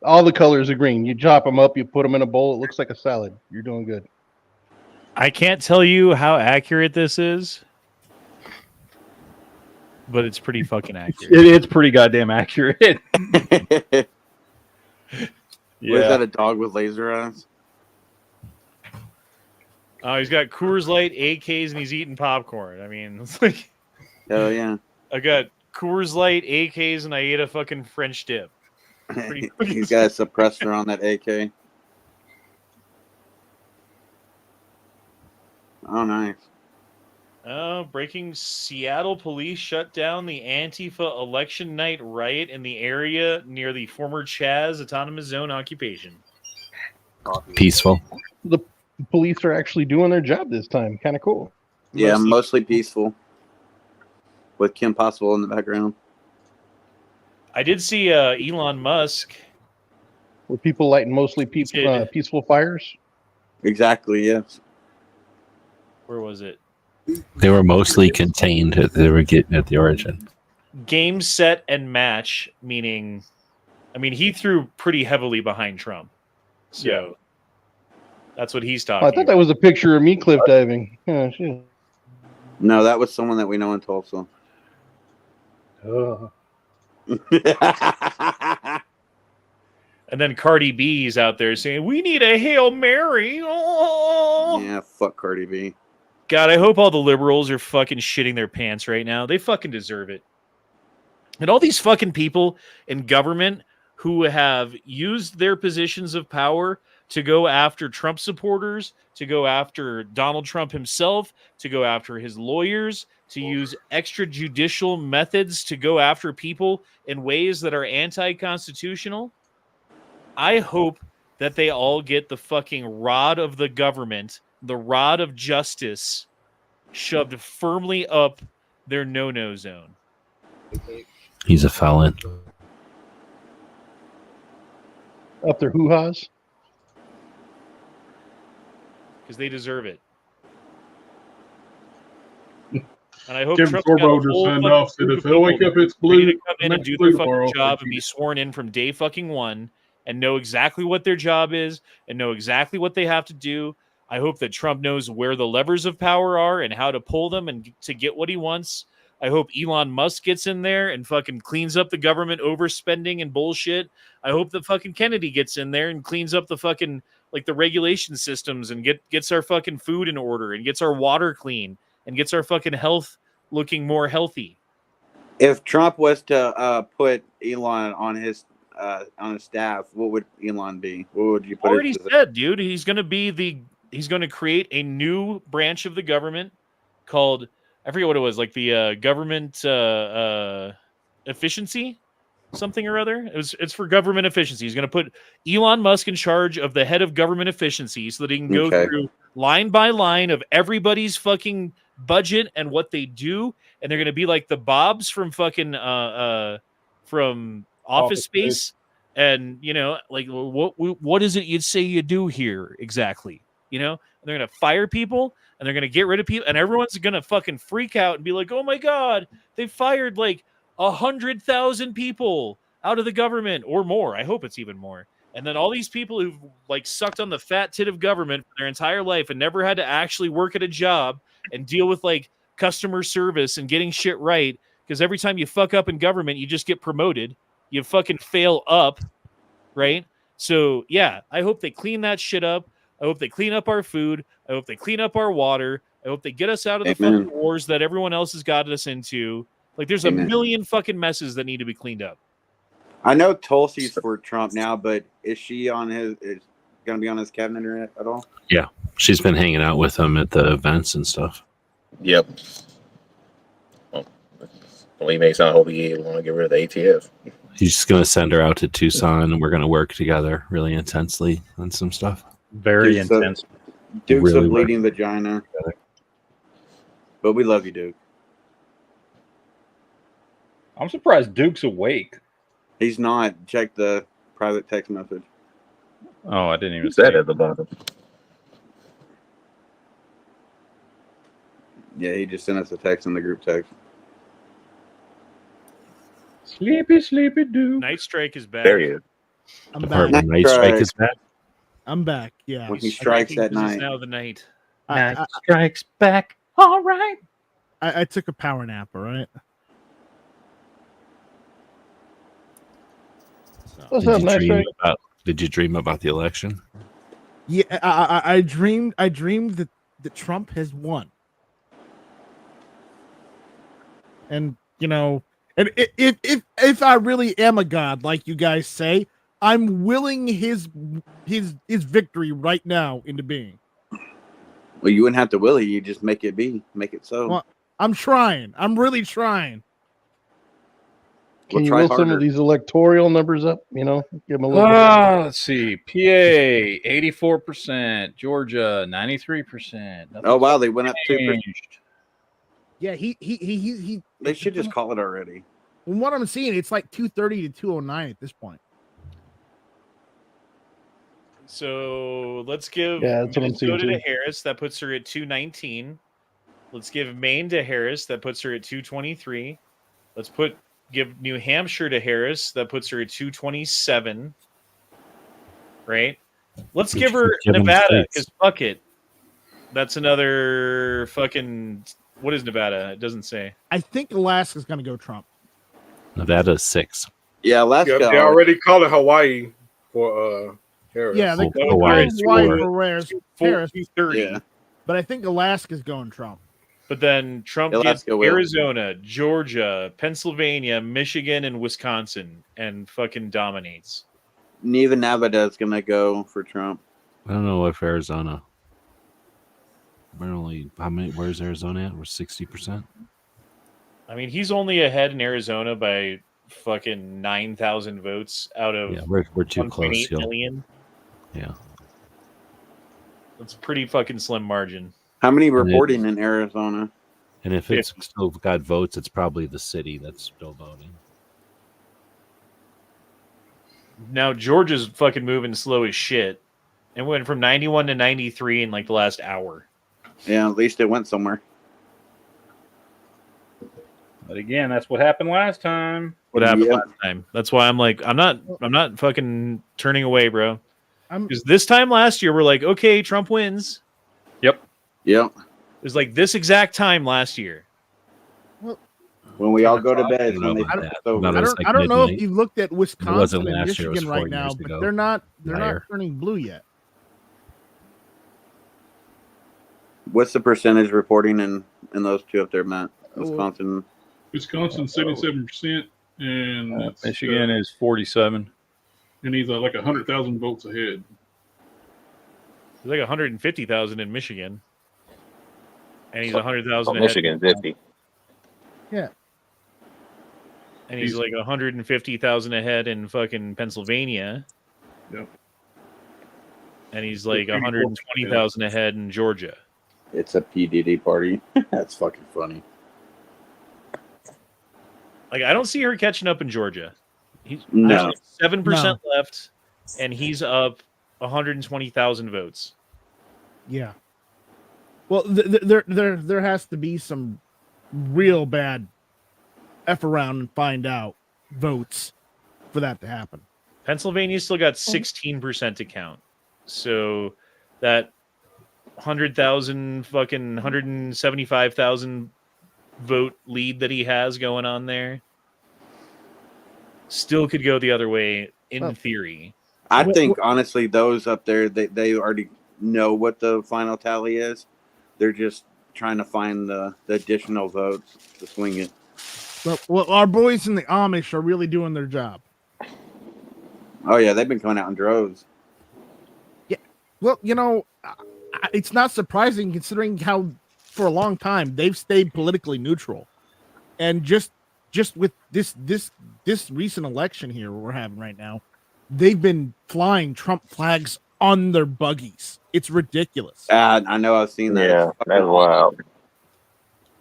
All the colors are green. You chop them up, you put them in a bowl. It looks like a salad. You're doing good. I can't tell you how accurate this is, but it's pretty fucking accurate. It's pretty goddamn accurate. Yeah. Was that a dog with laser eyes? He's got Coors Light, AKs, and he's eating popcorn. I mean, it's like, oh yeah. I got Coors Light, AKs, and I ate a fucking French dip. He's got a suppressor on that AK. Oh, nice. Breaking Seattle police shut down the Antifa election night riot in the area near the former Chaz Autonomous Zone occupation. Peaceful. The police are actually doing their job this time. Kind of cool. Yeah, mostly peaceful. With Kim Possible in the background. I did see Elon Musk. Were people lighting mostly peaceful fires? Exactly, yes. Where was it? They were mostly contained. They were getting at the origin. Game, set, and match, meaning, I mean, he threw pretty heavily behind Trump. So that's what he's talking I thought that was a picture of me cliff diving. Oh, shit. No, that was someone that we know in Tulsa. And then Cardi B's out there saying, we need a Hail Mary. Oh. Yeah, fuck Cardi B. God, I hope all the liberals are fucking shitting their pants right now. They fucking deserve it. And all these fucking people in government who have used their positions of power to go after Trump supporters, to go after Donald Trump himself, to go after his lawyers, to use extrajudicial methods to go after people in ways that are anti-constitutional. I hope that they all get the fucking rod of the government, the rod of justice, shoved firmly up their no-no zone. He's a felon. Up their hoo-has? Because they deserve it. And I hope Tim Trump's got a Corbo just whole signed fucking off, said group if of they wake people up, it's ready blue. to come in and Next do blue their fucking tomorrow. job and be sworn in from day fucking one and know exactly what their job is and know exactly what they have to do. I hope that Trump knows where the levers of power are and how to pull them and to get what he wants. I hope Elon Musk gets in there and fucking cleans up the government overspending and bullshit. I hope that fucking Kennedy gets in there and cleans up the fucking, like, the regulation systems and gets our fucking food in order and gets our water clean and gets our fucking health looking more healthy. If Trump was to put Elon on his staff, what would Elon be? What would you put? Already said, dude, he's going to create a new branch of the government called, I forget what it was, like the government efficiency, something or other. It's for government efficiency. He's going to put Elon Musk in charge of the head of government efficiency so that he can go through line by line of everybody's fucking budget and what they do, and they're going to be like the Bobs from fucking from Office Space. And, you know, like, what is it you'd say you do here exactly? You know, and they're going to fire people and they're going to get rid of people and everyone's going to fucking freak out and be like, oh my God, they fired like 100,000 people out of the government or more. I hope it's even more. And then all these people who've like sucked on the fat tit of government for their entire life and never had to actually work at a job and deal with like customer service and getting shit right. Because every time you fuck up in government, you just get promoted. You fucking fail up, right? So, yeah, I hope they clean that shit up. I hope they clean up our food. I hope they clean up our water. I hope they get us out of the fucking wars that everyone else has gotten us into. Like, there's a million fucking messes that need to be cleaned up. I know Tulsi's for Trump now, but is she on is going to be on his cabinet or at all? Yeah, she's been hanging out with him at the events and stuff. Yep. Well, believe me, I hope he want to get rid of the ATF. He's just going to send her out to Tucson, and we're going to work together really intensely on some stuff. Very intense. Duke's really a bleeding vagina. But we love you, Duke. I'm surprised Duke's awake. He's not. Check the private text message. Oh, I didn't even see that at the bottom. Yeah, he just sent us a text in the group text. Sleepy, sleepy Duke. Nightstryk is back. There he is. I'm The back. part where Nightstryk is back. I'm back. Yeah. When he strikes at This is night. now the night. Nightstryk's back. All right. I took a power nap. All right. What's up, Nightstrike? Did you dream about the election? Yeah, I dreamed that Trump has won. And you know, and if I really am a god, like you guys say, I'm willing his victory right now into being. Well, you wouldn't have to will it. You just make it be. Make it so. Well, I'm trying. I'm really trying. Can We'll you try will some harder. of these electoral numbers up? You know, give them a little. Let's see. PA 84%, Georgia 93%. Oh wow, they went up 2%. Yeah, he. They should just call it already. From what I'm seeing, it's like 230 to 209 at this point. So let's give Yeah, that's what I'm seeing, Minnesota to too. Harris. That puts her at 219. Let's give Maine to Harris. That puts her at 223. Let's give New Hampshire to Harris. That puts her at 227. Right? Let's give her give them Nevada states. because fuck it. That's another fucking. What is Nevada? It doesn't say. I think Alaska's going to go Trump. Nevada's 6. Yeah, Alaska. Yeah, they already called it Hawaii for Harris. Yeah, they Oh, call Hawaii's Hawaii four. for Harris. 230. Yeah. But I think Alaska's going Trump. But then Trump Alaska gets will. Arizona, Georgia, Pennsylvania, Michigan, and Wisconsin, and fucking dominates. Even Nevada is gonna go for Trump. I don't know if Arizona. We're only how many? Where's Arizona at? We're 60%. I mean, he's only ahead in Arizona by fucking 9,000 votes out of Yeah, we're too close. 1.8 You'll- million. Yeah. That's a pretty fucking slim margin. How many reporting in Arizona? And if it's still got votes, it's probably the city that's still voting. Now Georgia's fucking moving slow as shit. It went from 91 to 93 in like the last hour. Yeah, at least it went somewhere. But again, that's what happened last time. What happened Yep. last time? That's why I'm like, I'm not fucking turning away, bro. I'm Because this time last year, we're like, okay, Trump wins. Yep. It was like this exact time last year. When we all go to bed, I when they don't know about it's that. over. Not I as don't, like I don't know if midnight. you looked at Wisconsin wasn't and last year, it was Michigan 4 right now, years but ago. they're not Liar. turning blue yet. What's the percentage reporting in those two up there, Matt? Wisconsin. Wisconsin 77%, and it's, Michigan is 47. and he's like 100,000 votes ahead. There's like 150,000 in Michigan. And he's 100,000 Oh, ahead. Michigan's 50. Yeah. And he's like 150,000 ahead in fucking Pennsylvania. Yep. And he's like 120,000 ahead in Georgia. It's a PDD party. That's fucking funny. Like, I don't see her catching up in Georgia. He's No. 7% left, and he's up 120,000 votes. Yeah. Well, there has to be some real bad F around and find out votes for that to happen. Pennsylvania's still got 16% to count. So that 100,000 fucking 175,000 vote lead that he has going on there still could go the other way in theory. I think honestly, those up there, they already know what the final tally is. They're just trying to find the additional votes to swing it. Well, our boys in the Amish are really doing their job. Oh yeah, they've been coming out in droves. Yeah. Well, it's not surprising considering how for a long time they've stayed politically neutral, and just with this recent election here we're having right now, they've been flying Trump flags on their buggies. It's ridiculous. I know, I've seen that. Yeah, that's wild.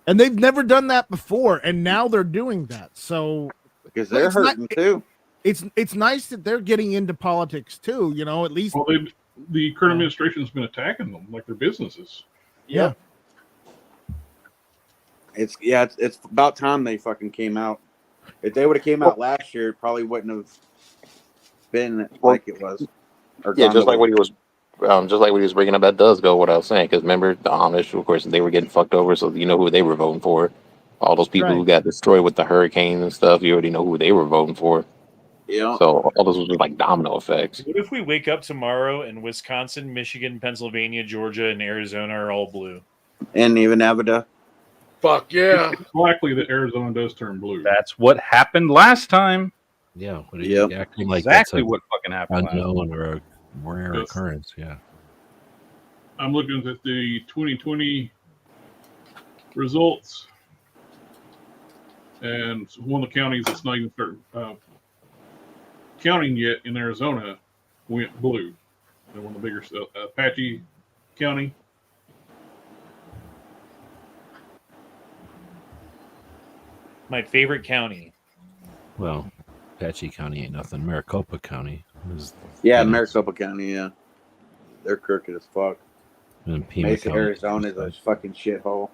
And they've never done that before, and now they're doing that. So because they're hurting too. It's nice that they're getting into politics too. At least. Well, the current administration's been attacking them like their businesses. Yeah. It's about time they fucking came out. If they would have came out last year, it probably wouldn't have been like it was. Yeah, just like what he was bringing up. That does go what I was saying. Because remember, the Amish, of course, they were getting fucked over. So you know who they were voting for. All those people who got destroyed with the hurricanes and stuff. You already know who they were voting for. Yeah. So all this was just like domino effects. What if we wake up tomorrow and Wisconsin, Michigan, Pennsylvania, Georgia, and Arizona are all blue? And even Nevada. Fuck yeah. It's likely that Arizona does turn blue. That's what happened last time. Yeah. Exactly what fucking happened. Unknown or a rare occurrence. Yeah. I'm looking at the 2020 results, and one of the counties that's not even started counting yet in Arizona went blue. They're one of the bigger stuff. Apache County. My favorite county. Well, Apache County ain't nothing. Maricopa County is Maricopa County, yeah. They're crooked as fuck. And Pima Mesa, County. Arizona is a fucking shithole.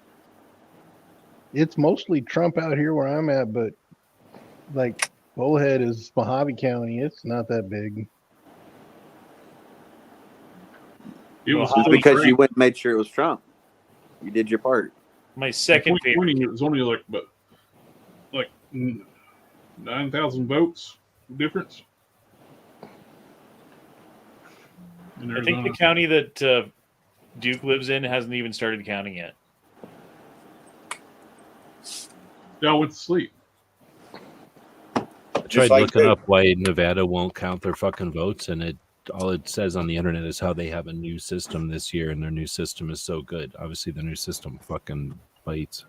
It's mostly Trump out here where I'm at, but like Bullhead is Mojave County. It's not that big. It was just because you went and made sure it was Trump. You did your part. My second favorite. It was only like 9,000 votes difference. I think the county that Duke lives in hasn't even started counting yet. Y'all went to sleep. I tried looking up why Nevada won't count their fucking votes, and all it says on the internet is how they have a new system this year, and their new system is so good. Obviously, the new system fucking bites.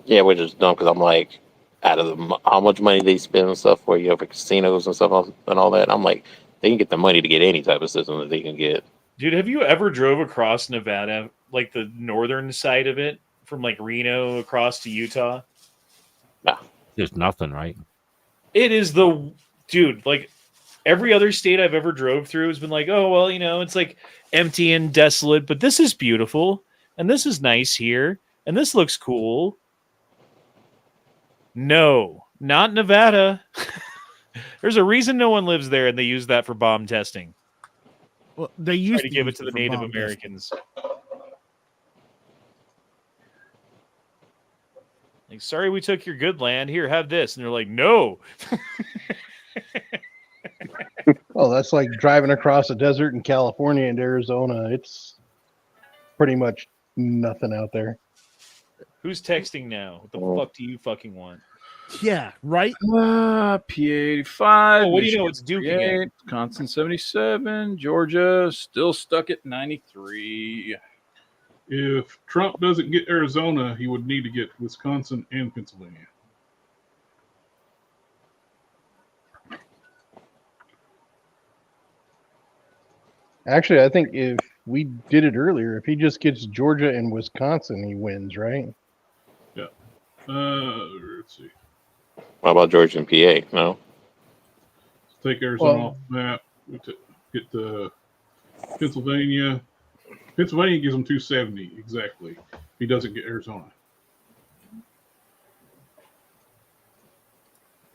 Yeah, which is dumb because I'm like, out of how much money they spend and stuff for for casinos and stuff and all that. I'm like, they can get the money to get any type of system that they can get. Dude, have you ever drove across Nevada, like the northern side of it, from like Reno across to Utah? Nah, there's nothing, right? It is like every other state I've ever drove through has been like, oh, well, it's like empty and desolate, but this is beautiful, and this is nice here, and this looks cool. No, not Nevada. There's a reason no one lives there, and they use that for bomb testing. Well, they used to give it to the Native Americans. Like, sorry, we took your good land. Here, have this. And they're like, no. Well, that's like driving across a desert in California and Arizona. It's pretty much nothing out there. Who's texting now? What the fuck do you fucking want? Yeah, right? P85. Oh, what do you know? It's Duke again. Wisconsin 77. Georgia still stuck at 93. If Trump doesn't get Arizona, he would need to get Wisconsin and Pennsylvania. Actually, I think if we did it earlier, if he just gets Georgia and Wisconsin, he wins, right? Yeah. Let's see. What about Georgia and PA? No. Take Arizona off the map. We get the Pennsylvania. Pennsylvania gives him 270 exactly. If he doesn't get Arizona.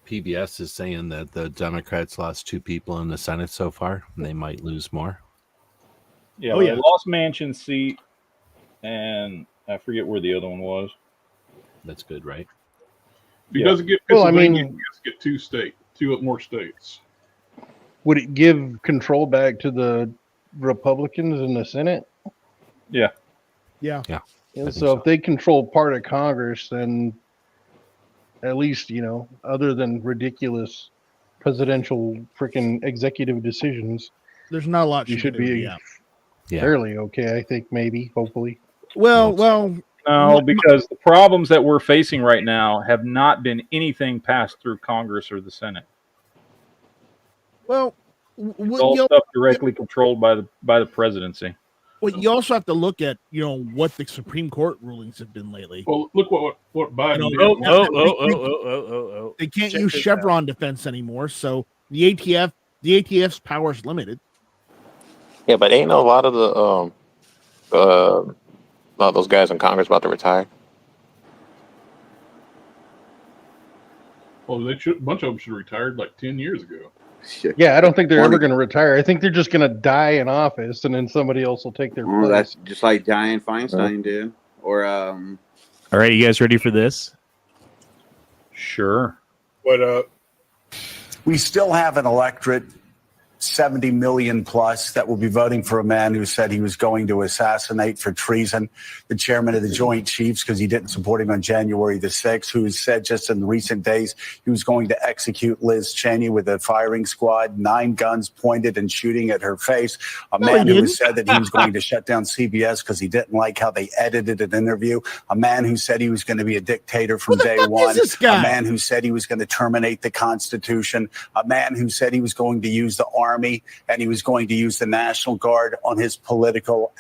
PBS is saying that the Democrats lost 2 people in the Senate so far, and they might lose more. Yeah, they lost Manchin's seat, and I forget where the other one was. That's good, right? If he doesn't get Pennsylvania, he has to get 2 more states. Would it give control back to the Republicans in the Senate? Yeah. Yeah. And so if they control part of Congress, then at least, other than ridiculous presidential freaking executive decisions, there's not a lot you should be Yeah. fairly okay, I think, maybe, hopefully. Well, no, because the problems that we're facing right now have not been anything passed through Congress or the Senate. Well, it's all stuff directly controlled by the presidency. Well, you also have to look at what the Supreme Court rulings have been lately. Well, look what Biden did. They can't use Chevron defense anymore, so the ATF's power is limited. Yeah, but ain't a lot of those guys in Congress about to retire. Well, a bunch of them should have retired like 10 years ago. Yeah, I don't think they're ever going to retire. I think they're just going to die in office, and then somebody else will take their place. That's just like Dianne Feinstein did. Or all right, you guys ready for this? Sure. What up? We still have an electorate 70 million plus that will be voting for a man who said he was going to assassinate for treason the chairman of the Joint Chiefs because he didn't support him on January the 6th, who said just in recent days he was going to execute Liz Cheney with a firing squad, 9 guns pointed and shooting at her face. A man who said that he was going to shut down CBS because he didn't like how they edited an interview. A man who said he was going to be a dictator from day one. A man who said he was going to terminate the Constitution. A man who said he was going to use the army and he was going to use the National Guard on his political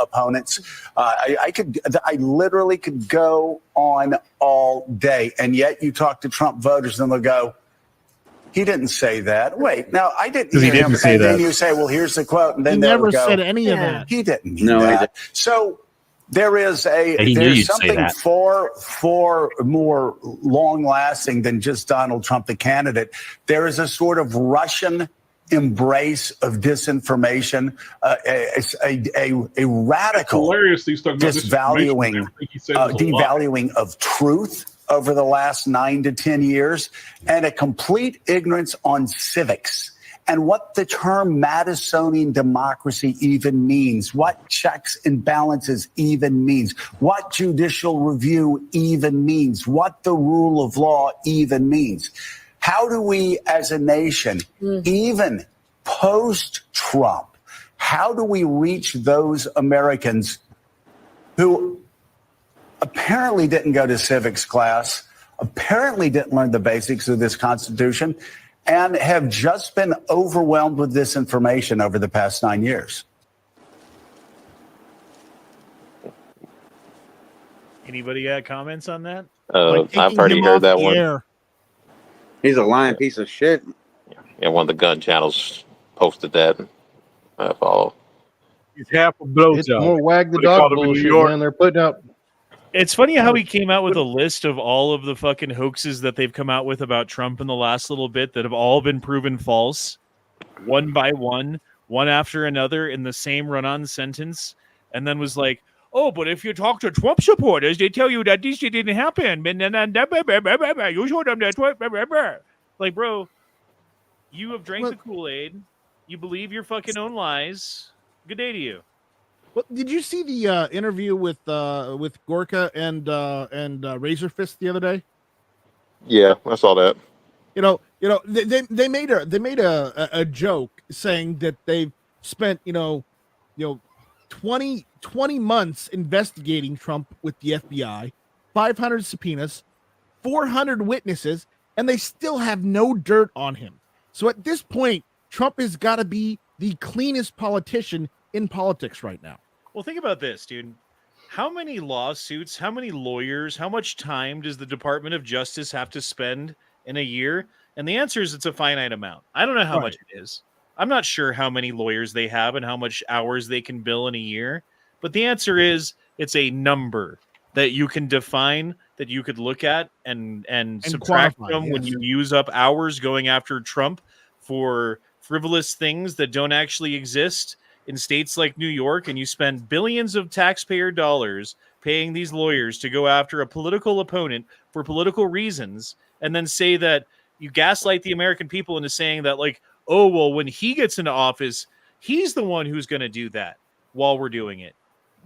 opponents. I literally could go on all day. And yet you talk to Trump voters and they'll go, he didn't say that. Wait, now I didn't hear him. And then you say, well, here's the quote. And then He never said any of that. He didn't mean that. So there is there's something far more long-lasting than just Donald Trump, the candidate. There is a sort of Russian embrace of disinformation, a radical devaluing of truth over the last 9 to 10 years, and a complete ignorance on civics and what the term Madisonian democracy even means, what checks and balances even means, what judicial review even means, what the rule of law even means. How do we as a nation, even post-Trump, how do we reach those Americans who apparently didn't go to civics class, apparently didn't learn the basics of this Constitution, and have just been overwhelmed with this information over the past 9 years? Anybody got comments on that? I've already heard that one. He's a lying piece of shit. Yeah, one of the gun channels posted that. I follow. He's half a blowjob. It's more wag the dog bullshit, man. They're putting up. It's funny how he came out with a list of all of the fucking hoaxes that they've come out with about Trump in the last little bit that have all been proven false, one by one after another in the same run-on sentence, and then was like, oh, but if you talk to Trump supporters, they tell you that this shit didn't happen. And then you show them that. Like, bro, you have drank the Kool-Aid. You believe your fucking own lies. Good day to you. Well, did you see the interview with Gorka and Razor Fist the other day? Yeah, I saw that. They made a joke saying that they've spent 20 months investigating Trump with the FBI, 500 subpoenas, 400 witnesses, and they still have no dirt on him. So at this point, Trump has got to be the cleanest politician in politics right now. Well, think about this, dude. How many lawsuits, how many lawyers, how much time does the Department of Justice have to spend in a year? And the answer is it's a finite amount. I don't know how much it is. I'm not sure how many lawyers they have and how much hours they can bill in a year. But the answer is it's a number that you can define, that you could look at and subtract from when you use up hours going after Trump for frivolous things that don't actually exist in states like New York, and you spend billions of taxpayer dollars paying these lawyers to go after a political opponent for political reasons, and then say that you gaslight the American people into saying that, like, oh, well, when he gets into office, he's the one who's going to do that while we're doing it.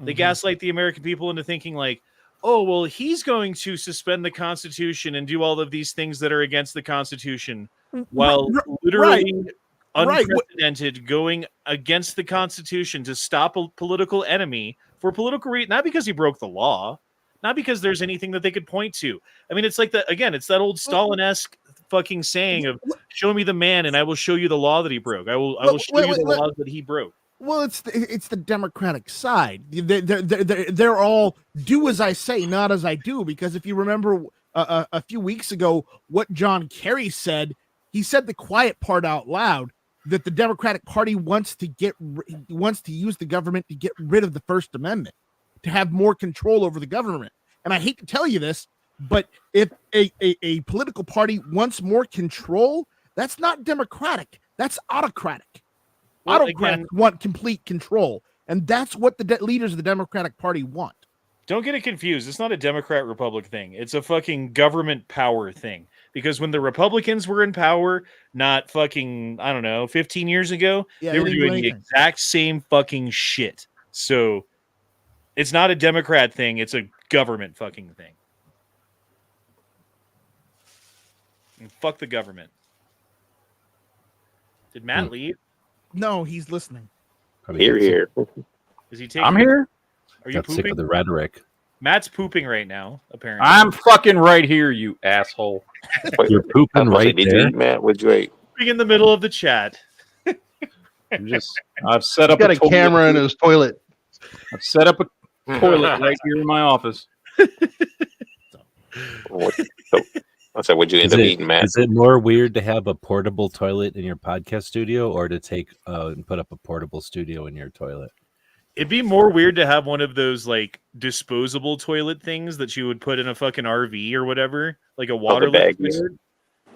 They gaslight the American people into thinking like, oh, well, he's going to suspend the Constitution and do all of these things that are against the Constitution while literally unprecedented going against the Constitution to stop a political enemy for political reason, not because he broke the law, not because there's anything that they could point to. I mean, it's like it's that old Stalin-esque fucking saying of show me the man and I will show you the law that he broke. I will show you the laws that he broke. Well, it's the Democratic side. They're all do as I say, not as I do. Because if you remember a few weeks ago, what John Kerry said, he said the quiet part out loud, that the Democratic Party wants to use the government to get rid of the First Amendment, to have more control over the government. And I hate to tell you this, but if a political party wants more control, that's not democratic. That's autocratic. Well, Autocrats want complete control, and that's what the leaders of the Democratic Party want. Don't get it confused. It's not a Democrat-Republic thing. It's a fucking government power thing. Because when the Republicans were in power, not fucking, I don't know, 15 years ago, they were didn't do doing the anything. exact same fucking shit. So it's not a Democrat thing, it's a government fucking thing. And fuck the government. Did Matt leave? No, he's listening. Here. Is he taking? I'm here. Are you Got sick pooping? of the rhetoric. Matt's pooping right now, apparently. I'm fucking right here, you asshole. You're pooping right Did you there. eat, Matt? What'd you eat? Pooping in the middle of the chat. I've set up Got a toilet. camera in his toilet. I've set up a toilet right here in my office. I said, would you end up eating, Matt? Is it more weird to have a portable toilet in your podcast studio, or to take and put up a portable studio in your toilet? It'd be more weird to have one of those like disposable toilet things that you would put in a fucking RV or whatever, like a water toilet,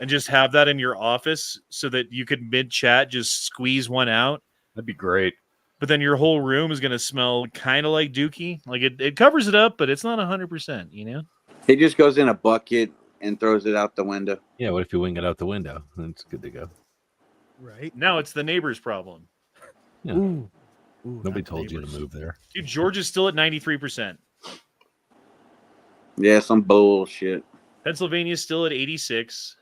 and just have that in your office so that you could mid-chat just squeeze one out. That'd be great. But then your whole room is going to smell kind of like Dookie. Like it covers it up, but it's not 100%, you know? He just goes in a bucket and throws it out the window. Yeah, what if you wing it out the window? Then it's good to go. Right. Now it's the neighbor's problem. Yeah. Ooh, Nobody told you to move there. Dude, Georgia's still at 93%. Yeah, some bullshit. Pennsylvania's still at 86.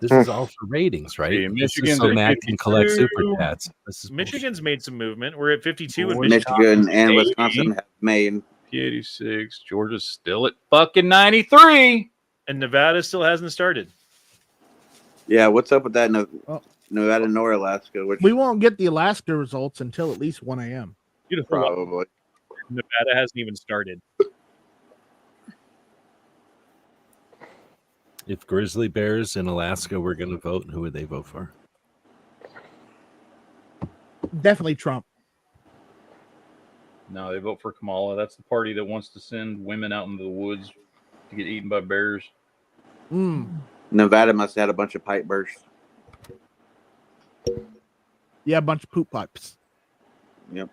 This is all for ratings, right? Yeah, This is Michigan's so at Matt can collect 52. super chats. This is Michigan's made some movement. We're at 52 in Michigan and Wisconsin have made 86. Georgia's still at fucking 93. And Nevada still hasn't started. Yeah, what's up with that? Nevada nor Alaska. Which We won't get the Alaska results until at least 1 a.m. Beautiful. probably. Nevada hasn't even started. If grizzly bears in Alaska were going to vote, who would they vote for? Definitely Trump. No, they vote for Kamala. That's the party that wants to send women out into the woods to get eaten by bears. Nevada must have had a bunch of pipe bursts. Yeah, a bunch of poop pipes. Yep.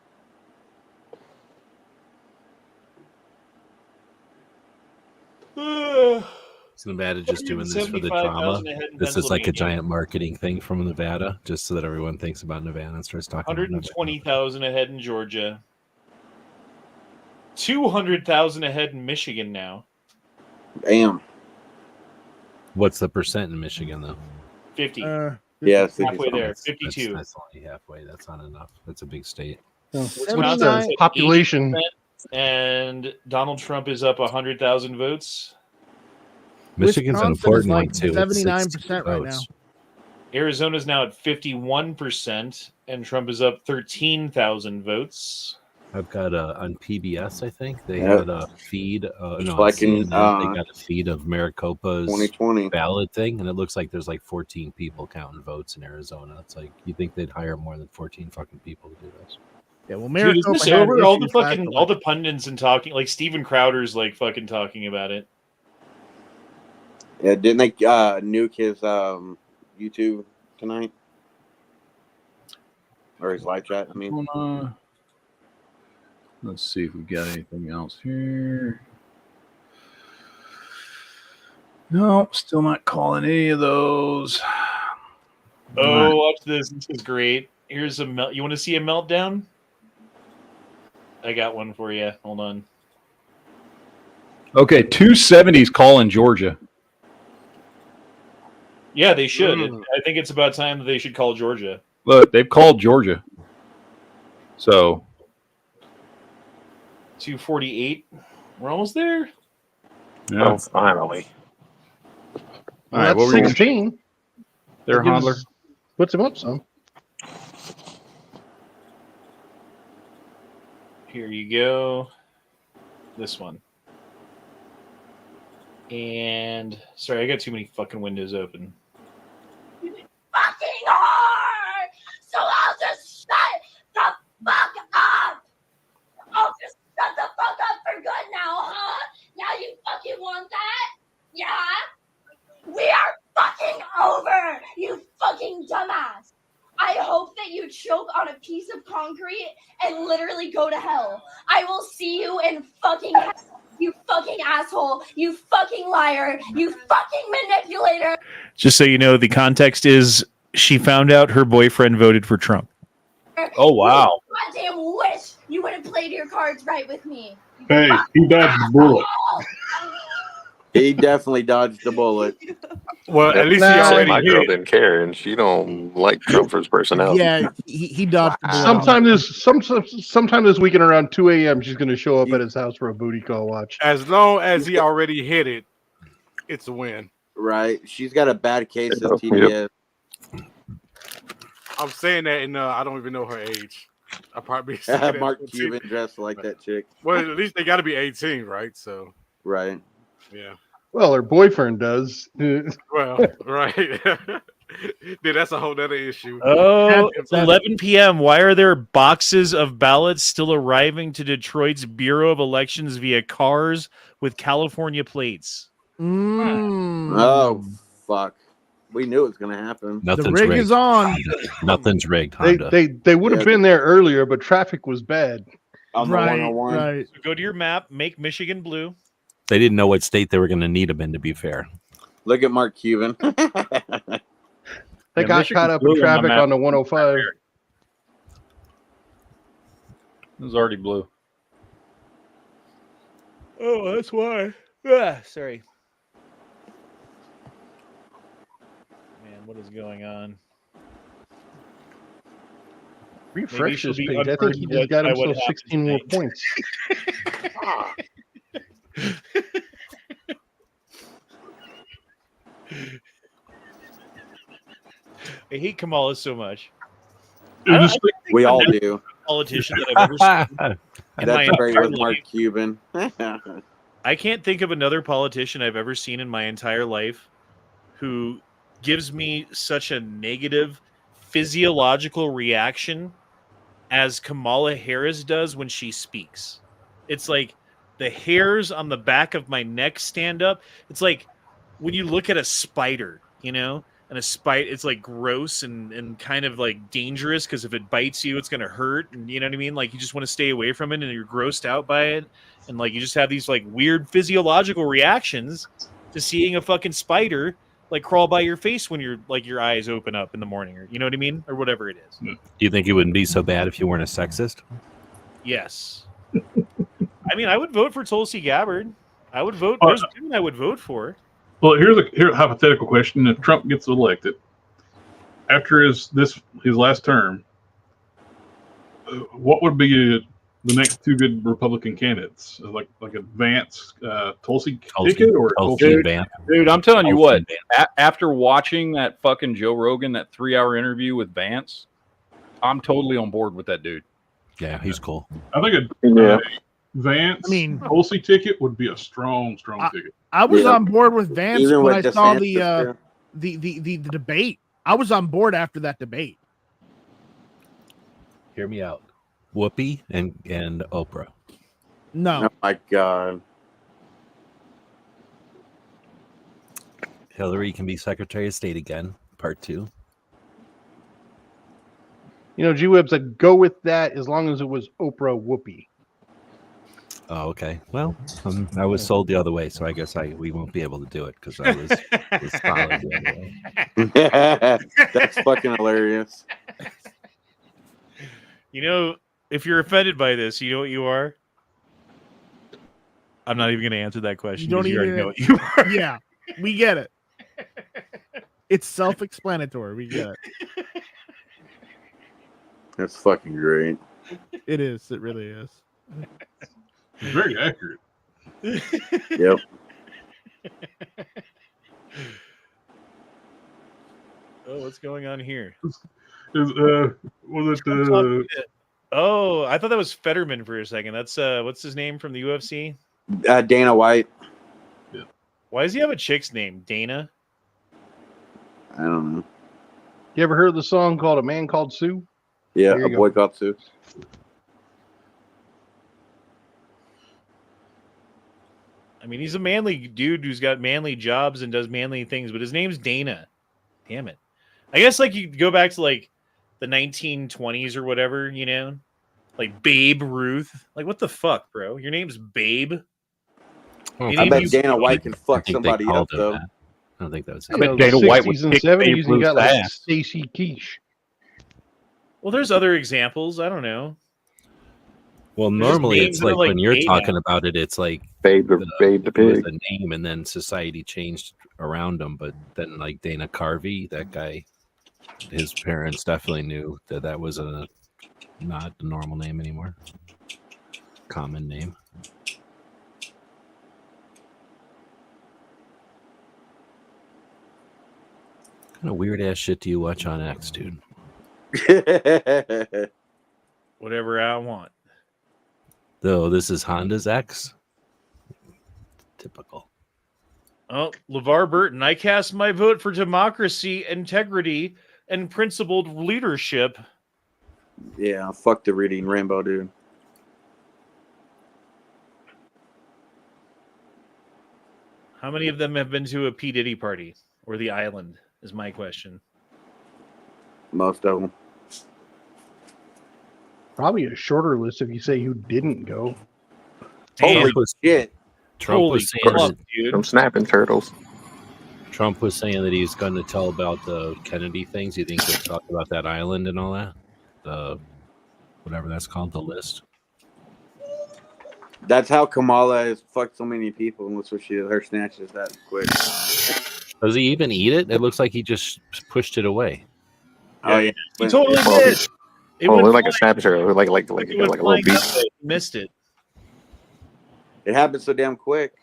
Is Nevada just doing this for the drama? 175,000 ahead in This is like a Pennsylvania. giant marketing thing from Nevada, just so that everyone thinks about Nevada and starts talking about Nevada. 120,000 ahead in Georgia. 200,000 ahead in Michigan now. Damn. What's the percent in Michigan, though? 50. Yeah, halfway there. That's- 52. That's only halfway. That's not enough. That's a big state. What's Wisconsin's the at population? 80%, and Donald Trump is up 100,000 votes. Michigan's an Wisconsin is important like one, too. It's 79% right now. votes. Arizona's now at 51%, and Trump is up 13,000 votes. I've got on PBS, I think they Yeah. had a feed. Just No, like in, CNN, they got a feed of Maricopa's 2020 ballot thing, and it looks like there's like 14 people counting votes in Arizona. It's like you think they'd hire more than 14 fucking people to do this. Yeah, well, Dude, is Maricopa this had over? All the issues last fucking, all election. the pundits and talking, like Steven Crowder's like fucking talking about it. Yeah, didn't they nuke his YouTube tonight? Or his live chat, I mean. Let's see if we got anything else here. No, still not calling any of those. Oh, watch this. This is great. Here's a melt. You want to see a meltdown? I got one for you. Hold on. Okay, 270's calling Georgia. Yeah, they should. I think it's about time that they should call Georgia. Look, they've called Georgia. So 248. We're almost there. yeah. Oh, finally. All right, That's what were you 16. there, That gives Hodler? us- Puts him up some. Here you go. This one. And sorry, I got too many fucking windows open. Fucking hard! So I'll just shut the fuck up! I'll just shut the fuck up for good now, huh? Now you fucking want that? Yeah? We are fucking over, you fucking dumbass! I hope that you choke on a piece of concrete and literally go to hell. I will see you in fucking hell. You fucking asshole. You fucking liar. You fucking manipulator. Just so you know, the context is she found out her boyfriend voted for Trump. Oh, wow. You goddamn wish you would have played your cards right with me. Hey, he dodged the bullet. He definitely dodged the bullet. Well, at least he Nah, already my girl hit. didn't care, and she don't like Trump for his personality. Yeah, he dodged the bullet. Sometime this weekend around 2 a.m. she's going to show up at his house for a booty call watch. As long as he already hit it, it's a win. Right. She's got a bad case of Yep. TDS. I'm saying that, and I don't even know her age. I probably saying that Mark 14. Cuban dressed like that chick. Well, at least they got to be 18, right? So, Right. yeah. Well, her boyfriend does. Well, right. Dude, that's a whole other issue. Oh, it's 11 p.m. Why are there boxes of ballots still arriving to Detroit's Bureau of Elections via cars with California plates? Oh, fuck. We knew it was going to happen. Nothing's The rig rigged. is on. Nothing's rigged. Honda. They would have been there earlier, but traffic was bad. On the Right, 101. right. So go to your map, make Michigan blue. They didn't know what state they were going to need them in, to be fair. Look at Mark Cuban. They Yeah, got Michigan's caught up blue in on the traffic map. on the 105. It was already blue. Oh, that's why. Ah, sorry. Man, what is going on? Refresh she'll this be page. I think he unburdened just got by what himself happened 16 more tonight. points. I hate Kamala so much. It was just like- We all I'm do. Politician that I've ever seen in my That's great entire with Mark life. Cuban. I can't think of another politician I've ever seen in my entire life who gives me such a negative physiological reaction as Kamala Harris does when she speaks. It's like the hairs on the back of my neck stand up. It's like when you look at a spider, you know, and a spider, it's like gross and kind of like dangerous because if it bites you, it's going to hurt. And you know what I mean? Like you just want to stay away from it and you're grossed out by it. And like you just have these like weird physiological reactions to seeing a fucking spider like crawl by your face when you're like your eyes open up in the morning, or you know what I mean, or whatever it is. Do you think it wouldn't be so bad if you weren't a sexist? Yes. I mean, I would vote for Tulsi Gabbard. I would vote. There's women I would vote for. Well, here's a hypothetical question: if Trump gets elected after his last term, what would be the next two good Republican candidates? Like a Vance, Tulsi ticket, or Tulsi Vance? Dude, I'm telling you Tulsi what. After watching that fucking Joe Rogan, that 3-hour interview with Vance, I'm totally on board with that dude. Yeah, he's cool. I think Vance, I mean, Tulsi ticket would be a strong ticket. I was on board with Vance Even when I with saw DeSantis, the debate. I was on board after that debate. Hear me out. Whoopi and Oprah. No. Oh my God. Hillary can be Secretary of State again, part 2. You know, G-Web said go with that as long as it was Oprah Whoopi. Oh, okay. Well, I was sold the other way, so I guess we won't be able to do it because I was solid the other way. That's fucking hilarious. You know, if you're offended by this, you know what you are? I'm not even going to answer that question. You don't 'cause you already even know what you are. Yeah, we get it. It's self-explanatory. We get it. That's fucking great. It is. It really is. It's very accurate. Yep. Oh, what's going on here? Was it Oh, I thought that was Fetterman for a second. That's what's his name from the UFC? Dana White. Why does he have a chick's name? Dana? I don't know. You ever heard the song called "A Man Called Sue"? Yeah, There a you go. boycott too. I mean, he's a manly dude who's got manly jobs and does manly things, but his name's Dana. Damn it. I guess like you go back to like the 1920s or whatever, you know? Like Babe Ruth. Like what the fuck, bro? Your name's Babe? I bet Dana White can fuck somebody up though. I don't think that was. I bet Dana White would kick Babe you Ruth's got like ass. Stacy Keach. Well, there's other examples. I don't know. Well, They're just normally names it's that are, like like, when you're made talking up. about it, it's like Babe the it was pig. a name, and then society changed around him. But then, like Dana Carvey, that guy, his parents definitely knew that that was not the normal name anymore. Common name. What kind of weird ass shit do you watch on X, dude? Whatever I want. Though this is Honda's X. Typical. Oh, LeVar Burton, I cast my vote for democracy, integrity, and principled leadership. Yeah, fuck the reading Rambo, dude. How many of them have been to a P. Diddy party or the island is my question. Most of them. Probably a shorter list if you say who didn't go. Holy shit. Trump Holy was saying fuck, that, dude. I'm snapping turtles. Trump was saying that he's going to tell about the Kennedy things. You think he'll talk about that island and all that? The whatever that's called, the list. That's how Kamala has fucked so many people, and that's what her snatches that quick. Does he even eat it? It looks like he just pushed it away. Oh yeah, He totally did. It Oh, went look like a flying- snap turtle, like it a went little flying beast. up, but he missed it. It happened so damn quick.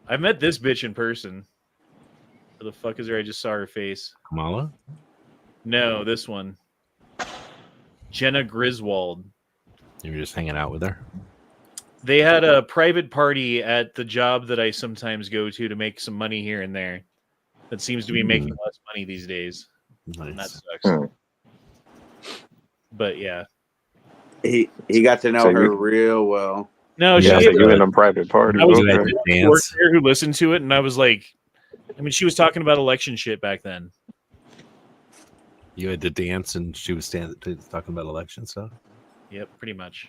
I've met this bitch in person. Where the fuck is her? I just saw her face. Kamala? No, this one. Jenna Griswold. You were just hanging out with her? They had a private party at the job that I sometimes go to make some money here and there. That seems to be making less money these days. And that sucks. But yeah. He got to know So her you- real well. No, Yeah, she so you in them private parties. I was Okay. a worker there who listened to it, and I was like, I mean, she was talking about election shit back then. You had to dance and she was talking about election stuff? Yep, pretty much.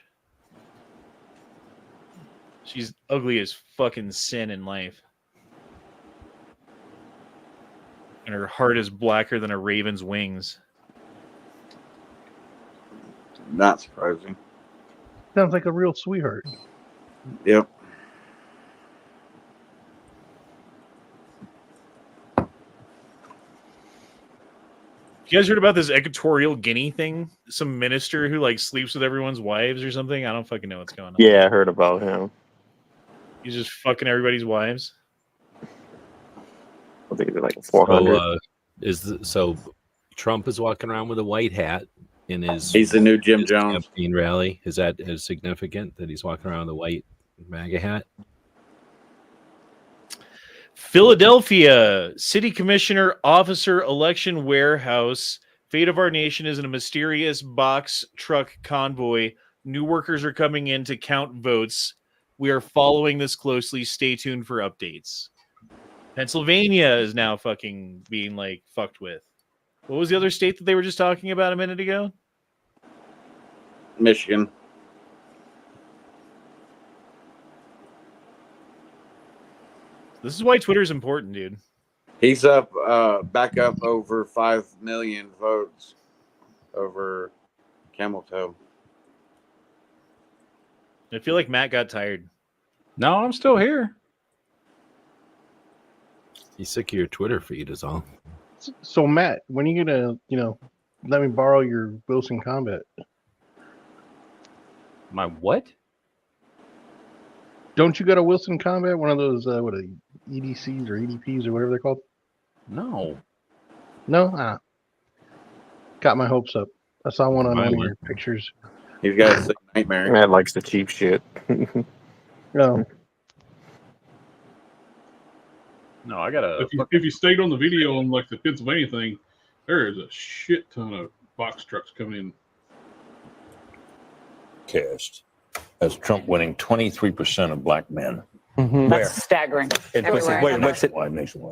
She's ugly as fucking sin in life. And her heart is blacker than a raven's wings. Not surprising. Sounds like a real sweetheart. Yep. You guys heard about this Equatorial Guinea thing? Some minister who like sleeps with everyone's wives or something? I don't fucking know what's going on. Yeah, I heard about him. He's just fucking everybody's wives. I think it's like 400. So Trump is walking around with a white hat in his. He's the new Jim Jones campaign rally. Is that as significant that he's walking around with a white MAGA hat? Philadelphia City Commissioner Officer Election Warehouse. Fate of our nation is in a mysterious box truck convoy. New workers are coming in to count votes. We are following this closely. Stay tuned for updates. Pennsylvania is now fucking being like fucked with. What was the other state that they were just talking about a minute ago? Michigan. This is why Twitter's important, dude. He's up, back up over 5 million votes over Camel Toe. I feel like Matt got tired. No, I'm still here. He's sick of your Twitter feed, is all. So Matt, when are you gonna, let me borrow your Wilson Combat? My what? Don't you got a Wilson Combat? One of those what are they, EDCs or EDPs or whatever they're called? No. No? Got my hopes up. I saw one on one of Mine. your pictures. He's got a sick nightmare. Man likes the cheap shit. No. No, I got a. If you stayed on the video on like the Pennsylvania thing, there is a shit ton of box trucks coming in. Cast as Trump winning 23% of black men. That's staggering. Wait, Everywhere. what's it?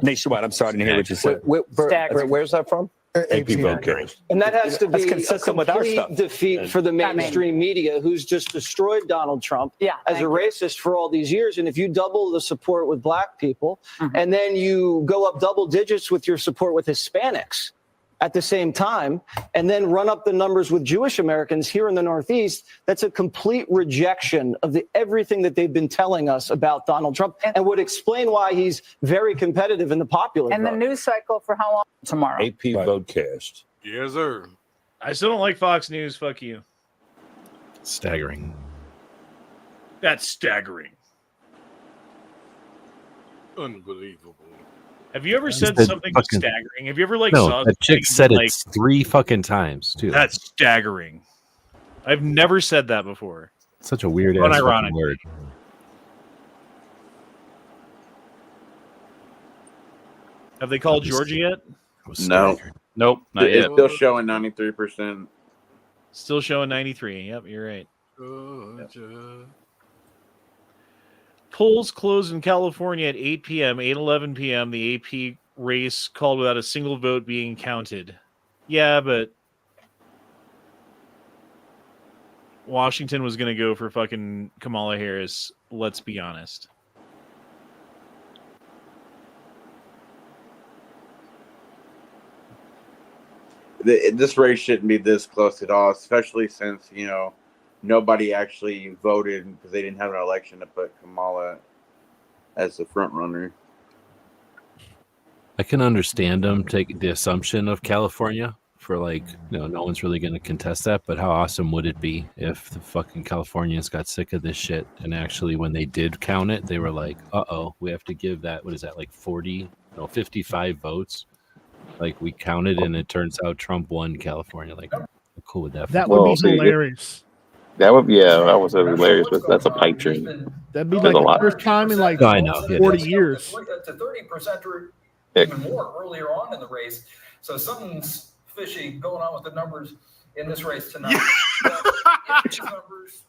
Nationwide. I'm sorry to hear what you said. Where's that from? AP vote cast. And that has to That's be a consistent with our complete stuff. defeat for the mainstream media, who's just destroyed Donald Trump as a racist for all these years. And if you double the support with black people, and then you go up double digits with your support with Hispanics at the same time, and then run up the numbers with Jewish Americans here in the Northeast, that's a complete rejection of everything that they've been telling us about Donald Trump, and would explain why he's very competitive in the popular And vote. the news cycle for how long tomorrow? AP vote cast. Yes, sir. I still don't like Fox News. Fuck you. Staggering. That's staggering. Unbelievable. Have you ever said That something fucking- staggering? Have you ever like No, saw that chick something said it 3 fucking times too. That's staggering. I've never said that before. Such a weird ass Unironic. fucking word. Have they called Georgia yet? No. Nope, not It's yet. still showing 93%. Still showing 93. Yep, you're right. Georgia. Polls closed in California at 8 p.m., 8:11 p.m. The AP race called without a single vote being counted. Yeah, but Washington was going to go for fucking Kamala Harris. Let's be honest. This race shouldn't be this close at all, especially since, nobody actually voted because they didn't have an election to put Kamala as the front runner. I can understand them taking the assumption of California for no one's really going to contest that. But how awesome would it be if the fucking Californians got sick of this shit and actually when they did count it, they were like, we have to give that, 55 votes. Like we counted and it turns out Trump won California. Like, how cool would that be? That would be hilarious. That would that was hilarious, but that's a pipe dream. That'd be There's like a the lot. first time in like I know, it 40 is. years. To 30% or even more earlier on in the race. So something's fishy going on with the numbers in this race tonight. If these numbers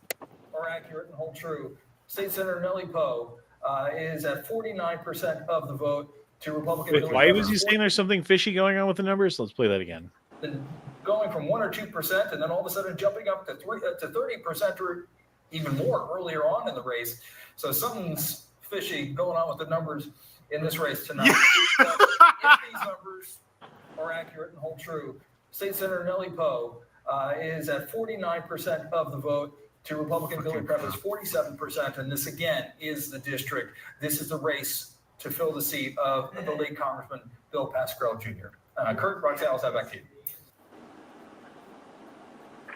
are accurate and hold true, State Senator Nellie Poe is at 49% of the vote to Republican. Wait, Hillary why was Clinton. he saying there's something fishy going on with the numbers? Let's play that again. Then going from 1 or 2%, and then all of a sudden jumping up to 30% or even more earlier on in the race. So something's fishy going on with the numbers in this race tonight. If these numbers are accurate and hold true, State Senator Nellie Poe is at 49% of the vote to Republican Hillary Clinton's 47%, and this again is the district. This is the race to fill the seat of the late Congressman Bill Pascrell Jr. Kurt, Roxanne, I'll have back to you.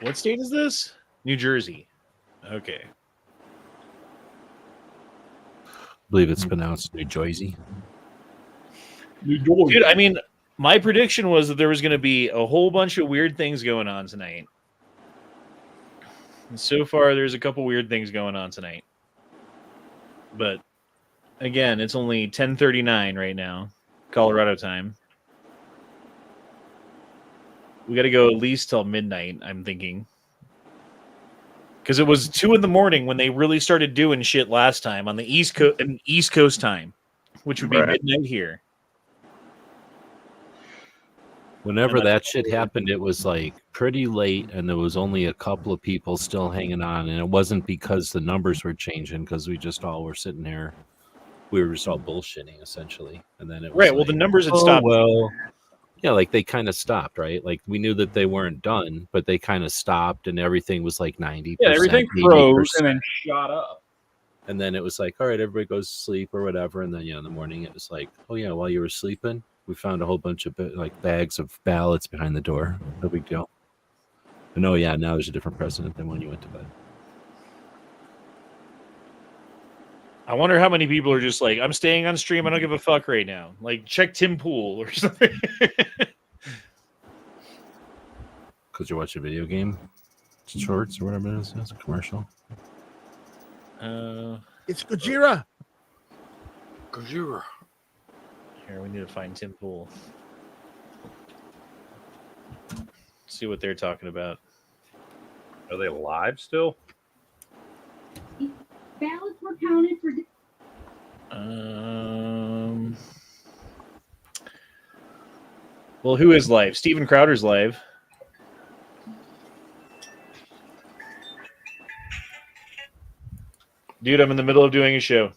What state is this? New Jersey. Okay. I believe it's pronounced New Jersey. Dude, I mean, my prediction was that there was going to be a whole bunch of weird things going on tonight. And so far, there's a couple weird things going on tonight. But again, it's only 10:39 right now, Colorado time. We got to go at least till midnight, I'm thinking. Because it was 2 a.m. when they really started doing shit last time on the East Coast time, which would be midnight here. Whenever that shit happened, it was like pretty late, and there was only a couple of people still hanging on. And it wasn't because the numbers were changing, because we just all were sitting there. We were just all bullshitting, essentially. And then it was Right, well, the numbers had stopped. Well, yeah, like they kind of stopped, right? Like we knew that they weren't done, but they kind of stopped, and everything was like 90%. Yeah, everything 80%. froze and then shot up. And then it was like, all right, everybody goes to sleep or whatever. And then, in the morning it was like, oh yeah, while you were sleeping, we found a whole bunch of bags of ballots behind the door. No big deal. And oh yeah, now there's a different president than when you went to bed. I wonder how many people are just like, I'm staying on stream. I don't give a fuck right now. Like, check Tim Pool or something. Because you watch a video game shorts or whatever it is. It's a commercial. It's Gojira. Gojira. Here, we need to find Tim Pool. See what they're talking about. Are they live still? Ballots were counted for. Well, who is live? Steven Crowder's live. Dude, I'm in the middle of doing a show. Oh,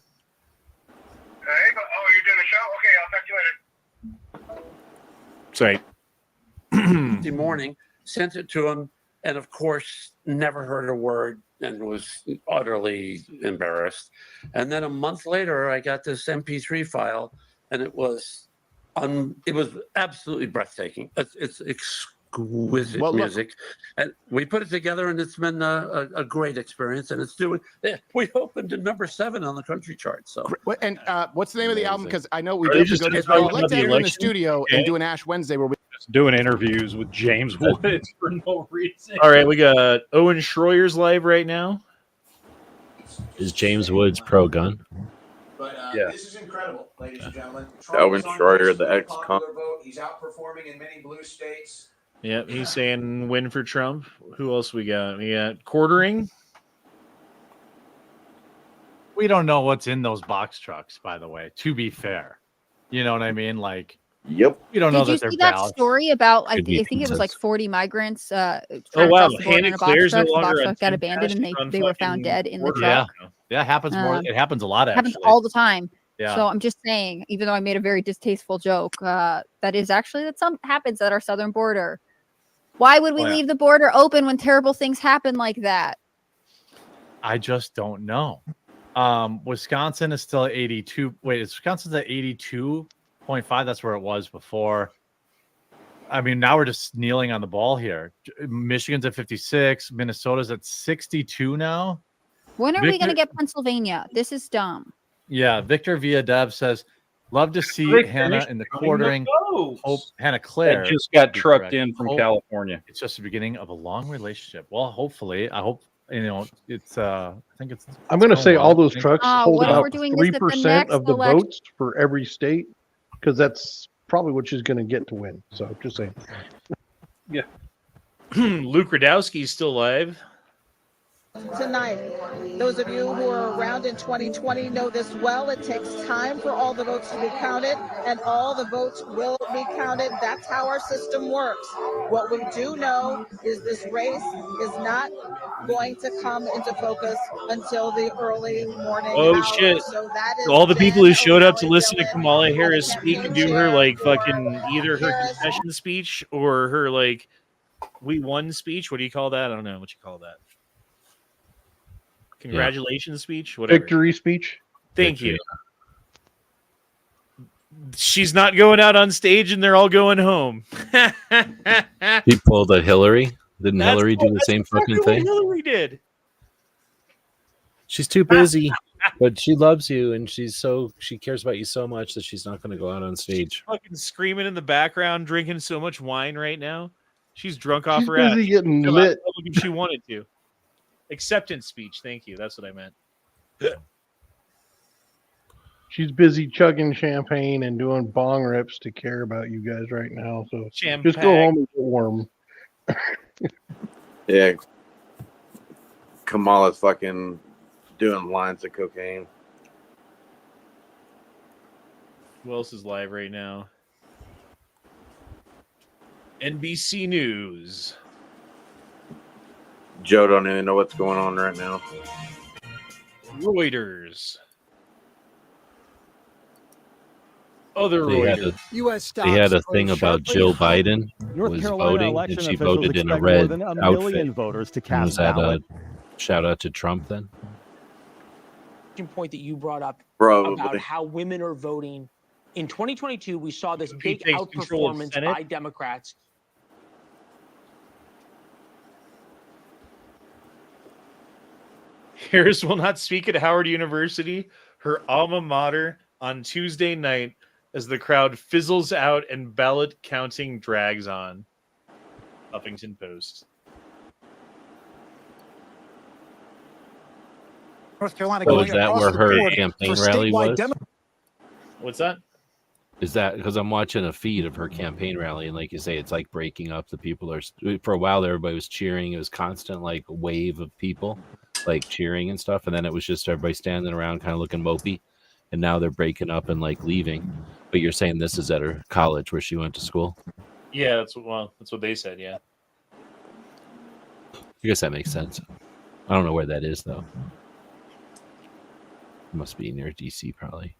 you're doing a show? Okay, I'll talk to you later. Sorry. Tuesday morning, sent it to him, and of course, never heard a word and was utterly embarrassed. And then a month later, I got this MP3 file, and it was absolutely breathtaking. It's exquisite music, and we put it together, and it's been a great experience. And it's doing. We opened at number 7 on the country chart. So, and what's the name of the album? Because I know we Are do they have to just go to. talking I'd like about to the have you in the election? studio Okay. and do an Ash Wednesday where we Just doing interviews with James Woods for no reason. All right, we got Owen Schroyer's live right now. Is James Woods pro gun? But Yeah. this is incredible, ladies and gentlemen. Owen is on Schroyer, pace the for a ex-con. popular vote. He's outperforming in many blue states. Yep, he's saying win for Trump. Who else we got? We got Quartering. We don't know what's in those box trucks, by the way, to be fair. You know what I mean? Like, yep. We don't know Did you that they're see that balanced. story about? I Could be think it was like pizzas. 40 migrants. Oh, trying to wow. cross the border Hannah in a box Claire's no truck. The box longer truck on got abandoned, and they were found dead in the truck. Yeah, it happens more. It happens a lot, It actually. happens all the time. Yeah. So I'm just saying, even though I made a very distasteful joke, that some happens at our southern border. Why would we Oh, yeah. leave the border open when terrible things happen like that? I just don't know. Wisconsin is still at 82. Wait, Wisconsin's at 82.5. That's where it was before. I mean, now we're just kneeling on the ball here. Michigan's at 56. Minnesota's at 62 now. When are we going to Victor- get Pennsylvania? This is dumb. Yeah, Victor Via Deb says, love to see Victor, Hannah you're in the coming quartering. to Hope Hannah Claire. That just got to be trucked correct. in from Hope California. It's just the beginning of a long relationship. Well, hopefully, I hope it's. I think it's. I'm going to it's say going all well. those trucks what hold if about we're doing this at the 3% next of the election? votes for every state, because that's probably what she's going to get to win. So just saying. Yeah. Luke Radowski's still live. Tonight, those of you who are around in 2020 know this well. It takes time for all the votes to be counted, and all the votes will be counted. That's how our system works. What we do know is this race is not going to come into focus until the early morning Oh hours. shit! So that is All the people who showed up to O'Malley listen to Dillon, Kamala Harris speak and do her like for fucking either her Harris. confession speech or her like we won speech. What do you call that? I don't know what you call that. Congratulations speech. Whatever. Victory speech. Thank you. She's not going out on stage, and they're all going home. He pulled a Hillary. Didn't That's Hillary do the that's same exactly fucking what thing? Hillary did. She's too busy, but she loves you, and she cares about you so much that she's not going to go out on stage. Fucking screaming in the background, drinking so much wine right now. She's drunk off She's her ass. busy getting Come out in lit. public if she wanted to. Acceptance speech. Thank you. That's what I meant. She's busy chugging champagne and doing bong rips to care about you guys right now. So just go Champagne. home and get warm. Yeah. Kamala's fucking doing lines of cocaine. Who else is live right now? NBC News. Joe don't even know what's going on right now. Reuters. Other They had Reuters. U.S. They had a stocks thing closed about sharply Jill higher. Biden North was Carolina voting, election and she officials voted in a expect red more than a million outfit. voters to Was cast that ballot. a shout out to Trump then? Point that you brought up Probably. about how women are voting. In 2022, we saw this He big takes control of outperformance Senate. by Democrats. Harris will not speak at Howard University, her alma mater, on Tuesday night as the crowd fizzles out and ballot counting drags on. Huffington Post. North Carolina So going is that across where the her board campaign for rally statewide was? What's that? Is that because I'm watching a feed of her campaign rally, and like you say, it's like breaking up. The people are for a while. Everybody was cheering. It was constant like wave of people like cheering and stuff, and then it was just everybody standing around, kind of looking mopey. And now they're breaking up and like leaving. But you're saying this is at her college where she went to school? Yeah, that's what they said. Yeah. I guess that makes sense. I don't know where that is though. It must be near DC, probably.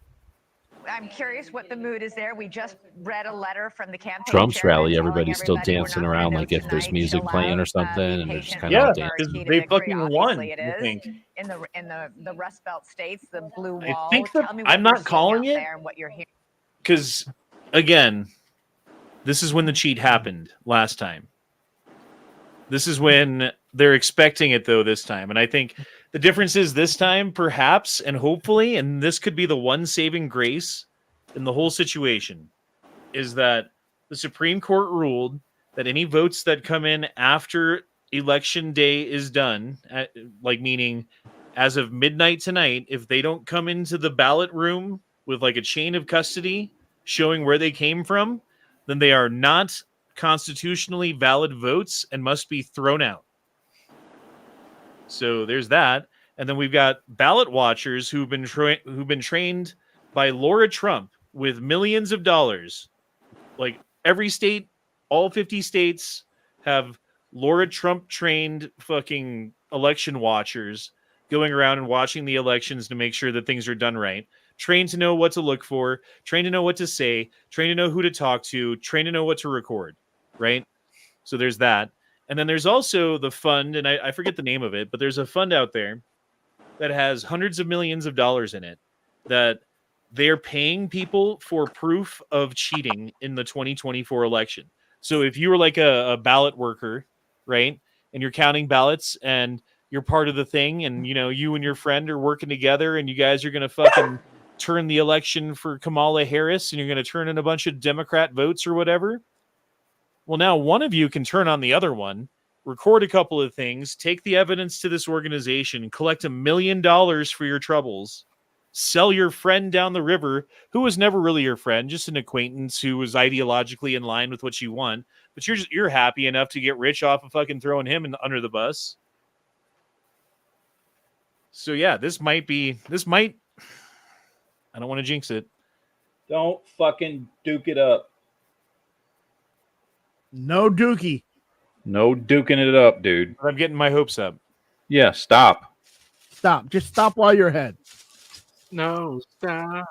I'm curious what the mood is there. We just read a letter from the campaign. Trump's chairman rally, telling everybody's still everybody we're dancing not gonna around know like if there's tonight, music chill playing out, or something, be and they're just patient. kind of Yeah, out dancing. because Key to they victory, fucking won. obviously it I is. think. In the Rust Belt states, the blue I wall. think Tell me what I'm you're not seeing calling out it there and what you're hearing. because, again, this is when the cheat happened last time. This is when they're expecting it, though, this time. And I think the difference is this time, perhaps, and hopefully, and this could be the one saving grace in the whole situation, is that the Supreme Court ruled that any votes that come in after Election Day is done, like meaning as of midnight tonight, if they don't come into the ballot room with like a chain of custody showing where they came from, then they are not constitutionally valid votes and must be thrown out. So there's that. And then we've got ballot watchers who've been trained by Laura Trump with millions of dollars. Like every state, all 50 states have Laura Trump trained fucking election watchers going around and watching the elections to make sure that things are done right. Trained to know what to look for, trained to know what to say, trained to know who to talk to, trained to know what to record, right? So there's that. And then there's also the fund, and I forget the name of it, but there's a fund out there that has hundreds of millions of dollars in it that they're paying people for proof of cheating in the 2024 election. So if you were like a ballot worker, right, and you're counting ballots and you're part of the thing, and you and your friend are working together, and you guys are gonna fucking turn the election for Kamala Harris, and you're gonna turn in a bunch of Democrat votes or whatever. Well, now one of you can turn on the other one, record a couple of things, take the evidence to this organization, collect $1 million for your troubles, sell your friend down the river, who was never really your friend, just an acquaintance who was ideologically in line with what you want, but you're happy enough to get rich off of fucking throwing him under the bus. So yeah, this might. I don't want to jinx it. Don't fucking duke it up. No dookie. No duking it up, dude. I'm getting my hopes up. Yeah, stop. Stop. Just stop while you're ahead. No, stop.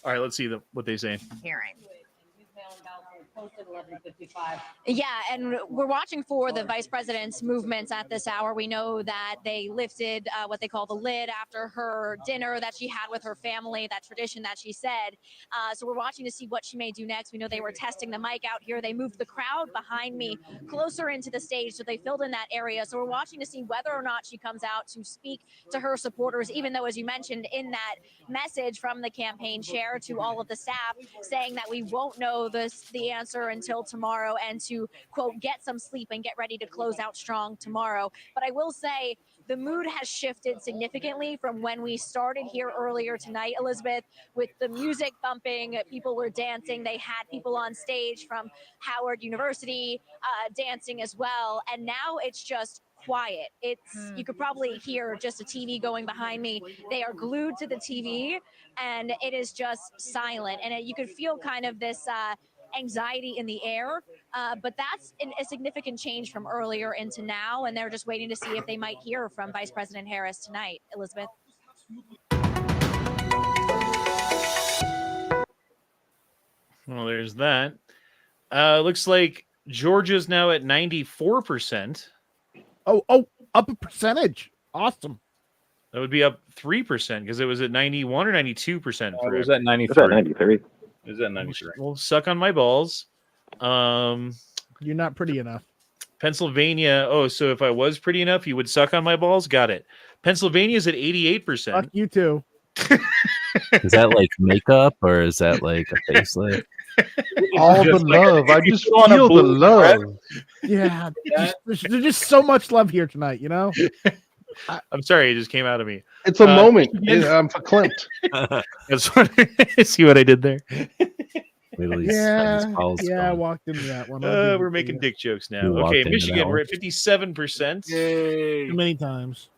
All right, let's see what they say. Hearing. Yeah, and we're watching for the vice president's movements at this hour. We know that they lifted what they call the lid after her dinner that she had with her family, that tradition that she said. So we're watching to see what she may do next. We know they were testing the mic out here. They moved the crowd behind me closer into the stage, so they filled in that area. So we're watching to see whether or not she comes out to speak to her supporters, even though, as you mentioned, in that message from the campaign chair to all of the staff, saying that we won't know the answer until tomorrow, and to, quote, get some sleep and get ready to close out strong tomorrow. But I will say the mood has shifted significantly from when we started here earlier tonight, Elizabeth, with the music bumping. People were dancing. They had people on stage from Howard University dancing as well. And now it's just quiet. You could probably hear just a TV going behind me. They are glued to the TV, and it is just silent. And you could feel kind of this anxiety in the air, but that's a significant change from earlier into now, and they're just waiting to see if they might hear from Vice President Harris tonight. Elizabeth. Well, there's that. Looks like Georgia's now at 94%. Oh, up a percentage. Awesome. That would be up 3% because it was at 91 or 92%. It was at 93. Is that 93? Well, suck on my balls. You're not pretty enough. Pennsylvania. Oh, so if I was pretty enough, you would suck on my balls? Got it. Pennsylvania's at 88%. Fuck you too. Is that like makeup or is that like a facelift? All the love. I just feel the love. Yeah. There's just so much love here tonight, I'm sorry, it just came out of me. It's a moment. I'm verklempt. That's what. See what I did there? Yeah, I walked into that one. We're making dick jokes now. Okay, Michigan, we're at 57%. Yay. Too many times.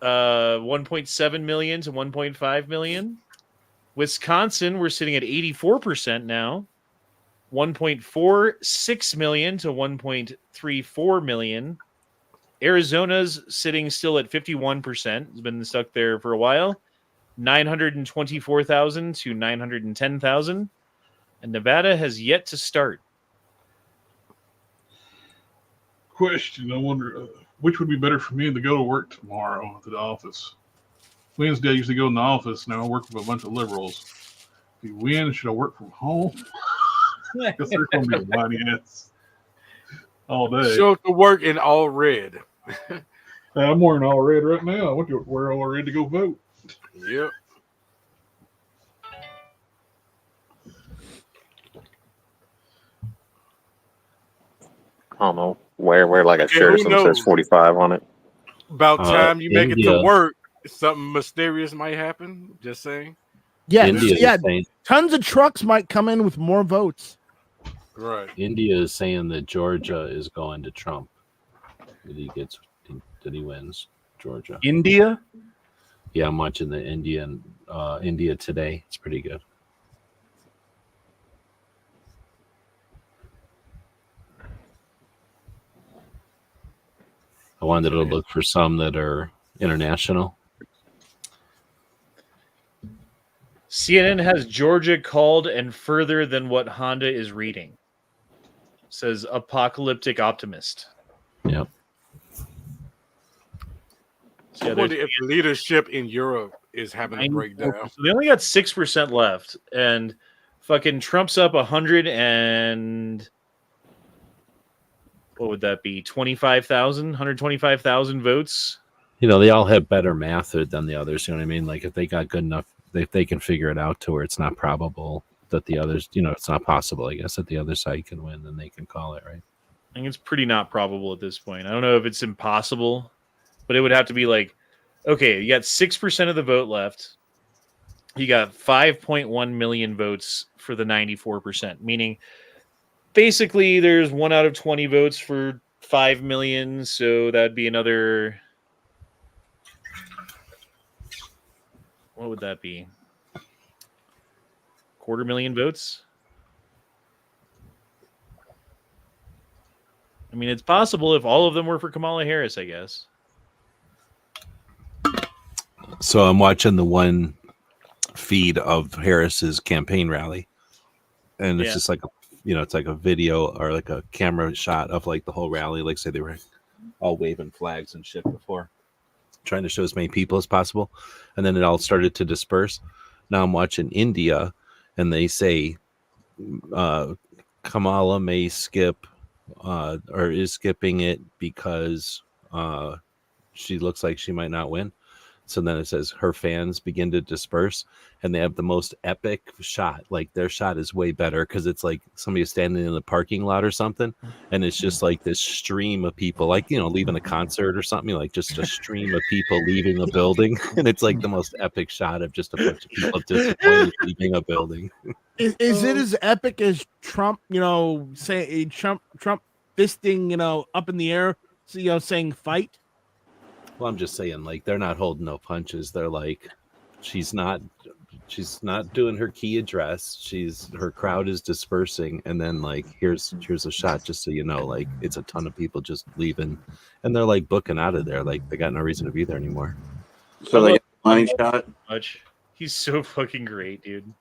1.7 million to 1.5 million. Wisconsin, we're sitting at 84% now. 1.46 million to 1.34 million. Arizona's sitting still at 51%. It's been stuck there for a while. 924,000 to 910,000. And Nevada has yet to start. Question: I wonder which would be better for me to go to work tomorrow to the office. Wednesday I usually go in the office. Now I work with a bunch of liberals. If you win, should I work from home? Because they're going to be whiny ass all day. Show up to work in all red. I'm wearing all red right now. I want to wear all red to go vote. Yep. I don't know. Wear like a shirt or something that says 45 on it. About time you make it to India. work, something mysterious might happen. Just saying. Yeah, India is yeah. saying- Tons of trucks might come in with more votes. Right. India is saying that Georgia is going to Trump. That he wins Georgia. India? Yeah, I'm watching the India today. It's pretty good. I wanted to look for some that are international. CNN has Georgia called and further than what Honda is reading. Says apocalyptic optimist. Yep. I wonder if the leadership in Europe is having a breakdown. So they only got 6% left, and fucking Trump's up 100 and what would that be? 125,000 votes. You know, they all have better math than the others. You know what I mean? Like if they got good enough, they can figure it out to where it's not probable that the others, it's not possible, I guess, that the other side can win, then they can call it, right? I think it's pretty not probable at this point. I don't know if it's impossible, but it would have to be like, okay, you got 6% of the vote left. You got 5.1 million votes for the 94%, meaning basically there's 1 out of 20 votes for 5 million. So that'd be another, what would that be? 250,000 votes. I mean, it's possible if all of them were for Kamala Harris, I guess. So I'm watching the one feed of Harris's campaign rally, and it's just like it's like a video or like a camera shot of like the whole rally. Like say they were all waving flags and shit before, trying to show as many people as possible, and then it all started to disperse. Now I'm watching India, and they say Kamala may skip or is skipping it because she looks like she might not win. So then it says her fans begin to disperse, and they have the most epic shot. Like their shot is way better because it's like somebody standing in the parking lot or something, and it's just like this stream of people, like leaving a concert or something, like just a stream of people leaving a building, and it's like the most epic shot of just a bunch of people disappointed leaving a building. Is it as epic as Trump? Say Trump fisting, up in the air, saying fight. Well, I'm just saying, like, they're not holding no punches. They're like, she's not doing her key address. Her crowd is dispersing, and then like, here's a shot, just so you know, like, it's a ton of people just leaving, and they're like booking out of there, like they got no reason to be there anymore. So they get a money shot. He's so fucking great, dude.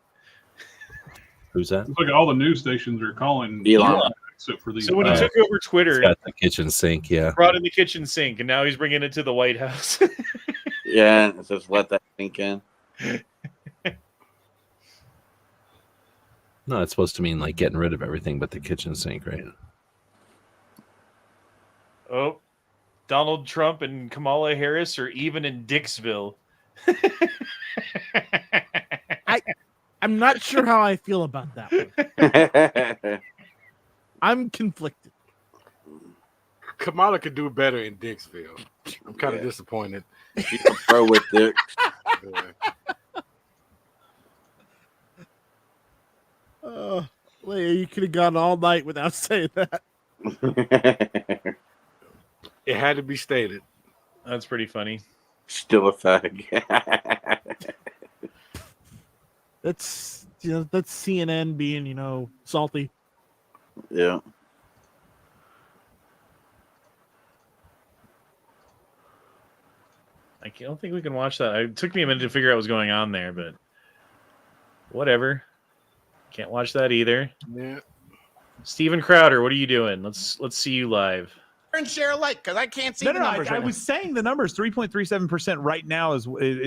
Who's that? Look, all the news stations are calling Elon. Except for these. So when he took over Twitter, He's got the kitchen sink, brought in the kitchen sink, and now he's bringing it to the White House. Yeah, just let that sink in. No, it's supposed to mean like getting rid of everything but the kitchen sink, right? Oh, Donald Trump and Kamala Harris are even in Dixville. I'm not sure how I feel about that one. I'm conflicted. Kamala could do better in Dixville. I'm kind of disappointed. She's a pro with Dix. Layeo, you could have gone all night without saying that. It had to be stated. That's pretty funny. Still a fag. That's that's CNN being salty. Yeah. I don't think we can watch that. It took me a minute to figure out what was going on there, but whatever. Can't watch that either. Yeah. Steven Crowder, what are you doing? Let's see you live. And share alike because I can't see No, the no, numbers. I was saying the numbers 3.37% right now is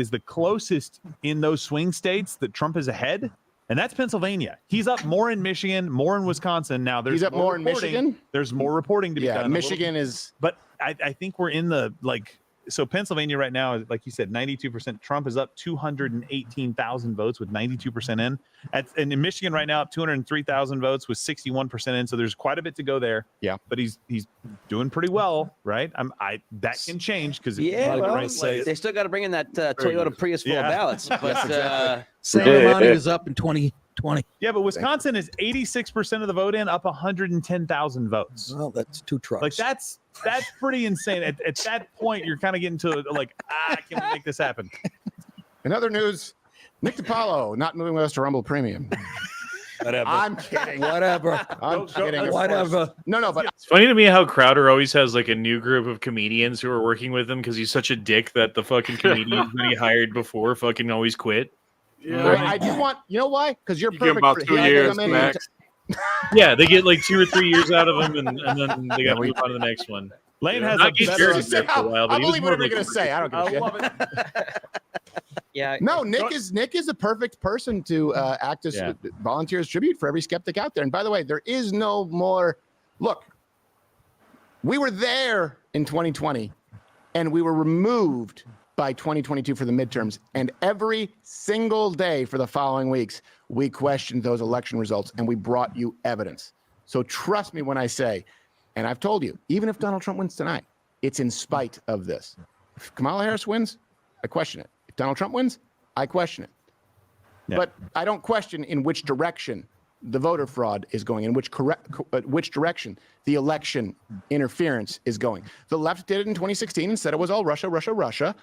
the closest in those swing states that Trump is ahead, and that's Pennsylvania. He's up more in Michigan, more in Wisconsin. Now there's He's up more in reporting. Michigan? There's more reporting to be done. Michigan is, but I think we're in the so Pennsylvania right now, like you said, 92%. Trump is up 218,000 votes with 92% in. And in Michigan right now, up 203,000 votes with 61% in. So there's quite a bit to go there. Yeah, but he's doing pretty well, right? That can change because they still got to bring in that Toyota Prius full of ballots. But exactly. Same amount he was up in 2020. Yeah, but Wisconsin is 86% of the vote in, up 110,000 votes. Well, that's 2 trucks. Like that's pretty insane. At that point, you're kind of getting to can we make this happen? In other news, Nick DiPaolo not moving with us to Rumble Premium. Whatever. I'm kidding. Whatever. I'm kidding. Whatever. No, but It's funny to me how Crowder always has like a new group of comedians who are working with him because he's such a dick that the fucking comedians that he hired before fucking always quit. Yeah. I do want. You know why? Because you're You give perfect. him about for 2 him. years Come in max. Yeah, they get like 2 or 3 years out of him, and then they got to move on to the next one. Lane Yeah. has Not a Keith better- Jarrett's there for a while, but I he was believe more whatever like you're gonna say. I don't give a shit. love it. Yeah. No, Nick is a perfect person to act as volunteers tribute for every skeptic out there. And by the way, there is no more. Look, we were there in 2020, and we were removed by 2022 for the midterms. And every single day for the following weeks, we questioned those election results, and we brought you evidence. So trust me when I say, and I've told you, even if Donald Trump wins tonight, it's in spite of this. If Kamala Harris wins, I question it. If Donald Trump wins, I question it. Yeah. But I don't question in which direction the voter fraud is going, in which direction the election interference is going. The left did it in 2016 and said it was all Russia, Russia, Russia,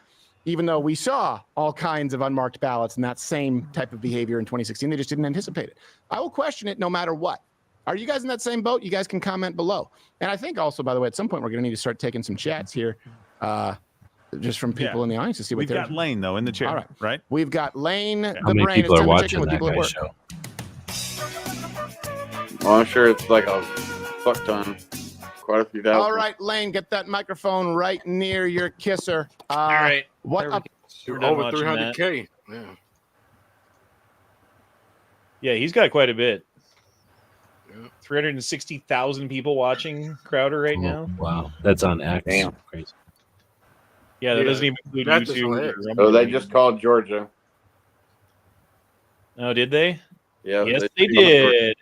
even though we saw all kinds of unmarked ballots and that same type of behavior in 2016. They just didn't anticipate it. I will question it no matter what. Are you guys in that same boat? You guys can comment below. And I think also, by the way, at some point, we're going to need to start taking some chats here, just from people in the audience to see what We've got Lane, though, in the chair, All right. right? We've got Lane, How the many brain. people It's are time to check in watching with that people at guy's work. show? Well, I'm sure it's like a fuck ton. Quite a few thousand. All right, Lane, get that microphone right near your kisser. All right. What up? We're done Over watching that. 300K. Yeah. Yeah, he's got quite a bit. 360,000 people watching Crowder right now. Wow, that's on X. Damn. Crazy. Yeah, that doesn't even include That's just YouTube. on or X. Rumble. Oh, they just called Georgia. Oh, did they? Yeah. Yes, they did.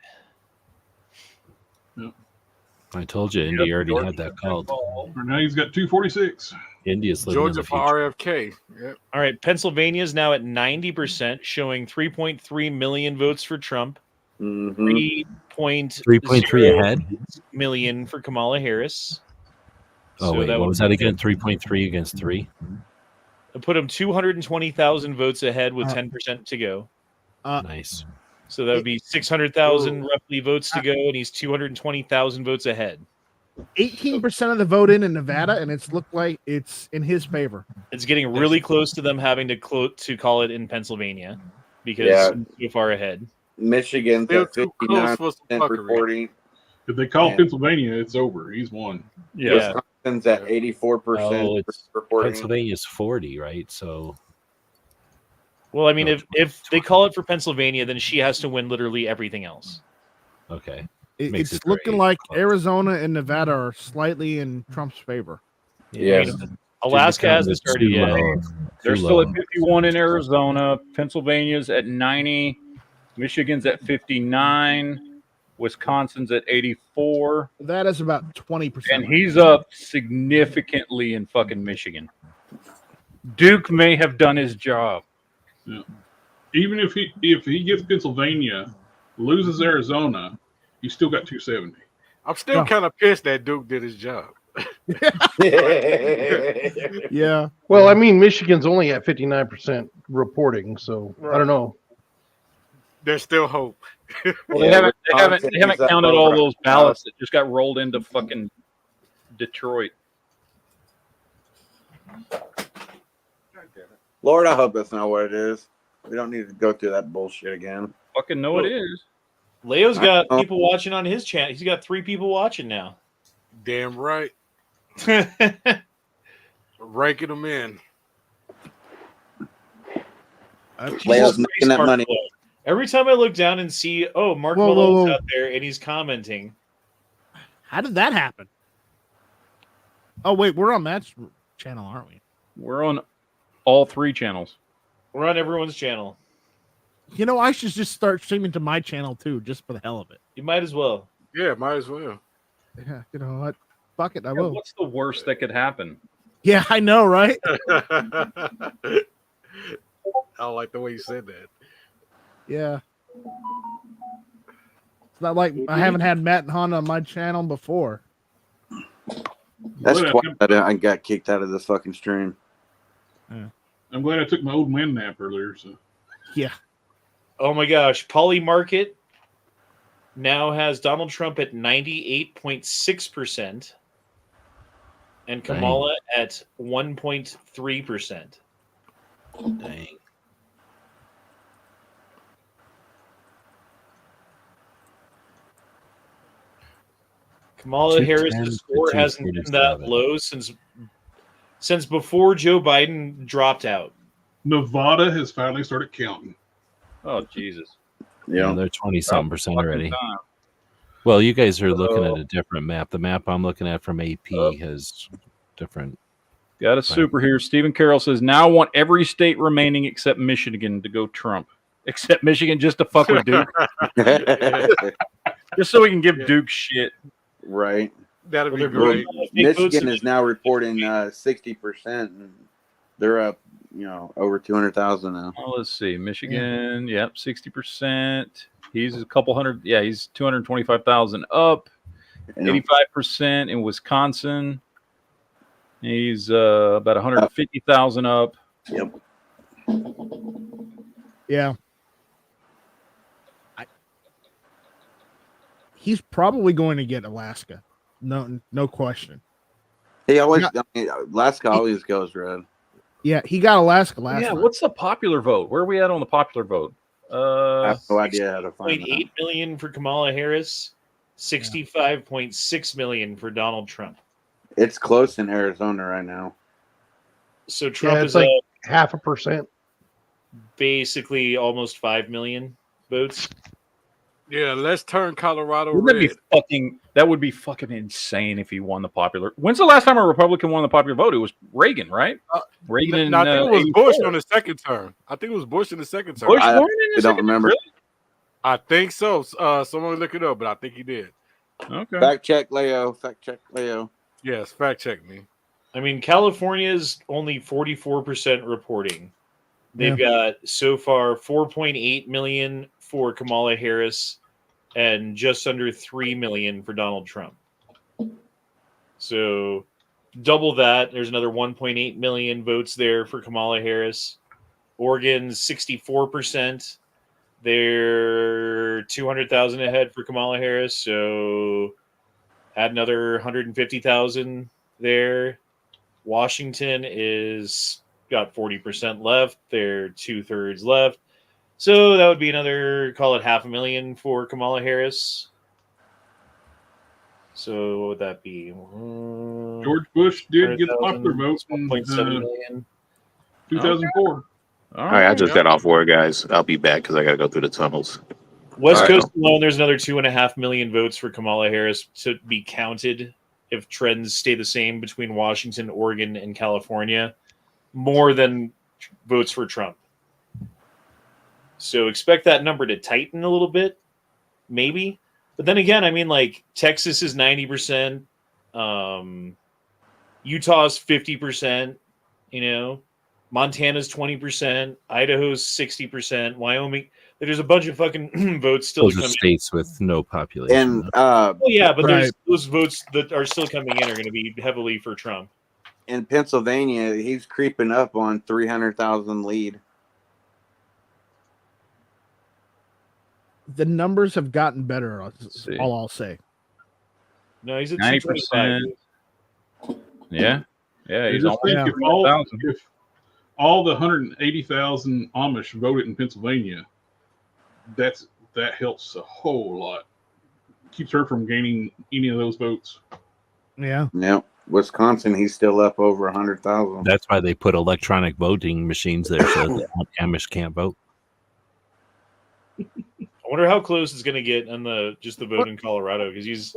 I told you, Indy already had that called. For now, he's got 246. India's living in Georgia the for future. RFK. Yep. All right, Pennsylvania's now at 90%, showing 3.3 million votes for Trump, Mm-hmm. 3.3 ahead. million for Kamala Harris. Oh So wait, that what would was that again? 3.3 against 3. put him 220,000 votes ahead with 10% to go. Nice. So that would be 600,000 roughly votes to go, and he's 220,000 votes ahead. 18% of the vote in Nevada, and it's looked like it's in his favor. It's getting really close to them having to call it in Pennsylvania because so far ahead. Michigan's at Still too close for some 59% fuckery. reporting. If they call Yeah. Pennsylvania, it's over. He's won. Yeah. Wisconsin's at 84% Oh, it's reporting. Pennsylvania's 40, right? So Well, I mean, No, if they call it for Pennsylvania, then she has to win literally everything else. okay. It's Makes it looking very like close. Arizona and Nevada are slightly in Trump's favor. Yes. I mean, Alaska hasn't started yet. They're still at 51 in Arizona. Pennsylvania's at 90. Michigan's at 59. Wisconsin's at 84. That is about 20%. And he's up significantly in fucking Michigan. Duke may have done his job. Yeah. Even if he gets Pennsylvania, loses Arizona, he's still got 270. I'm still kind of pissed that Duke did his job. Yeah. Well, I mean, Michigan's only at 59% reporting, so I don't know. There's still hope. Well, they haven't counted all those ballots that just got rolled into fucking Detroit. Lord, I hope that's not what it is. We don't need to go through that bullshit again. Fucking know it is. Leo's got people watching on his channel. He's got 3 people watching now. Damn right. Ranking them in. Leo's making that money. Every time I look down and see, oh, Mark Whoa, Malone's whoa, whoa. out there and he's commenting. How did that happen? Oh wait, we're on that channel, aren't we? We're on all 3 channels. We're on everyone's channel. You know, I should just start streaming to my channel too, just for the hell of it. You might as well. Yeah, might as well. Yeah, you know what? Fuck it, I Yeah, will. what's the worst that could happen? Yeah, I know, right? I don't like the way you said that. Yeah. It's not like I haven't had Matt and Honda on my channel before. That's twice I got kicked out of this fucking stream. Yeah. I'm glad I took my old man nap earlier. So yeah. Oh my gosh, Poly Market now has Donald Trump at 98.6% and Kamala at 1.3%. Dang. Kamala Harris's score hasn't been that low since before Joe Biden dropped out. Nevada has finally started counting. Oh Jesus! Yeah, they're 20-something% already. Well, you guys are looking at a different map. The map I'm looking at from AP has different. Got a super here. Stephen Carroll says, now I want every state remaining except Michigan to go Trump. Except Michigan just to fuck with Duke. Just so we can give Duke shit. Right. That'd be great. Michigan is now reporting 60%. And they're up, over 200,000 now. Oh, let's see. Michigan, yep, 60%. He's a couple hundred. Yeah, he's 225,000 up. 85% in Wisconsin. He's about 150,000 up. Yep. Yeah. He's probably going to get Alaska. No question. He always, Alaska always goes red. Yeah, he got Alaska last time. What's the popular vote? Where are we at on the popular vote? I have no idea how to find that. 6.8 million for Kamala Harris, 65.6 million for Donald Trump. It's close in Arizona right now. So Trump is like up 0.5%. basically almost 5 million votes. Yeah, let's turn Colorado Wouldn't red. that would be fucking insane if he won the popular. When's the last time a Republican won the popular vote? It was Reagan, right? Reagan. No, I think it was Bush on the second term. I think it was Bush in the second term. Bush I won in the don't second remember. term? I think so. Someone look it up, but I think he did. Okay. Fact check Leo. Yes, fact check me. I mean, California's only 44% reporting. They've got so far 4.8 million for Kamala Harris and just under 3 million for Donald Trump. So double that. There's another 1.8 million votes there for Kamala Harris. Oregon's 64%. They're 200,000 ahead for Kamala Harris. So add another 150,000 there. Washington is got 40% left. They're 2/3 left. So that would be another, call it 500,000 for Kamala Harris. So what would that be? George Bush did get the popular vote in 1.7 million. 2004. All right, I just got off work, guys. I'll be back because I got to go through the tunnels. West Coast alone, there's another 2.5 million votes for Kamala Harris to be counted if trends stay the same between Washington, Oregon, and California, more than votes for Trump. So expect that number to tighten a little bit, maybe. But then again, I mean, like Texas is 90%, Utah's 50%, Montana's 20%, Idaho's 60%, Wyoming. There's a bunch of fucking votes still Those to are come states with no population. And well, yeah, but there's those votes that are still coming in are going to be heavily for Trump. in Pennsylvania, he's creeping up on 300,000 lead. the numbers have gotten better. see. All I'll say. No, he's at 90%. 225. Yeah. Yeah, he's Just think almost if all the 180,000 Amish voted in Pennsylvania, that helps a whole lot. Keeps her from gaining any of those votes. Yeah. Yep. Wisconsin, he's still up over 100,000. That's why they put electronic voting machines there so that Amish can't vote. I wonder how close it's going to get on the vote in Colorado because he's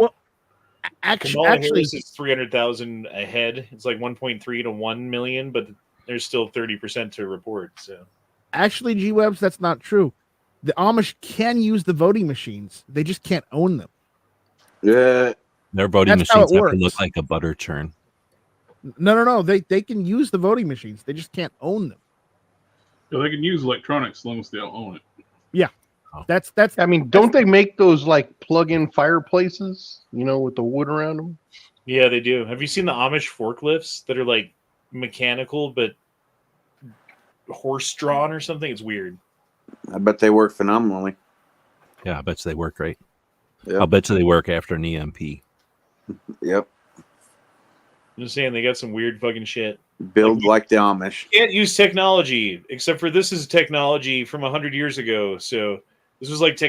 Kamala Harris is 300,000 ahead. It's like 1.3 to 1 million, but there's still 30% to report. So actually, G-Webs, that's not true. The Amish can use the voting machines. They just can't own them. Yeah. Their voting That's how machines it have works. to look like a butter churn. No. They can use the voting machines. They just can't own them. Yeah, they can use electronics as long as they don't own it. Yeah. That's. I mean, don't they make those like plug-in fireplaces? You know, with the wood around them. yeah, they do. Have you seen the Amish forklifts that are like mechanical but horse-drawn or something? It's weird. I bet they work phenomenally. Yeah, I bet you they work great. Yep. I'll bet you they work after an EMP. Yep. I'm just saying they got some weird fucking shit. Build like the Amish. Can't use technology, except for this is technology from 100 years ago. So this was like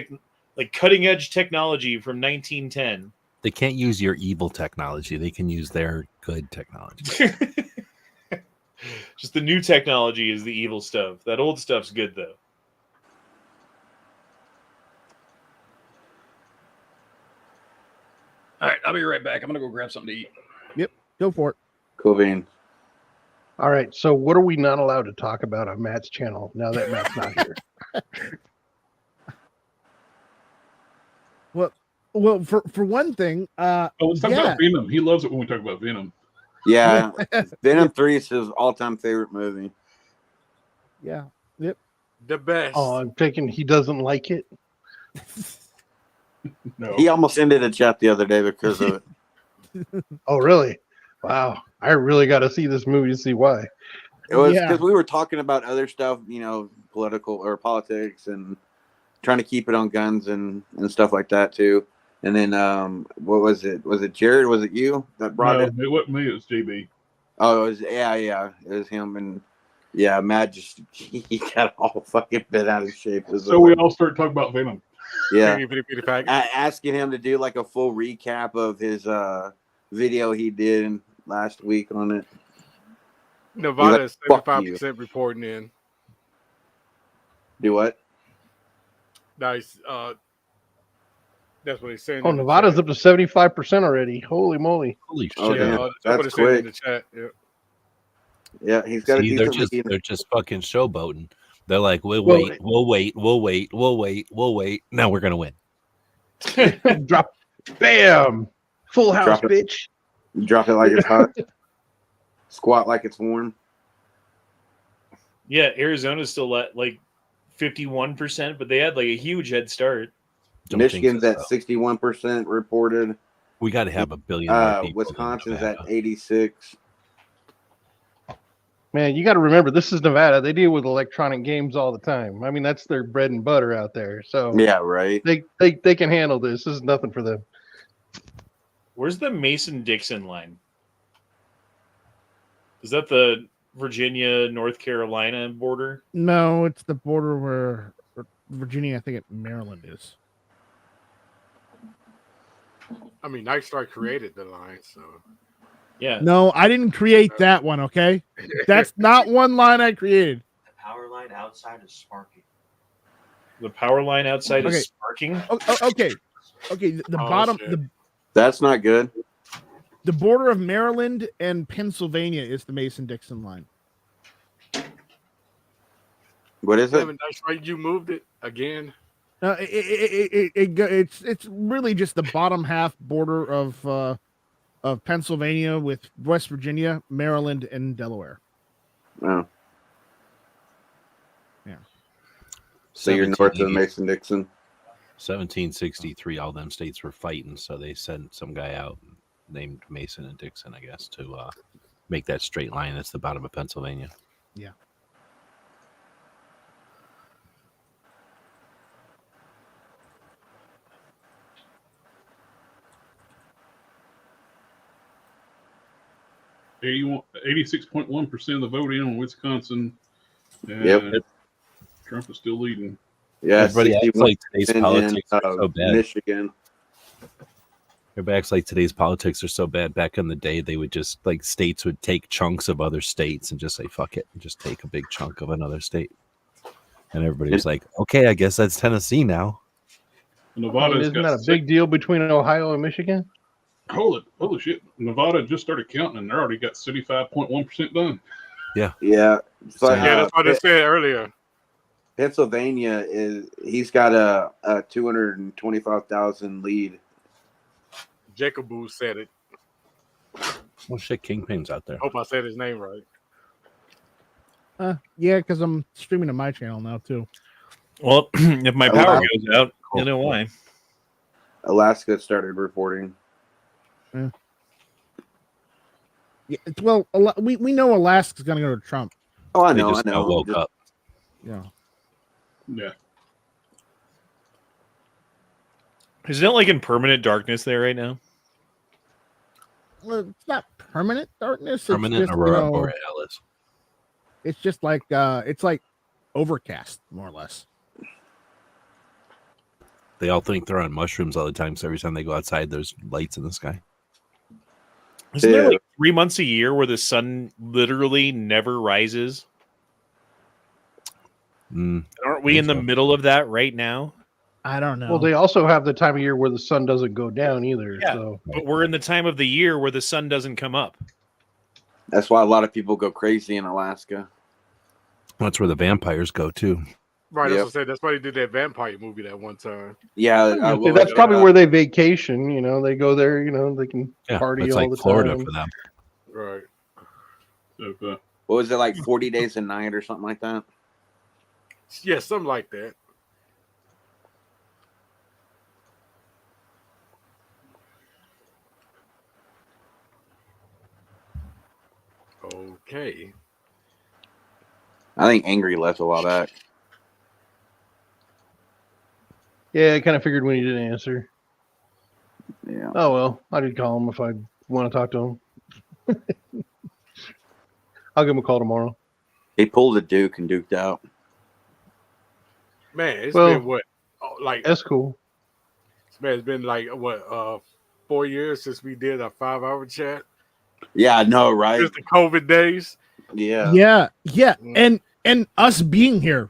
cutting edge technology from 1910. They can't use your evil technology. They can use their good technology. Just the new technology is the evil stuff. That old stuff's good though. All right, I'll be right back. I'm gonna go grab something to eat. Yep, go for it. Cool beans. All right. So, what are we not allowed to talk about on Matt's channel now that Matt's not here? Well, for one thing, let's talk about Venom. He loves it when we talk about Venom. Yeah, Venom 3 is his all-time favorite movie. Yeah. Yep. The best. Oh, I'm thinking he doesn't like it. No. He almost ended a chat the other day because of it. Oh, really? Wow. I really got to see this movie to see why. It was because we were talking about other stuff, you know, political or politics, and trying to keep it on guns and stuff like that too. And then what was it? Was it Jared? Was it you that brought it? It wasn't me. It was JB. Oh, it was yeah. It was him, and yeah, Matt just he got all fucking bent out of shape. So we all started talking about Venom. Yeah, asking him to do like a full recap of his video he did last week on it. Nevada is like, 75% reporting in. Do what? Nice. That's what he's saying. Oh, Nevada's up to 75% already. Holy moly! Holy Oh, shit! yeah, that's quick. In the chat. Yeah. Yeah, he's got. See, they're just fucking showboating. They're like, we'll wait. Now we're gonna win. Drop, bam, full house, bitch. Drop it like it's hot. Squat like it's warm. Yeah, Arizona's still at like 51%, but they had like a huge head start. Michigan's at 61% reported. We got to have 1 billion. More people Wisconsin's at 86. Man, you got to remember, this is Nevada. They deal with electronic games all the time. I mean, that's their bread and butter out there. So yeah, right. They can handle this. This is nothing for them. Where's the Mason-Dixon line? Is that the Virginia, North Carolina border? No, it's the border where Virginia, I think Maryland is. I mean, Nightstryk created the line, so yeah. No, I didn't create that one. Okay, that's not one line I created. The power line outside is sparking. The power line outside is sparking. Okay. The bottom, shit. That's not good. the border of Maryland and Pennsylvania is the Mason-Dixon line. What is it? That's right. You moved it again. It's really just the bottom half border of Pennsylvania with West Virginia, Maryland, and Delaware. Oh. Yeah. So you're north of Mason-Dixon. 1763, all them states were fighting, so they sent some guy out named Mason and Dixon, I guess, to make that straight line. That's the bottom of Pennsylvania. Yeah. 86.1% of the vote in Wisconsin. And Yep. Trump is still leading. Yeah, Everybody acts like today's politics are so bad. Michigan. Everybody acts like today's politics are so bad. Back in the day, they would just like states would take chunks of other states and just say fuck it and just take a big chunk of another state. And everybody was like, okay, I guess that's Tennessee now. Nevada's isn't that a big deal between Ohio and Michigan? Holy shit! Nevada just started counting, and they already got 75.1% done. Yeah. Yeah. So, yeah, that's what I said earlier. Pennsylvania he's got a 225,000 lead. Jacob Boo said it. Well, shit, Kingpin's out there. Hope I said his name right. Yeah, because I'm streaming to my channel now too. Well, if my power goes out, you know why. Alaska started reporting. Yeah, well, we know Alaska's going to go to Trump. Oh, I They know. just now woke up. Yeah. Yeah. Isn't it like in permanent darkness there right now? Well, it's not permanent darkness. Permanent it's just, aurora borealis. It's just like it's like overcast, more or less. They all think they're on mushrooms all the time, so every time they go outside, there's lights in the sky. Isn't there like 3 months a year where the sun literally never rises? Aren't we in the middle of that right now? I don't know. Well, they also have the time of year where the sun doesn't go down either. Yeah, So but we're in the time of the year where the sun doesn't come up. That's why a lot of people go crazy in Alaska. That's where the vampires go too. Right, Yep. that's what I said. That's why they did that vampire movie that one time. Yeah, that's probably where they vacation. You know, they go there. You know, they can party it's all like the Florida time. for them. Right. What was it, like 40 days a night or something like that? Yeah, something like that. Okay. I think Angry left a while back. Yeah, I kind of figured when he didn't answer. Yeah. Oh well, I did call him if I want to talk to him. I'll give him a call tomorrow. He pulled a Duke and duked out. Man, it's Well, been what? Oh, like That's cool. man, it's been like what 4 years since we did a 5-hour chat. Yeah, I know, right? Just the COVID days. Yeah. Yeah, and us being here.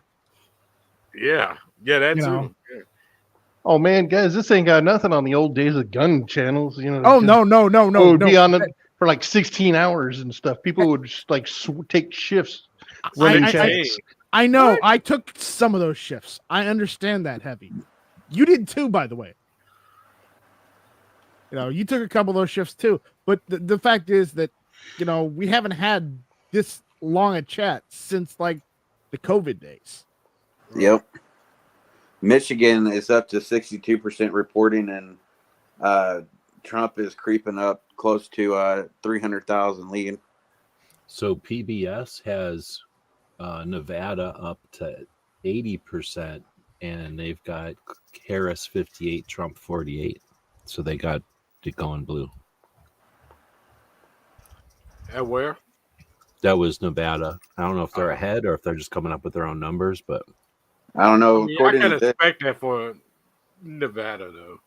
Yeah, that You too. know. Yeah. Oh man, guys, this ain't got nothing on the old days of gun channels. You know. Oh just- no. It would be on it for like 16 hours and stuff. People would just like take shifts running channels. I know. What? I took some of those shifts. I understand that, Heavy. You did too, by the way. You know, you took a couple of those shifts too. But the fact is that, you know, we haven't had this long a chat since like the COVID days. Yep. Michigan is up to 62% reporting, and Trump is creeping up close to 300,000 lead. So PBS has Nevada up to 80%, and they've got Harris 58, Trump 48. So they got it going blue. At where? That was Nevada. I don't know if they're ahead or if they're just coming up with their own numbers, but I don't know. I mean, I According can to this, expect that for Nevada though.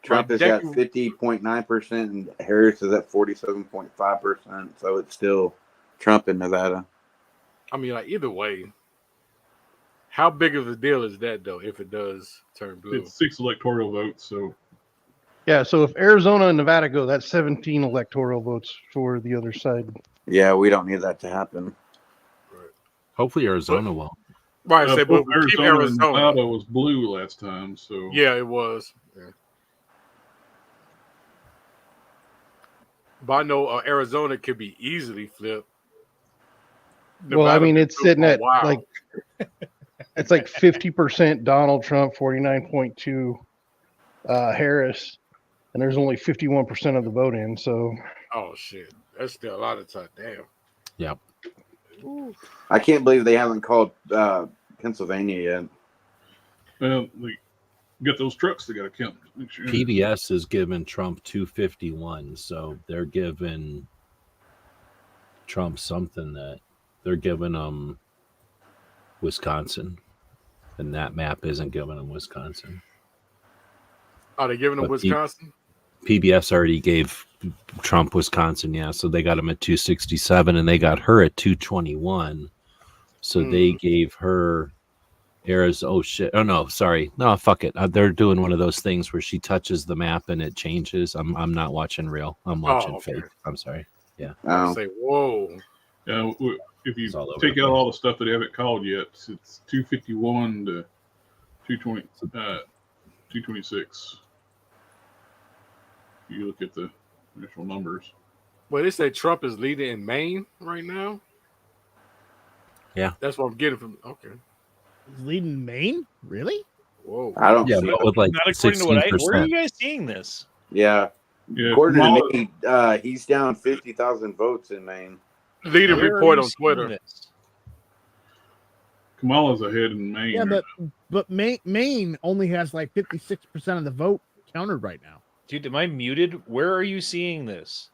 Trump Like, is at 50.9% and Harris is at 47.5%. So it's still Trump in Nevada. I mean, like either way, how big of a deal is that though? If it does turn blue, It's 6 electoral votes, so Yeah, so if Arizona and Nevada go, that's 17 electoral votes for the other side. Yeah, we don't need that to happen. hopefully Arizona will. right? Say, but both we keep Arizona and Arizona. Nevada was blue last time, so Yeah, it was. Yeah. But I know Arizona could be easily flipped. Well, I Nevada mean, been it's blue sitting for a at while. like it's like 50% Donald Trump, 49.2 Harris, and there's only 51% of the vote in. So Oh shit, that's still a lot of time. Damn. Yep. I can't believe they haven't called Pennsylvania yet. well, they get those trucks they got to count. Make sure. PBS is giving Trump 251, so they're giving Trump something that they're giving them Wisconsin, and that map isn't giving them Wisconsin. Are they giving them But Wisconsin? PBS already gave Trump Wisconsin, yeah. So they got him at 267, and they got her at 221. So they gave her Arizona. Oh shit! Oh no, sorry. No, fuck it. They're doing one of those things where she touches the map and it changes. I'm not watching real. I'm watching fake. I'm sorry. Yeah. I say, whoa. If you all over take the out place. all the stuff that they haven't called yet, it's 251 to 220, 226. You look at the actual numbers. Well, they say Trump is leading in Maine right now. Yeah. That's what I'm getting from. Okay. He's leading Maine? Really? Whoa. I don't Yeah, see but with like Not according to what I. Where are 16%. you guys seeing this? Yeah. Yeah, According to Kamala- me, he's down 50,000 votes in Maine. Leading Where are report you on seeing Twitter. this? Kamala's ahead in Maine. Yeah, right but Maine only has like 56% of the vote counted right now. Dude, am I muted? Where are you seeing this?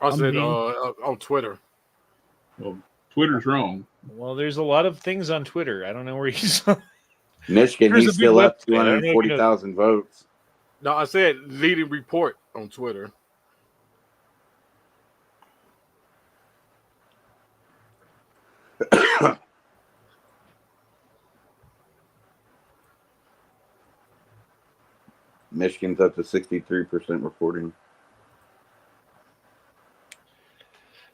I I'm said being- on Twitter. Well, Twitter's wrong. Well, there's a lot of things on Twitter. I don't know where you saw. Michigan, Here's he's a big still up website. I don't know if you know- 240,000 votes. No, I said leading report on Twitter. Michigan's up to 63% reporting.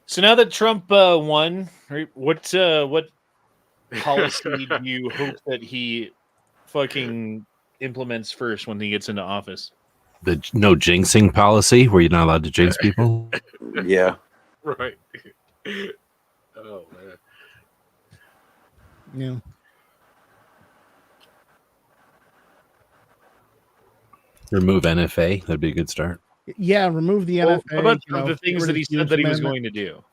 So now that Trump won, right, what policy do you hope that he fucking implements first when he gets into office? The no jinxing policy, where you're not allowed to jinx people. Yeah. Right. Oh man. Yeah. Remove NFA. That'd be a good start. Yeah, remove the Well, NFA. how about you know, the get things rid that of he the said that he was amendment. going to do?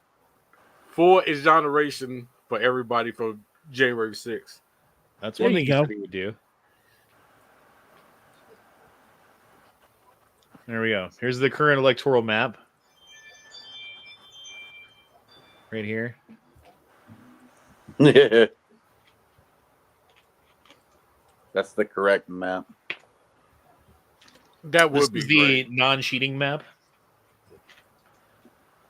Full exoneration for everybody for January 6th. That's There one you thing he go. said he would do. There we go. Here's the current electoral map. Right here. That's the correct map. That This would be is the great. non-cheating map.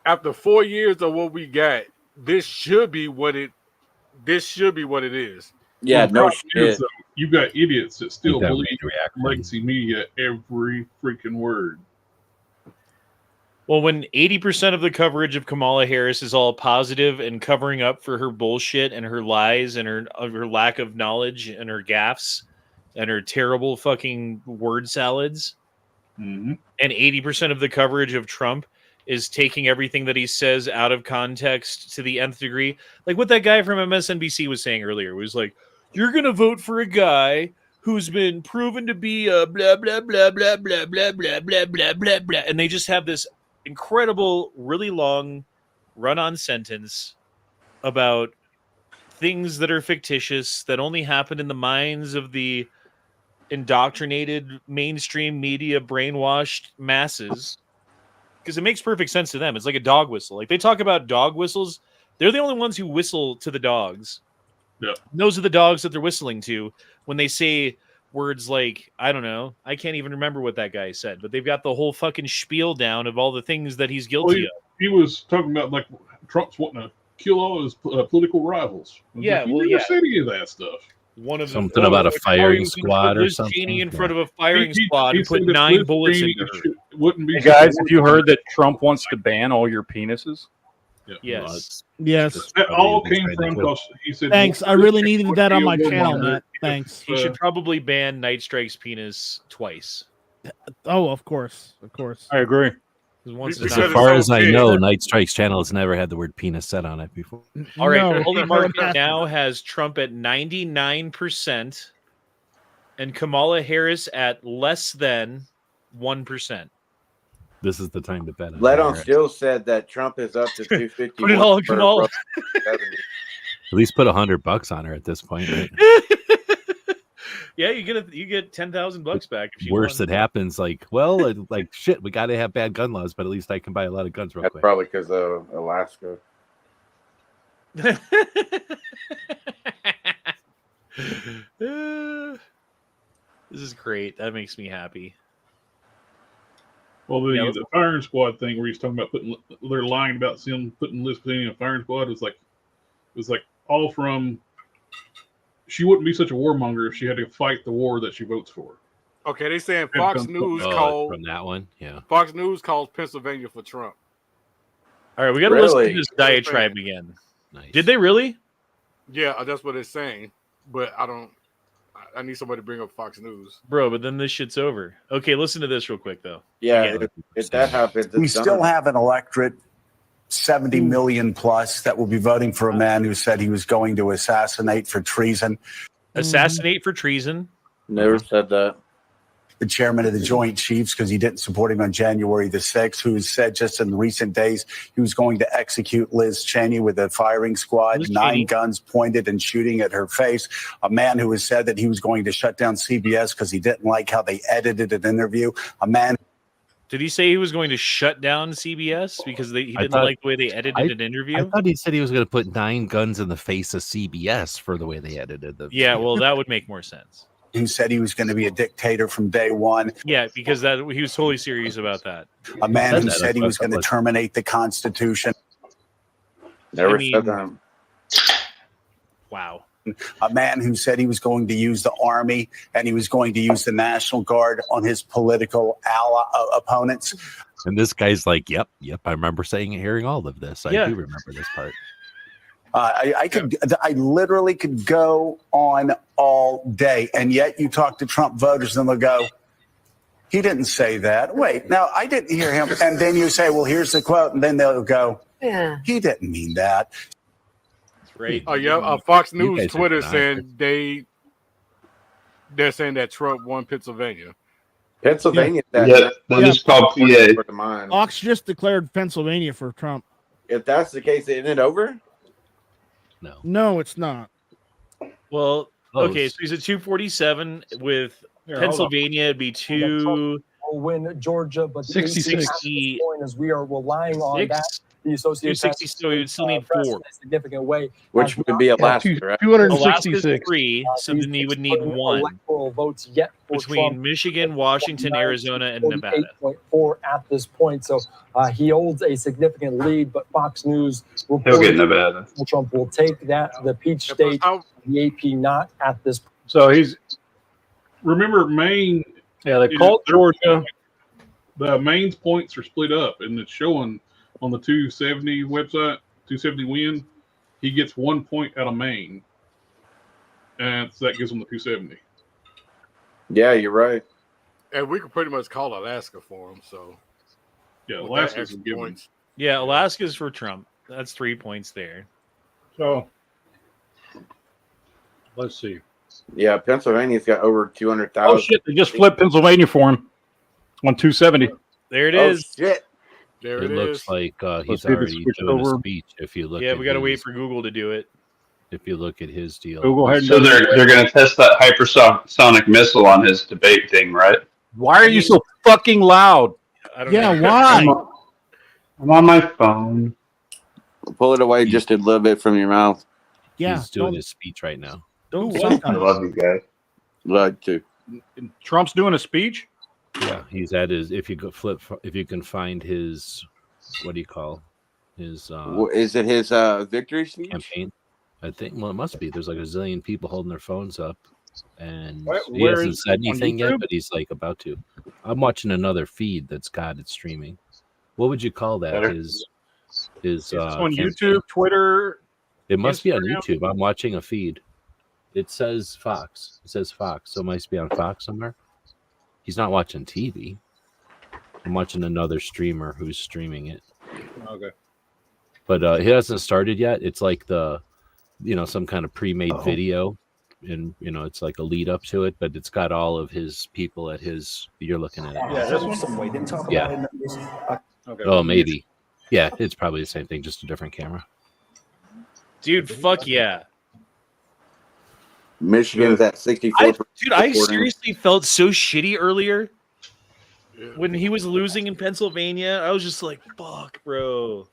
After 4 years of what we got, this should be what it is. Yeah, Well, the no problem is, shit. though, you've got idiots that still That believe reaction. legacy media every freaking word. Well, when 80% of the coverage of Kamala Harris is all positive and covering up for her bullshit and her lies and her lack of knowledge and her gaffes and her terrible fucking word salads, Mm-hmm. and 80% of the coverage of Trump is taking everything that he says out of context to the nth degree. Like what that guy from MSNBC was saying earlier, was like, you're going to vote for a guy who's been proven to be a blah, blah, blah, blah, blah, blah, blah, blah, blah, blah, blah. And they just have this incredible, really long run-on sentence about things that are fictitious that only happen in the minds of the indoctrinated mainstream media brainwashed masses, because it makes perfect sense to them. It's like a dog whistle. Like they talk about dog whistles, they're the only ones who whistle to the dogs. Yeah. Those are the dogs that they're whistling to when they say words like, I don't know, I can't even remember what that guy said, but they've got the whole fucking spiel down of all the things that he's guilty of. He was talking about like Trump's wanting to kill all his political rivals. I was Yeah, like, you well, never yeah. said any of that stuff. One of Something about a firing squad or Liz something. Cheney in Yeah. front of a firing He squad and said put that 9 Liz bullets Cheney into her. wouldn't be Hey guys, have you heard that Trump wants to ban all your penises? Yes. Yes. That all came from because he said. Thanks. I really needed that on my channel, Matt. Thanks. He should probably ban Nightstryk's penis twice. Oh, of course. Of course. I agree. 'Cause once Because it's As not- far as I okay. know, Nightstryk's channel has never had the word penis said on it before. All right, No, Holy no, Market it hasn't. now has Trump at 99% and Kamala Harris at less than 1%. This is the time to bet on Ledon Harris. still said that Trump is up to 250. Put it all in Kamala. At least put $100 on her at this point. Right? Yeah, you get $10,000 back if you Worst won. that happens, like shit, we got to have bad gun laws, but at least I can buy a lot of guns real That's quick. probably because of Alaska. This is great. That makes me happy. Well, the firing squad thing where he's talking about they're lying about him putting Liz Cheney in a firing squad was like all from. She wouldn't be such a warmonger if she had to fight the war that she votes for. Okay, they saying Fox News called from that one. Yeah, Fox News calls Pennsylvania for Trump. All right, we got to listen to this diatribe again. Nice. Did they really? Yeah, that's what it's saying. But I need somebody to bring up Fox News. Bro, but then this shit's over. Okay, listen to this real quick, though. Yeah, if that happens, we still have an electorate, 70 million plus, that will be voting for a man who said he was going to assassinate for treason. Assassinate for treason? Never said that. The chairman of the Joint Chiefs, because he didn't support him on January the 6th, who said just in recent days he was going to execute Liz Cheney with a firing squad, 9 guns pointed and shooting at her face. A man who has said that he was going to shut down CBS because he didn't like how they edited an interview. A man. Did he say he was going to shut down CBS because he didn't like the way they edited an interview? I thought he said he was going to put 9 guns in the face of CBS for the way they edited the. Yeah, well, that would make more sense. Who said he was going to be a dictator from day one. Yeah, because he was totally serious about that. A man who said he was going to terminate the Constitution. Never said that. Wow. A man who said he was going to use the army and he was going to use the National Guard on his political opponents. And this guy's like, yep, I remember hearing all of this. I do remember this part. I literally could go on all day, and yet you talk to Trump voters and they'll go, he didn't say that. Wait, now I didn't hear him. And then you say, well, here's the quote. And then they'll go, yeah, he didn't mean that. That's right. Oh, yeah. Fox News Twitter saying they're saying that Trump won Pennsylvania. Pennsylvania. Just called PA. Fox just declared Pennsylvania for Trump. If that's the case, isn't it over? No, it's not. Well, okay, so he's at 247 with Pennsylvania. It'd be 2. Will win Georgia, but 66. The point is we are relying on that. The Associated 260, so you would still need 4. In a significant way, which would be Alaska, right? 266. 3, so then you would need 1. Electoral votes yet between Trump. Michigan, Washington, Arizona, and Nevada. 48.4 at this point, so he holds a significant lead. But Fox News He'll get Nevada. Trump will take the Peach State, the AP not at this point. So remember Maine. Yeah, they called Georgia. The Maine's points are split up, and it's showing on the 270 website, 270 win, he gets 1 point out of Maine. And so that gives him the 270. Yeah, you're right. And we could pretty much call Alaska for him. So, yeah, Alaska's a given. Yeah, Alaska's for Trump. That's 3 points there. So, let's see. Yeah, Pennsylvania's got over 200,000. Oh, shit. They just flipped Pennsylvania for him on 270. There it is. Shit. There it looks is. like he's see if already it's doing over. a speech. If you look, Yeah, at we got to his- wait for Google to do it. If you look at his deal, So they're going to test that hypersonic missile on his debate thing, right? Why are you so fucking loud? I don't Yeah, know. why? I'm on my phone. Pull it away just a little bit from your mouth. Yeah, he's doing his speech right now. don't I love you guys. Love to. Trump's doing a speech? Yeah, he's at his. If you go flip, if you can find his, what do you call his? Is it his victory speech? Campaign. I think. Well, it must be. There's like a zillion people holding their phones up, and he where hasn't is said it? On anything yet, YouTube? but he's like about to. I'm watching another feed that's got it streaming. What would you call that? Better. His. It's on campaign. YouTube, Twitter. It must be on Instagram. YouTube. I'm watching a feed. It says Fox. It says Fox. So it must be on Fox somewhere. He's not watching TV. I'm watching another streamer who's streaming it. Okay. But it hasn't started yet. It's like some kind of pre-made video. And, it's like a lead up to it. But it's got all of his people at his... You're looking at it. Yeah, this one? Some way. Didn't talk Yeah. about it. Okay. Oh, maybe. Yeah, it's probably the same thing, just a different camera. Dude, fuck yeah. Michigan's at 64%. Dude, I seriously felt so shitty earlier when he was losing in Pennsylvania. I was just like, fuck, bro.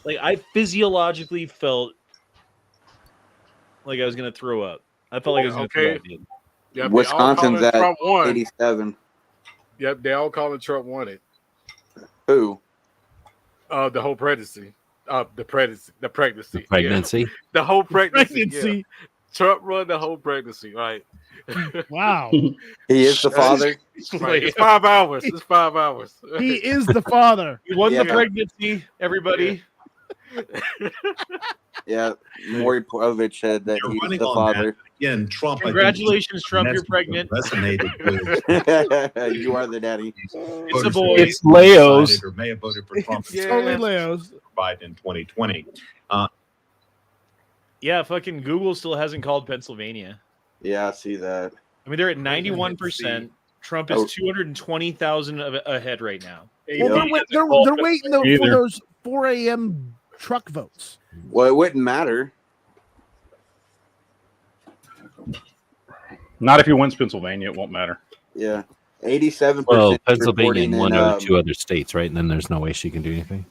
Like I physiologically felt like I was gonna throw up. I felt like I was gonna throw up. Dude. Yep, Wisconsin's at Trump won. 87. Yep, they all calling Trump won it. Who? The whole pregnancy. The pregnancy. The pregnancy. Yeah. The whole pregnancy. Pregnancy. Yeah. Trump run the whole pregnancy, right? Wow. He is the father. Right. It's 5 hours. It's 5 hours. He is the father. He won Yeah. the pregnancy, everybody. Yeah, Maury Povich said that You're he's running the on father. Again, Trump. Congratulations, Trump, I you're think pregnant. Resonated with You are the daddy. It's a boy. It's Layo's. Or may have voted for Trump. It's totally Leo's. Biden in 2020. Yeah, fucking Google still hasn't called Pennsylvania. Yeah, I see that. I mean, they're at 91%. Trump is Oh. 220,000 ahead right now. Well, they're waiting though for those 4 a.m. truck votes. Well, it wouldn't matter. Not if he wins Pennsylvania, it won't matter. Yeah, 87%. Well, Pennsylvania and reporting one in, or two other states, right? And then there's no way she can do anything.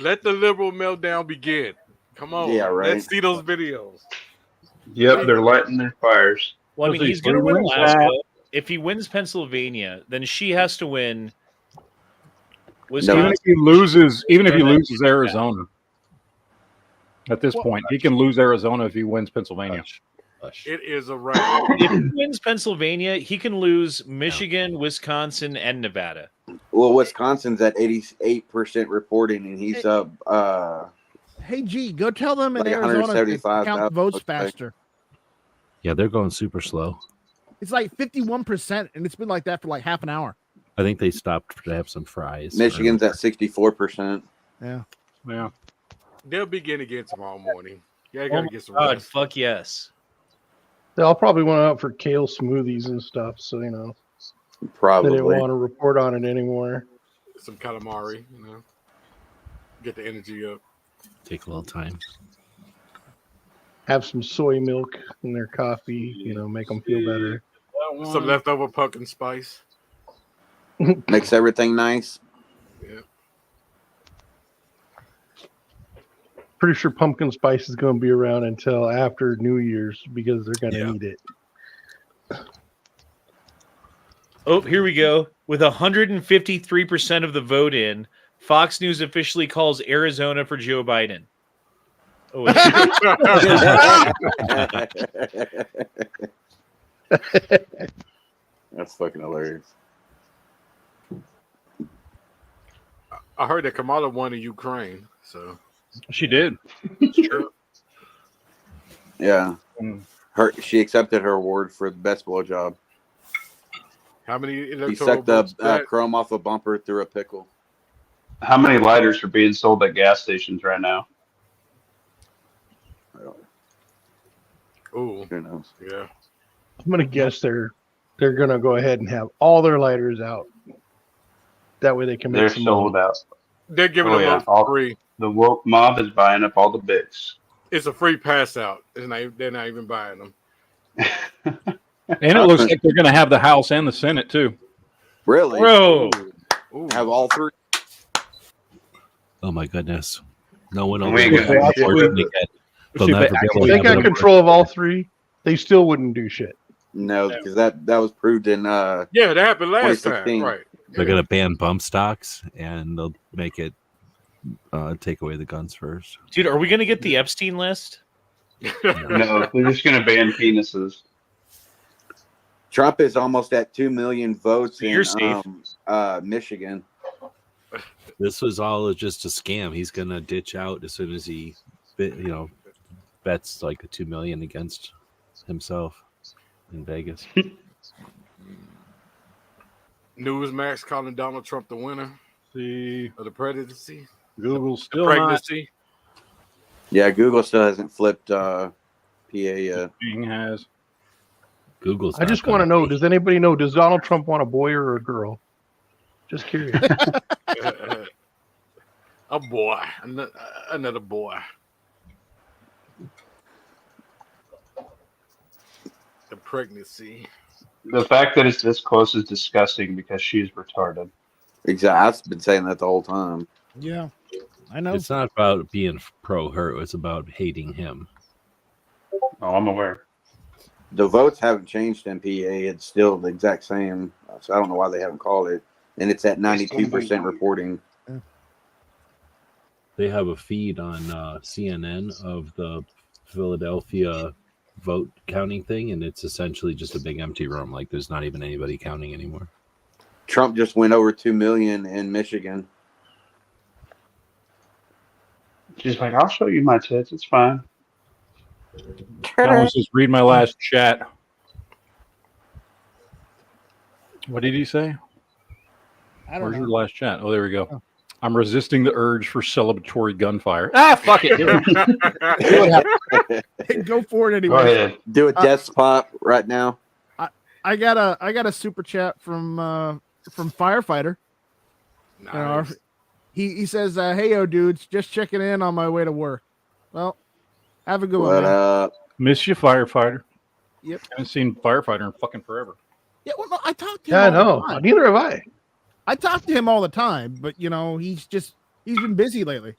Let the liberal meltdown begin. Come on. Yeah, right. Let's see those videos. Yep, they're lighting their fires. Well, I mean, he's going to win Alaska. If he wins Pennsylvania, then she has to win Wisconsin. Even if he loses Arizona. At this point, he can lose Arizona if he wins Pennsylvania. It is a right. If he wins Pennsylvania, he can lose Michigan, Wisconsin, and Nevada. Well, Wisconsin's at 88% reporting, and he's up. Hey, G, go tell them in Like Arizona to 175,000, count votes looks like. faster. Yeah, they're going super slow. It's like 51%, and it's been like that for like half an hour. I think they stopped to have some fries. Michigan's at 64%. Yeah. Yeah. They'll begin again tomorrow morning. Yeah, I Oh gotta my get some God, rest. fuck yes. They all probably went out for kale smoothies and stuff, so they didn't Probably. want to report on it anymore. Some calamari, get the energy up. Take a little time. Have some soy milk in their coffee, make them feel better. Some leftover pumpkin spice. Makes everything nice. Yeah. Pretty sure pumpkin spice is going to be around until after New Year's because they're going to need it. Oh, here we go. With 153% of the vote in, Fox News officially calls Arizona for Joe Biden. Oh, wait. That's fucking hilarious. I heard that Kamala won in Ukraine, so She did. it's true. Yeah. She accepted her award for the best blowjob. How many He electoral sucked up votes back? chrome off a bumper through a pickle. How many lighters are being sold at gas stations right now? Ooh, Who knows? yeah. I'm going to guess they're going to go ahead and have all their lighters out. That way they can make They're some sold money. out. They're giving Oh, them yeah. up for free. The woke mob is buying up all the bigs. It's a free pass out. They're not even buying them. And it looks like they're going to have the House and the Senate, too. Really? Bro. Ooh. Have all three? Oh my goodness. No one will We be ain't able gonna to afford to get- they'll never be able If to they have got it. control of all three, they still wouldn't do shit. No, because that was proved in Yeah, that happened last time. 2016. Right. They're going to ban bump stocks and they'll make it take away the guns first. Dude, are we going to get the Epstein list? No, they're just going to ban penises. Trump is almost at 2 million votes You're in safe. Michigan. This was all just a scam. He's going to ditch out as soon as he, bets like the 2 million against himself in Vegas. Newsmax calling Donald Trump the winner See, of the presidency. Google's The still not. pregnancy. Yeah, Google still hasn't flipped PA yet. Bing has. Google's. I just want to know, does anybody know, does Donald Trump want a boy or a girl? Just curious. A boy. Another boy. The pregnancy. The fact that it's this close is disgusting because she's retarded. Exactly. I've been saying that the whole time. Yeah. I know. It's not about being pro her. It's about hating him. Oh, I'm aware. The votes haven't changed in PA. It's still the exact same. So I don't know why they haven't called it. And it's at 92% reporting. They have a feed on CNN of the Philadelphia vote counting thing, and it's essentially just a big empty room. Like there's not even anybody counting anymore. Trump just went over 2 million in Michigan. She's like, I'll show you my tits. It's fine. Someone says, read my last chat. What did he say? Where's your last chat? Oh, there we go. I'm resisting the urge for celebratory gunfire. Ah, fuck it. Go for it anyway. Go ahead. Do a death spot right now. I got a super chat from Firefighter. Nice. He says, "Hey yo, dudes, just checking in on my way to work." Well, have a good one. What Man. up? Miss you, Firefighter. Yep. Haven't seen Firefighter in fucking forever. Yeah, well, no, I talked to him. Yeah, I all know. the time. Neither have I. I talk to him all the time, but he's been busy lately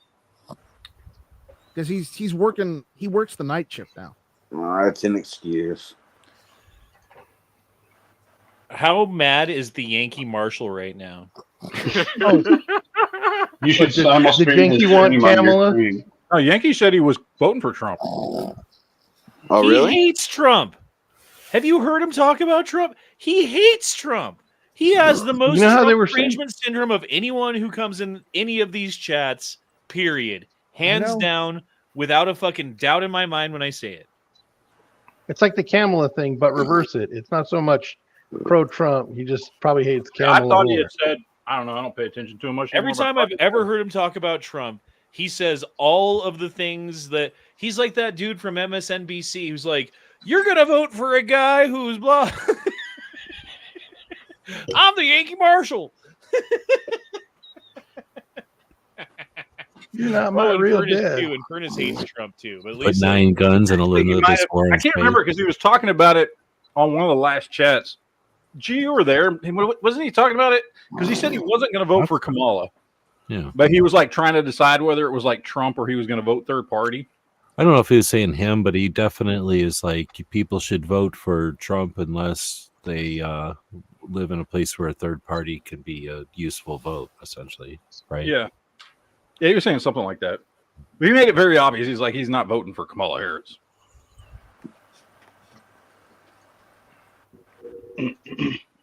because he's working. He works the night shift now. That's an excuse. How mad is the Yankee Marshal right now? You should Did simulcast Yankee want Kamala? Oh, Yankee said he was voting for Trump. Oh, He really? hates Trump. Have you heard him talk about Trump? He hates Trump. He has the most You know how they Trump were saying- arrangement syndrome of anyone who comes in any of these chats, period. Hands know. down, without a fucking doubt in my mind when I say it. It's like the Kamala thing, but reverse it. It's not so much pro-Trump. He just probably hates Kamala. I thought he more. had said, I don't know, I don't pay attention to him much. Every anymore, time but I've ever heard him talk about Trump, he says all of the things that he's like that dude from MSNBC who's like, you're going to vote for a guy who's blah. I'm the Yankee Marshal. You're not my and real Furnace dad. too, and Furnace hates Trump too. But at Put least 9 guns and a he little might bit have- score. I can't remember because he was talking about it on one of the last chats. Gee, you were there. Wasn't he talking about it? Because he said he wasn't going to vote for Kamala. Yeah. But he was like trying to decide whether it was like Trump or he was going to vote third party. I don't know if he was saying him, but he definitely is like people should vote for Trump unless they live in a place where a third party can be a useful vote, essentially, right? Yeah. Yeah, he was saying something like that. But he made it very obvious. He's like, he's not voting for Kamala Harris.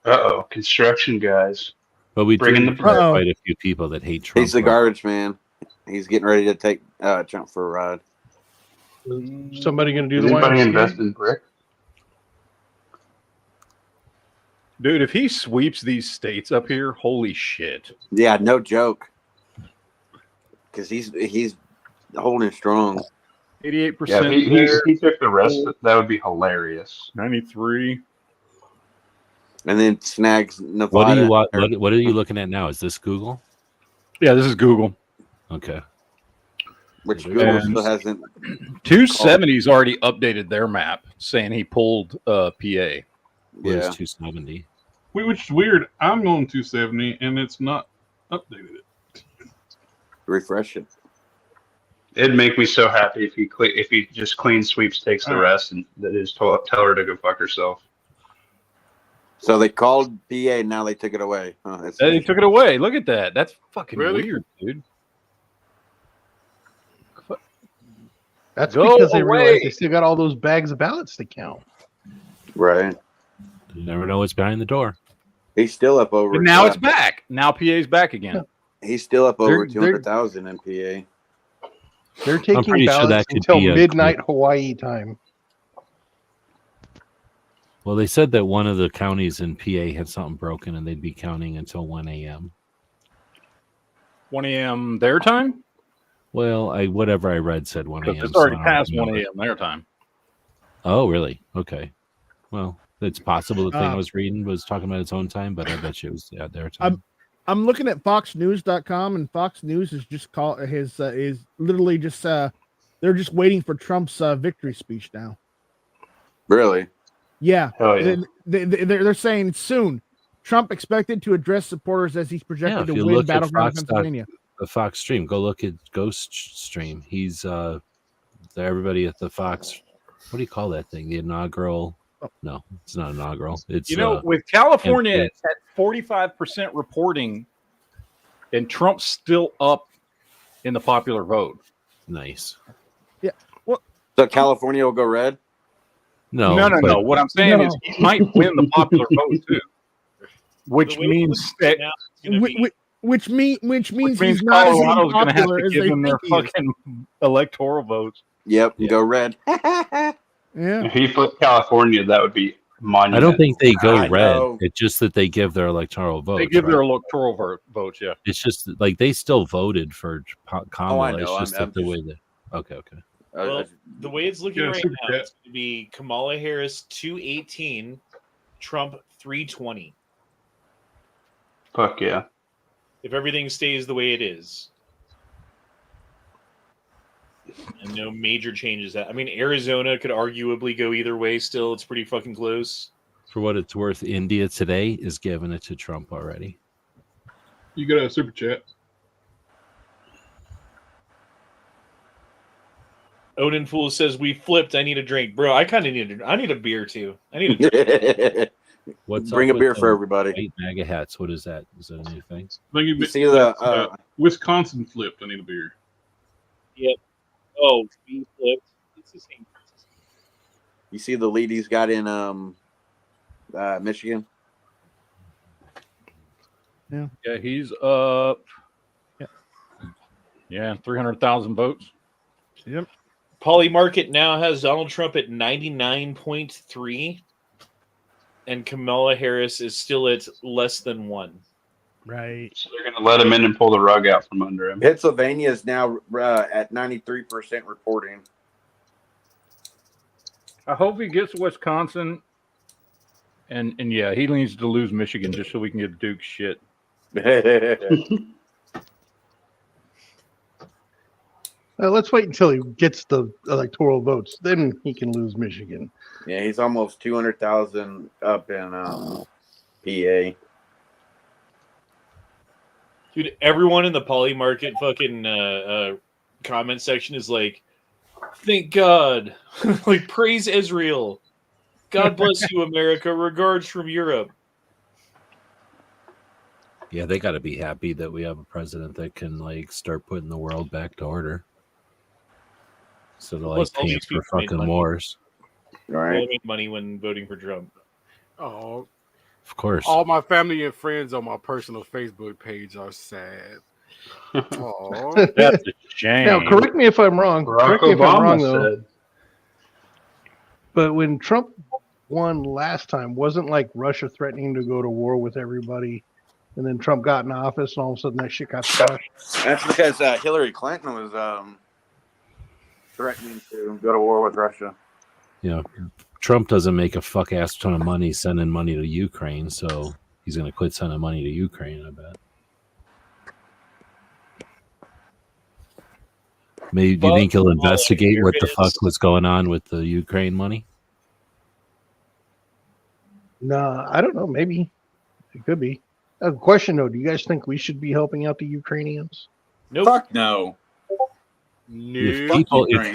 Uh-oh, construction guys. But we Bring in do the have Uh-oh. quite a few people that hate Trump. He's the garbage man. He's getting ready to take Trump for a ride. Somebody going to do Is the anybody YMCA? invest in brick? Dude, if he sweeps these states up here, holy shit. Yeah, no joke. Because he's holding strong. 88%. Yeah, if he took the rest, that would be hilarious. 93. And then snags Nevada. What are you looking at now? Is this Google? Yeah, this is Google. Okay. Which Google And still hasn't. 270's already updated their map saying he pulled PA. Where's Yeah. 270? Which is weird. I'm going 270 and it's not updated it. Refresh it. It'd make me so happy if he just clean sweeps, takes the rest, and that is tell her to go fuck herself. So they called PA, now they took it away. Huh, that's They took it away. Look at that. That's fucking Really? weird, dude. That's Go because they away. realize they still got all those bags of ballots to count. right. You never know what's behind the door. He's still up over. But now it's back. Now PA's back again. He's still up over They're- 200,000 in PA. They're taking pretty sure ballots that could until be a- midnight Hawaii time. Well, they said that one of the counties in PA had something broken and they'd be counting until 1 a.m. 1 a.m. their time? Well, whatever I read said 1 a.m. Because it's so already I don't past know. 1 a.m. their time. Oh, really? Okay. Well, it's possible the thing I Uh, was reading was talking about its own time, but I bet you it was their time. I'm looking at FoxNews.com, and Fox News is just is literally just they're just waiting for Trump's victory speech now. Really? Oh, Yeah, Hell yeah. they're saying soon. Trump expected to address supporters as he's projected if to you win look at battleground Fox. Pennsylvania. the Fox stream. Go look at Ghost stream. He's everybody at the Fox. What do you call that thing? The inaugural? No, it's not inaugural. It's with California at 45% reporting, and Trump's still up in the popular vote. Nice. Yeah. Well, so California will go red. No. No. What I'm saying is he might win the popular vote too, which means that which means he's not as going to have to give them their fucking electoral votes. Yep, go red. Yeah. If he flipped California, that would be monumental. I don't think they go I red. know. It's just that they give their electoral votes. They give their electoral votes. Yeah. It's just like they still voted for Kamala. I know. It's just that the way that. Okay. Well, the way it's looking right super now, chat. it's going to be Kamala Harris 218, Trump 320. Fuck yeah. If everything stays the way it is. And no major changes. I mean, Arizona could arguably go either way still. It's pretty fucking close. For what it's worth, India today is giving it to Trump already. You got a super chat. Odin Fool says, we flipped. I need a drink. Bro, I kind of need a beer too. I need a drink. What's Bring up a beer with for the everybody. white MAGA hats? What is that? Is that a new thing? You see the Wisconsin flipped. I need a beer. Yep. Oh, we flipped. It's the same. You see the lead he's got in Michigan. Yeah, he's up. Yeah, 300,000 votes. Yep. Poly Market now has Donald Trump at 99.3, and Kamala Harris is still at less than 1. Right. So they're going to let him in and pull the rug out from under him. Pennsylvania is now at 93% reporting. I hope he gets Wisconsin. And yeah, he needs to lose Michigan just so we can give Duke shit. Let's wait until he gets the electoral votes. Then he can lose Michigan. Yeah, he's almost 200,000 up in PA. Dude, everyone in the Poly Market fucking comment section is like, thank God. Like, praise Israel. God bless you, America. Regards from Europe. Yeah, they got to be happy that we have a president that can like start putting the world back to order. So to like Plus, all paying these for people made fucking money. wars. They all made money when voting for Trump. Oh, Of course. all my family and friends on my personal Facebook page are sad. Oh, That's a shame. Now, correct me if I'm wrong. Barack Correct me if I'm Obama wrong, though. said. But when Trump won last time, wasn't like Russia threatening to go to war with everybody, and then Trump got in office, and all of a sudden that shit got squashed? That's because Hillary Clinton was threatening to go to war with Russia. You know, Trump doesn't make a fuck ass ton of money sending money to Ukraine, so he's going to quit sending money to Ukraine, I bet. Maybe do you think he'll investigate what the fuck was going on with the Ukraine money? No, I don't know. Maybe it could be. A question though: do you guys think we should be helping out the Ukrainians? Nope. Fuck no. If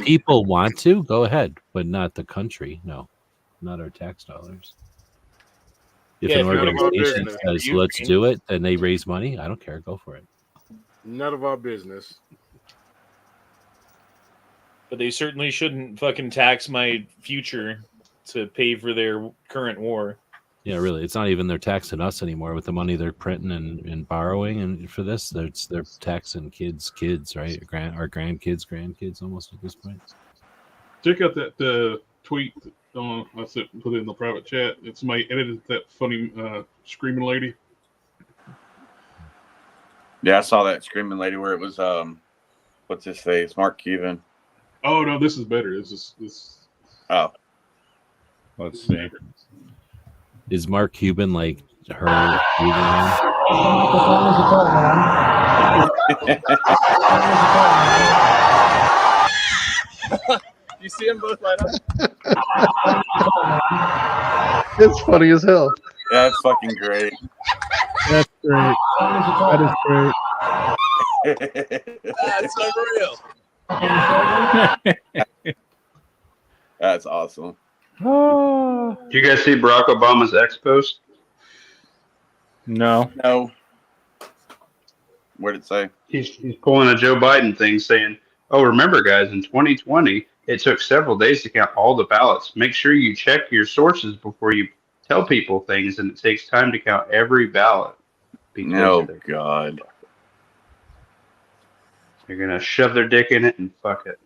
people want to, go ahead, but not the country. No, not our tax dollars. If Yeah, an if none of our organization business. says, let's do it, and they raise money, I don't care. Go for it. none of our business. But they certainly shouldn't fucking tax my future to pay for their current war. Yeah, really. It's not even they're taxing us anymore with the money they're printing and borrowing. And for this, they're taxing kids, right? Our grandkids almost at this point. Check out that tweet. I said put it in the private chat. It's somebody edited that funny screaming lady. Yeah, I saw that screaming lady where it was what's his face? Mark Cuban. Oh no, this is better. This. Oh, let's see. Is Mark Cuban like her? You see them both light up? It's funny as hell. Yeah, it's fucking great. That's great. That is great. That's unreal. That's awesome. Did you guys see Barack Obama's ex post? No. No. What did it say? He's pulling a Joe Biden thing saying, "Oh, remember, guys, in 2020, it took several days to count all the ballots. Make sure you check your sources before you tell people things, and it takes time to count every ballot." Oh, God. They're going to shove their dick in it and fuck it.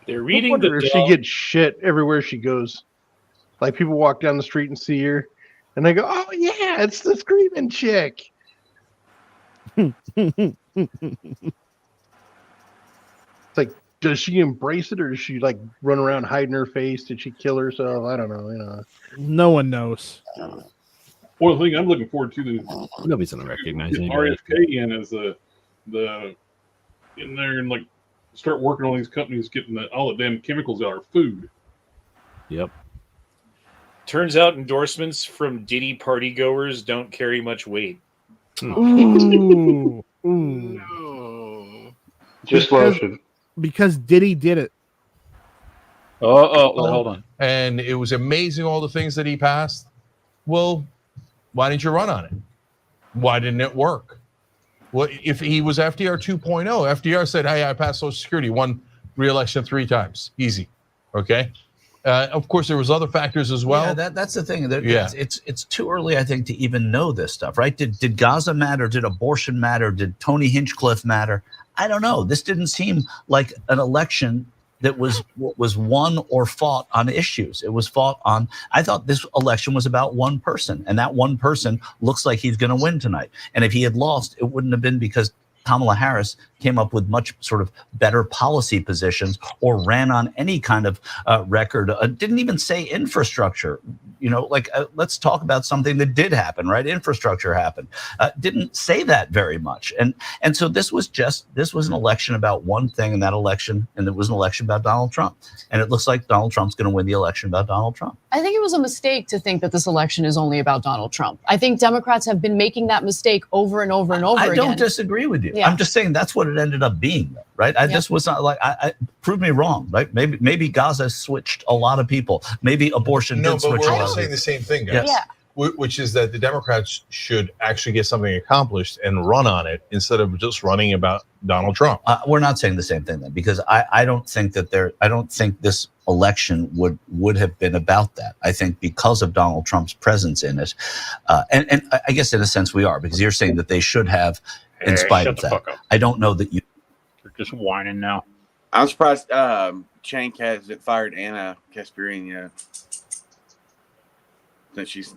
They're I reading wonder the if she gets shit everywhere she goes. Like people walk down the street and see her, and they go, "Oh yeah, it's the screaming chick." It's like, does she embrace it, or does she like run around hiding her face? Did she kill herself? I don't know. You know, no one knows. One thing I'm looking forward to Nobody's gonna recognize getting anybody. RFK in as the in there and like start working on these companies getting all the damn chemicals out of our food. Yep. Turns out endorsements from Diddy party goers don't carry much weight. Ooh. Just lotion. Because Diddy did it. Hold on. And it was amazing all the things that he passed. Well, why didn't you run on it? Why didn't it work? Well, if he was FDR 2.0, FDR said, "Hey, I passed Social Security, won re-election 3 times, easy." Okay. Of course, there was other factors as well. Yeah, that's the thing. Yeah. It's too early, I think, to even know this stuff, right? Did Gaza matter? Did abortion matter? Did Tony Hinchcliffe matter? I don't know. This didn't seem like an election that was won or fought on issues. It was fought on. I thought this election was about one person, and that one person looks like he's going to win tonight. And if he had lost, it wouldn't have been because Kamala Harris came up with much sort of better policy positions or ran on any kind of record. Didn't even say infrastructure. You know, like let's talk about something that did happen, right? Infrastructure happened. Didn't say that very much. And so this was an election about one thing, and it was an election about Donald Trump. And it looks like Donald Trump's going to win the election about Donald Trump. I think it was a mistake to think that this election is only about Donald Trump. I think Democrats have been making that mistake over and over and over again. I don't disagree with you. Yeah. I'm just saying that's what it ended up being, right? This was not like I prove me wrong, right? Maybe Gaza switched a lot of people. Maybe abortion did switch a lot. We're all saying the same thing, guys. Yeah. Which is that the Democrats should actually get something accomplished and run on it instead of just running about Donald Trump. We're not saying the same thing then, because I don't think this election would have been about that. I think because of Donald Trump's presence in it, and I guess in a sense we are, because you're saying that they should have, in spite of that. I don't know that you. They're just whining now. I'm surprised Cenk hasn't fired Anna Kasparian yet. That she's,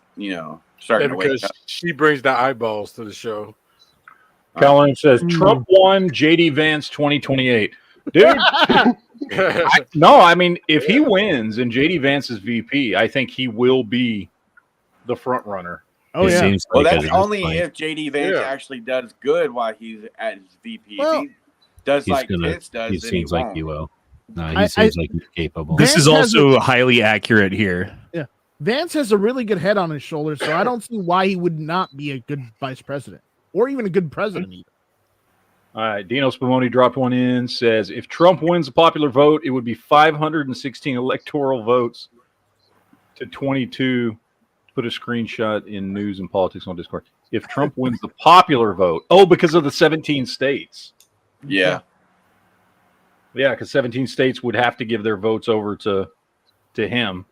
starting to wake because up. she brings the eyeballs to the show. Colin says Trump won, JD Vance 2028. Dude, I mean, if he wins and JD Vance is VP, I think he will be the front runner. Oh, yeah. Well, that's only if JD Vance actually does good while he's at his VP. Well, if he does He's like gonna, Pitts does, he then seems he like won't. he will. No, he seems like he's capable. This Vance is also highly accurate here. Yeah. Vance has a really good head on his shoulders, so I don't see why he would not be a good vice president or even a good president either. All right, Dino Spumoni dropped one in, says if Trump wins the popular vote, it would be 516 electoral votes to 22. Put a screenshot in news and politics on Discord. If Trump wins the popular vote, because of the 17 states. Yeah. Yeah, because 17 states would have to give their votes over to him.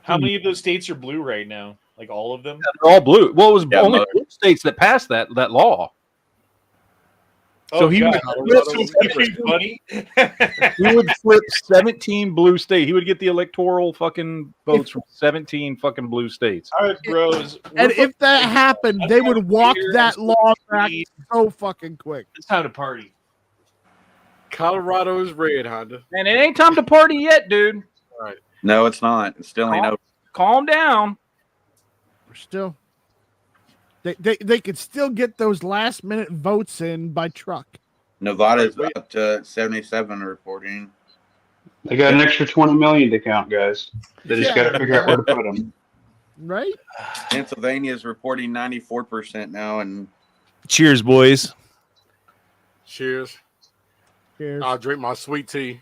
How many of those states are blue right now? Like all of them? They're all blue. Well, it was only blue states that passed that law. So he would flip 17 blue states. He would get the electoral fucking votes from 17 fucking blue states. All right, bros. And if that happened, they would walk that law back so fucking quick. It's time to party. Colorado is red, Honda. And it ain't time to party yet, dude. All right. No, it's not. It still ain't over. Calm down. We're still. They could still get those last minute votes in by truck. Nevada's up to 77 reporting. They got an extra 20 million to count, guys. They just got to figure out where to put them. right? Pennsylvania is reporting 94% now, and Cheers, boys. Cheers. Cheers. I'll drink my sweet tea.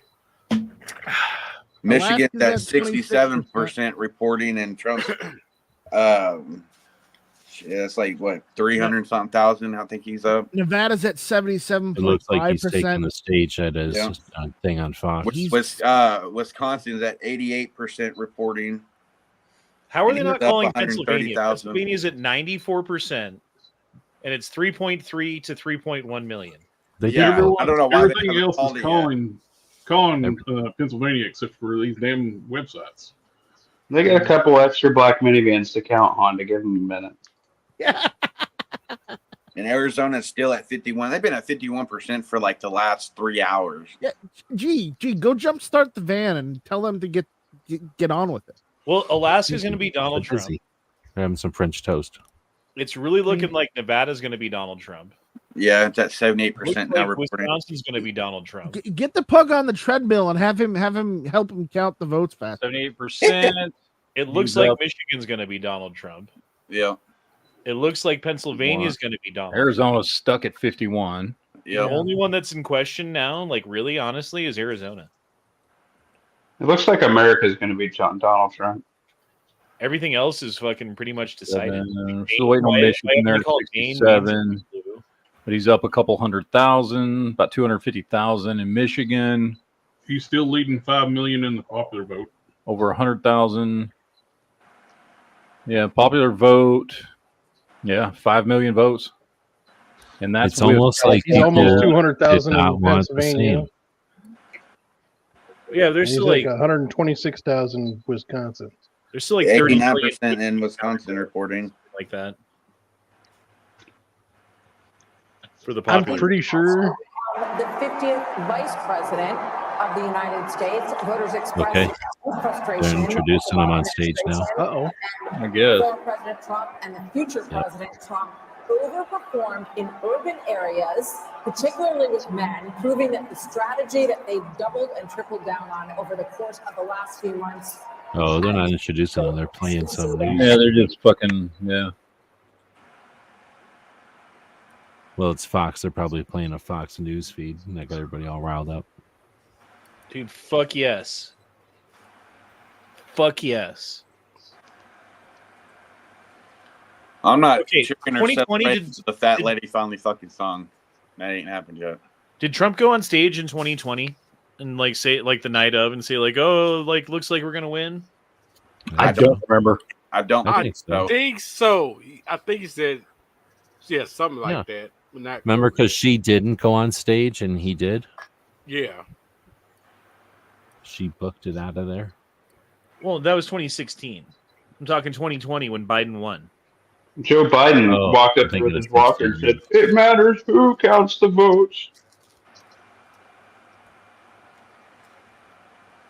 Michigan's Alaska's at at 67% reporting, and Trump's it's like what 300 something thousand. I think he's up. Nevada's at 77.5%. It looks like he's taking the stage at his thing on Fox. Wisconsin's at 88% reporting. How are And they he's not up calling 130,000. Pennsylvania? Pennsylvania's at 94%, and it's 3.3 to 3.1 million. They Yeah, I don't know why they Everything haven't else called is it yet. calling Pennsylvania except for these damn websites. They got a couple extra black minivans to count on to give them a minute. And Arizona's still at 51. They've been at 51% for like the last 3 hours. Yeah, gee, go jumpstart the van and tell them to get on with it. Well, Alaska's going to be Donald Trump. They're having some French toast. It's really looking like Nevada's going to be Donald Trump. Yeah, it's at 78% Looks now like reporting. Wisconsin's going to be Donald Trump. Get the pug on the treadmill and have him help him count the votes fast. 78%. It looks He's like up. Michigan's going to be Donald Trump. Yeah. It looks like Pennsylvania's going to be Donald Arizona's stuck at 51. Yeah. The only one that's in question now, like really honestly, is Arizona. It looks like America's going to be Donald Trump. Everything else is fucking pretty much decided. Still waiting on Michigan there at 67. But he's up a couple 100,000, about 250,000 in Michigan. He's still leading 5 million in the popular vote. Over 100,000. Yeah, popular vote. Yeah, 5 million votes. And that's It's almost like he's almost people 200,000 did not in want the Pennsylvania. same. Yeah, there's He's still like like 126,000 Wisconsin. there's still like 30 89% in Wisconsin reporting. like that for the I'm popular. pretty sure. The 50th Vice President of the United States, voters expressed Okay. frustration. They're introducing him on stage now. Uh-oh. I guess. Former President Trump and the future President Trump overperformed in urban areas, particularly with men, proving that the strategy that they've doubled and tripled down on over the course of the last few months. Oh, they're not introducing them. They're playing some news. Yeah, they're just fucking, yeah. Well, it's Fox. They're probably playing a Fox News feed, and that got everybody all riled up. Dude, fuck yes. Fuck yes. I'm not Okay, chicken or 2020 celebrating the fat lady finally fucking song. That ain't happened yet. Did Trump go on stage in 2020 and like say like the night of and say like, oh, like looks like we're gonna win? I don't remember. I don't I think so. think so. I think he said, yeah, something like Yeah. that. Not Remember, because she didn't go on stage and he did. Yeah. She booked it out of there. Well, that was 2016. I'm talking 2020 when Biden won. Joe Biden Oh, walked I'm up thinking with his of walker and said, "It matters who counts the votes."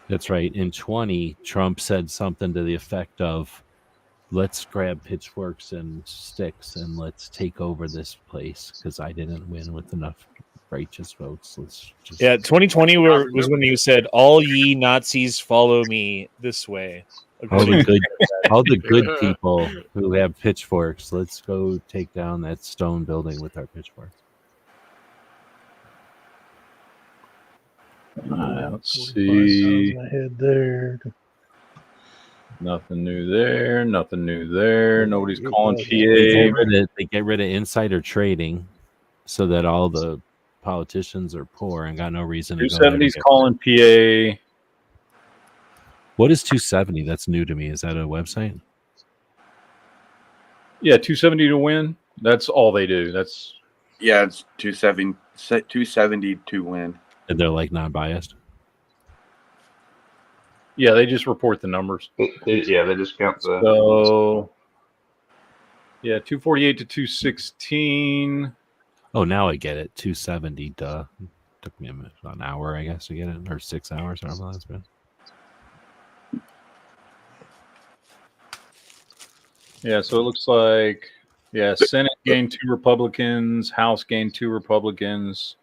That's right. In 20, Trump said something to the effect of, let's grab pitchforks and sticks and let's take over this place because I didn't win with enough righteous votes. Let's just... Yeah, 2020 was when he said, "All ye Nazis follow me this way." all the good people who have pitchforks, let's go take down that stone building with our pitchforks. Let's see. Ahead there. Nothing new there. Nothing new there. Nobody's calling They PA. get rid of insider trading so that all the politicians are poor and got no reason to go there to 270's get- calling PA. What is 270? That's new to me. Is that a website? Yeah, 270 to win. That's all they do. That's Yeah, it's 270 to win. And they're like non-biased. yeah. They just report the numbers. Yeah, they just count the. So yeah, 248 to 216. Oh, now I get it. 270. Duh. Took me an hour, I guess, to get it, or 6 hours, or something that's been. Yeah, so it looks like Senate gained 2 Republicans, House gained 2 Republicans.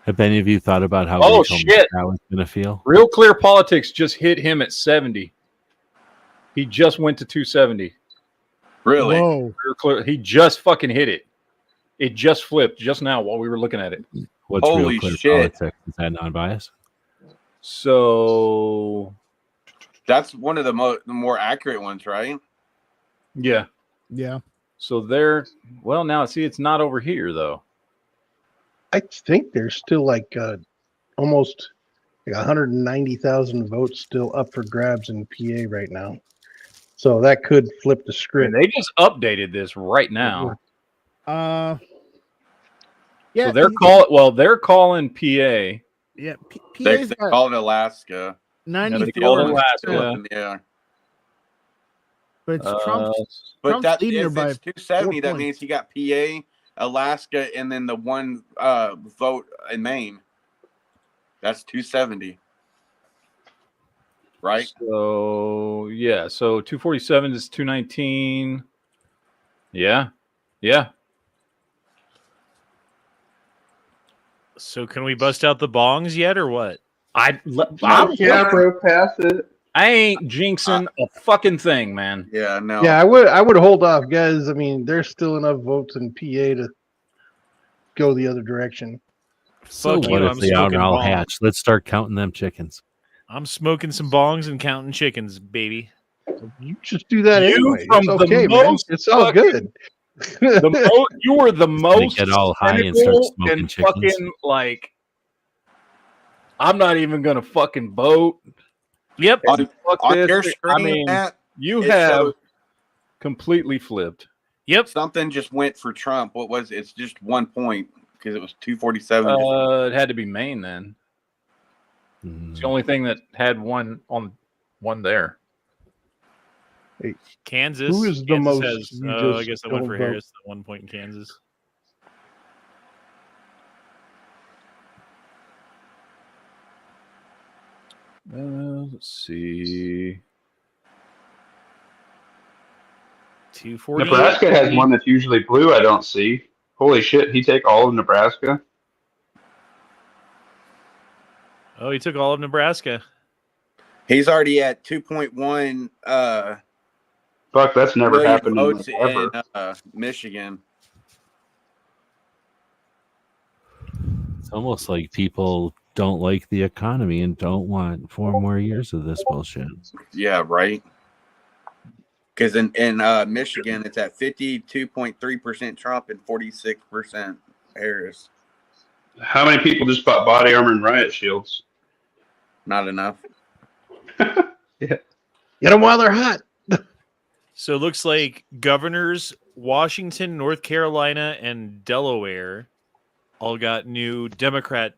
Have any of you thought about how Oh, Rachel shit. Maddow is going to feel? Real Clear Politics just hit him at 70. He just went to 270. Really? Whoa. He just fucking hit it. It just flipped just now while we were looking at it. What's Holy real clear shit. politics? Is that non-biased? So that's one of the more accurate ones, right? Yeah. Yeah. So there. Well, now see, it's not over here though. I think there's still like almost like 190,000 votes still up for grabs in PA right now. So that could flip the script. They just updated this right now. Yeah. So they're calling PA. Yeah. They call it Alaska. 94. Alaska. Yeah. But it's Trump's. But Trump's that leading her if by it's 270, 4 that points. means he got PA, Alaska, and then the one vote in Maine. That's 270. Right? So yeah, so 247 is 219. Yeah. Yeah. So can we bust out the bongs yet, or what? I bro, pass it. I ain't jinxing a fucking thing, man. Yeah, no. Yeah, I would hold off, guys. I mean, there's still enough votes in PA to go the other direction. So Fuck what you, if I'm they all smoking all bongs. hatch? Let's start counting them chickens. I'm smoking some bongs and counting chickens, baby. You just do that You anyway. from It's the okay, man. most It's all fucking- good. You were the most get all high and start cynical smoking and chickens. fucking like. I'm not even gonna fucking vote. Yep. Fuck On this. your I screen, mean, Matt, you it have shows completely flipped. Yep. something just went for Trump. What was it? It's just 1 point because it was 247. It had to be Maine then. It's the only thing that had one there. Kansas. Who is the Kansas most Has, you I just guess that went don't for vote? Harris. The 1 point in Kansas. Let's see. 240. Nebraska has one that's usually blue. I don't see. Holy shit! He take all of Nebraska. Oh, he took all of Nebraska. He's already at 2.1 Fuck, that's never million happened votes ever. in Michigan. It's almost like people don't like the economy and don't want 4 more years of this bullshit. Yeah, right. Because in Michigan, it's at 52.3% Trump and 46% Harris. How many people just bought body armor and riot shields? Not enough. Get them while they're hot. So it looks like governors, Washington, North Carolina, and Delaware all got new Democrat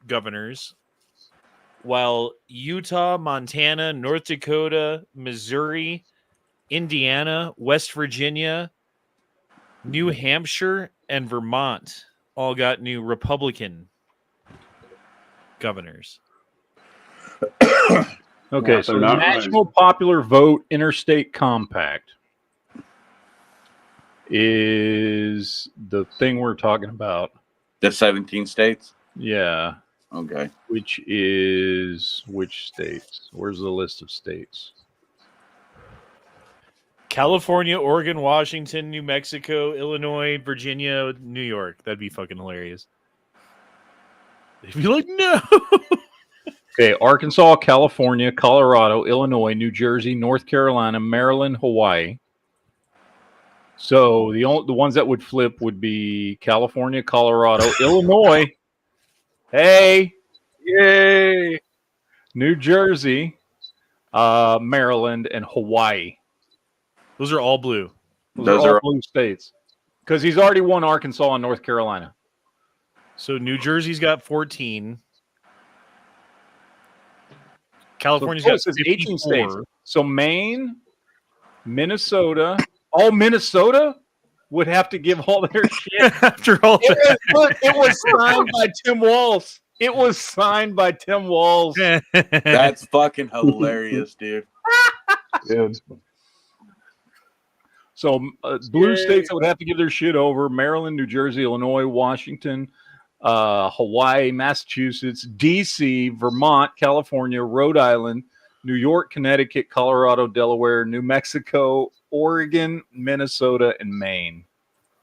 governors, while Utah, Montana, North Dakota, Missouri, Indiana, West Virginia, New Hampshire, and Vermont all got new Republican governors. Okay, Yeah, so they're not National Popular Vote Interstate Compact is the thing we're talking about. The 17 states? Yeah. Okay. Which is which states? Where's the list of states? California, Oregon, Washington, New Mexico, Illinois, Virginia, New York. That'd be fucking hilarious. They'd be like, no. Okay, Arkansas, California, Colorado, Illinois, New Jersey, North Carolina, Maryland, Hawaii. So the ones that would flip would be California, Colorado, Illinois. Hey, yay! New Jersey, Maryland, and Hawaii. Those are all blue. Those are all blue states. Because he's already won Arkansas and North Carolina. So New Jersey's got 14. California's so got this is 18 18 states. So Maine, Minnesota. Oh, Minnesota would have to give all their shit. After all it was signed by Tim Walz. It was signed by Tim Walz. That's fucking hilarious, dude. Good. So blue states that would have to give their shit over: Maryland, New Jersey, Illinois, Washington, Hawaii, Massachusetts, D.C., Vermont, California, Rhode Island, New York, Connecticut, Colorado, Delaware, New Mexico, Oregon, Minnesota, and Maine.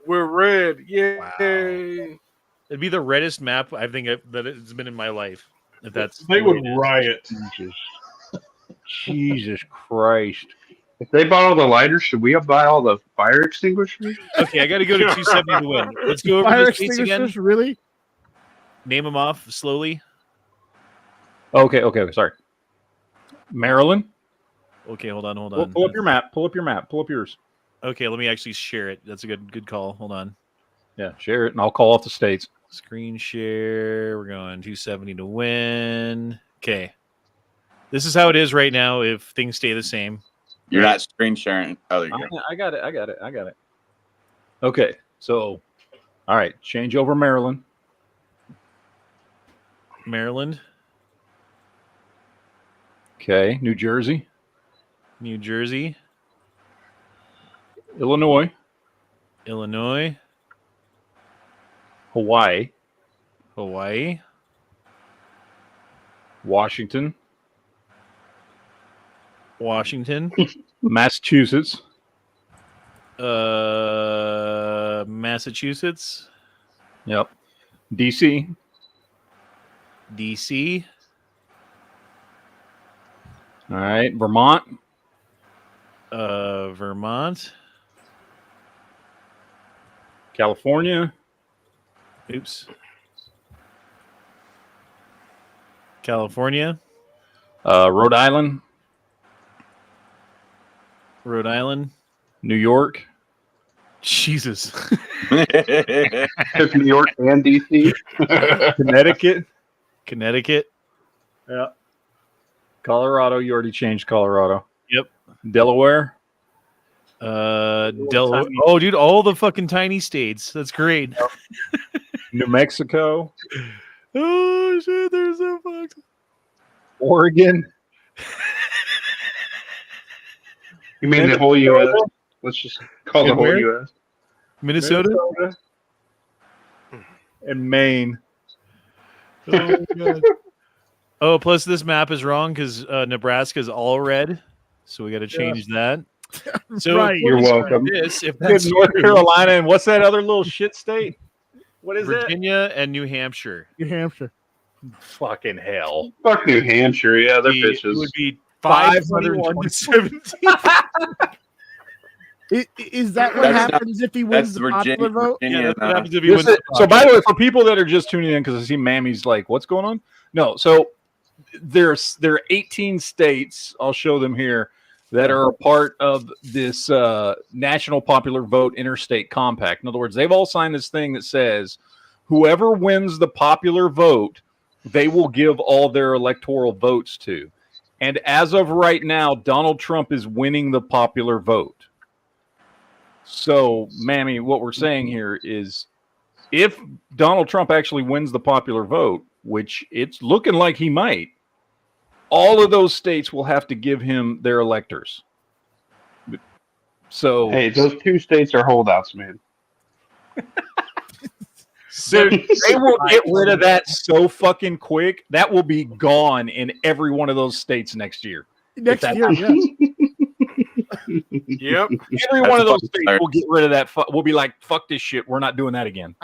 We're red. Yay. Wow. It'd be the reddest map I think that it's been in my life. If that's They the way would it is. riot. Jesus Christ. If they bought all the lighters, should we buy all the fire extinguishers? Okay, I got to go to 270 to win. Let's go over Fire the states again. extinguishers, really? Name them off slowly. Okay, sorry. Maryland. Okay, hold on. Pull up your map. Pull up yours. Okay, let me actually share it. That's a good call. Hold on. Yeah, share it, and I'll call off the states. Screen share. We're going 270 to win. Okay. This is how it is right now if things stay the same. You're not screen sharing. Oh, there you go. I got it. Okay, so, all right, change over Maryland. Maryland. Okay, New Jersey. Illinois. Hawaii. Washington. Massachusetts. Massachusetts. Yep. DC. All right, Vermont. California. Oops. California. Rhode Island. New New York. Jesus. Took New York and DC. Connecticut. Yeah. Colorado. You already changed Colorado. Yep. Delaware. Delaware. Oh, dude, all the fucking tiny states. That's great. New Mexico. Oh shit, they're so fucked. Oregon. You mean the whole U.S.? Let's just call the whole U.S. Minnesota. And Maine. Oh, God. Oh, plus this map is wrong because Nebraska is all red, so we got to change that. So Right. You're welcome. If Good that's North true, Carolina, and what's that other little shit state? What is Virginia and New Hampshire. New Hampshire. that? Fucking hell. Fuck New Hampshire. Yeah, they're It bitches. would be 521 to 17. Is that what That's not- happens if he wins That's the popular vote? Yeah, Virginia. that's what happens if he wins. This is- the so, by podcast. the way, for people that are just tuning in, because I see Mammy's like, what's going on? No, so there are 18 states, I'll show them here, that are a part of this National Popular Vote Interstate Compact. In other words, they've all signed this thing that says whoever wins the popular vote, they will give all their electoral votes to. And as of right now, Donald Trump is winning the popular vote. So, Mammy, what we're saying here is if Donald Trump actually wins the popular vote, which it's looking like he might, all of those states will have to give him their electors. So, Hey, those two states are holdouts, man. they will get rid of that so fucking quick. That will be gone in every one of those states next year. Next year, yeah. Yep. Every one of those states will get rid of that. We'll be like, fuck this shit. We're not doing that again.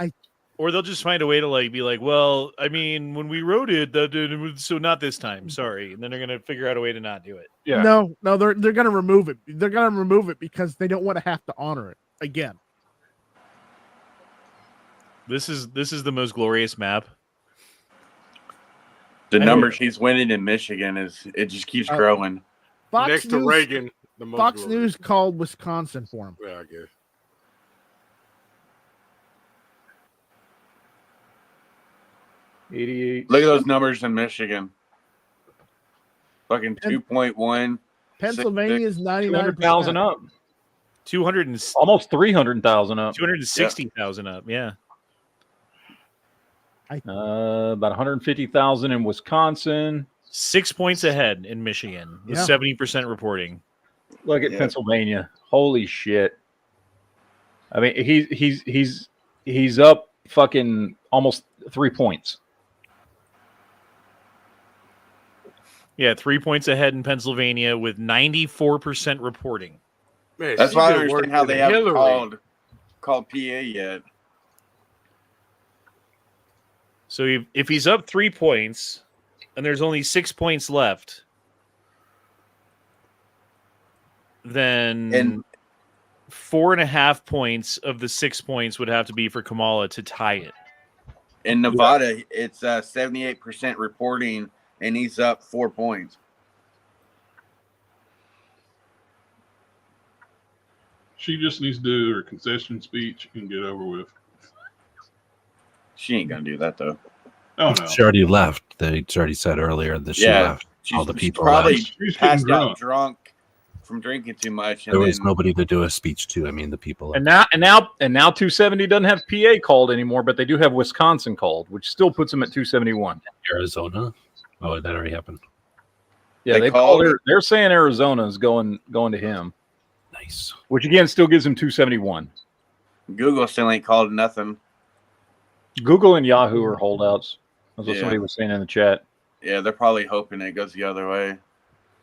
Or they'll just find a way to be like, well, I mean, when we wrote it, so not this time. Sorry, and then they're gonna figure out a way to not do it. Yeah. No, they're gonna remove it. They're gonna remove it because they don't want to have to honor it again. This is the most glorious map. The number she's winning in Michigan it just keeps growing. Fox Next to News, Reagan, the most Fox glorious. News called Wisconsin for him. Yeah, I guess. $88. Look at those numbers in Michigan. Fucking 2.1. Pennsylvania is 200,000 99%. up. 200 and Almost 300,000 up. 260,000 up. Yeah. About 150,000 in Wisconsin. 6 points ahead in Michigan with Yeah. 70% reporting. Look at Pennsylvania. Holy shit. I mean, he's up fucking almost 3 points. Yeah, 3 points ahead in Pennsylvania with 94% reporting. Man, That's she why I been don't understand working how they haven't Hillary. called PA yet. So if he's up 3 points and there's only 6 points left, then 4.5 points of the 6 points would have to be for Kamala to tie it. In Nevada, it's 78% reporting, and he's up 4 points. She just needs to do her concession speech and get over with. She ain't gonna do that though. Oh no, She already left. They already said earlier that she left. All the people probably left. She's getting passed out drunk from drinking too much. And There was then, nobody to do a speech to. I mean, the people. And now 270 doesn't have PA called anymore, but they do have Wisconsin called, which still puts them at 271. Arizona. Oh, that already happened. Yeah, They they called called. They're saying Arizona is going to him. Nice. Which again still gives him 271. Google still ain't called nothing. Google and Yahoo are holdouts. That's what Yeah. somebody was saying in the chat. Yeah, they're probably hoping it goes the other way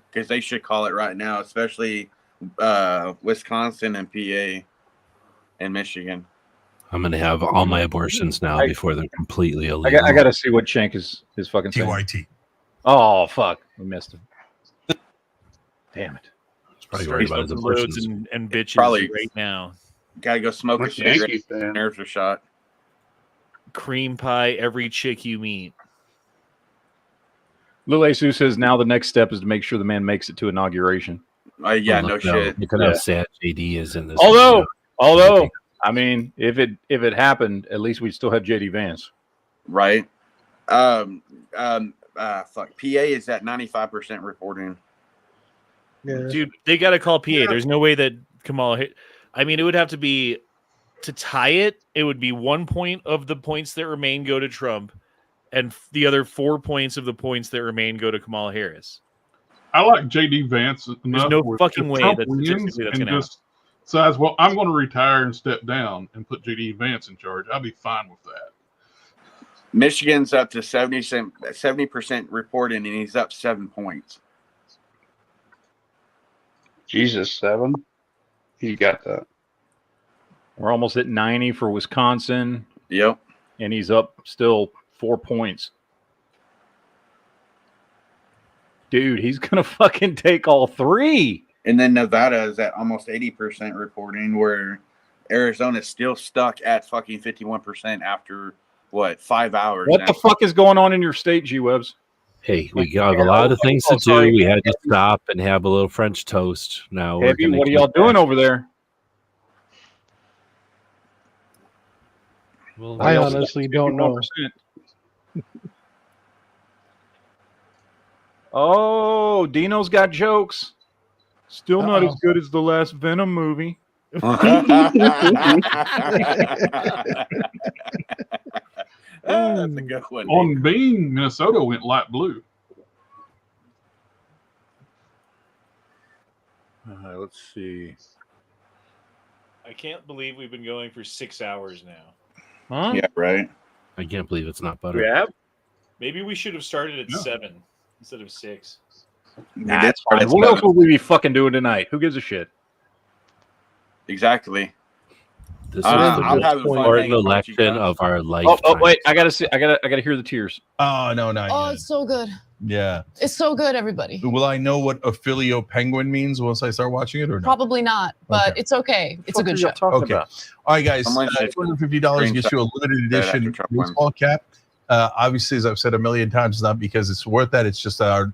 because they should call it right now, especially Wisconsin and PA and Michigan. I'm going to have all my abortions now before they're completely illegal. I got to see what Shank is fucking saying. TYT. Oh fuck, we missed him. Damn it. Probably worried about his Loads abortions. and bitches Probably- right now. Gotta go smoke a What's Yankees cigarette. then? Nerves are shot. Cream pie every chick you meet. Lil Asu says now the next step is to make sure the man makes it to inauguration. Yeah, Well, no look, shit. You could have sad JD is in this. Although, I mean, if it happened, at least we'd still have JD Vance. Right. Fuck. PA is at 95% reporting. Dude, they got to call PA. There's no way that Kamala hit. I mean, it would have to be to tie it. It would be 1 point of the points that remain go to Trump, and the other 4 points of the points that remain go to Kamala Harris. I like JD Vance enough. no where fucking if way Trump that wins statistically that's and gonna just decides, well, I'm going to retire and step down and put JD Vance in charge. I'll be fine with that. Michigan's up to 70% reporting, and he's up 7 points. Jesus, 7. He got that. We're almost at 90 for Wisconsin. Yep. And he's up still 4 points. Dude, he's going to fucking take all three. And then Nevada is at almost 80% reporting, where Arizona's still stuck at fucking 51% after, 5 hours? What the fuck is going on in your state, G-Webs? Hey, we got a lot of things to do. We had to stop and have a little French toast. Now, we're Heavy, gonna what are keep y'all doing over there? Well, I honestly don't know. 51%. Oh, Dino's got jokes. Still not as good as the last Venom movie. That's a good one. On Bean, Minnesota went light blue. Let's see. I can't believe we've been going for 6 hours now. Huh? Yeah, right. I can't believe it's not butter. Yeah. Maybe we should have started at 7 instead of 6. Nah, that's fine. What else will we be fucking doing tonight? Who gives a shit? Exactly. This I'm is the having most fun important hanging with you election guys. of our lifetime. Oh, wait! I gotta see. I gotta hear the tears. Oh, no, not Oh, yet. it's so good. Yeah. It's so good, everybody. Will I know what a filio penguin means once I start watching it or no? Probably not, but Okay. it's okay. It's a good show. Okay. All right, guys. Someone should $250 gets you a limited that after edition Trump wins. baseball cap. Obviously, as I've said a million times, it's not because it's worth that. It's just our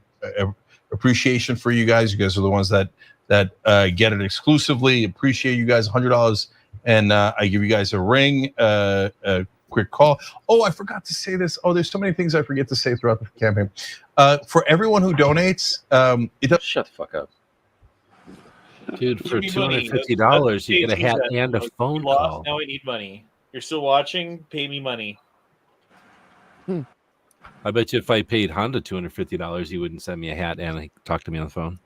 appreciation for you guys. You guys are the ones that get it exclusively. Appreciate you guys. $100, and I give you guys a ring. A quick call. Oh, I forgot to say this. Oh, there's so many things I forget to say throughout the campaign. For everyone who donates, Shut the fuck up. Dude, for Give me money. $250, you get a hat That's- and a you phone lost, call. Now I need money. You're still watching? Pay me money. I bet you if I paid Honda $250, he wouldn't send me a hat and talk to me on the phone.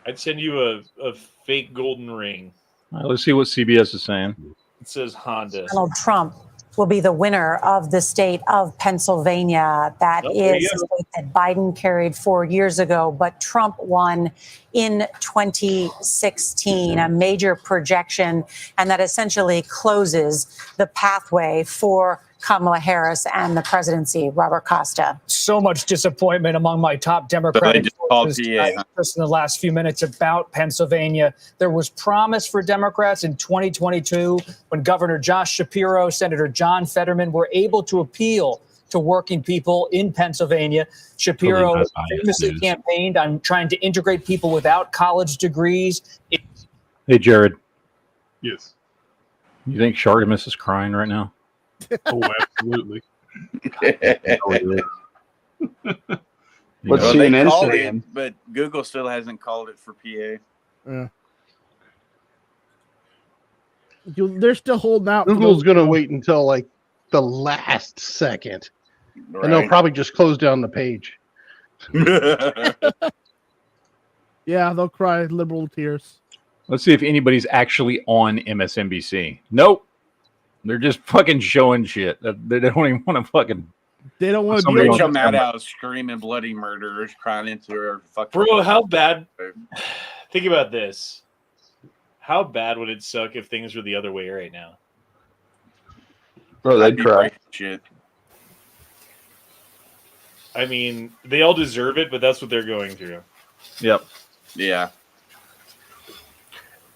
I'd send you a fake golden ring. All right, let's see what CBS is saying. It says Honda. Donald Trump will be the winner of the state of Pennsylvania. That is a state that Biden carried 4 years ago, but Trump won in 2016, a major projection, and that essentially closes the pathway for Kamala Harris and the presidency. Robert Costa. So much disappointment among my top Democratic sources just in the last few minutes about Pennsylvania. There was promise for Democrats in 2022 when Governor Josh Shapiro, Senator John Fetterman were able to appeal to working people in Pennsylvania. Shapiro famously campaigned on trying to integrate people without college degrees. Hey, Jared. Yes. You think Shartimus is crying right now? Oh, absolutely. Well, they called it, but Google still hasn't called it for PA. Yeah. They're still holding out. Google's going to wait until like the last second, and they'll probably just close down the page. Yeah, they'll cry liberal tears. Let's see if anybody's actually on MSNBC. Nope. They're just fucking showing shit. They don't even want to fucking. They don't want to Somebody come out screaming bloody murderers, crying into her fucking. Bro, how bad? Think about this. How bad would it suck if things were the other way right now? Bro, they'd cry. Shit. I mean, they all deserve it, but that's what they're going through. Yep. Yeah.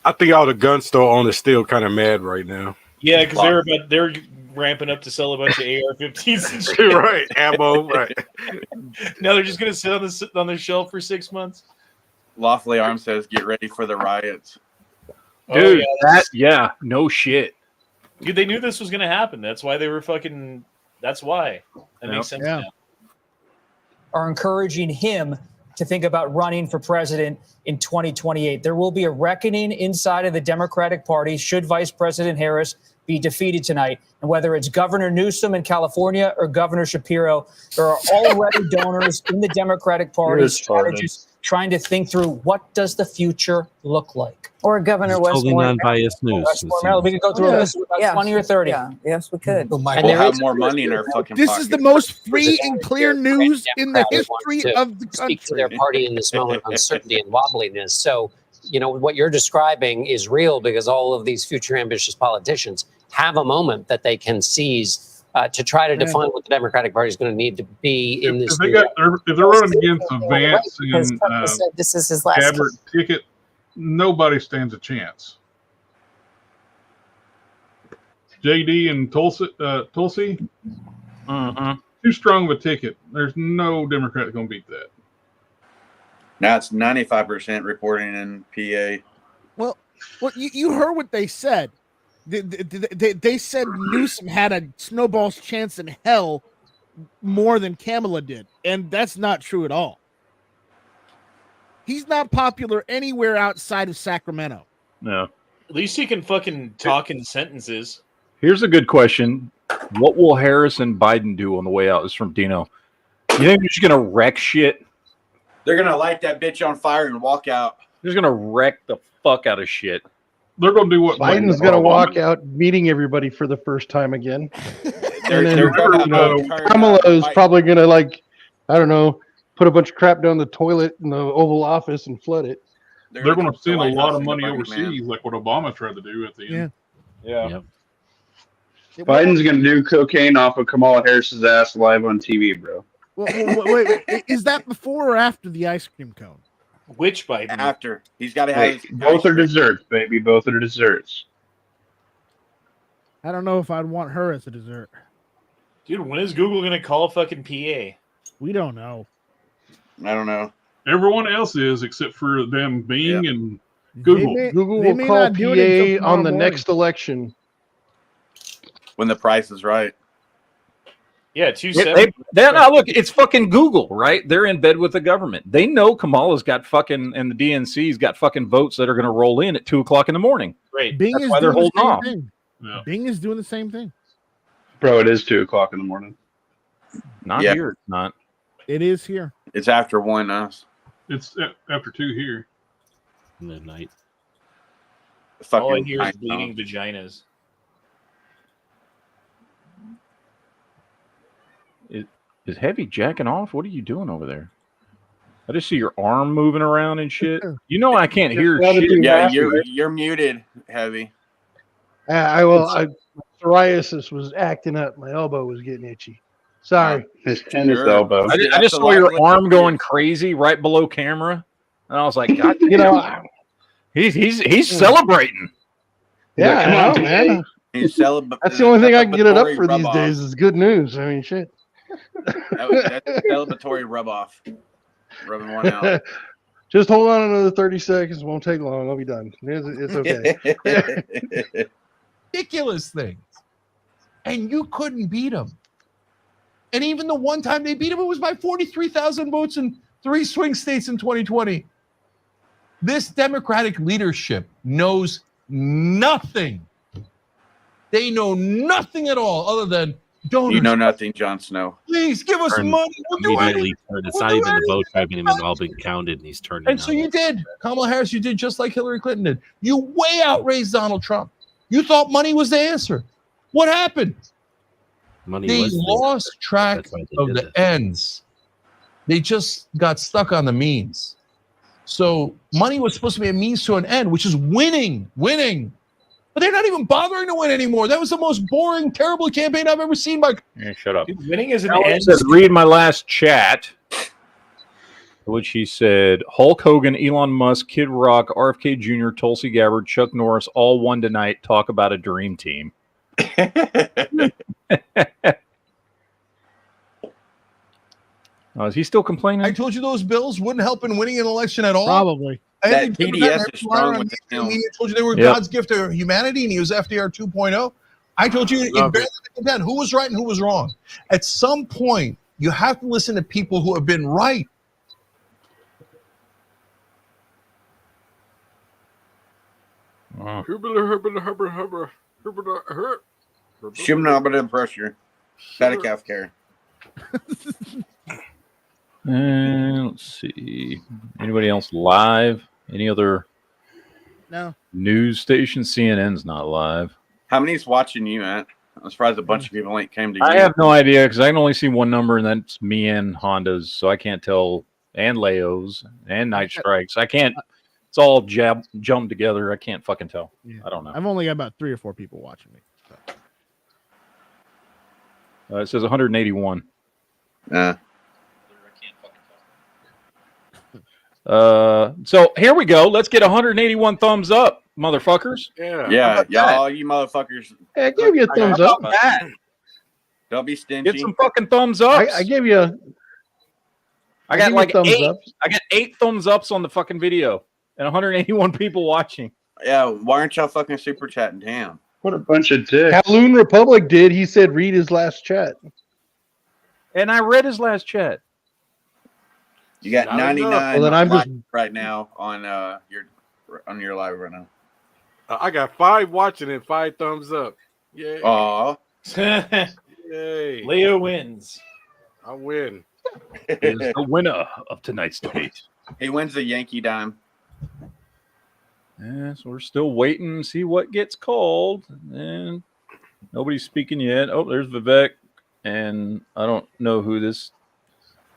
I think all the gun store owners still kind of mad right now. Yeah, because they're ramping up to sell a bunch of AR-15s and shit. Right, ammo. Right. Now they're just gonna sit on their shelf for 6 months. Lawfully Arms says, "Get ready for the riots." Dude, no shit. Dude, they knew this was gonna happen. That's why they were fucking. That's why. That makes sense now. Are encouraging him to think about running for president in 2028. There will be a reckoning inside of the Democratic Party should Vice President Harris be defeated tonight. And whether it's Governor Newsom in California or Governor Shapiro, there are already donors in the Democratic Party, strategists trying to think through what does the future look like. Or Governor Totally Westmoreland. non-biased news. We could go through a list of about 20 or 30. Yeah, yes, we could. We'll have more money in our fucking This pocket. is the most free and clear news in the history of the country. Speak to their party in this moment of uncertainty and wobbliness. So, you know, what you're describing is real because all of these future ambitious politicians have a moment that they can seize to try to define what the Democratic Party is going to need to be in this. If they're running against Vance and this is his last. Gabbard ticket, nobody stands a chance. JD and Tulsi, too strong of a ticket. There's no Democrat going to beat that. Now it's 95% reporting in PA. Well, you heard what they said. They said Newsom had a snowball's chance in hell more than Kamala did, and that's not true at all. He's not popular anywhere outside of Sacramento. No. At least he can fucking talk in sentences. Here's a good question. What will Harris and Biden do on the way out? This is from Dino. You think they're just going to wreck shit? They're going to light that bitch on fire and walk out. They're just going to wreck the fuck out of shit. They're going to do what Biden's going to walk out meeting everybody for the first time again. And then Kamala is probably going to, like, I don't know, put a bunch of crap down the toilet in the Oval Office and flood it. They're going to send a lot of money overseas, like what Obama tried to do at the end. Yeah. Biden's going to do cocaine off of Kamala Harris's ass live on TV, bro. Wait, is that before or after the ice cream cone? Which Biden? After. He's got to have both are desserts, baby. Both are desserts. I don't know if I'd want her as a dessert. Dude, when is Google going to call fucking PA? We don't know. I don't know. Everyone else is, except for them Bing and Google. Google will call PA on the next election. When the price is right. Yeah, 270. Now look, it's fucking Google, right? They're in bed with the government. They know Kamala's got fucking, and the DNC's got fucking votes that are going to roll in at 2:00 in the morning. Right. Bing That's is why they're doing holding the off. same thing. Bing is doing the same thing. Bro, it is 2:00 in the morning. Not here. It's not. It is here. It's after 1 us. It's after 2 here. Midnight. All I hear is bleeding vaginas. Is Heavy jacking off? What are you doing over there? I just see your arm moving around and shit. You know I can't hear shit. Yeah, you're muted, Heavy. Psoriasis was acting up. My elbow was getting itchy. Sorry. His elbow. I just saw your arm going crazy right below camera, and I was like, God, he's celebrating. Yeah, I know, man. He's celebrating. That's the only thing I can get it up for these days is good news. I mean, shit. That's a celebratory rub off. Rubbing one out. Just hold on another 30 seconds. It won't take long. I'll be done. It's okay. Ridiculous things. And you couldn't beat them. And even the one time they beat him, it was by 43,000 votes in 3 swing states in 2020. This Democratic leadership knows nothing. They know nothing at all other than donors. You know nothing, Jon Snow. Please give us money. We'll do anything. It's not even the votes haven't even all been counted, and he's turned. And so you did, Kamala Harris. You did just like Hillary Clinton did. You way outraised Donald Trump. You thought money was the answer. What happened? They lost track of the ends. They just got stuck on the means. So money was supposed to be a means to an end, which is winning. But they're not even bothering to win anymore. That was the most boring, terrible campaign I've ever seen. Yeah, shut up. Dude, winning is an Alan end. says, read my last chat, which he said, Hulk Hogan, Elon Musk, Kid Rock, RFK Jr., Tulsi Gabbard, Chuck Norris, all won tonight. Talk about a dream team. Is he still complaining? I told you those bills wouldn't help in winning an election at all. Probably. That TDS is strong with I told you they were Yep. God's gift to humanity, and he was FDR 2.0. I told you it barely contend who was right and who was wrong. At some point, you have to listen to people who have been right. Shimnabada pressure. Static calf care. And let's see. Anybody else live? Any other No. news station? CNN's not live. How many's watching you, Matt? I'm surprised a bunch of people ain't came to you. I have no idea because I can only see one number, and that's me and Honda's, so I can't tell. And Layo's and Nightstryks. I can't. It's all jumped together. I can't fucking tell. Yeah. I don't know. I've only got about 3 or 4 people watching me. So. It says 181. So here we go. Let's get 181 thumbs up, motherfuckers. Yeah, y'all, you motherfuckers. Hey, I gave you a thumbs up. Don't be stingy. Get some fucking thumbs up. I gave you. I got like thumbs 8. up. I got 8 thumbs ups on the fucking video, and 181 people watching. Yeah, why aren't y'all fucking super chatting? Damn. What a bunch of dicks. Kowloon Republic did. He said, read his last chat. And I read his last chat. You got 99 Well, then I'm likes just- right now on your live right now. I got 5 watching and 5 thumbs up. Yeah. Aw. Yay. Leo wins. I win. Is the winner of tonight's debate. He wins the Yankee dime. Yeah, so we're still waiting to see what gets called. And nobody's speaking yet. Oh, there's Vivek. And I don't know who this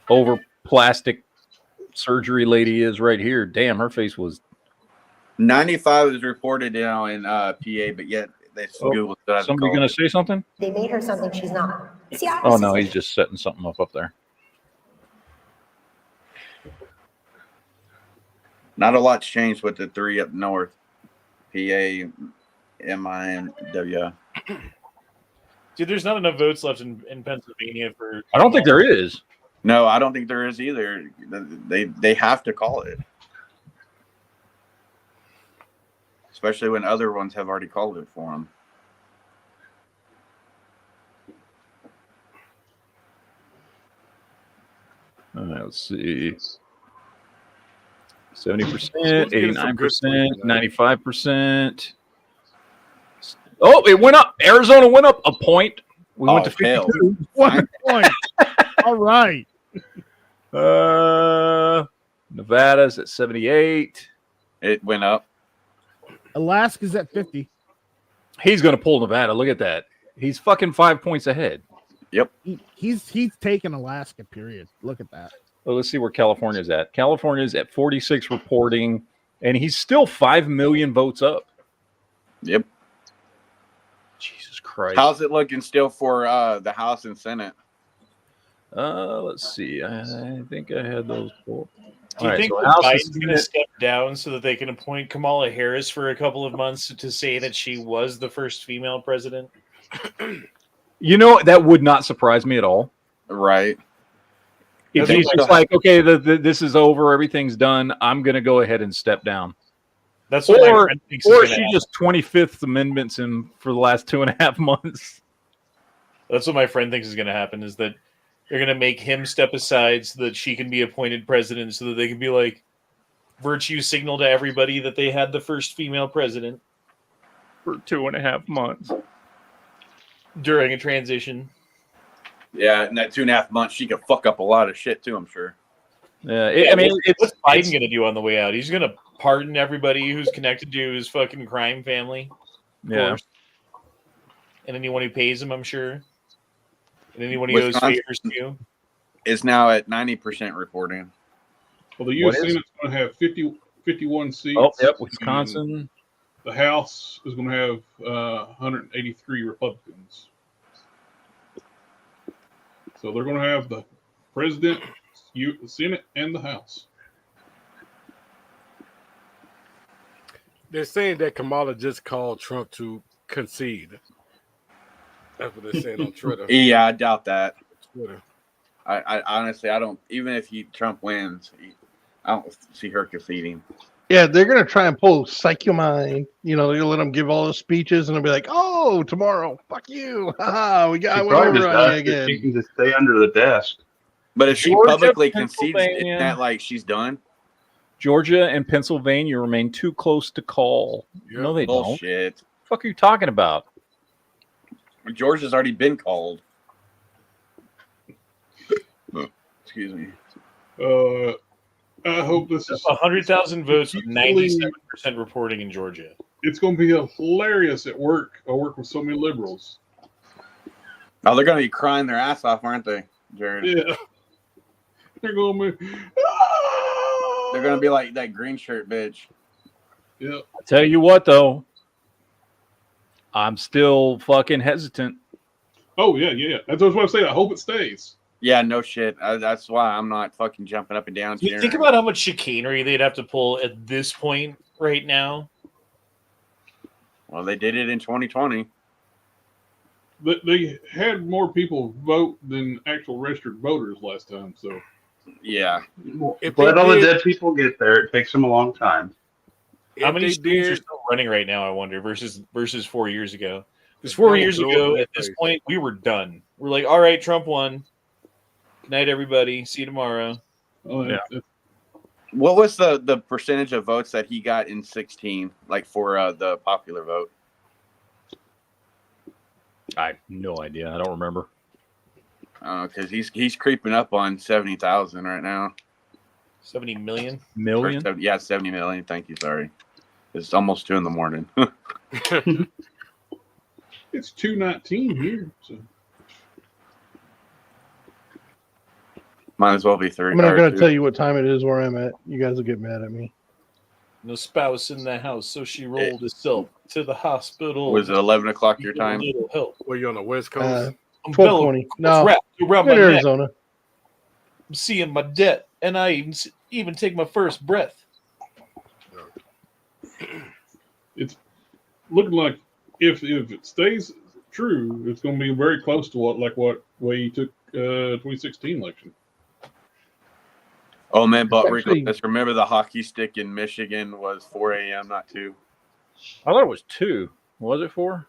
over plastic surgery lady is right here. Damn, her face was 95 is reported now in PA, but yet they Google. Somebody going to say something? They made her something she's not. See, Oh, no, he's just setting something up there. Not a lot's changed with the 3 up north. PA, MI, and W. Dude, there's not enough votes left in Pennsylvania for. I don't think there is. No, I don't think there is either. They have to call it. Especially when other ones have already called it for them. All right, let's see. 70%, 89%, 95%. Oh, it went up. Arizona went up a point. We went to 52. 1 point. All right. Nevada's at 78. It went up. Alaska's at 50. He's going to pull Nevada. Look at that. He's fucking 5 points ahead. Yep. He's taken Alaska. Period. Look at that. Well, let's see where California's at. California's at 46 reporting, and he's still 5 million votes up. Yep. Jesus Christ. How's it looking still for the House and Senate? Let's see. I think I had those four. Do you think Biden's going to step down so that they can appoint Kamala Harris for a couple of months to say that she was the first female president? You know, that would not surprise me at all. Right. If he's just like, okay, this is over, everything's done, I'm going to go ahead and step down. That's what my friend thinks. Or she just 25th amendments him for the last 2.5 months. That's what my friend thinks is going to happen, is that they're going to make him step aside so that she can be appointed president, so that they can be like, virtue signal to everybody that they had the first female president for 2.5 months during a transition. Yeah, in that 2.5 months, she could fuck up a lot of shit too, I'm sure. Yeah, I mean, what's Biden going to do on the way out? He's going to pardon everybody who's connected to his fucking crime family. Yeah. And anyone who pays him, I'm sure. And anyone who owes favors to you. Is now at 90% reporting. Well, the U.S. Senate's going to have 51 seats. Oh, yep, Wisconsin. The House is going to have 183 Republicans. So they're going to have the president, the Senate, and the House. They're saying that Kamala just called Trump to concede. That's what they're saying on Twitter. Yeah, I doubt that. Twitter. I honestly, I don't. Even if Trump wins, I don't see her conceding. Yeah, they're gonna try and pull psych your mind. You know, they'll let them give all the speeches, and they'll be like, "Oh, tomorrow, fuck you, haha, we got one over on you again." She can just stay under the desk. But if she Georgia, publicly concedes, Pennsylvania. isn't that like she's done? Georgia and Pennsylvania remain too close to call. Yeah, No, they bullshit. don't. What the fuck are you talking about? Georgia's already been called. Excuse me. I hope this is 100,000 votes with 97% reporting in Georgia. It's going to be hilarious at work. I work with so many liberals. Oh, they're going to be crying their ass off, aren't they, Jared? Yeah. They're going to be. They're going to be like that green shirt bitch. Yeah. I tell you what, though, I'm still fucking hesitant. Oh yeah. That's what I was saying. I hope it stays. Yeah, no shit. That's why I'm not fucking jumping up and down. You think about how much chicanery they'd have to pull at this point right now. Well, they did it in 2020. But they had more people vote than actual registered voters last time. So yeah. Let all the dead people get there. It takes them a long time. How many states are still running right now, I wonder, versus 4 years ago? Because 4 years ago, at this point, we were done. We're like, all right, Trump won. Good night, everybody. See you tomorrow. Oh, yeah. What was the percentage of votes that he got in 2016, like for the popular vote? I have no idea. I don't remember. Because he's creeping up on 70,000 right now. 70 million? Million? 70 million. Thank you. Sorry. It's almost 2 a.m. It's 2:19 here. So. Might as well be 3. I'm not going to tell you what time it is where I'm at. You guys will get mad at me. No spouse in the house, so she rolled herself to the hospital. Was it 11 o'clock your time? Little help. Were you on the West Coast? 12:20. No, around I'm in my Arizona. Neck. I'm seeing my debt, and I even take my first breath. It's looking like if it stays true, it's going to be very close to what way he took 2016 election. Oh man, but just remember the hockey stick in Michigan was 4 a.m., not 2. I thought it was 2. Was it 4?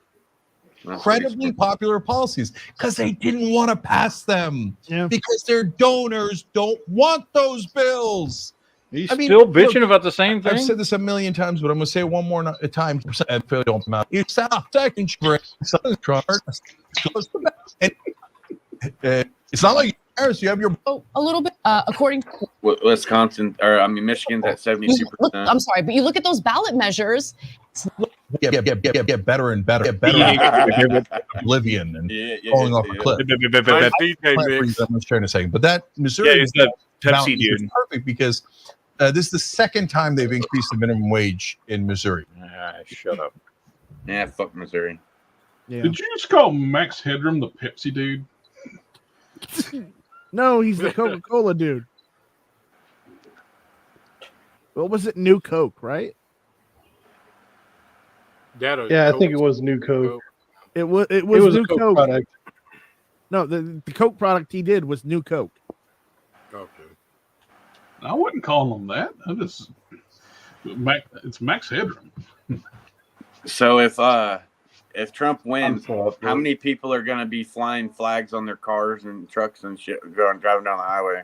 Incredibly popular policies because they didn't want to pass them because their donors don't want those bills. He's still bitching about the same thing. I've said this a million times, but I'm going to say it one more time. It's not like Harris, you have your a little bit according to Wisconsin, Michigan's at 72%. I'm sorry, but you look at those ballot measures Get better and better. Get better. Oblivion and falling off a cliff. Nice DJ mix. I'm trying to say, but that Missouri is the Pepsi mountain is dude. perfect because this is the second time they've increased the minimum wage in Missouri. Shut up. Yeah, fuck Missouri. Yeah. Did you just call Max Headroom the Pepsi dude? No, he's the Coca-Cola dude. What was it? New Coke, right? Yeah, I think it was New Coke. It was was New a Coke Coke. product. No, the Coke product he did was New Coke. Okay. I wouldn't call him that. It's Max Headroom. So if Trump wins, how many people are going to be flying flags on their cars and trucks and shit driving down the highway?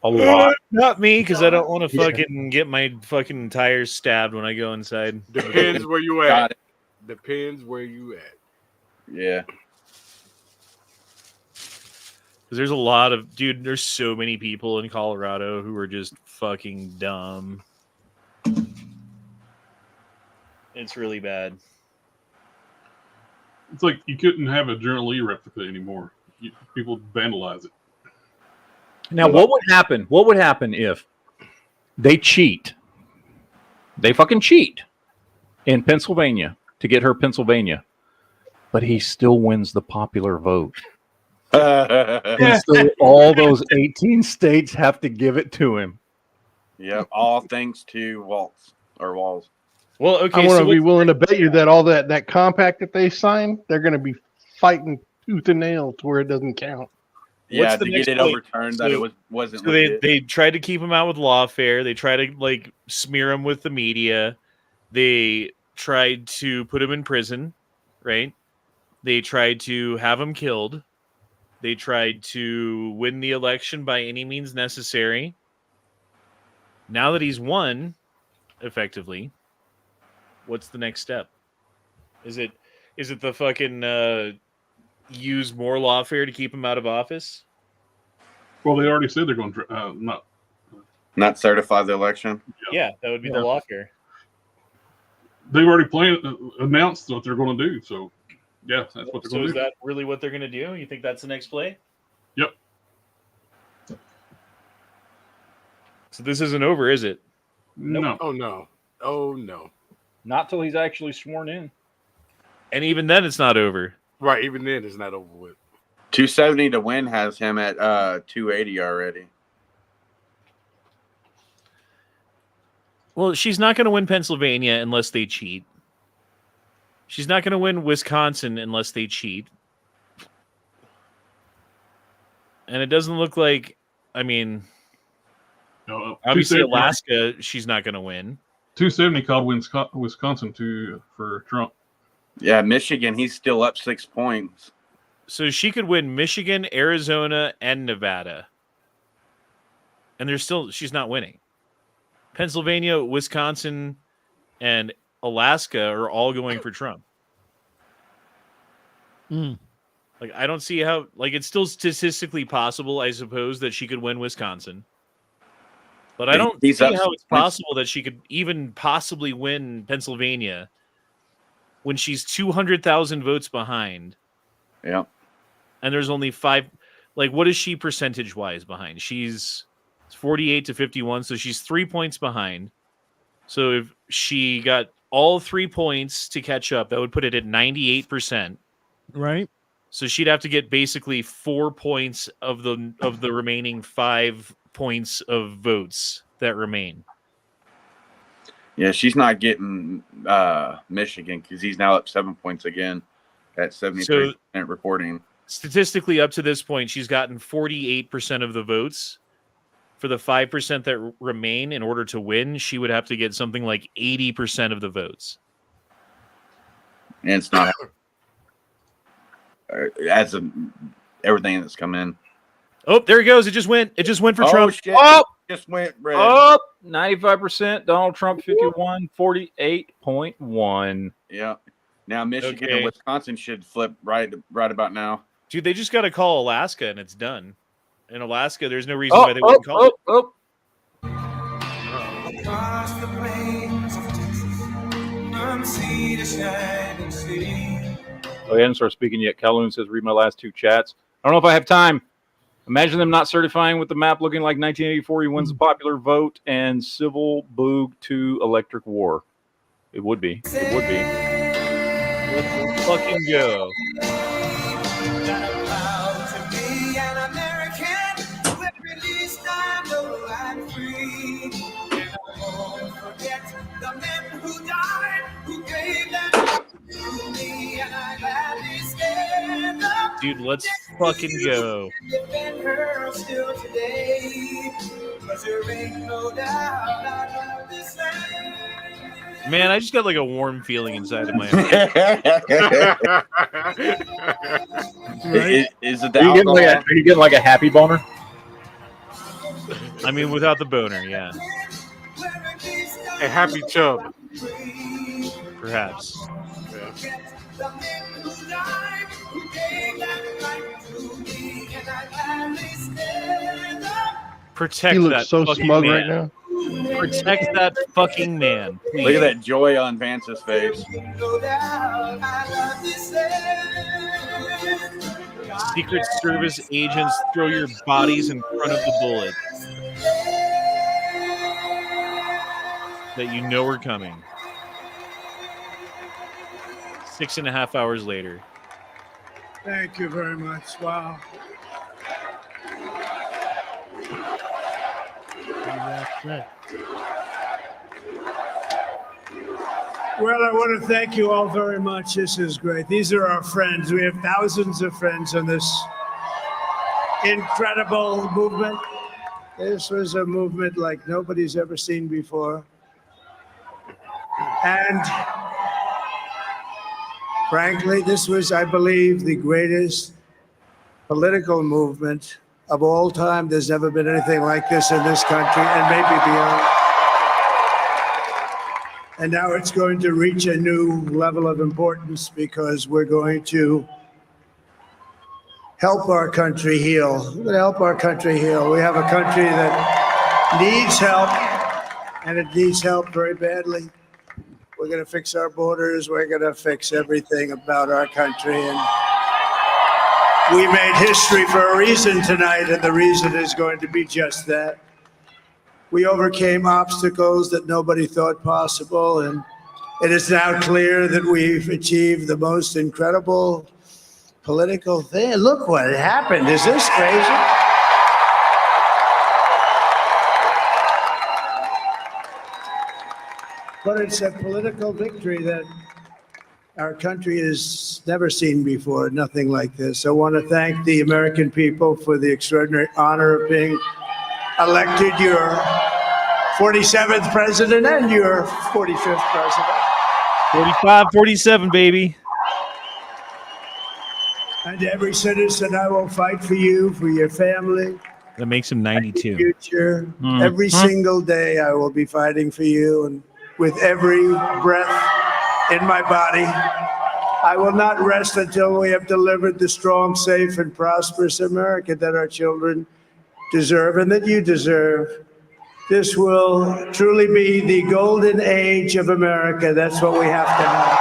A lot. Not me, because I don't want to fucking get my fucking tires stabbed when I go inside. Depends where you Got at. Depends where you at. Yeah. Because there's a lot of there's so many people in Colorado who are just fucking dumb. It's really bad. It's like you couldn't have a Journal E replica anymore. People vandalize it. Now, what would happen? What would happen if they cheat? They fucking cheat in Pennsylvania to get her Pennsylvania, but he still wins the popular vote. And so all those 18 states have to give it to him. Yep, all thanks to Walls. Well, okay. I want to be willing to bet you that all that compact that they signed, they're going to be fighting tooth and nail to where it doesn't count. Yeah, the to next get it point? overturned, So- that it wasn't. So they tried to keep him out with lawfare. They tried to like smear him with the media. They tried to put him in prison, right? They tried to have him killed. They tried to win the election by any means necessary. Now that he's won, effectively, what's the next step? Is it the fucking use more lawfare to keep him out of office? Well, they already said they're going to not certify the election. Yeah, that would be the lawfare. They've already announced what they're going to do. So, yeah, that's what they're So going is to do. that really what they're going to do? You think that's the next play? Yep. So this isn't over, is it? No. Oh no. Oh no. Not till he's actually sworn in. And even then, it's not over. Right. Even then, it's not over with. 270 to win has him at 280 already. Well, she's not going to win Pennsylvania unless they cheat. She's not going to win Wisconsin unless they cheat. And it doesn't look like, I mean, obviously 270 Alaska, she's not going to win. 270 called Wisconsin for Trump. Yeah, Michigan, he's still up 6 points. So she could win Michigan, Arizona, and Nevada. And she's not winning. Pennsylvania, Wisconsin, and Alaska are all going for Trump. Like, I don't see how, like, it's still statistically possible, I suppose, that she could win Wisconsin. But I don't see how it's possible that she could even possibly win Pennsylvania when she's 200,000 votes behind. Yeah. And there's only 5. Like, what is she percentage-wise behind? She's 48 to 51, so she's 3 points behind. So if she got all 3 points to catch up, that would put it at 98%. Right. So she'd have to get basically 4 points of the remaining 5 points of votes that remain. Yeah, she's not getting Michigan because he's now up 7 points again at 73% reporting. Statistically, up to this point, she's gotten 48% of the votes. For the 5% that remain, in order to win, she would have to get something like 80% of the votes. And it's not as of everything that's come in. Oh, there it goes. It just went. It just went for Trump. Shit. Oh, just went red. Oh, 95%. Donald Trump 51, 48.1. Yeah. Now Michigan and Wisconsin should flip right about now. Dude, they just got to call Alaska and it's done. In Alaska, there's no reason why they wouldn't call it. Across the plains of Texas, from sea to shining sea. Oh, he hadn't started speaking yet. Calhoun says, read my last 2 chats. I don't know if I have time. Imagine them not certifying with the map looking like 1984. He wins the popular vote and civil boog to electric war. It would be. It would be. Let's fucking go. Dude, let's fucking go. Man, I just got like a warm feeling inside of my heart. Right? Is it the Are you alcohol? getting like a happy boner? I mean, without the boner, yeah. A happy chub. Perhaps. Protect He looks that so fucking smug man. right now. Protect that fucking man. Please. Look at that joy on Vance's face. Secret Service agents, throw your bodies in front of the bullets that you know are coming. 6.5 hours later. Thank you very much. Wow. Well, I want to thank you all very much. This is great. These are our friends. We have thousands of friends in this incredible movement. This was a movement like nobody's ever seen before. And frankly, this was, I believe, the greatest political movement of all time. There's never been anything like this in this country and maybe beyond. And now it's going to reach a new level of importance because we're going to help our country heal. We're going to help our country heal. We have a country that needs help, and it needs help very badly. We're going to fix our borders. We're going to fix everything about our country. And we made history for a reason tonight, and the reason is going to be just that. We overcame obstacles that nobody thought possible, and it is now clear that we've achieved the most incredible political thing. Look what happened. Is this crazy? But it's a political victory that our country has never seen before, nothing like this. I want to thank the American people for the extraordinary honor of being elected your 47th president and your 45th president. 45, 47, baby. And every citizen, I will fight for you, for your family. That makes him 92. Future. Every single day, I will be fighting for you. And with every breath in my body, I will not rest until we have delivered the strong, safe, and prosperous America that our children deserve and that you deserve. This will truly be the golden age of America. That's what we have to have.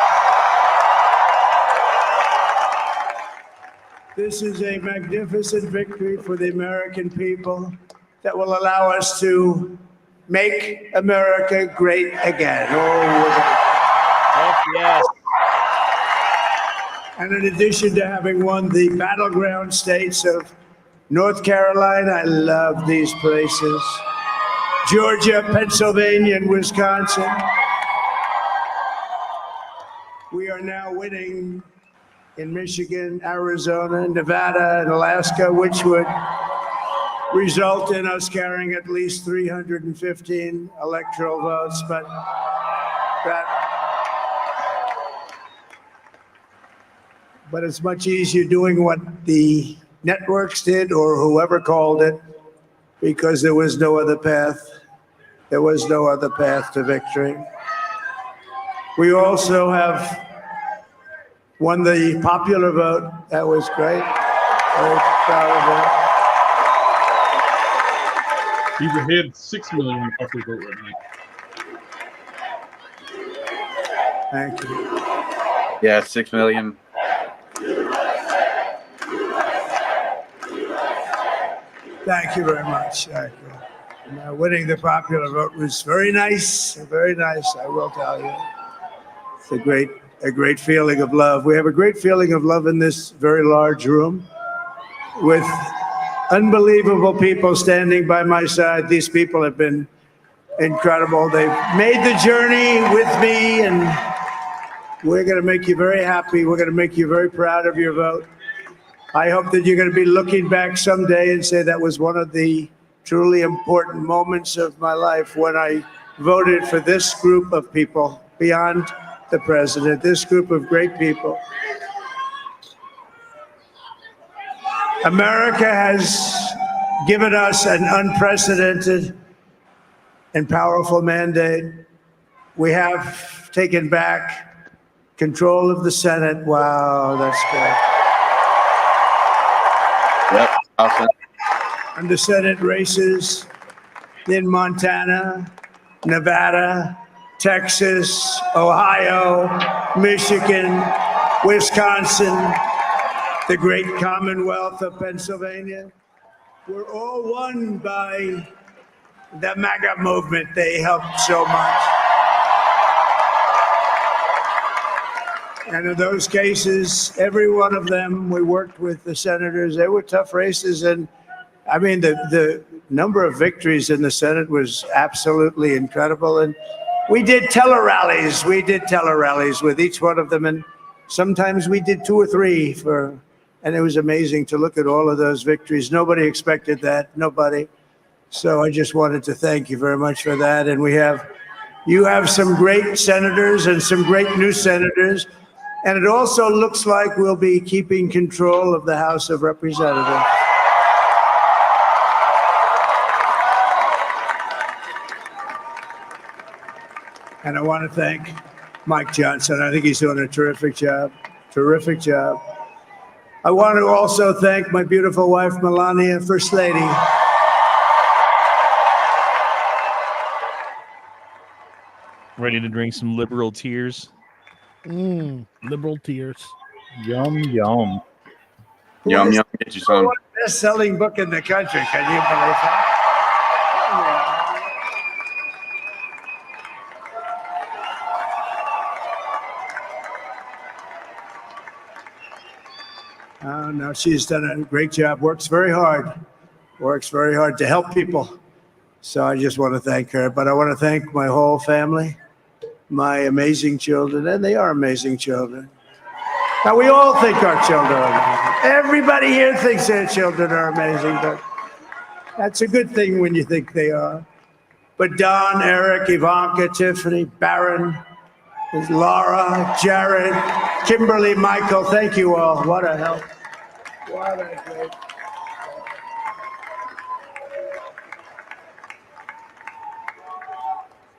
This is a magnificent victory for the American people that will allow us to make America great again. Oh, yes. And in addition to having won the battleground states of North Carolina, I love these places. Georgia, Pennsylvania, and Wisconsin. We are now winning in Michigan, Arizona, Nevada, and Alaska, which would result in us carrying at least 315 electoral votes. But it's much easier doing what the networks did or whoever called it, because there was no other path. There was no other path to victory. We also have won the popular vote. That was great. Very proud of that. He's ahead 6 million popular vote right now. Thank you. Yeah, 6 million. Thank you very much. Thank you. Now, winning the popular vote was very nice. Very nice, I will tell you. It's a great feeling of love. We have a great feeling of love in this very large room with unbelievable people standing by my side. These people have been incredible. They've made the journey with me, and we're going to make you very happy. We're going to make you very proud of your vote. I hope that you're going to be looking back someday and say that was one of the truly important moments of my life when I voted for this group of people beyond the president, this group of great people. America has given us an unprecedented and powerful mandate. We have taken back control of the Senate. Wow, that's good. Yep. Awesome. And the Senate races in Montana, Nevada, Texas, Ohio, Michigan, Wisconsin, the great Commonwealth of Pennsylvania, were all won by the MAGA movement. They helped so much. And in those cases, every one of them, we worked with the senators. They were tough races. And I mean, the number of victories in the Senate was absolutely incredible. And we did tele-rallies. We did tele-rallies with each one of them. And sometimes we did 2 or 3 and it was amazing to look at all of those victories. Nobody expected that, nobody. So I just wanted to thank you very much for that. And you have some great senators and some great new senators. And it also looks like we'll be keeping control of the House of Representatives. And I want to thank Mike Johnson. I think he's doing a terrific job. Terrific job. I want to also thank my beautiful wife, Melania, First Lady. Ready to drink some liberal tears? Liberal tears. Yum, yum. Yum, yum. Get you some. Best-selling book in the country. Can you believe that? Oh, no, she's done a great job. Works very hard to help people. So I just want to thank her. But I want to thank my whole family, my amazing children, and they are amazing children. Now, we all think our children are amazing. Everybody here thinks their children are amazing, but that's a good thing when you think they are. But Don, Eric, Ivanka, Tiffany, Barron, Laura, Jared, Kimberly, Michael, thank you all. What a help. What a great.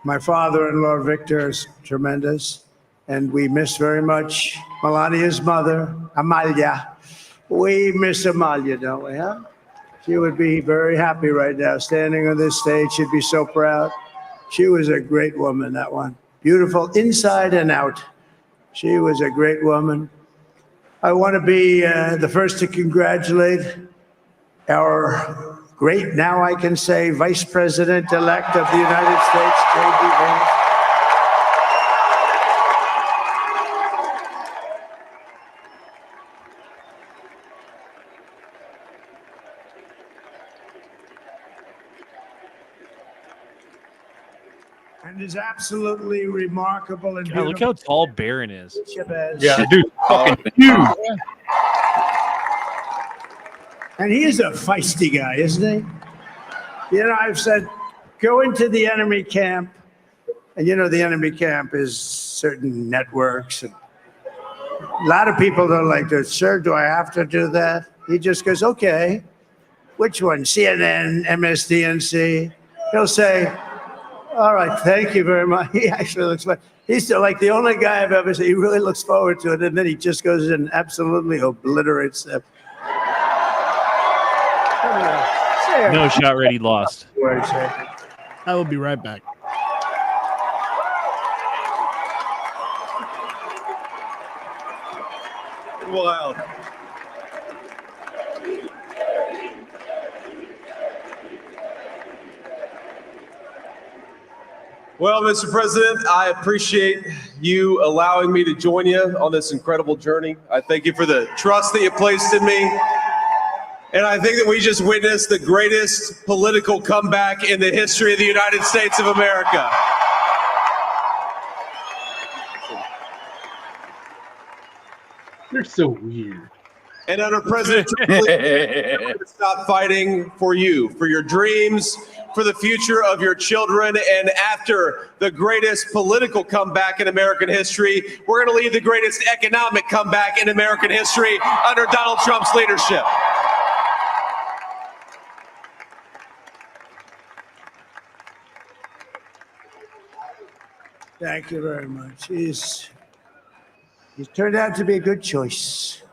My father-in-law, Victor, is tremendous, and we miss very much Melania's mother, Amalia. We miss Amalia, don't we, huh? She would be very happy right now, standing on this stage. She'd be so proud. She was a great woman, that one. Beautiful inside and out. She was a great woman. I want to be the first to congratulate our great, now I can say, Vice President-elect of the United States, J.D. Vance. And is absolutely remarkable and God, look how tall Barron is. Yeah, dude, fucking huge. And he is a feisty guy, isn't he? You know, I've said, go into the enemy camp. And you know, the enemy camp is certain networks. And a lot of people don't like to, sir, do I have to do that? He just goes, okay. Which one? CNN, MSDNC? He'll say, all right, thank you very much. He actually looks like, he's like the only guy I've ever seen. He really looks forward to it. And then he just goes in and absolutely obliterates them. No shot ready lost. I will be right back. wild. Well, Mr. President, I appreciate you allowing me to join you on this incredible journey. I thank you for the trust that you placed in me. And I think that we just witnessed the greatest political comeback in the history of the United States of America. They're so weird. And under President Trump, we're going to stop fighting for you, for your dreams, for the future of your children. And after the greatest political comeback in American history, we're going to lead the greatest economic comeback in American history under Donald Trump's leadership. Thank you very much. He's turned out to be a good choice.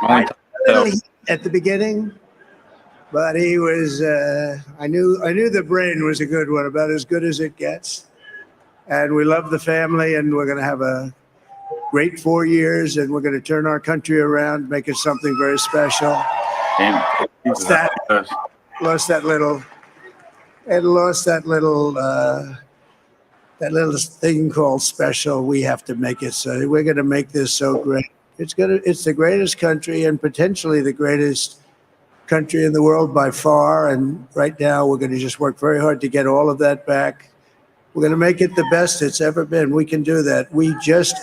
A little heat at the beginning, but he was. I knew the brain was a good one, about as good as it gets. And we love the family, and we're going to have a great 4 years, and we're going to turn our country around, make it something very special. And lost that little thing called special. We have to make it so. We're going to make this so great. It's the greatest country and potentially the greatest country in the world by far. And right now we're going to just work very hard to get all of that back. We're going to make it the best it's ever been. We can do that.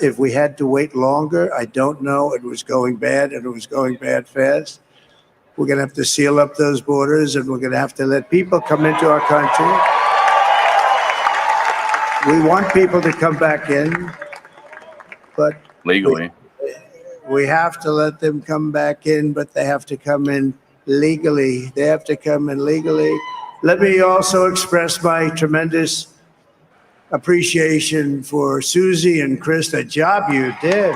If we had to wait longer, I don't know. It was going bad, and it was going bad fast. We're going to have to seal up those borders, and we're going to have to let people come into our country. We want people to come back in, but legally. We have to let them come back in, but they have to come in legally. They have to come in legally. Let me also express my tremendous appreciation for Susie and Chris, the job you did.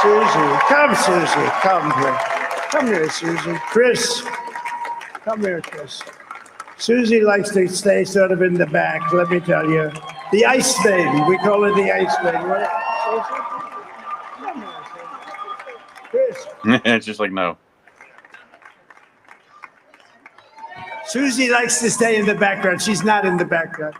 Susie, come here. Come here, Susie. Chris, come here, Chris. Susie likes to stay sort of in the back, let me tell you. The ice maiden, we call her the ice maiden. Right? Come here, Chris. It's just like, no. Susie likes to stay in the background. She's not in the background.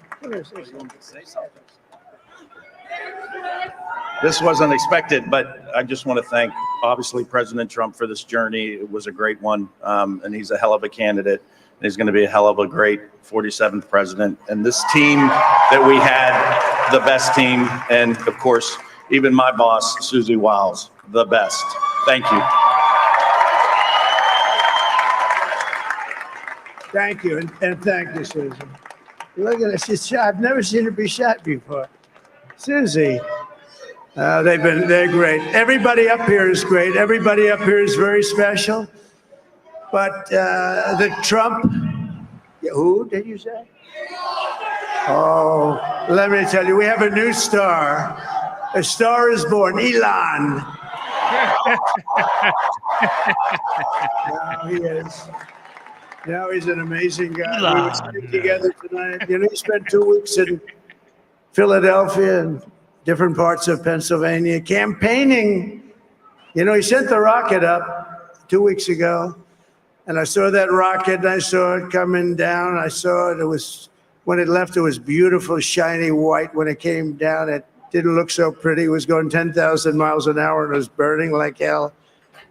This wasn't expected, but I just want to thank, obviously, President Trump for this journey. It was a great one, and he's a hell of a candidate. And he's going to be a hell of a great 47th president. And this team that we had, the best team, and of course, even my boss, Susie Wiles, the best. Thank you. Thank you, and thank you, Susie. Look at her, she's shot. I've never seen her be shot before. Susie, they're great. Everybody up here is great. Everybody up here is very special. But the Trump, who did you say? Oh, let me tell you, we have a new star. A star is born, Elon. Now he is. Now he's an amazing guy. We were sitting together tonight. You know, he spent 2 weeks in Philadelphia and different parts of Pennsylvania campaigning. You know, he sent the rocket up 2 weeks ago. And I saw that rocket, and I saw it coming down. I saw it. It was, when it left, it was beautiful, shiny white. When it came down, it didn't look so pretty. It was going 10,000 miles an hour, and it was burning like hell.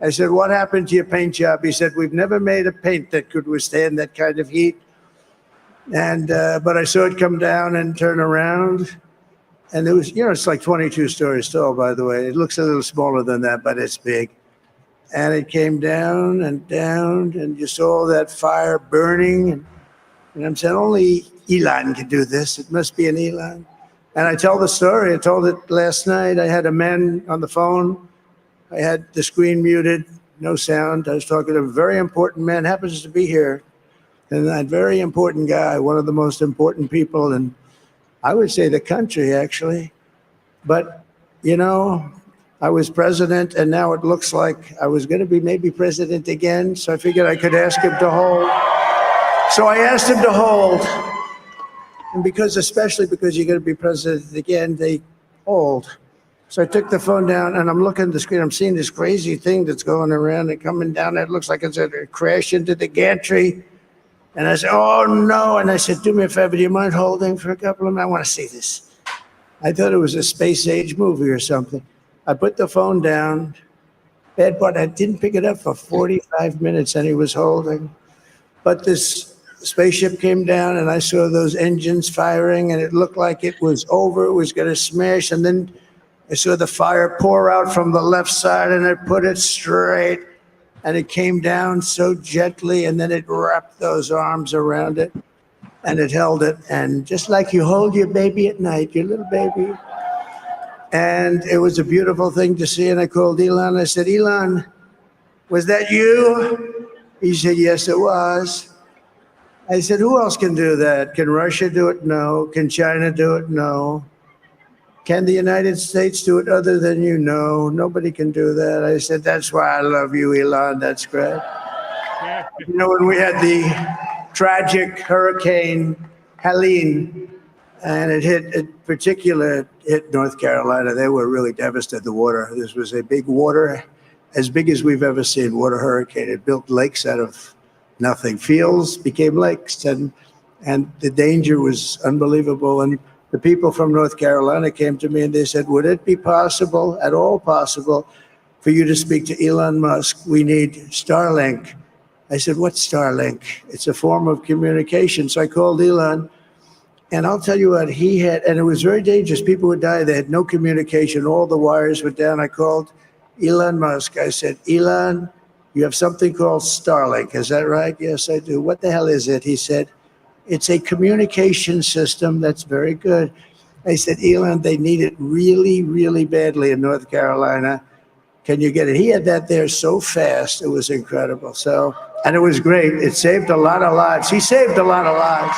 I said, what happened to your paint job? He said, we've never made a paint that could withstand that kind of heat. And, but I saw it come down and turn around. And it was, you know, it's like 22 stories tall, by the way. It looks a little smaller than that, but it's big. And it came down, and you saw that fire burning. And I'm saying, only Elon can do this. It must be an Elon. And I tell the story. I told it last night. I had a man on the phone. I had the screen muted, no sound. I was talking to a very important man, happens to be here. And that very important guy, one of the most important people in, I would say, the country, actually. But, you know, I was president, and now it looks like I was going to be maybe president again. So I figured I could ask him to hold. So I asked him to hold. And especially because you're going to be president again, they hold. So I took the phone down and I'm looking at the screen. I'm seeing this crazy thing that's going around and coming down. It looks like it's going to crash into the gantry. And I said, oh no. And I said, do me a favor, do you mind holding for a couple of minutes? I want to see this. I thought it was a space age movie or something. I put the phone down. Bad part, I didn't pick it up for 45 minutes and he was holding. But this spaceship came down and I saw those engines firing and it looked like it was over. It was going to smash. And then I saw the fire pour out from the left side and it put it straight. And it came down so gently and then it wrapped those arms around it and it held it. And just like you hold your baby at night, your little baby. And it was a beautiful thing to see. And I called Elon. I said, Elon, was that you? He said, yes, it was. I said, who else can do that? Can Russia do it? No. Can China do it? No. Can the United States do it other than you? No. Nobody can do that. I said, that's why I love you, Elon. That's great. You know, when we had the tragic Hurricane Helene, and it hit North Carolina. They were really devastated, the water. This was a big water, as big as we've ever seen, water hurricane. It built lakes out of nothing. Fields became lakes, and the danger was unbelievable. And the people from North Carolina came to me and they said, would it be possible, at all possible, for you to speak to Elon Musk? We need Starlink. I said, what's Starlink? It's a form of communication. So I called Elon. And I'll tell you what, he had, and it was very dangerous. People would die. They had no communication. All the wires were down. I called Elon Musk. I said, Elon, you have something called Starlink. Is that right? Yes, I do. What the hell is it? He said, it's a communication system that's very good. I said, Elon, they need it really, really badly in North Carolina. Can you get it? He had that there so fast. It was incredible. So, and it was great. It saved a lot of lives. He saved a lot of lives.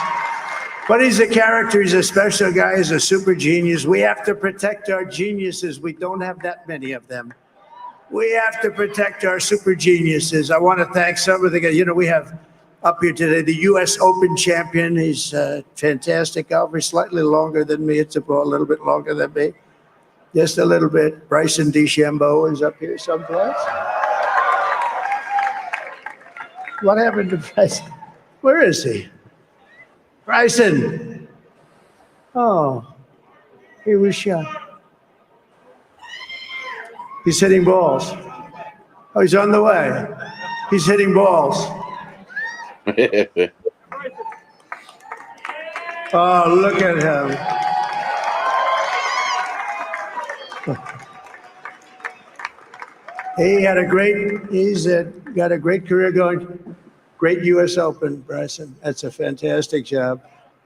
But he's a character. He's a special guy. He's a super genius. We have to protect our geniuses. We don't have that many of them. We have to protect our super geniuses. I want to thank some of the guys. You know, we have up here today the U.S. Open champion. He's fantastic golfer, slightly longer than me. It's a little bit longer than me. Just a little bit. Bryson DeChambeau is up here someplace. What happened to Bryson? Where is he? Bryson. Oh, he was shot. He's hitting balls. Oh, he's on the way. He's hitting balls. Oh, look at him. He's got a great career going. Great U.S. Open, Bryson. That's a fantastic job.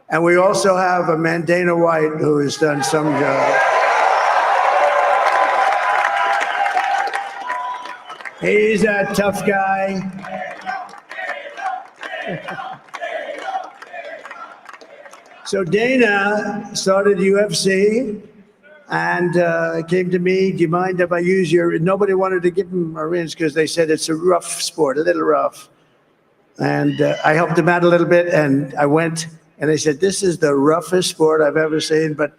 And we also have a man, Dana White, who has done some job. He's a tough guy. So Dana started UFC and came to me, do you mind if I use your, nobody wanted to give him a rinse because they said it's a rough sport, a little rough. And I helped him out a little bit, and I went, and they said, this is the roughest sport I've ever seen, but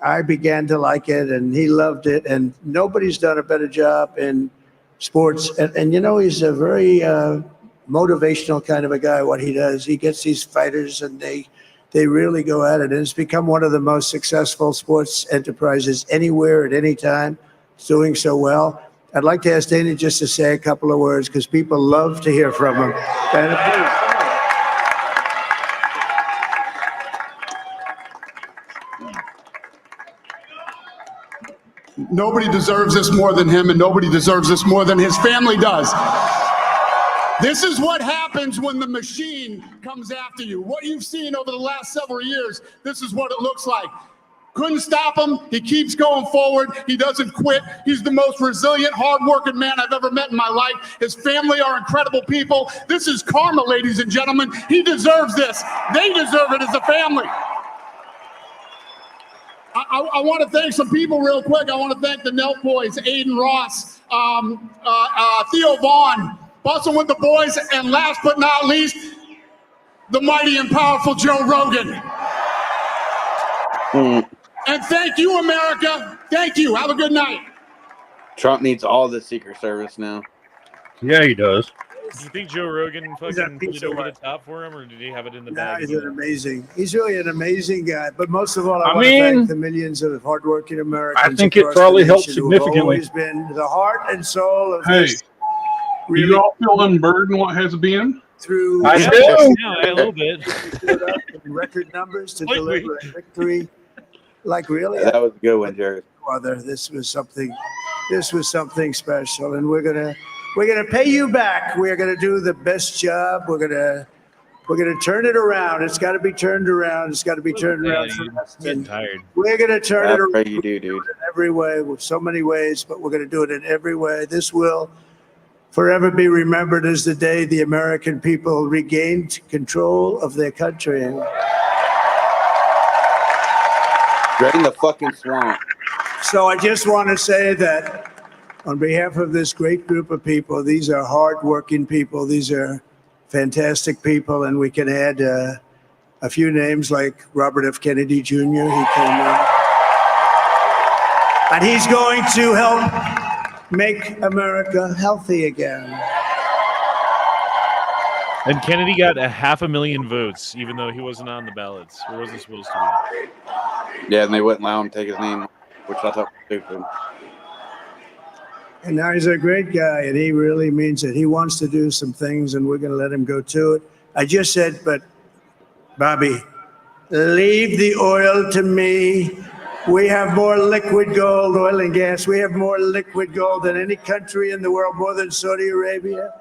I began to like it, and he loved it, and nobody's done a better job in sports. And you know, he's a very motivational kind of a guy, what he does. He gets these fighters, and they really go at it, and it's become one of the most successful sports enterprises anywhere at any time. It's doing so well. I'd like to ask Dana just to say a couple of words because people love to hear from him. Dana, please. Nobody deserves this more than him, and nobody deserves this more than his family does. This is what happens when the machine comes after you. What you've seen over the last several years, this is what it looks like. Couldn't stop him. He keeps going forward. He doesn't quit. He's the most resilient, hardworking man I've ever met in my life. His family are incredible people. This is karma, ladies and gentlemen. He deserves this. They deserve it as a family. I want to thank some people real quick. I want to thank the Nelk boys, Aiden Ross, Theo Vaughn, busting with the boys, and last but not least, the mighty and powerful Joe Rogan. And thank you, America. Thank you. Have a good night. Trump needs all the Secret Service now. Yeah, he does. Do you think Joe Rogan fucking put it over the top for him, or did he have it in the bag? He's really an amazing guy. But most of all, I I want to mean, thank the millions of hardworking Americans. I think it across the probably helped nation who have significantly. always been the heart and soul of Hey, this. do you all feel unburdened what has been? Through I do. Yeah, a little bit. record numbers to deliver a victory. Like really, That was a good one, Jared. Father, this was something special, and we're gonna pay you back. We're gonna do the best job. We're gonna turn it around. It's got to be turned around. It's got to be turned around for us. I'm getting tired. We're gonna turn I it around. pray you do, dude. In every way, with so many ways, but we're gonna do it in every way. This will forever be remembered as the day the American people regained control of their country. Drain the fucking swamp. So I just want to say that on behalf of this great group of people, these are hardworking people. These are fantastic people, and we can add a few names like Robert F. Kennedy Jr. He came in, and he's going to help make America healthy again. And Kennedy got 500,000 votes, even though he wasn't on the ballots. Or wasn't supposed to be. Yeah, and they wouldn't allow him to take his name, which I thought was stupid. And now he's a great guy, and he really means it. He wants to do some things, and we're going to let him go to it. I just said, but Bobby, leave the oil to me. We have more liquid gold, oil and gas. We have more liquid gold than any country in the world, more than Saudi Arabia.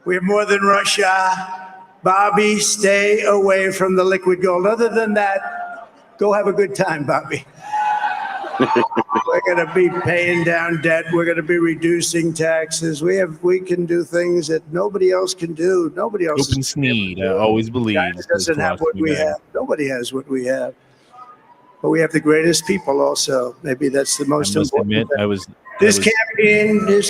We have more than Russia. Bobby, stay away from the liquid gold. Other than that, go have a good time, Bobby. We're going to be paying down debt. We're going to be reducing taxes. We can do things that nobody else can do. Nobody else. Open Sneed, I always believe. China doesn't have what we have. Nobody has what we have. But we have the greatest people also. Maybe that's the most important thing. This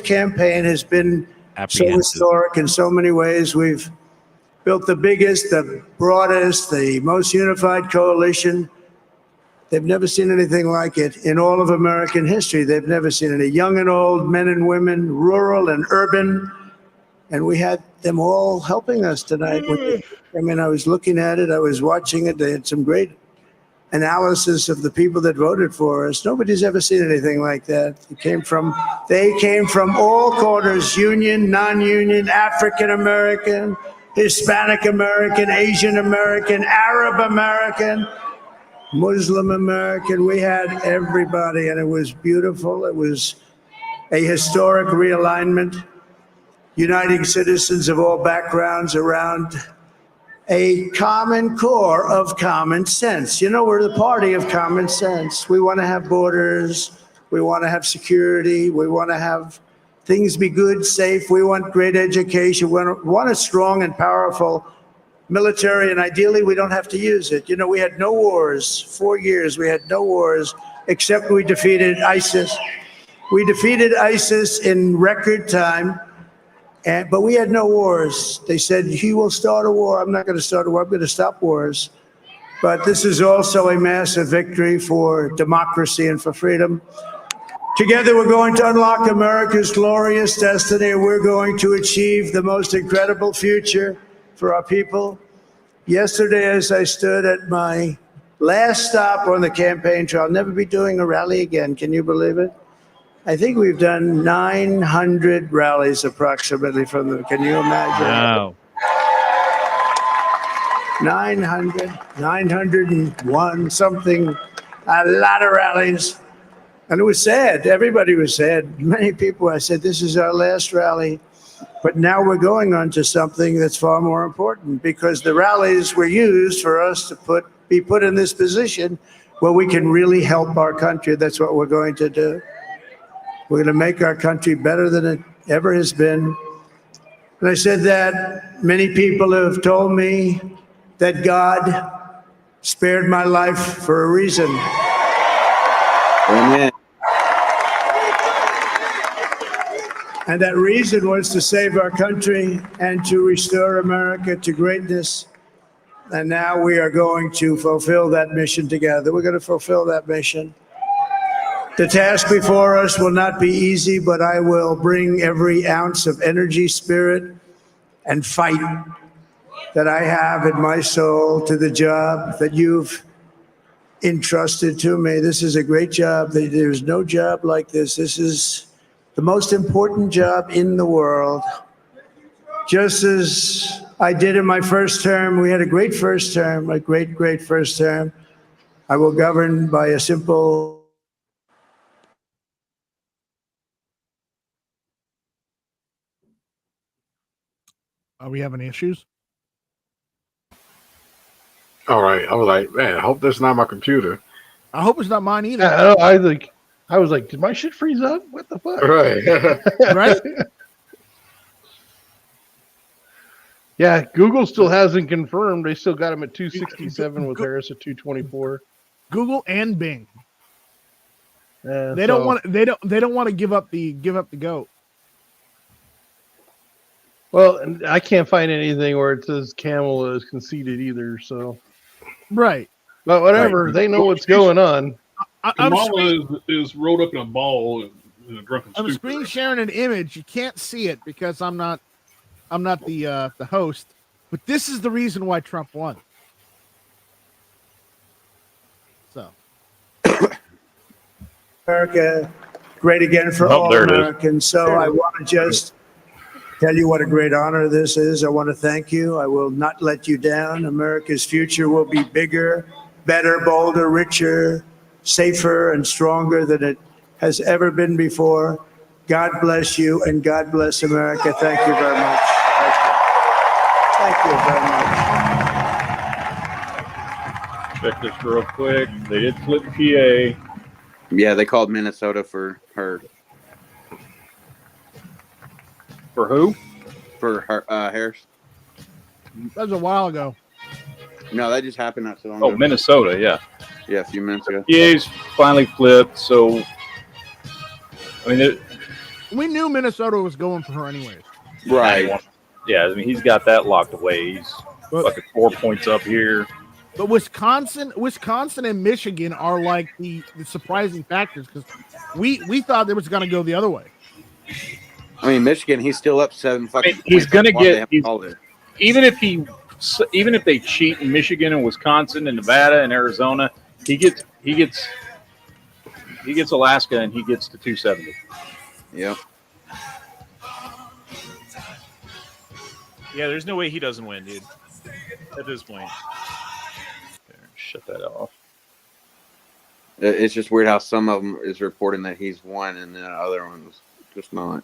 campaign has been so historic in so many ways. We've built the biggest, the broadest, the most unified coalition. They've never seen anything like it in all of American history. They've never seen any young and old, men and women, rural and urban. And we had them all helping us tonight. I mean, I was looking at it. I was watching it. They had some great analysis of the people that voted for us. Nobody's ever seen anything like that. They came from all corners, union, non-union, African American, Hispanic American, Asian American, Arab American, Muslim American. We had everybody, and it was beautiful. It was a historic realignment, uniting citizens of all backgrounds around a common core of common sense. You know, we're the party of common sense. We want to have borders. We want to have security. We want to have things be good, safe. We want great education. We want a strong and powerful military, and ideally we don't have to use it. You know, we had no wars. 4 years we had no wars, except we defeated ISIS. We defeated ISIS in record time. But we had no wars. They said, he will start a war. I'm not going to start a war. I'm going to stop wars. But this is also a massive victory for democracy and for freedom. Together, we're going to unlock America's glorious destiny. We're going to achieve the most incredible future for our people. Yesterday, as I stood at my last stop on the campaign trail, I'll never be doing a rally again. Can you believe it? I think we've done 900 rallies approximately from them. Can you imagine? Wow. 901 something, a lot of rallies. And it was sad. Everybody was sad. Many people, I said, this is our last rally. But now we're going on to something that's far more important, because the rallies were used for us to be put in this position where we can really help our country. That's what we're going to do. We're going to make our country better than it ever has been. And I said that many people have told me that God spared my life for a reason. Amen. And that reason was to save our country and to restore America to greatness. And now we are going to fulfill that mission together. We're going to fulfill that mission. The task before us will not be easy, but I will bring every ounce of energy, spirit, and fight that I have in my soul to the job that you've entrusted to me. This is a great job. There's no job like this. This is the most important job in the world. Just as I did in my first term, we had a great first term, a great first term. I will govern by a simple. Are we having issues? All right. I was like, man, I hope that's not my computer. I hope it's not mine either. I was like, did my shit freeze up? What the fuck? Right. Right? Yeah, Google still hasn't confirmed. They still got him at 267 with Harris at 224. Google and Bing. They They don't want to give up the goat. Well, and I can't find anything where it says Kamala is conceded either. So, right. But whatever, Right. they know what's going on. Kamala is rolled up in a ball in a drunken I'm stupor. screen sharing an image. You can't see it because I'm not the host. But this is the reason why Trump won. So, America, great again for all Americans. So I want to just tell you what a great honor this is. I want to thank you. I will not let you down. America's future will be bigger, better, bolder, richer, safer, and stronger than it has ever been before. God bless you and God bless America. Thank you very much. Thank you very much. Check this real quick. They did flip PA. Yeah, they called Minnesota for her. For who? For her, Harris. that was a while ago. No, that just happened not so long Oh, ago. Minnesota, yeah. Yeah, a few minutes ago. PA's finally flipped, so I mean, We knew Minnesota was going for her anyways. Right. Yeah, I mean, he's got that locked away. He's fucking 4 points up here. But Wisconsin and Michigan are like the surprising factors because we thought it was going to go the other way. I mean, Michigan, he's still up 7 fucking. I mean, he's points. gonna Why they get haven't called it? even if they cheat in Michigan and Wisconsin and Nevada and Arizona, he gets Alaska and he gets to 270. Yep. Yeah, there's no way he doesn't win, dude. At this point. Shut that off. It's just weird how some of them is reporting that he's won and the other ones just not.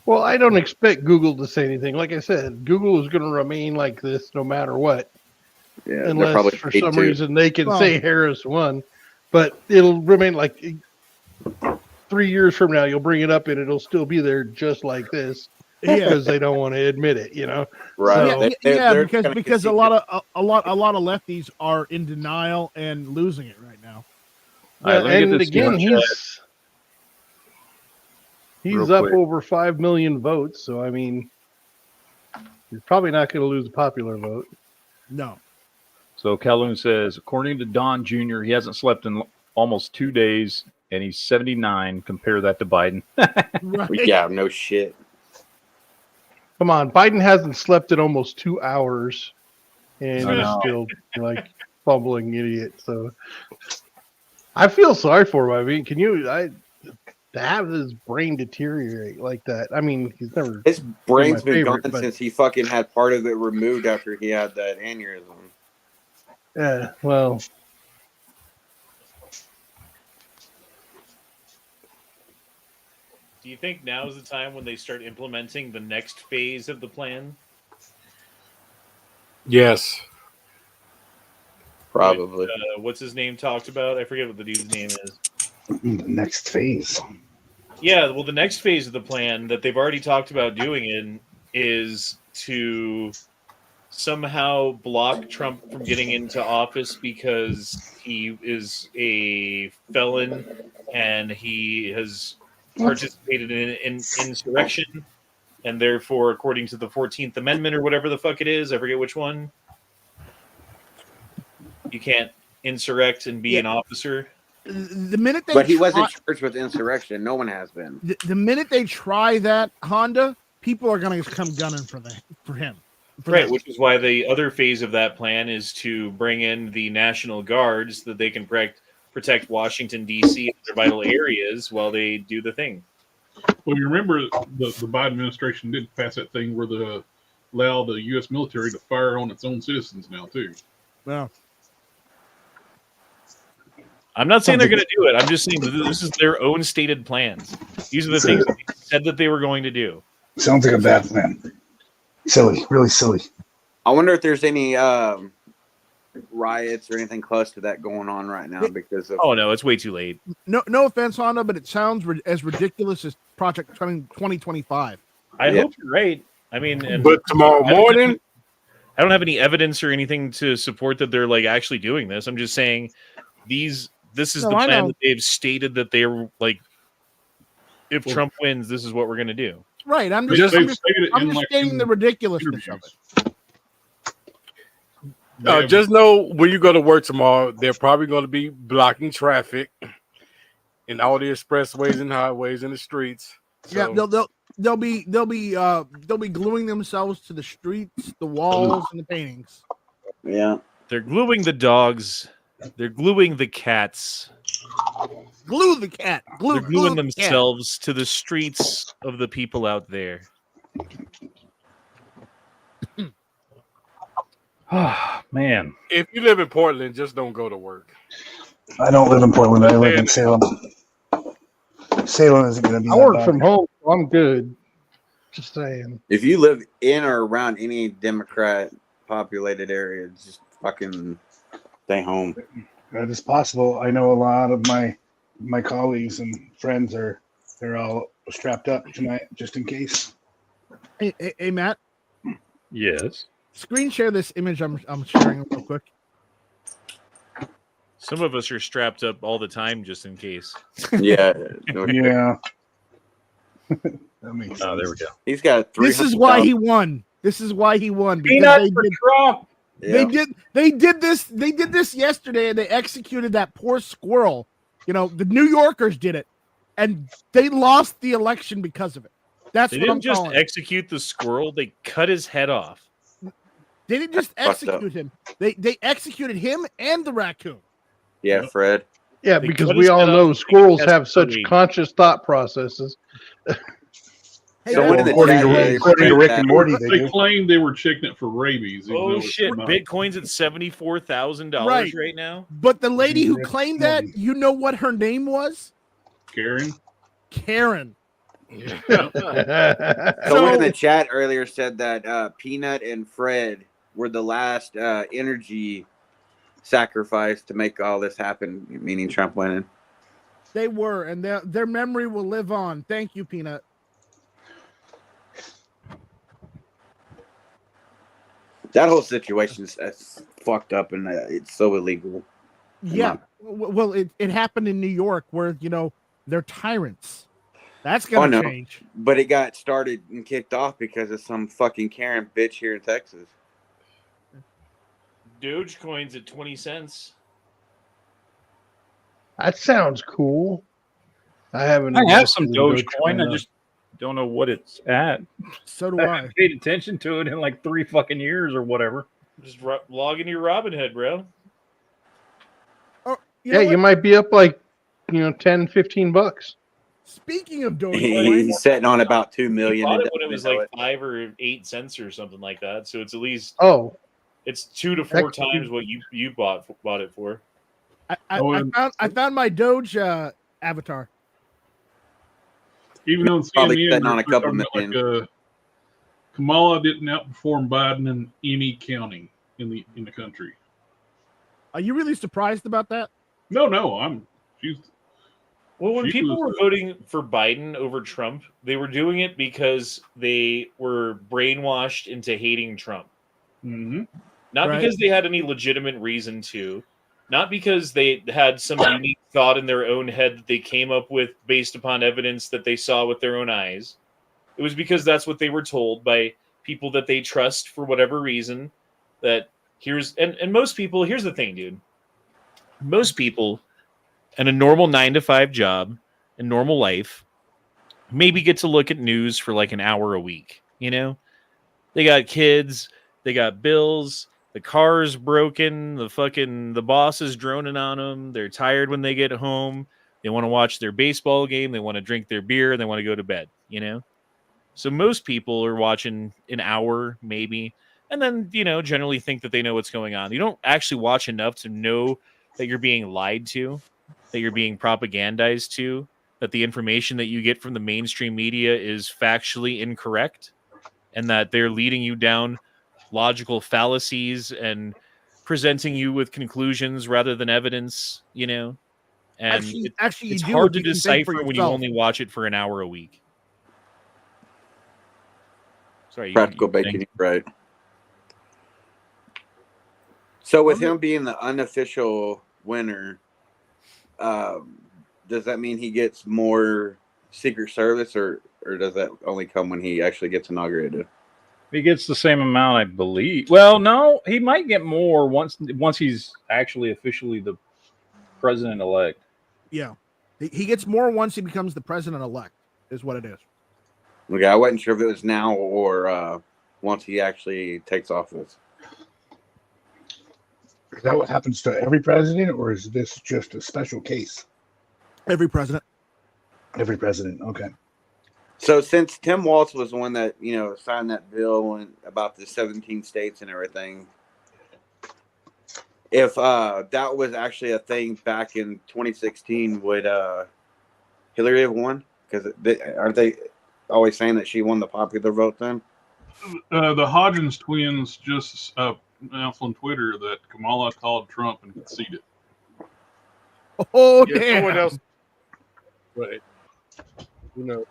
Well, I don't expect Google to say anything. Like I said, Google is going to remain like this no matter what. Yeah, unless probably for paid some to. reason they can say Harris won. But it'll remain like 3 years from now, you'll bring it up and it'll still be there just like this. Yeah. Because they don't want to admit it, you know. Right. So, Yeah, because a lot of lefties are in denial and losing it right now. Yeah, All right, let me and get this again, going, he's Real up quick. over 5 million votes. So I mean, he's probably not going to lose the popular vote. No. So Calhoun says, according to Don Jr., he hasn't slept in almost 2 days, and he's 79. Compare that to Biden. Right. Yeah, no shit. Come on, Biden hasn't slept in almost 2 hours, and I he's know. still like fumbling idiot. So I feel sorry for him. I mean, to have his brain deteriorate like that? I mean, he's never. His brain's my been favorite, gone but- since he fucking had part of it removed after he had that aneurysm. Yeah, well, Do you think now is the time when they start implementing the next phase of the plan? Yes. Probably. What's his name talked about? I forget what the dude's name is. The next phase. Yeah, well, the next phase of the plan that they've already talked about doing is to somehow block Trump from getting into office because he is a felon and he has participated in insurrection, and therefore, according to the 14th Amendment or whatever the fuck it is, I forget which one, you can't insurrect and be an officer. The minute they But he wasn't charged with insurrection. No one has been. The minute they try that, Honda, people are going to come gunning for him. Right, which is why the other phase of that plan is to bring in the National Guards so that they can protect Washington, D.C. and their vital areas while they do the thing. Well, you remember the Biden administration did pass that thing where they allow the U.S. military to fire on its own citizens now, too. Well, I'm not saying they're going to do it. I'm just saying that this is their own stated plans. These are the things that they said that they were going to do. Sounds like a bad plan. Silly, really silly. I wonder if there's any riots or anything close to that going on right now because of. Oh no, it's way too late. No offense, Honda, but it sounds as ridiculous as Project 2025. I hope you're right. I mean, but tomorrow morning, I don't have any evidence or anything to support that they're like actually doing this. I'm just saying this is the plan that they've stated that they're like. If Trump wins, this is what we're going to do. Right. I'm just stating the ridiculousness of it. Just know when you go to work tomorrow, they're probably going to be blocking traffic in all the expressways and highways and the streets. So. Yeah, they'll be gluing themselves to the streets, the walls, and the paintings. Yeah, they're gluing the dogs. They're gluing the cats. Glue the cat. They're gluing themselves to the streets of the people out there. Oh, man. If you live in Portland, just don't go to work. I don't live in Portland. I live in Salem. Salem isn't going to be. I work from home, so I'm good. Just saying. If you live in or around any Democrat-populated area, just fucking stay home. That is possible. I know a lot of my colleagues and friends they're all strapped up tonight, just in case. Hey, Matt. Yes. Screen share this image I'm sharing real quick. Some of us are strapped up all the time, just in case. Yeah. Yeah. That makes sense. Oh, there we go. He's got. This is why he won. This is why he won. Peanuts for Trump. Yeah. They did this yesterday, and they executed that poor squirrel. You know, the New Yorkers did it, and they lost the election because of it. That's they what I'm didn't just calling. Execute the squirrel; they cut his head off. They didn't just execute him; they executed him and the raccoon. Yeah, Fred. Yeah, because we all know squirrels have such conscious thought processes. So according to Rick and Morty, they claimed they were checking it for rabies. Oh shit! Bitcoin's at $74,000 right now. But the lady who claimed that, you know what her name was? Karen. Karen. Someone in the chat earlier said that Peanut and Fred were the last energy sacrifice to make all this happen, meaning Trump winning. They were, and their memory will live on. Thank you, Peanut. That whole situation is fucked up, and it's so illegal. Yeah. Well, it happened in New York where, you know, they're tyrants. That's going to change. But it got started and kicked off because of some fucking Karen bitch here in Texas. Dogecoin's at 20 cents. That sounds cool. I have some Dogecoin. I just don't know what it's at. So do I. haven't paid attention to it in like 3 fucking years or whatever. Just log into your Robinhood, bro. Oh, you might be up like, $10, $15. Speaking of Dogecoin, he's sitting on about 2 million. When it was like 5 or 8 cents or something like that, so it's at least it's 2 to 4 times what you bought it for. I found my Doge avatar. Even though probably sitting on a couple million. Like, Kamala didn't outperform Biden in any county in the country. Are you really surprised about that? No, when people were voting for Biden over Trump, they were doing it because they were brainwashed into hating Trump. Mm-hmm. Not because they had any legitimate reason to. Not because they had some unique thought in their own head that they came up with based upon evidence that they saw with their own eyes. It was because that's what they were told by people that they trust for whatever reason. That and most people, here's the thing, dude. Most people and a normal 9-to-5 job and normal life, maybe get to look at news for like an hour a week. You know, they got kids, they got bills, the car's broken, the boss is droning on them. They're tired when they get home. They want to watch their baseball game. They want to drink their beer, and they want to go to bed. You know, so most people are watching an hour maybe, and then generally think that they know what's going on. You don't actually watch enough to know that you're being lied to, that you're being propagandized to, that the information that you get from the mainstream media is factually incorrect, and that they're leading you down logical fallacies and presenting you with conclusions rather than evidence, and actually, it's you do hard if to you can think for decipher when you yourself. only watch it for an hour a week. Sorry, Practical bacon, right? So with him being the unofficial winner, does that mean he gets more Secret Service, or does that only come when he actually gets inaugurated? He gets the same amount, I believe. Well, no, he might get more once he's actually officially the president-elect. Yeah, he gets more once he becomes the president-elect, is what it is. Okay, I wasn't sure if it was now or once he actually takes office. Is that what happens to every president, or is this just a special case? Every president. Every president, okay. So since Tim Walz was the one that, signed that bill and about the 17 states and everything, if that was actually a thing back in 2016, would Hillary have won? Because aren't they always saying that she won the popular vote then? The Hodgins twins just announced on Twitter that Kamala called Trump and conceded. Oh, Yeah, damn. someone else. Right. Who knows?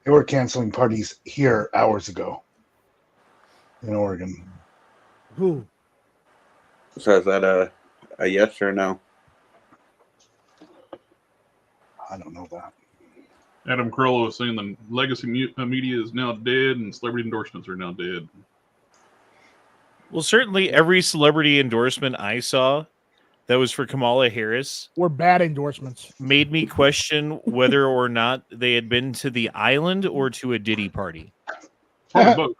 They were canceling parties here hours ago in Oregon. Who? So is that a yes or no? I don't know that. Adam Carolla was saying the legacy media is now dead and celebrity endorsements are now dead. Well, certainly every celebrity endorsement I saw that was for Kamala Harris were bad endorsements. Made me question whether or not they had been to the island or to a Diddy party. Both.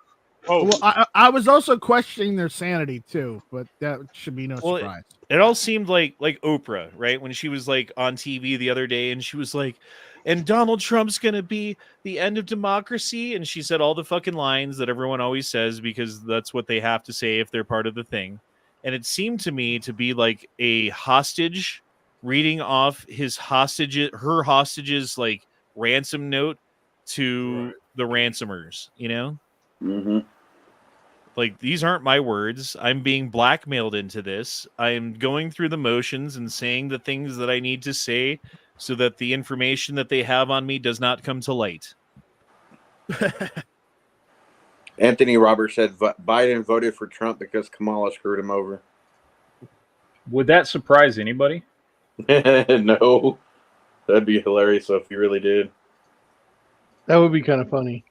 Oh, well, I was also questioning their sanity too, but that should be no surprise. It all seemed like Oprah, right? When she was like on TV the other day and she was like, and Donald Trump's going to be the end of democracy. And she said all the fucking lines that everyone always says because that's what they have to say if they're part of the thing. And it seemed to me to be like a hostage reading off her hostage's like ransom note to the ransomers, Mm-hmm. Like, these aren't my words. I'm being blackmailed into this. I'm going through the motions and saying the things that I need to say so that the information that they have on me does not come to light. Anthony Roberts said Biden voted for Trump because Kamala screwed him over. Would that surprise anybody? No. That'd be hilarious if he really did. That would be kind of funny.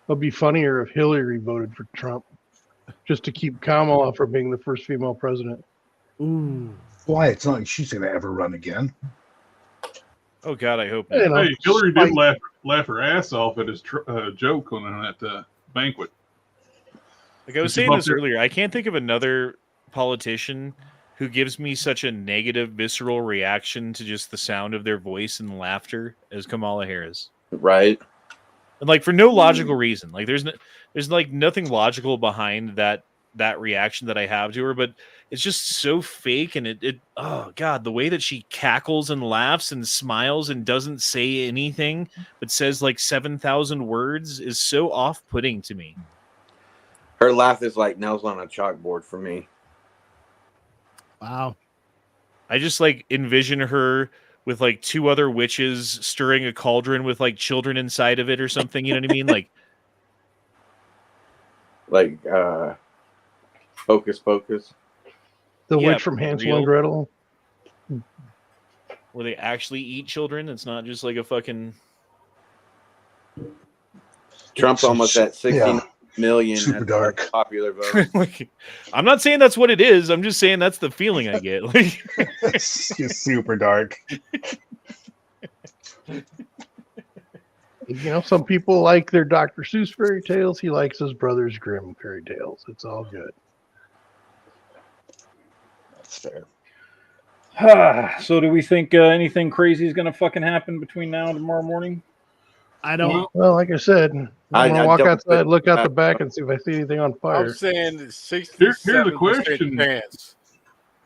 It would be funnier if Hillary voted for Trump just to keep Kamala from being the first female president. Ooh. Why? It's not like she's going to ever run again. Oh, God, I hope not. Hey, Hillary did laugh her ass off at his joke on that banquet. Like I was saying this earlier, I can't think of another politician who gives me such a negative, visceral reaction to just the sound of their voice and laughter as Kamala Harris. Right. And like for no logical reason. Like there's like nothing logical behind that reaction that I have to her, but it's just so fake. And it oh God, the way that she cackles and laughs and smiles and doesn't say anything, but says like 7,000 words is so off-putting to me. Her laugh is like nails on a chalkboard for me. Wow. I just like envision her with like two other witches stirring a cauldron with like children inside of it or something. You know what I mean? Like Hocus Pocus. The witch from Hansel and Gretel. Where they actually eat children. It's not just like a fucking... Trump's almost at 69 million Super dark popular vote. Like, I'm not saying that's what it is. I'm just saying that's the feeling I get. Like, it's just super dark. You know, some people like their Dr. Seuss fairy tales. He likes his Brothers Grimm fairy tales. It's all good. That's fair. So do we think anything crazy is going to fucking happen between now and tomorrow morning? I don't. Well, like I said, I'm gonna walk outside, look out the back, and see if I see anything on fire. I'm saying 67% Here's a question. chance.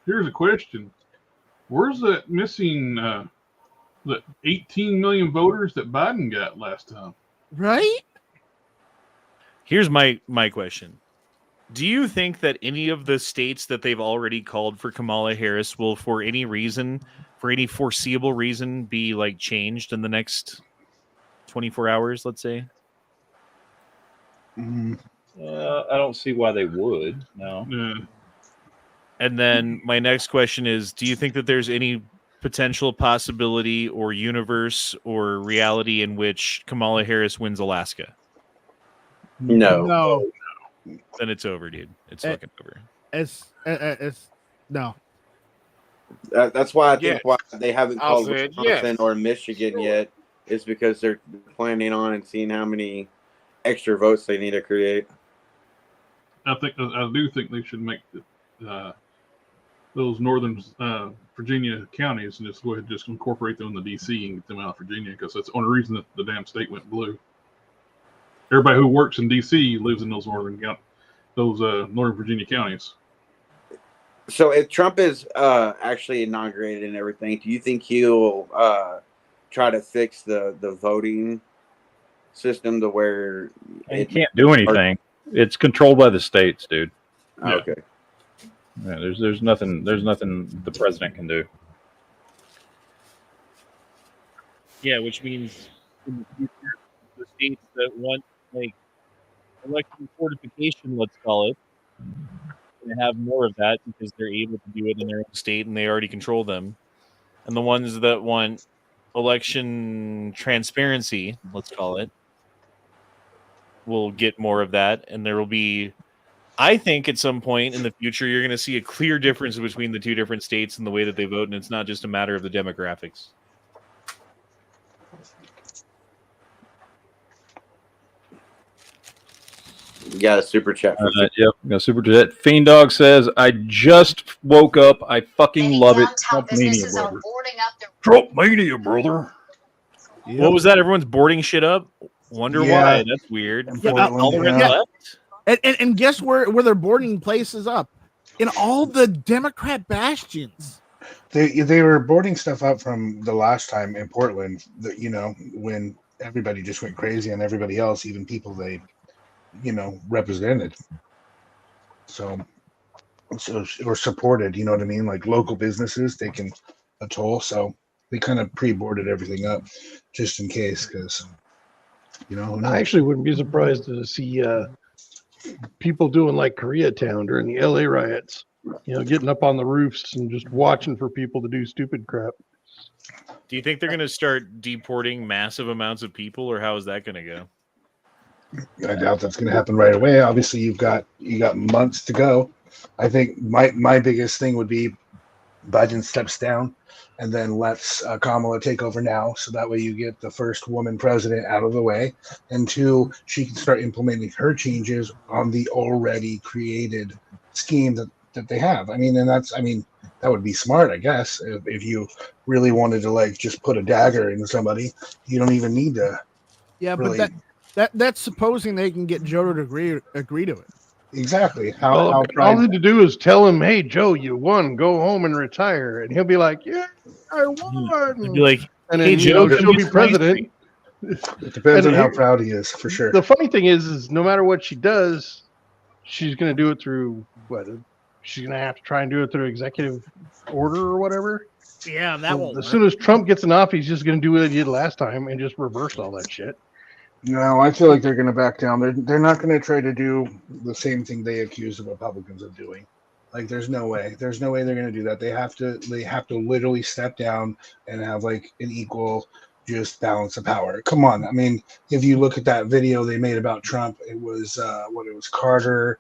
Here's a question. Where's that missing the 18 million voters that Biden got last time? Right? here's my question. Do you think that any of the states that they've already called for Kamala Harris will, for any reason, for any foreseeable reason, be like changed in the next 24 hours, let's say? I don't see why they would. No. And then my next question is, do you think that there's any potential possibility or universe or reality in which Kamala Harris wins Alaska? No. Then it's over, dude. It's fucking over. It's no. That's why I think why they haven't I'll called say Wisconsin yes. or Michigan yet is because they're planning on and seeing how many extra votes they need to create. I do think they should make those northern Virginia counties and just go ahead and just incorporate them in the DC and get them out of Virginia, because that's the only reason that the damn state went blue. Everybody who works in DC lives in those northern Virginia counties. So if Trump is actually inaugurated and everything, do you think he'll try to fix the voting system to where It can't do anything. It's controlled by the states, dude. Okay. Yeah, there's nothing the president can do. Yeah, which means in the future, the states that want like election fortification, let's call it, going to have more of that because they're able to do it in their own state and they already control them. And the ones that want election transparency, let's call it, will get more of that. And there will be, I think at some point in the future, you're going to see a clear difference between the two different states and the way that they vote. And it's not just a matter of the demographics. You got a super chat. Yep, got a super chat. Fiend Dog says, "I just woke up. I fucking love it. Trump mania, brother. Trump mania, brother." Yep. What was that? Everyone's boarding shit up. Wonder why. That's weird. All the rest left. And guess where their boarding places up? In all the Democrat bastions. They were boarding stuff up from the last time in Portland. When everybody just went crazy on everybody else, even people they represented. So or supported, you know what I mean? Like local businesses taking a toll. So they kind of pre-boarded everything up just in case, because I actually wouldn't be surprised to see people doing like Koreatown during the LA riots, getting up on the roofs and just watching for people to do stupid crap. Do you think they're going to start deporting massive amounts of people, or how is that going to go? I doubt that's going to happen right away. Obviously, you got months to go. I think my biggest thing would be Biden steps down and then lets Kamala take over now, so that way you get the first woman president out of the way, and two, she can start implementing her changes on the already created scheme that they have. That would be smart, I guess, if you really wanted to just put a dagger into somebody. You don't even need to. Yeah, really... but that's supposing they can get Joe to agree to it. Exactly. All they need to do is tell him, "Hey, Joe, you won. Go home and retire," and he'll be like, "Yeah, I won." He'd be like, and "Hey, then Joe, she'll be president. It depends on how proud he is, for sure. The funny thing is no matter what she does, she's going to do it through what? She's going to have to try and do it through executive order or whatever. Yeah, that won't As work. soon as Trump gets in office, he's just going to do what he did last time and just reverse all that shit. No, I feel like they're going to back down. They're not going to try to do the same thing they accuse the Republicans of doing. There's no way. There's no way they're going to do that. They have to literally step down and have an equal just balance of power. Come on. I mean, if you look at that video they made about Trump, it was Carter,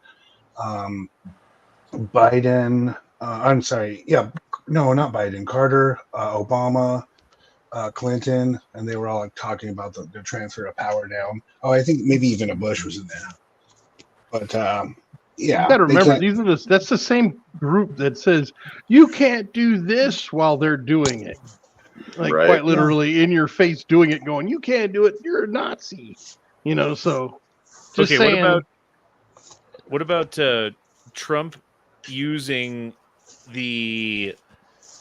Biden. I'm sorry. Yeah, no, not Biden. Carter, Obama, Clinton, and they were all like, talking about the transfer of power down. Oh, I think maybe even a Bush was in there. But yeah, you got to remember that's the same group that says you can't do this while they're doing it. Like quite literally in your face doing it, going, you can't do it, you're a Nazi. You know, so just okay, saying. What about Trump using the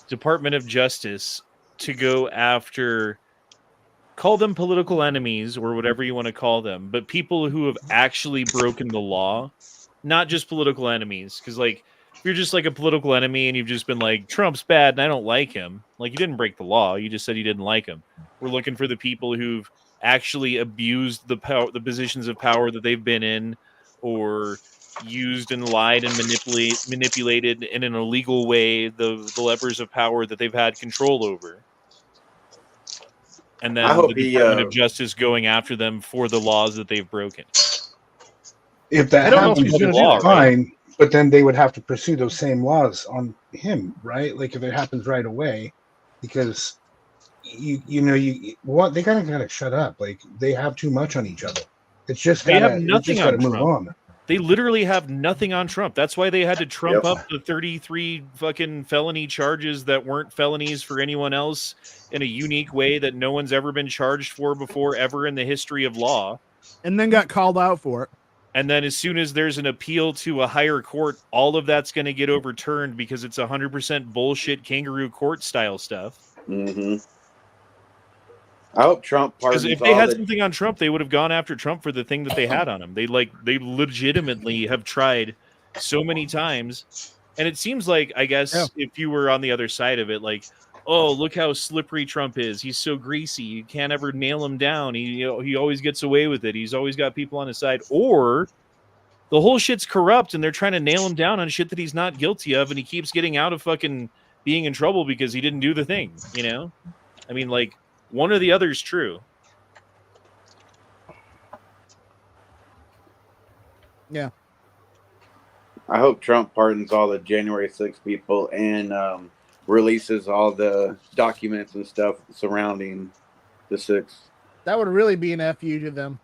Department of Justice to go after, call them political enemies or whatever you want to call them, but people who have actually broken the law, not just political enemies? Because like, if you're just like a political enemy and you've just been like, Trump's bad and I don't like him, like, you didn't break the law, you just said you didn't like him. We're looking for the people who've actually abused the power, the positions of power that they've been in, or used and lied and manipulated in an illegal way the levers of power that they've had control over. And then the Department of Justice going after them for the laws that they've broken. If that happens, fine, but then they would have to pursue those same laws on him, right? Like if it happens right away, because they gotta shut up. Like they have too much on each other. It's just they have nothing on move Trump. on. They literally have nothing on Trump. That's why they had to trump up the 33 fucking felony charges that weren't felonies for anyone else in a unique way that no one's ever been charged for before ever in the history of law. And then got called out for it. And then as soon as there's an appeal to a higher court, all of that's going to get overturned because it's 100% bullshit kangaroo court style stuff. Mm-hmm. I hope Trump pardons. Because if they had something on Trump, they would have gone after Trump for the thing that they had on him. They legitimately have tried so many times. And it seems like, I guess, if you were on the other side of it, like, oh, look how slippery Trump is. He's so greasy. You can't ever nail him down. He always gets away with it. He's always got people on his side. Or the whole shit's corrupt and they're trying to nail him down on shit that he's not guilty of, and he keeps getting out of fucking being in trouble because he didn't do the thing, you know? I mean, like, one or the other is true. Yeah. I hope Trump pardons all the January 6th people and releases all the documents and stuff surrounding the 6th. That would really be an FU to them.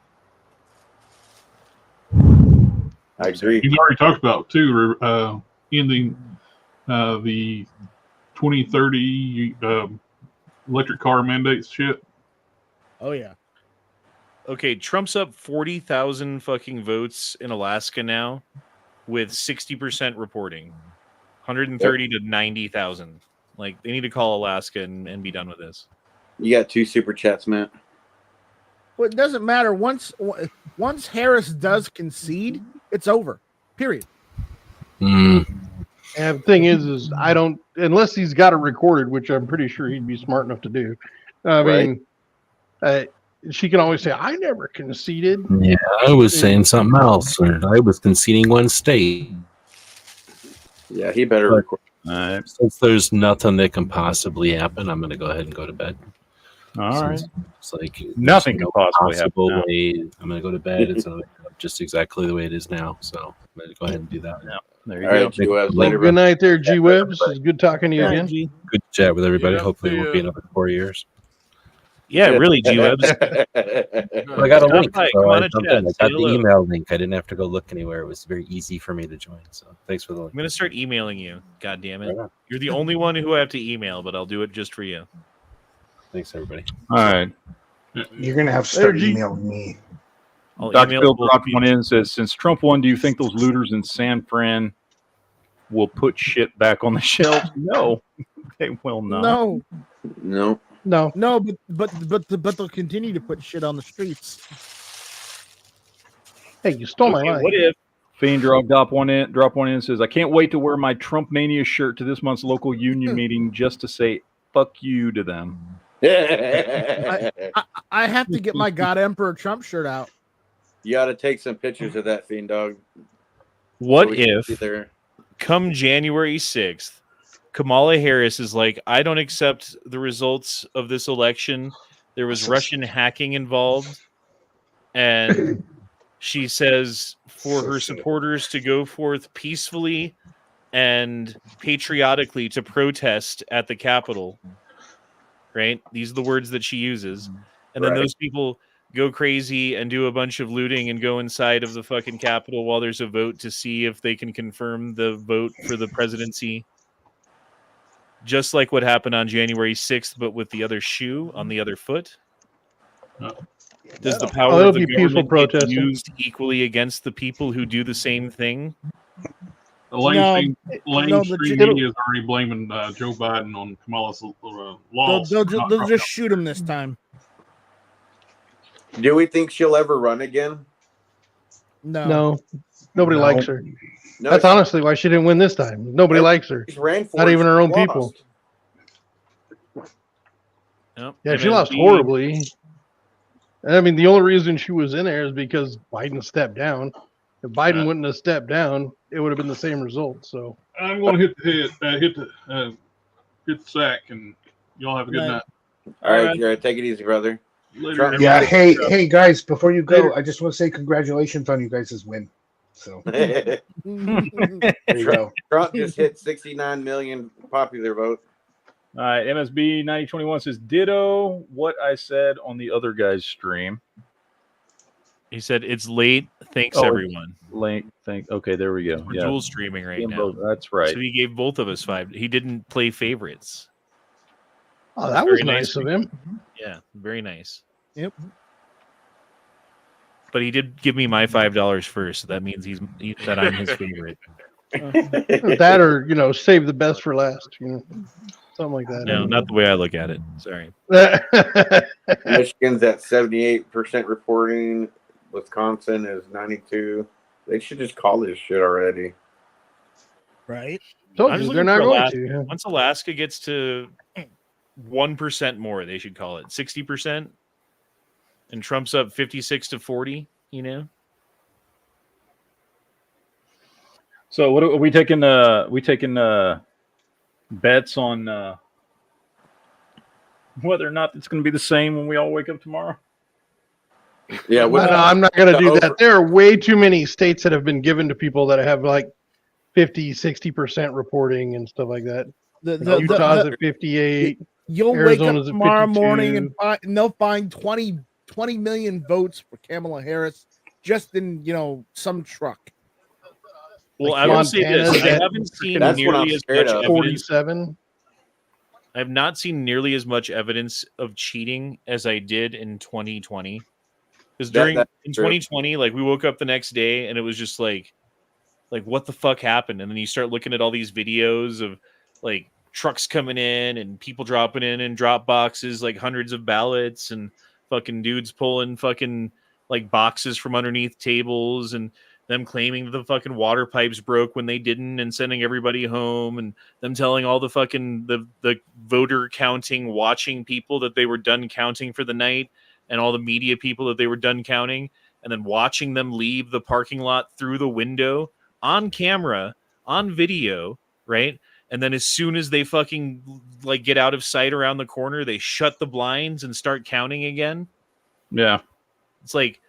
I agree. He's already talked about, too, ending the 2030 electric car mandates shit. Oh, yeah. Okay, Trump's up 40,000 fucking votes in Alaska now with 60% reporting. 130 to 90,000. Like, they need to call Alaska and be done with this. You got 2 super chats, Matt. Well, it doesn't matter. Once Harris does concede, it's over. Period. And the thing is I don't, unless he's got it recorded, which I'm pretty sure he'd be smart enough to do. I mean, she can always say, I never conceded. Yeah, I was saying something else, or I was conceding one state. Yeah, he better record. Since there's nothing that can possibly happen, I'm going to go ahead and go to bed. All right. It's like nothing can possibly happen. Way. I'm going to go to bed. It's just exactly the way it is now. So I'm going to go ahead and do that. Yeah. There you go. Good night there, G Webs. It's good talking to you again. Good chat with everybody. Hopefully it won't be another 4 years. Yeah, really, G Webs. I got a link. So I got the email link. I didn't have to go look anywhere. It was very easy for me to join. So thanks for the link. I'm going to start emailing you. God damn it. You're the only one who I have to email, but I'll do it just for you. Thanks, everybody. All right. You're going to have to start emailing me. Dr. Bill dropped one in and says, since Trump won, do you think those looters in San Fran will put shit back on the shelves? No, they will not. No, but they'll continue to put shit on the streets. Hey, you stole my line. What if Fiend drop one in and says, I can't wait to wear my Trump Mania shirt to this month's local union meeting just to say fuck you to them. I have to get my God Emperor Trump shirt out. You got to take some pictures of that, Fiend Dog. What if, come January 6th, Kamala Harris is like, I don't accept the results of this election. there was Russian hacking involved, and she says for her supporters to go forth peacefully and patriotically to protest at the Capitol. Right? These are the words that she uses. And then those people go crazy and do a bunch of looting and go inside of the fucking Capitol while there's a vote to see if they can confirm the vote for the presidency. Just like what happened on January 6th, but with the other shoe on the other foot. Does the power of the government get used equally against the people who do the same thing? The lamestream media is already blaming Joe Biden on Kamala's laws. They'll just shoot him this time. Do we think she'll ever run again? No. Nobody likes her. That's honestly why she didn't win this time. Nobody likes her. Not even her own people. Yeah, she lost horribly. And I mean, the only reason she was in there is because Biden stepped down. If Biden wouldn't have stepped down, it would have been the same result. So I'm going to hit the sack, and y'all have a good night. All right, Jared, take it easy, brother. Later. Yeah, hey guys, before you go, I just want to say congratulations on you guys' win. So there you go. Trump just hit 69 million popular vote. All right, MSB 9021 says ditto what I said on the other guy's stream. He said it's late. Thanks everyone. Late. Okay, there we go. We're dual streaming right now. That's right. So he gave both of us 5. He didn't play favorites. Oh, that was nice of him. Yeah, very nice. Yep. But he did give me my $5 first. So that means that I'm his favorite. That or save the best for last. Something like that. No, not the way I look at it. Sorry. Michigan's at 78% reporting. Wisconsin is 92. They should just call this shit already. Right? They're not going to. Once Alaska gets to 1% more, they should call it 60%. And Trump's up 56 to 40, So what are we taking? Bets on whether or not it's going to be the same when we all wake up tomorrow? Yeah, I'm not going to do that. There are way too many states that have been given to people that have like 50, 60% reporting and stuff like that. Utah's at 58. You'll Arizona's wake up tomorrow at 52. morning and they'll find 20 million votes for Kamala Harris just in some truck. Well, I will say this: I haven't seen nearly as much evidence. 47. I have not seen nearly as much evidence of cheating as I did in 2020. Because in 2020, like we woke up the next day and it was just like what the fuck happened? And then you start looking at all these videos of like trucks coming in and people dropping in drop boxes, like hundreds of ballots, and fucking dudes pulling fucking like boxes from underneath tables, and them claiming that the fucking water pipes broke when they didn't, and sending everybody home, and them telling all the fucking the voter counting watching people that they were done counting for the night, and all the media people that they were done counting, and then watching them leave the parking lot through the window on camera, on video, right? And then as soon as they fucking like get out of sight around the corner, they shut the blinds and start counting again. Yeah. It's like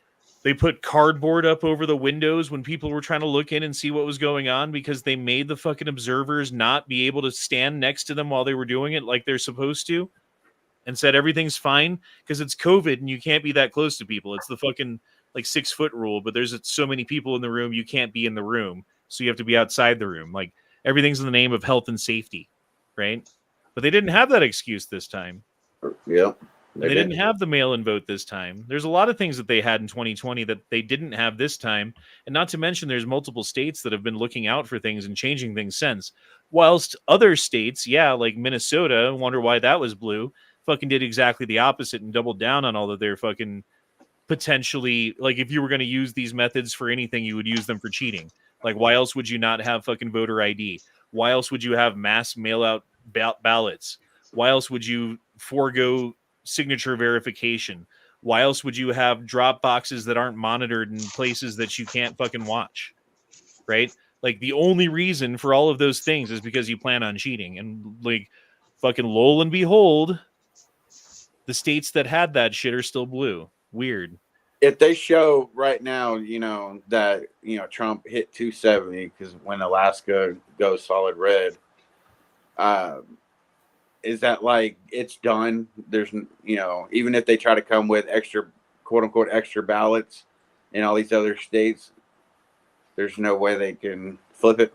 they put cardboard up over the windows when people were trying to look in and see what was going on, because they made the fucking observers not be able to stand next to them while they were doing it like they're supposed to, and said everything's fine because it's COVID and you can't be that close to people. It's the fucking like 6 foot rule, but there's so many people in the room, you can't be in the room. So you have to be outside the room. Like everything's in the name of health and safety, right? But they didn't have that excuse this time. Yeah. They didn't have the mail-in vote this time. There's a lot of things that they had in 2020 that they didn't have this time. And not to mention there's multiple states that have been looking out for things and changing things since. Whilst other states, like Minnesota, wonder why that was blue, fucking did exactly the opposite and doubled down on all of their fucking potentially, like if you were going to use these methods for anything, you would use them for cheating. Like why else would you not have fucking voter ID? Why else would you have mass mail-out ballots? Why else would you forego signature verification? Why else would you have drop boxes that aren't monitored in places that you can't fucking watch? Right? Like the only reason for all of those things is because you plan on cheating. And like fucking lo and behold, The states that had that shit are still blue. Weird. If they show right now, that Trump hit 270 because when Alaska goes solid red, is that like it's done? There's even if they try to come with extra, quote unquote, extra ballots in all these other states, there's no way they can flip it.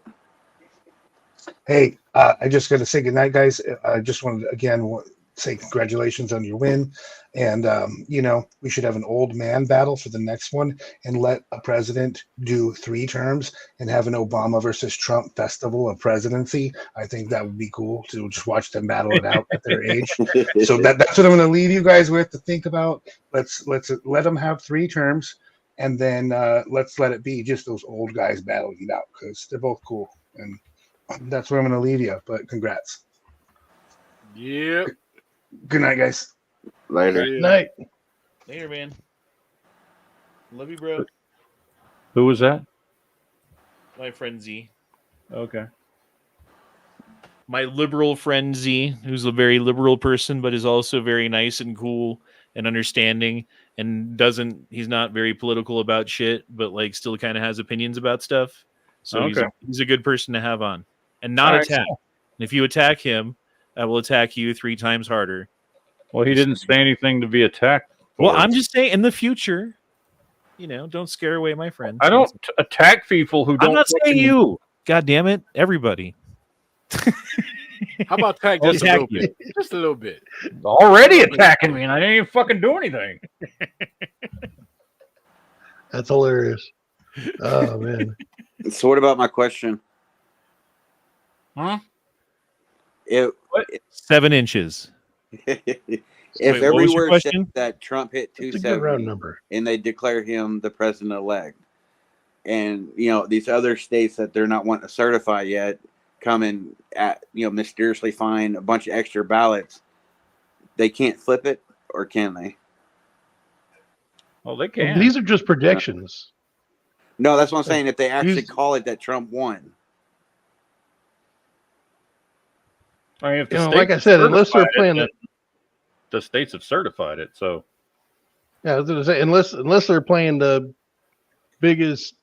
Hey, I just got to say goodnight, guys. I just wanted to again say congratulations on your win, and we should have an old man battle for the next one, and let a president do 3 terms, and have an Obama versus Trump festival of presidency. I think that would be cool to just watch them battle it out at their age. So that's what I'm going to leave you guys with to think about. Let's let them have 3 terms, and then let's let it be just those old guys battling it out because they're both cool, and that's where I'm going to leave you. But congrats. Yep. Good night, guys. Later. Good night. Later, man. Love you, bro. Who was that? My friend Z. Okay. My liberal friend Z, who's a very liberal person, but is also very nice and cool and understanding, and he's not very political about shit, but like still kind of has opinions about stuff. So Okay. he's a good person to have on and not All right. attack. And if you attack him, I will attack you 3 times harder. Well, he didn't say anything to be attacked for. Well, I'm just saying in the future, don't scare away my friends. I don't attack people who don't. I'm not saying you. God damn it, everybody. How about attack just a little bit? Just a little bit. Already attacking me, and I didn't even fucking do anything. That's hilarious. Oh man. So what about my question? Huh? 7 inches. If Wait, everywhere says that Trump hit That's a good round 270 number. and they declare him the president-elect, and these other states that they're not wanting to certify yet come and mysteriously find a bunch of extra ballots, they can't flip it, or can they? Well, they can. Well, these are just predictions. No, that's what I'm saying. If they actually call it that Trump won. I mean, if the like I said, unless they're playing the states have certified it, so yeah, I was gonna say unless they're playing the biggest,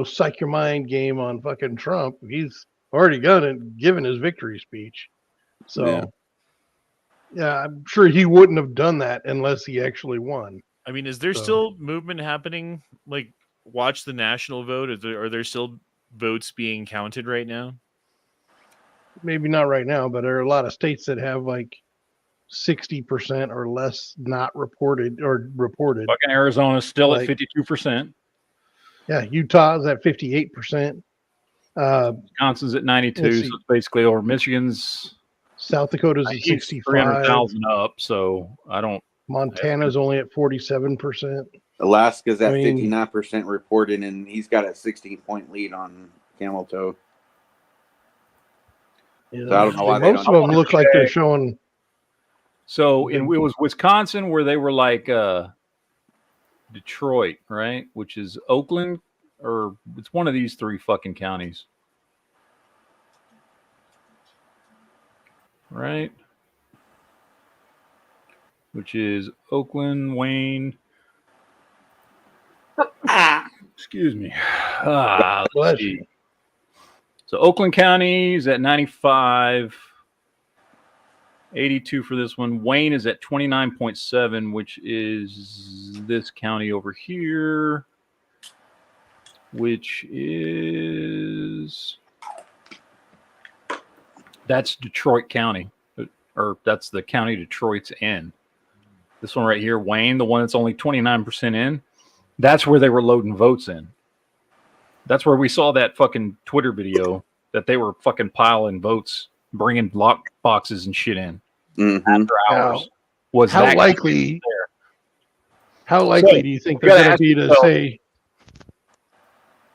psych your mind game on fucking Trump, he's already given his victory speech. So yeah, I'm sure he wouldn't have done that unless he actually won. I mean, is there still movement happening? Like, watch the national vote. Are there still votes being counted right now? Maybe not right now, but there are a lot of states that have like 60% or less not reported or reported. fucking Arizona's still Like- at 52%. Yeah, Utah's at 58%. Wisconsin's at 92, let's so see. it's basically over. Michigan's South Dakota's at 65. 300,000 up, so I don't. Montana's only at 47%. Alaska's at I mean- 59% reported, and he's got a 16-point lead on Camel Toe. You So I don't know why they most don't. of them look like they're showing. So it was Wisconsin where they were like Detroit, right? Which is Oakland, or it's one of these 3 fucking counties, right? Which is Oakland, Wayne. Excuse me. Let's see. So Oakland County is at 95, 82 for this one. Wayne is at 29.7, which is this county over here, which is that's Detroit County, or that's the county Detroit's in. This one right here, Wayne, the one that's only 29% in, that's where they were loading votes in. That's where we saw that fucking Twitter video that they were fucking piling votes, bringing lock boxes and shit in after hours. How likely? How likely do you think they're going to be to say?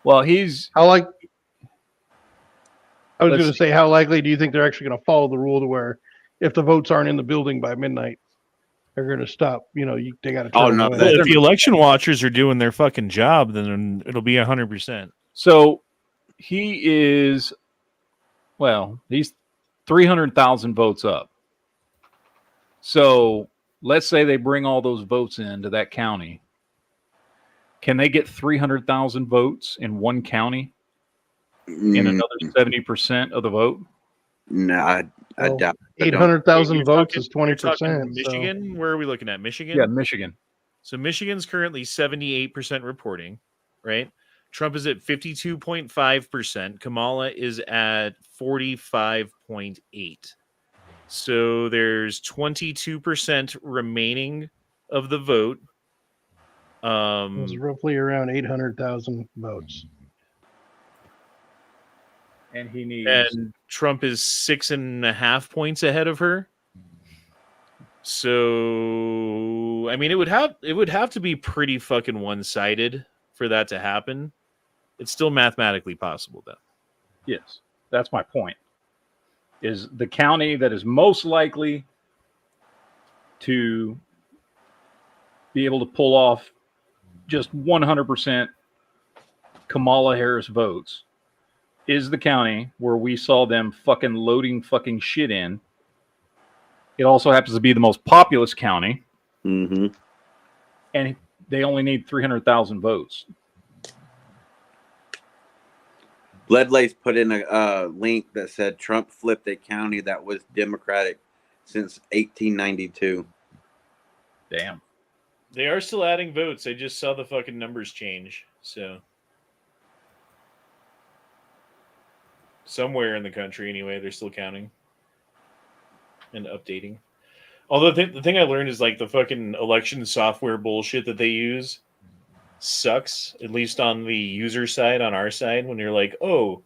Well, he's how like. I was going to say, how likely do you think they're actually going to follow the rule to where, if the votes aren't in the building by midnight, they're going to stop? They got to. Oh no! If the election watchers are doing their fucking job, then it'll be 100%. So he is, he's 300,000 votes up. So let's say they bring all those votes into that county. Can they get 300,000 votes in one county in another 70% of the vote? No, I doubt. 800,000 votes talking, is 20%. Michigan? Where are we looking at? Michigan? Yeah, Michigan. So Michigan's currently 78% reporting, right? Trump is at 52.5%. Kamala is at 45.8%. So there's 22% remaining of the vote. It was roughly around 800,000 votes. And he needs. And Trump is 6.5 points ahead of her. So I mean, it would have to be pretty fucking one-sided for that to happen. It's still mathematically possible, though. Yes, that's my point. Is the county that is most likely to be able to pull off just 100% Kamala Harris votes is the county where we saw them fucking loading fucking shit in. It also happens to be the most populous county. Mm-hmm. And they only need 300,000 votes. Ledley's put in a link that said Trump flipped a county that was Democratic since 1892. Damn. They are still adding votes. I just saw the fucking numbers change. So somewhere in the country, anyway, they're still counting and updating. Although the thing I learned is like the fucking election software bullshit that they use sucks, at least on the user side, on our side, when you're like, oh,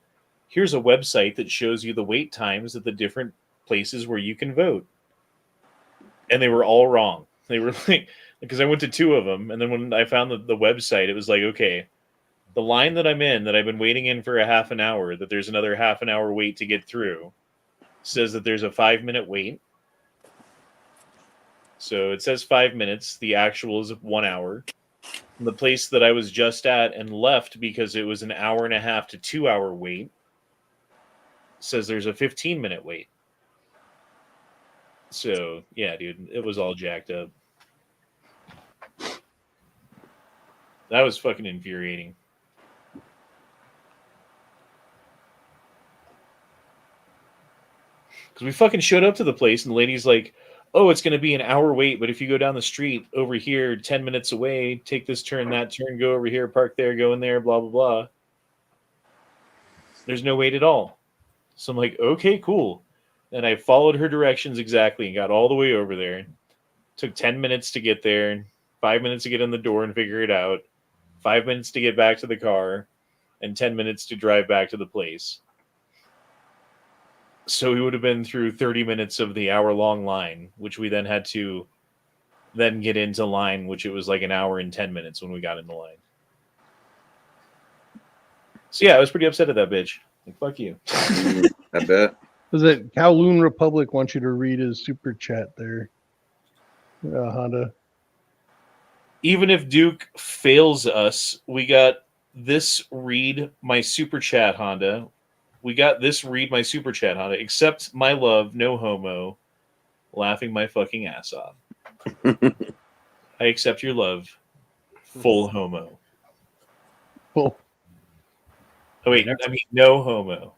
here's a website that shows you the wait times at the different places where you can vote. And they were all wrong. They were like, because I went to two of them, and then when I found the website, it was like, okay, the line that I'm in, that I've been waiting in for a half an hour, that there's another half an hour wait to get through, says that there's a 5-minute wait. So it says 5 minutes. The actual is 1 hour. And the place that I was just at and left because it was an 1.5 to 2 hour wait says there's a 15-minute wait. So, yeah, dude, it was all jacked up. That was fucking infuriating. Because we fucking showed up to the place and the lady's like, oh, it's going to be an hour wait, but if you go down the street over here 10 minutes away, take this turn, that turn, go over here, park there, go in there, blah, blah, blah. There's no wait at all. So I'm like, okay, cool. And I followed her directions exactly and got all the way over there. Took 10 minutes to get there, 5 minutes to get in the door and figure it out, 5 minutes to get back to the car, and 10 minutes to drive back to the place. So we would have been through 30 minutes of the hour-long line, which we then had to then get into line, which it was like an hour and 10 minutes when we got into line. So yeah, I was pretty upset at that bitch. Like, fuck you. I bet. Was it Kowloon Republic wants you to read his super chat there? Honda. Even if Duke fails us, we got this read my super chat, Honda. We got this read my super chat, Honda. Accept my love, no homo. Laughing my fucking ass off. I accept your love, full homo. Full. Oh wait, I mean no homo.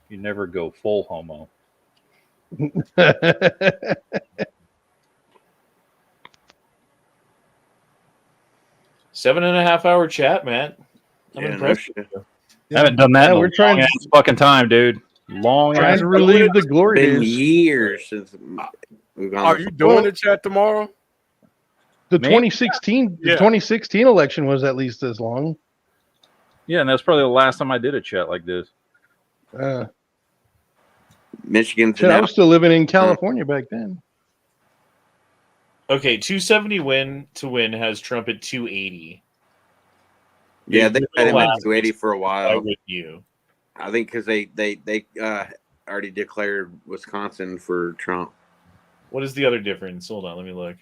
You never go full homo. 7.5 hour chat, Matt. I'm impressed. I haven't done that in we're a trying long ass fucking time, dude. Long trying ass. to relieve the glory Been days. years since we've gone. Are you doing the chat tomorrow? The Me? 2016 the Yeah. 2016 election was at least as long. Yeah, and that's probably the last time I did a chat like this. Michigan's Shit, I now. was still living in California back then. Okay, 270 win to win has Trump at 280. Yeah, they had him Wow. at 280 for a Why while. would you? I think because they already declared Wisconsin for Trump. What is the other difference? Hold on, let me look.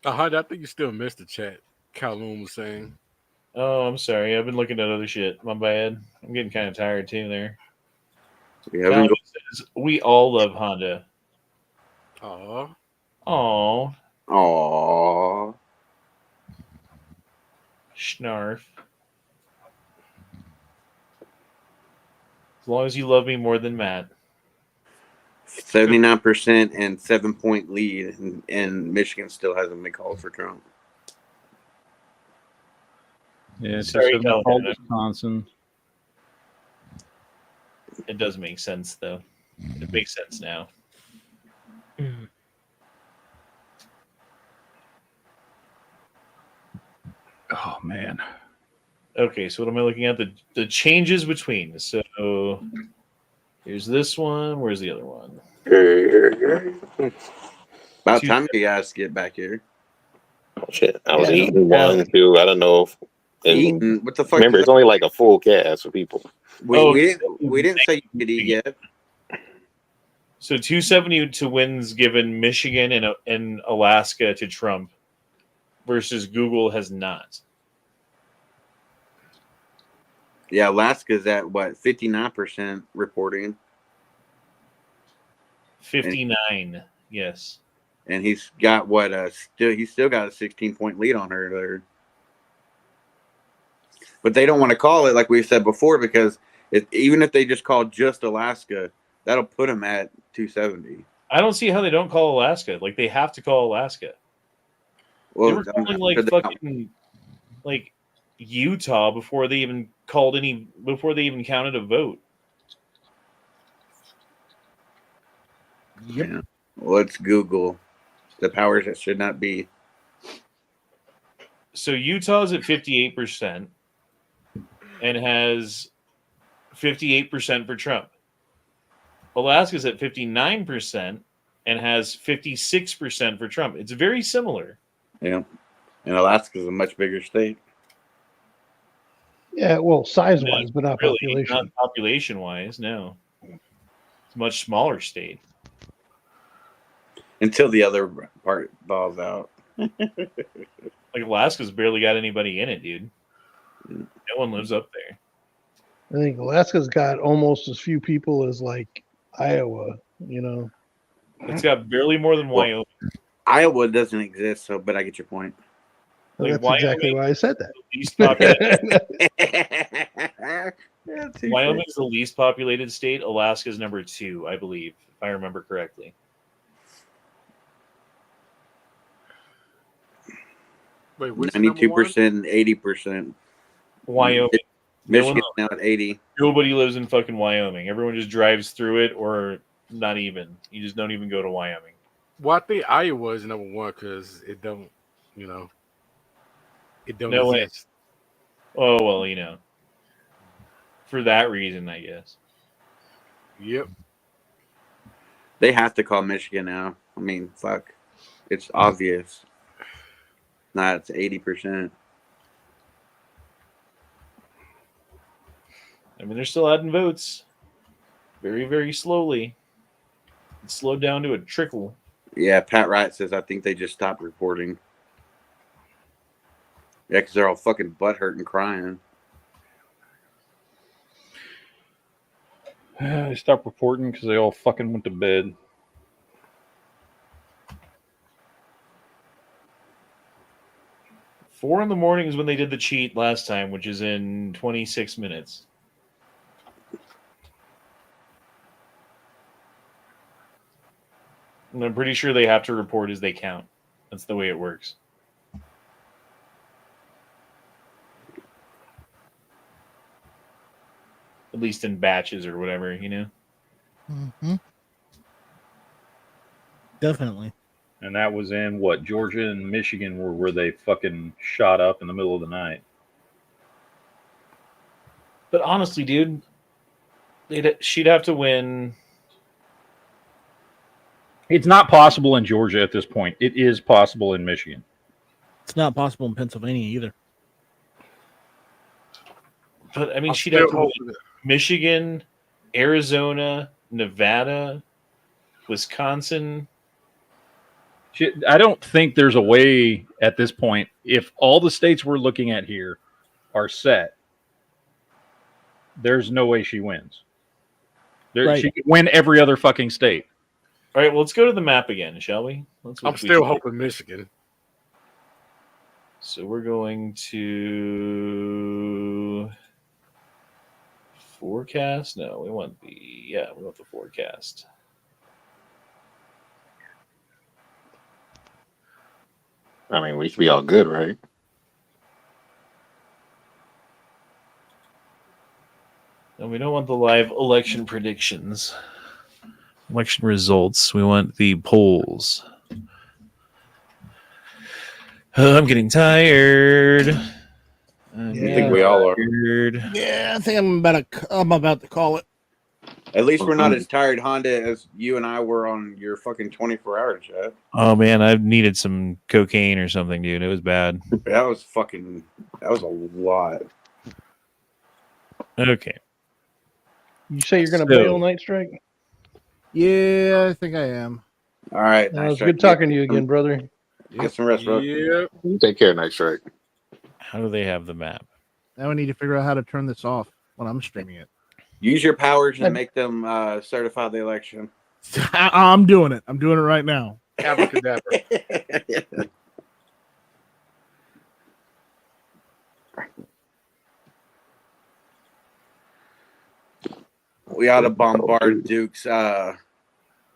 I think you still missed the chat. Kowloon was saying. Oh, I'm sorry. I've been looking at other shit. My bad. I'm getting kind of tired too there. We haven't Calvin says, we all love Honda. Oh. Oh, Aww. Schnarf. As long as you love me more than Matt. 79% and 7-point lead, and Michigan still hasn't been called for Trump. Yeah, it's Sorry, just called California. Wisconsin. It does make sense, though. It makes sense now. Oh man. Okay, so what am I looking at? The changes between. So here's this one. Where's the other one? About time you guys get back here. Oh, shit, I was Yeah. eating one, too. I don't know. Eating? What the fuck? Remember, it's only like a full cast of people. We didn't say you could eat yet. So 270 to wins given Michigan and Alaska to Trump versus Google has not. Yeah, Alaska's at what, 59% reporting. 59, yes. And he's got what he's still got a 16-point lead on her there. But they don't want to call it like we said before, because even if they just call just Alaska, that'll put him at 270. I don't see how they don't call Alaska. Like, they have to call Alaska. Well, they were calling like fucking like Utah before they even counted a vote. Yep. Yeah. Let's Google the powers that should not be. So Utah's at 58% and has 58% for Trump. Alaska's at 59% and has 56% for Trump. It's very similar. Yeah. And Alaska's a much bigger state. Yeah, well, size-wise, but not really, population. Not population-wise, no. It's a much smaller state. Until the other part falls out. Like, Alaska's barely got anybody in it, dude. No one lives up there. I think Alaska's got almost as few people as like Iowa, It's got barely more than Wyoming. Iowa doesn't exist, but I get your point. Well, that's exactly why I said that. Least populated. Wyoming's the least populated state. Alaska's number 2, I believe, if I remember correctly. Wait, 92% and 80%. Wyoming. Michigan's now at 80. Nobody lives in fucking Wyoming. Everyone just drives through it, or not even. You just don't even go to Wyoming. Well, I think Iowa is number 1 because it don't, it don't No exist. Oh, well, for that reason, I guess. Yep. They have to call Michigan now. I mean, fuck. It's obvious. Nah, it's 80%. I mean, they're still adding votes. Very, very slowly. It's slowed down to a trickle. Yeah, Pat Wright says I think they just stopped reporting. Yeah, because they're all fucking butthurt and crying. They stopped reporting because they all fucking went to bed. $4 a.m. is when they did the cheat last time, which is in 26 minutes. And I'm pretty sure they have to report as they count. That's the way it works. At least in batches or whatever, Mm-hmm. Definitely. And that was in what, Georgia and Michigan were where they fucking shot up in the middle of the night. But honestly, dude, she'd have to win. It's not possible in Georgia at this point. It is possible in Michigan. It's not possible in Pennsylvania either. But I mean, she'd have to win Michigan, Arizona, Nevada, Wisconsin. I don't think there's a way at this point, if all the states we're looking at here are set, there's no way she wins. Right. She could win every other fucking state. All right, well, let's go to the map again, shall we? I'm still hoping Michigan. So we're going to forecast. No, we want the forecast. I mean, we should be all good, right? No, we don't want the live election predictions, election results. We want the polls. I'm getting tired. I think we all are. Yeah, I think I'm about to call it. At least we're not as tired, Honda, as you and I were on your fucking 24-hour chat. Oh man, I needed some cocaine or something, dude. It was bad. That was a lot. Okay. You say you're going to bail Nightstryk? Yeah, I think I am. All right. It was good talking to you again, brother. Get some rest, bro. Yeah. Take care, Nightstryk. How do they have the map? Now I need to figure out how to turn this off when I'm streaming it. Use your powers and make them certify the election. I'm doing it. I'm doing it right now. Abracadabra. We ought to bombard Duke's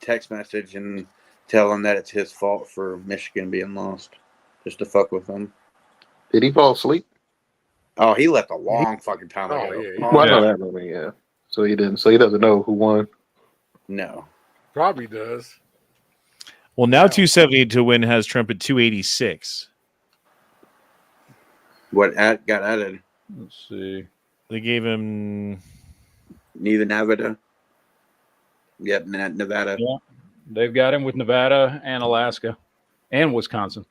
text message and tell him that it's his fault for Michigan being lost, just to fuck with him. Did he fall asleep? Oh, he left a long fucking time ago. Yeah. Well, I know that movie, yeah. So he didn't. So he doesn't know who won. No. Probably does. Well, now 270 to win has Trump at 286. What got added? Let's see. They gave him neither Nevada. Yep, Nevada. Yeah, they've got him with Nevada and Alaska and Wisconsin.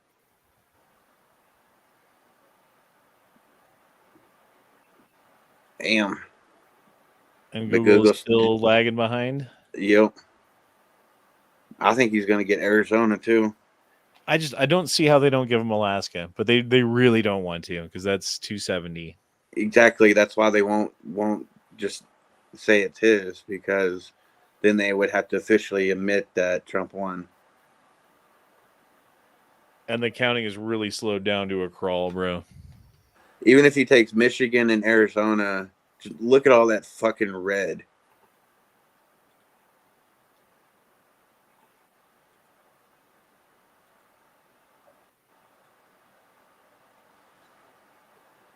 Damn. And Google's still lagging behind. Yep. I think he's going to get Arizona too. I don't see how they don't give him Alaska, but they really don't want to because that's 270. Exactly. That's why they won't just say it's his, because then they would have to officially admit that Trump won. And the counting is really slowed down to a crawl, bro. Even if he takes Michigan and Arizona, just look at all that fucking red.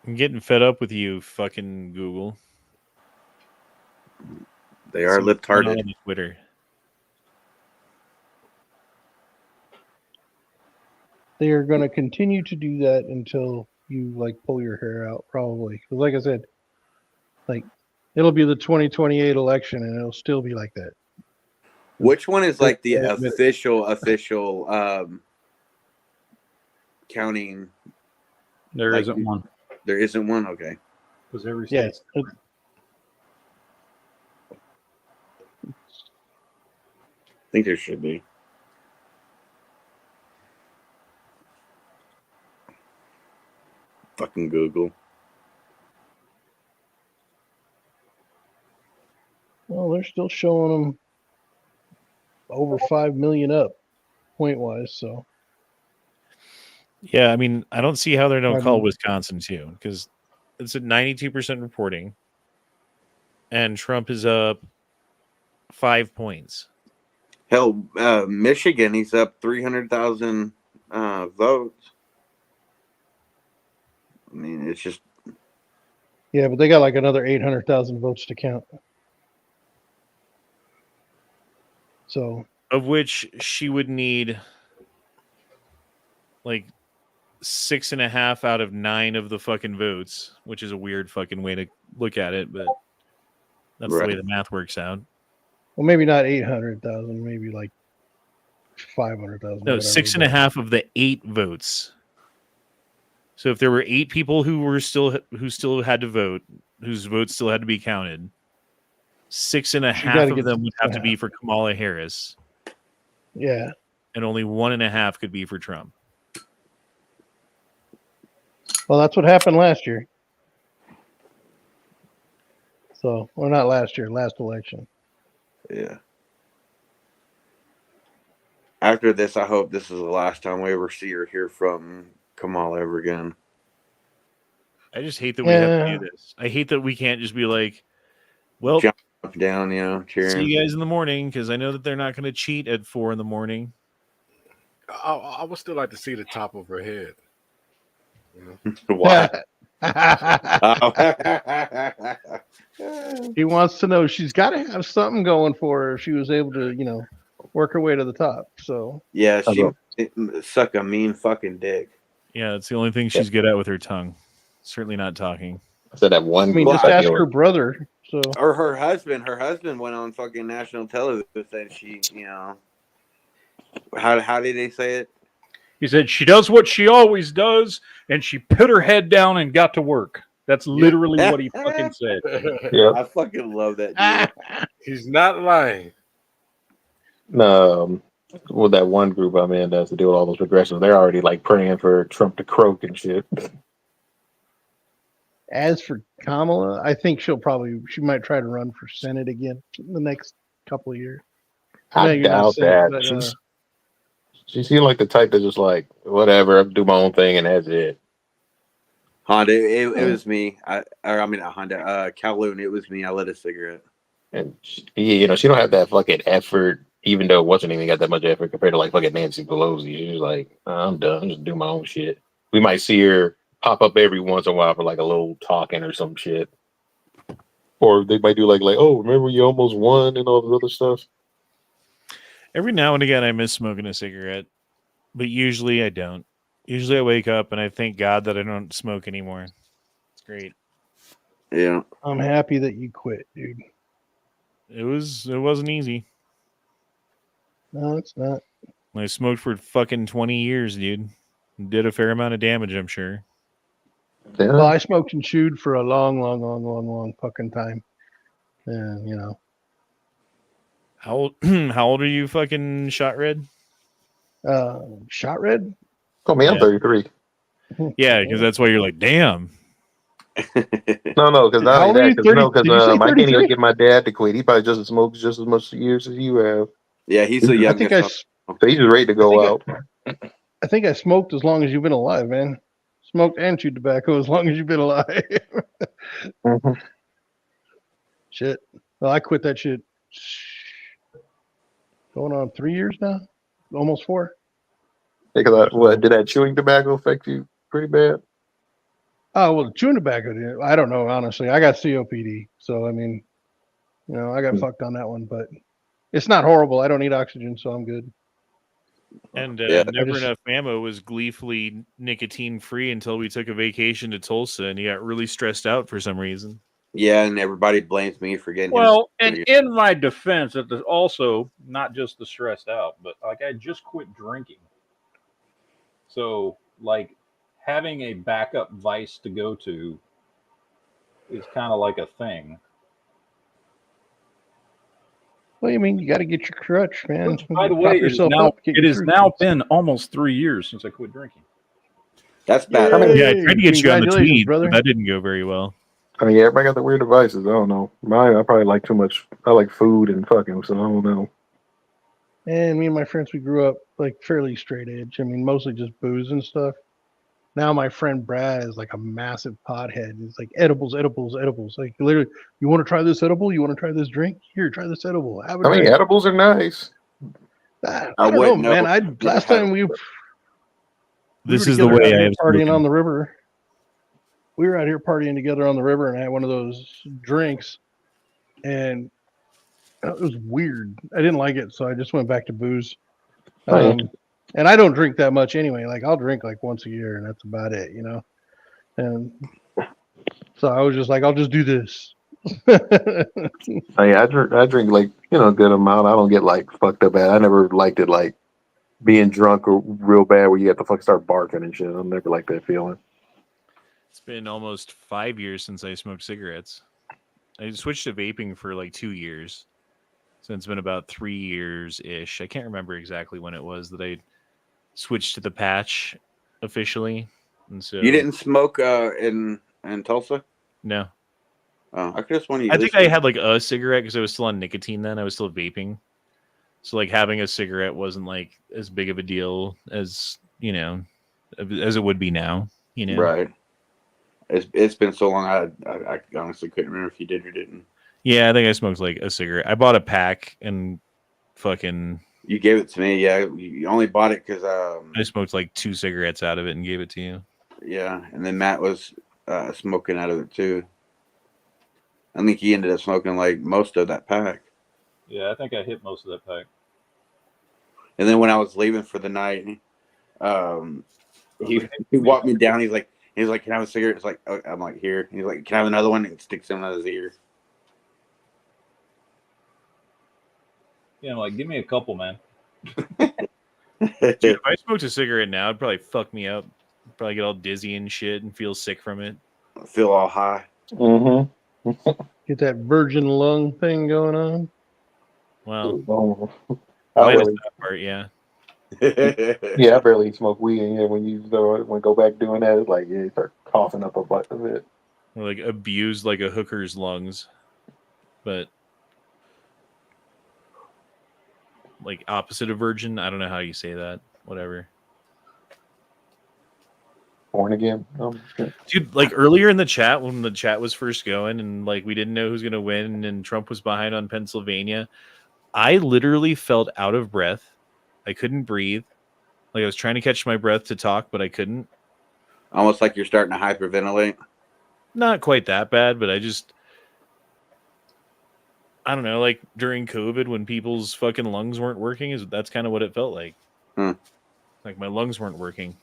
I'm getting fed up with you, fucking Google. They are lip-tarded. On Twitter. They are going to continue to do that until you pull your hair out, probably. Because like I said, it'll be the 2028 election, and it'll still be like that. Which one is the official counting? There isn't one. There isn't one. Okay. Because every state. I think there should be. Fucking Google. Well, they're still showing them over 5 million up point-wise, so. Yeah, I mean, I don't see how they don't call Wisconsin too, because it's at 92% reporting, and Trump is up 5 points. Hell, Michigan, he's up 300,000 votes. I mean, it's just. Yeah, but they got another 800,000 votes to count. So. Of which she would need 6.5 out of 9 of the fucking votes, which is a weird fucking way to look at it, but that's the way the math works out. Well, maybe not 800,000, maybe 500,000. No, 6.5 of the 8 votes. So if there were 8 people who still had to vote, whose votes still had to be counted, 6.5 of them would have to be for Kamala Harris. Yeah. And only 1.5 could be for Trump. Well, that's what happened last year. So, or not last year, last election. Yeah. After this, I hope this is the last time we ever see or hear from Kamala ever again. I just hate that we have to do this. I hate that we can't just be like, well, jump up and down, cheering. See you guys in the morning, because I know that they're not going to cheat at 4 a.m. I would still like to see the top of her head. Why? He wants to know she's got to have something going for her if she was able to, work her way to the top. So yeah, she suck a mean fucking dick. Yeah, it's the only thing she's good at with her tongue. Certainly not talking. I said that one. I mean, just ask her brother. So or her husband. Her husband went on fucking national television and said she, how did they say it? He said she does what she always does, and she put her head down and got to work. That's literally what he fucking said. Yeah, I fucking love that dude. He's not lying. Well, that one group I'm in that's to deal with all those progressives, they're already like praying for Trump to croak and shit. as for Kamala, I think she might try to run for Senate again in the next couple of years. I doubt that. She seemed like the type that's just like, whatever, I'll do my own thing and that's it. Honda, it was me. Not Honda. Kowloon, it was me. I lit a cigarette. And she don't have that fucking effort, even though it wasn't even got that much effort compared to like fucking Nancy Pelosi. She was like, I'm done, I'm just do my own shit. We might see her pop up every once in a while for like a little talking or some shit. Or they might do like, oh, remember you almost won and all this other stuff. Every now and again, I miss smoking a cigarette, but usually I don't. Usually I wake up and I thank God that I don't smoke anymore. It's great. Yeah. I'm happy that you quit, dude. It wasn't easy. No, it's not. I smoked for fucking 20 years, dude. Did a fair amount of damage, I'm sure. Yeah. Well, I smoked and chewed for a long fucking time. And, How old are you, fucking Shot Red? Shot Red? Oh, man, I'm 33. Yeah, because that's why you're like, damn. No, because How old are you? 30? Did you say I can't 33? even get my dad to quit. He probably just smokes just as much years as you have. Yeah, he's the youngest. So he's just ready to go out. I think I smoked as long as you've been alive, man. Smoked and chewed tobacco as long as you've been alive. Mm-hmm. Shit. Well, I quit that shit. Going on 3 years now? Almost 4. Because did that chewing tobacco affect you pretty bad? Oh, well, chewing tobacco, I don't know, honestly. I got COPD. So, I mean, I got fucked on that one, but it's not horrible. I don't need oxygen, so I'm good. And Never Enough Ammo was gleefully nicotine free until we took a vacation to Tulsa and he got really stressed out for some reason. Yeah, and everybody blames me for getting Well, and in my defense, it was also not just the stressed out, but like I just quit drinking. So, like, having a backup vice to go to is kind of like a thing. Well, I mean, you got to get your crutch, man. By the way, it has now been almost 3 years since I quit drinking. That's bad. Yeah, I tried to get you on the tweet, but that didn't go very well. I mean, everybody got the weird devices. I don't know. Mine, I probably like too much. I like food and fucking, so I don't know. And me and my friends, we grew up like fairly straight edge. I mean, mostly just booze and stuff. Now my friend Brad is like a massive pothead. He's like edibles. Like literally, you want to try this edible? You want to try this drink? Here, try this edible. I mean, edibles are nice. I don't know, man. Last time we This is the way I am partying on the river. We were out here partying together on the river, and I had one of those drinks, and it was weird. I didn't like it, so I just went back to booze. And I don't drink that much anyway. Like I'll drink like once a year, and that's about it, And so I was just like, I'll just do this. I drink like a good amount. I don't get like fucked up bad. I never liked it like being drunk or real bad where you have to fucking start barking and shit. I never like that feeling. It's been almost 5 years since I smoked cigarettes. I switched to vaping for like 2 years. So it's been about 3 years-ish. I can't remember exactly when it was that I switched to the patch officially. And so you didn't smoke in Tulsa? No. Oh, I could have sworn you. I think I had like a cigarette because I was still on nicotine then. I was still vaping. So like having a cigarette wasn't like as big of a deal as, you know, as it would be now, you know? Right. It's been so long. I honestly couldn't remember if you did or didn't. Yeah, I think I smoked like a cigarette. I bought a pack and fucking. You gave it to me. Yeah, you only bought it because I smoked like 2 cigarettes out of it and gave it to you. Yeah, and then Matt was smoking out of it too. I think he ended up smoking like most of that pack. Yeah, I think I hit most of that pack. And then when I was leaving for the night, he walked me down. He's like, "Can I have a cigarette?" It's like, oh, I'm like, "Here." He's like, "Can I have another one?" And sticks him out his ear. Yeah, I'm like, give me a couple, man. Dude, if I smoked a cigarette now, it'd probably fuck me up. I'd probably get all dizzy and shit and feel sick from it. I feel all high. Mm-hmm. Get that virgin lung thing going on. Well, I part, yeah. Yeah, I barely smoke weed, and yeah, when you go back doing that, it's like you start coughing up a bunch of it. Or like abused like a hooker's lungs, but like opposite of virgin. I don't know how you say that. Whatever. Born again, dude. Like earlier in the chat, when the chat was first going, and like we didn't know who's gonna win, and Trump was behind on Pennsylvania, I literally felt out of breath. I couldn't breathe. Like I was trying to catch my breath to talk, but I couldn't. Almost like you're starting to hyperventilate. Not quite that bad, but I don't know, like during COVID when people's fucking lungs weren't working, that's kind of what it felt like. Like my lungs weren't working.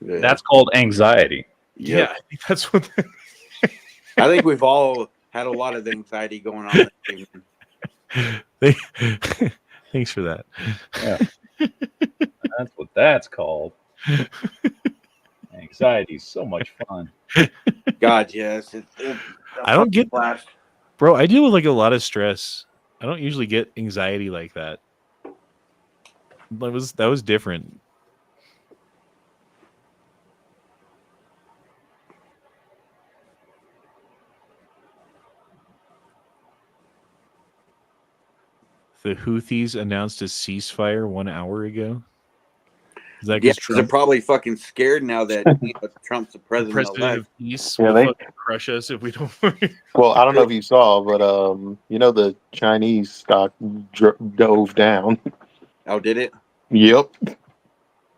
Yeah. That's called anxiety. Yep. Yeah, I think that's what. I think we've all had a lot of anxiety going on this evening. Thanks for that. Yeah. That's what that's called. Anxiety is so much fun. God, yes. I don't get that. Bro, I deal with like a lot of stress. I don't usually get anxiety like that. That was different. The Houthis announced a ceasefire 1 hour ago. Is that Yeah, because they're probably fucking scared now that Trump's the president of peace Yeah, will they- fucking crush us if we don't. Well, I don't know if you saw, but the Chinese stock dove down. Oh, did it? Yep.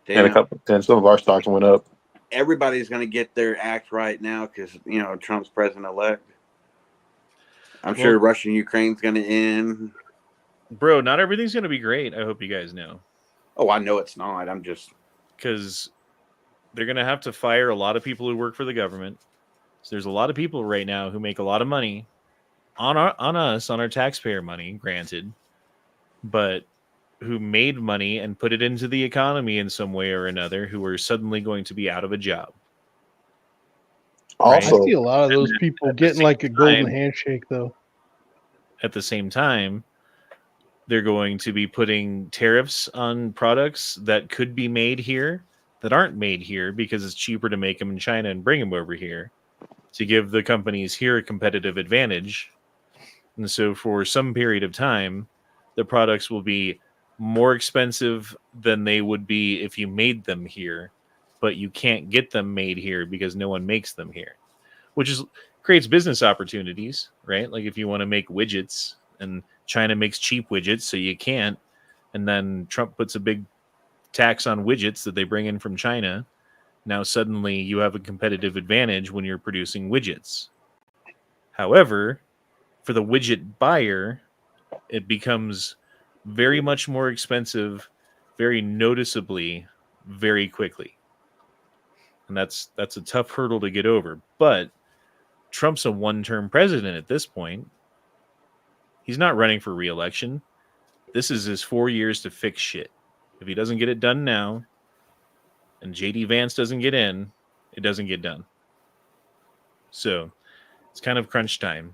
Damn. And some of our stocks went up. Everybody's going to get their act right now because, Trump's president-elect. I'm sure Russia and Ukraine's going to end. Bro, not everything's going to be great. I hope you guys know. Oh, I know it's not. I'm just... Because they're going to have to fire a lot of people who work for the government. So there's a lot of people right now who make a lot of money on our taxpayer money, granted, but who made money and put it into the economy in some way or another, who are suddenly going to be out of a job. Also, I see a lot of those people getting like a golden handshake, though. At the same time, they're going to be putting tariffs on products that could be made here that aren't made here because it's cheaper to make them in China and bring them over here to give the companies here a competitive advantage. And so for some period of time, the products will be more expensive than they would be if you made them here, but you can't get them made here because no one makes them here, which creates business opportunities, right? Like if you want to make widgets and China makes cheap widgets, so you can't, and then Trump puts a big tax on widgets that they bring in from China. Now suddenly you have a competitive advantage when you're producing widgets. However, for the widget buyer, it becomes very much more expensive, very noticeably, very quickly. And that's a tough hurdle to get over. But Trump's a one-term president at this point. He's not running for re-election. This is his 4 years to fix shit. If he doesn't get it done now, and JD Vance doesn't get in, it doesn't get done. So it's kind of crunch time.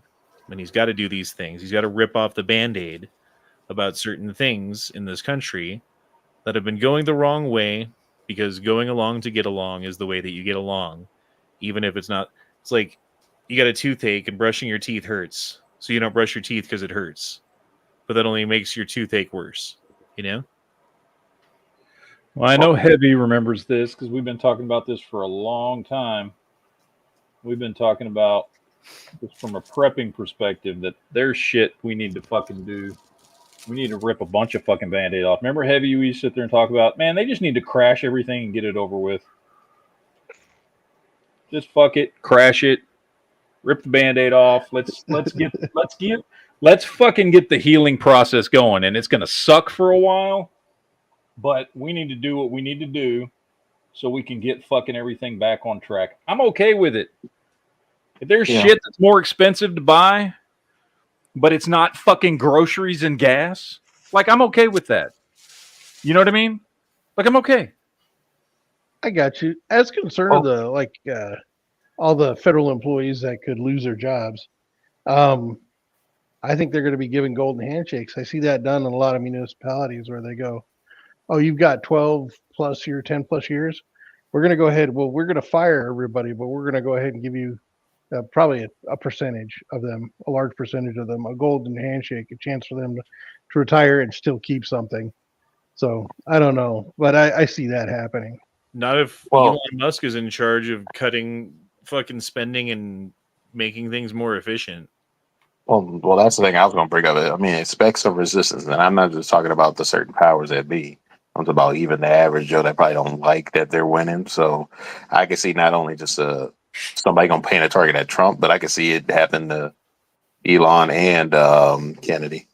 And he's got to do these things. He's got to rip off the Band-Aid about certain things in this country that have been going the wrong way, because going along to get along is the way that you get along. Even if it's not, it's like you got a toothache and brushing your teeth hurts. So you don't brush your teeth because it hurts. but that only makes your toothache worse. You know. Well, I know Heavy remembers this because we've been talking about this for a long time. We've been talking about this from a prepping perspective that there's shit we need to fucking do. We need to rip a bunch of fucking Band-Aid off. Remember Heavy, we used to sit there and talk about, man, they just need to crash everything and get it over with. Just fuck it, crash it, rip the Band-Aid off. Let's fucking get the healing process going. And it's gonna suck for a while, but we need to do what we need to do so we can get fucking everything back on track. I'm okay with it. If there's shit that's more expensive to buy, but it's not fucking groceries and gas, like, I'm okay with that. You know what I mean? Like, I'm okay. I got you. As concerned of all the federal employees that could lose their jobs, I think they're going to be giving golden handshakes. I see that done in a lot of municipalities where they go, "Oh, you've got 12 plus year, 10 plus years. We're going to go ahead. Well, we're going to fire everybody, but we're going to go ahead and give you probably a percentage of them, a large percentage of them, a golden handshake, a chance for them to retire and still keep something." So I don't know, but I see that happening. Not if Elon Musk is in charge of cutting fucking spending and making things more efficient. Well, that's the thing I was going to bring up. I mean, expect some resistance, and I'm not just talking about the certain powers that be. I'm talking about even the average Joe that probably don't like that they're winning. So I can see not only just somebody going to paint a target at Trump, but I can see it happen to Elon and Kennedy.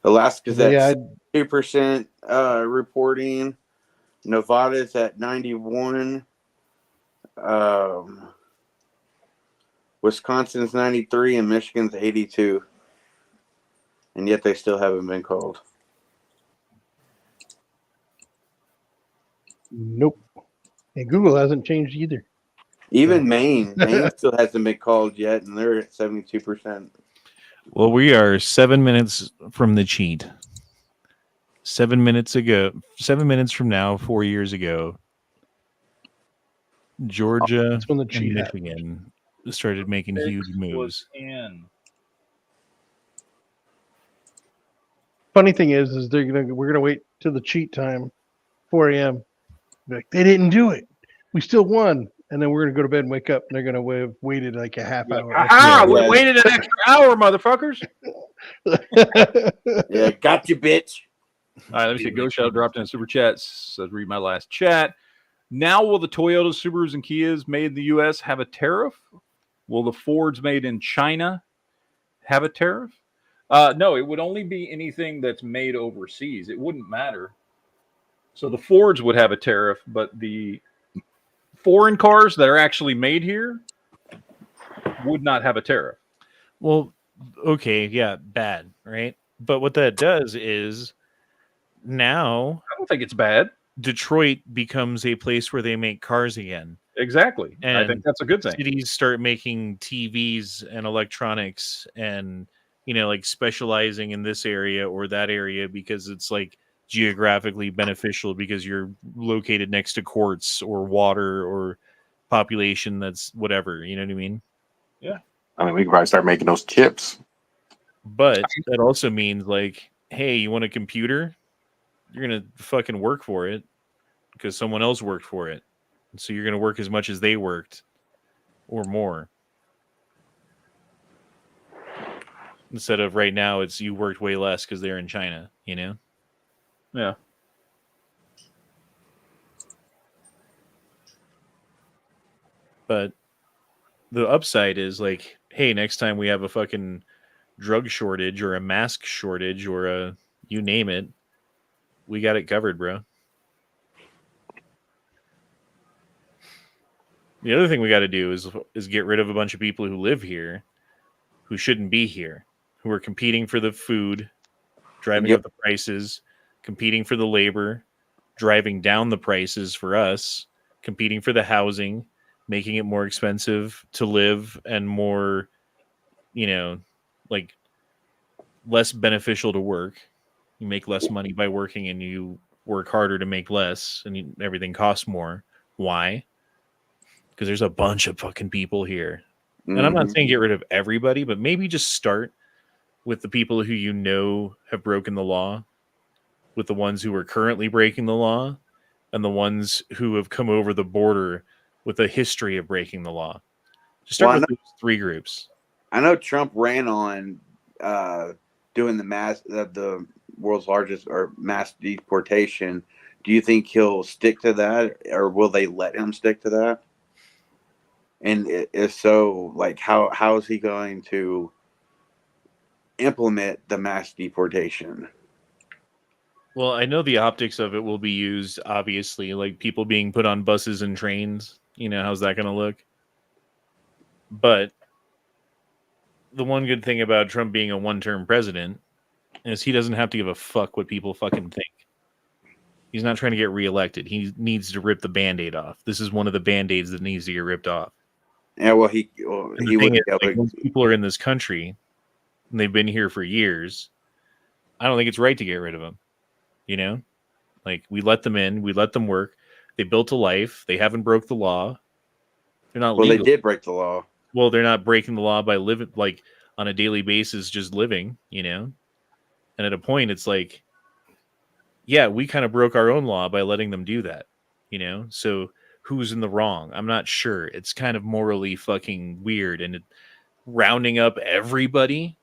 Alaska's at 2% reporting. Nevada's at 91. Wisconsin's 93 and Michigan's 82. And yet they still haven't been called. Nope. And Google hasn't changed either. Even Maine still hasn't been called yet, and they're at 72%. Well, we are 7 minutes from the cheat. 7 minutes from now, 4 years ago, Georgia and Michigan started making huge moves. Funny thing is we're gonna wait till the cheat time, 4 a.m. Like, they didn't do it. We still won. And then we're going to go to bed and wake up, and they're going to have waited like a half hour. We waited an extra hour, motherfuckers. Yeah, got you, bitch. All right, let me see. Go Shout dropped in super chats. Says, read my last chat. Now, will the Toyotas, Subarus, and Kias made in the U.S. have a tariff? Will the Fords made in China have a tariff? No, it would only be anything that's made overseas. It wouldn't matter. So the Fords would have a tariff, but the foreign cars that are actually made here would not have a tariff. Well, okay, yeah, bad, right? But what that does is now I don't think it's bad. Detroit becomes a place where they make cars again. Exactly. And I think that's a good thing. Cities start making TVs and electronics and, like specializing in this area or that area because it's like geographically beneficial because you're located next to courts or water or population that's whatever, you know what I mean? Yeah. I mean, we can probably start making those chips. But that also means like, hey, you want a computer? You're going to fucking work for it because someone else worked for it. So you're going to work as much as they worked or more. Instead of right now, it's you worked way less because they're in China, Yeah. But the upside is like, hey, next time we have a fucking drug shortage or a mask shortage or a you name it, we got it covered, bro. The other thing we got to do is get rid of a bunch of people who live here who shouldn't be here, who are competing for the food, driving up the prices, competing for the labor, driving down the prices for us, competing for the housing, making it more expensive to live and more, like less beneficial to work. You make less money by working and you work harder to make less and everything costs more. Why? Because there's a bunch of fucking people here. And I'm not saying get rid of everybody, but maybe just start with the people who you know have broken the law, with the ones who are currently breaking the law, and the ones who have come over the border with a history of breaking the law. Just start with those three groups. I know Trump ran on doing the world's largest or mass deportation. Do you think he'll stick to that, or will they let him stick to that? And if so, like how is he going to implement the mass deportation? Well, I know the optics of it will be used, obviously, like people being put on buses and trains. You know, how's that going to look? But the one good thing about Trump being a one-term president is he doesn't have to give a fuck what people fucking think. He's not trying to get reelected. He needs to rip the Band-Aid off. This is one of the Band-Aids that needs to get ripped off. Yeah, well, he would. Like, once people are in this country and they've been here for years, I don't think it's right to get rid of them. You know, like we let them in, we let them work. They built a life. They haven't broke the law. They're not. Well, legal. they did break the law. Well, they're not breaking the law by living like on a daily basis, just living. You know, and at a point, it's like, yeah, we kind of broke our own law by letting them do that. You know, so who's in the wrong? I'm not sure. It's kind of morally fucking weird, and rounding up everybody,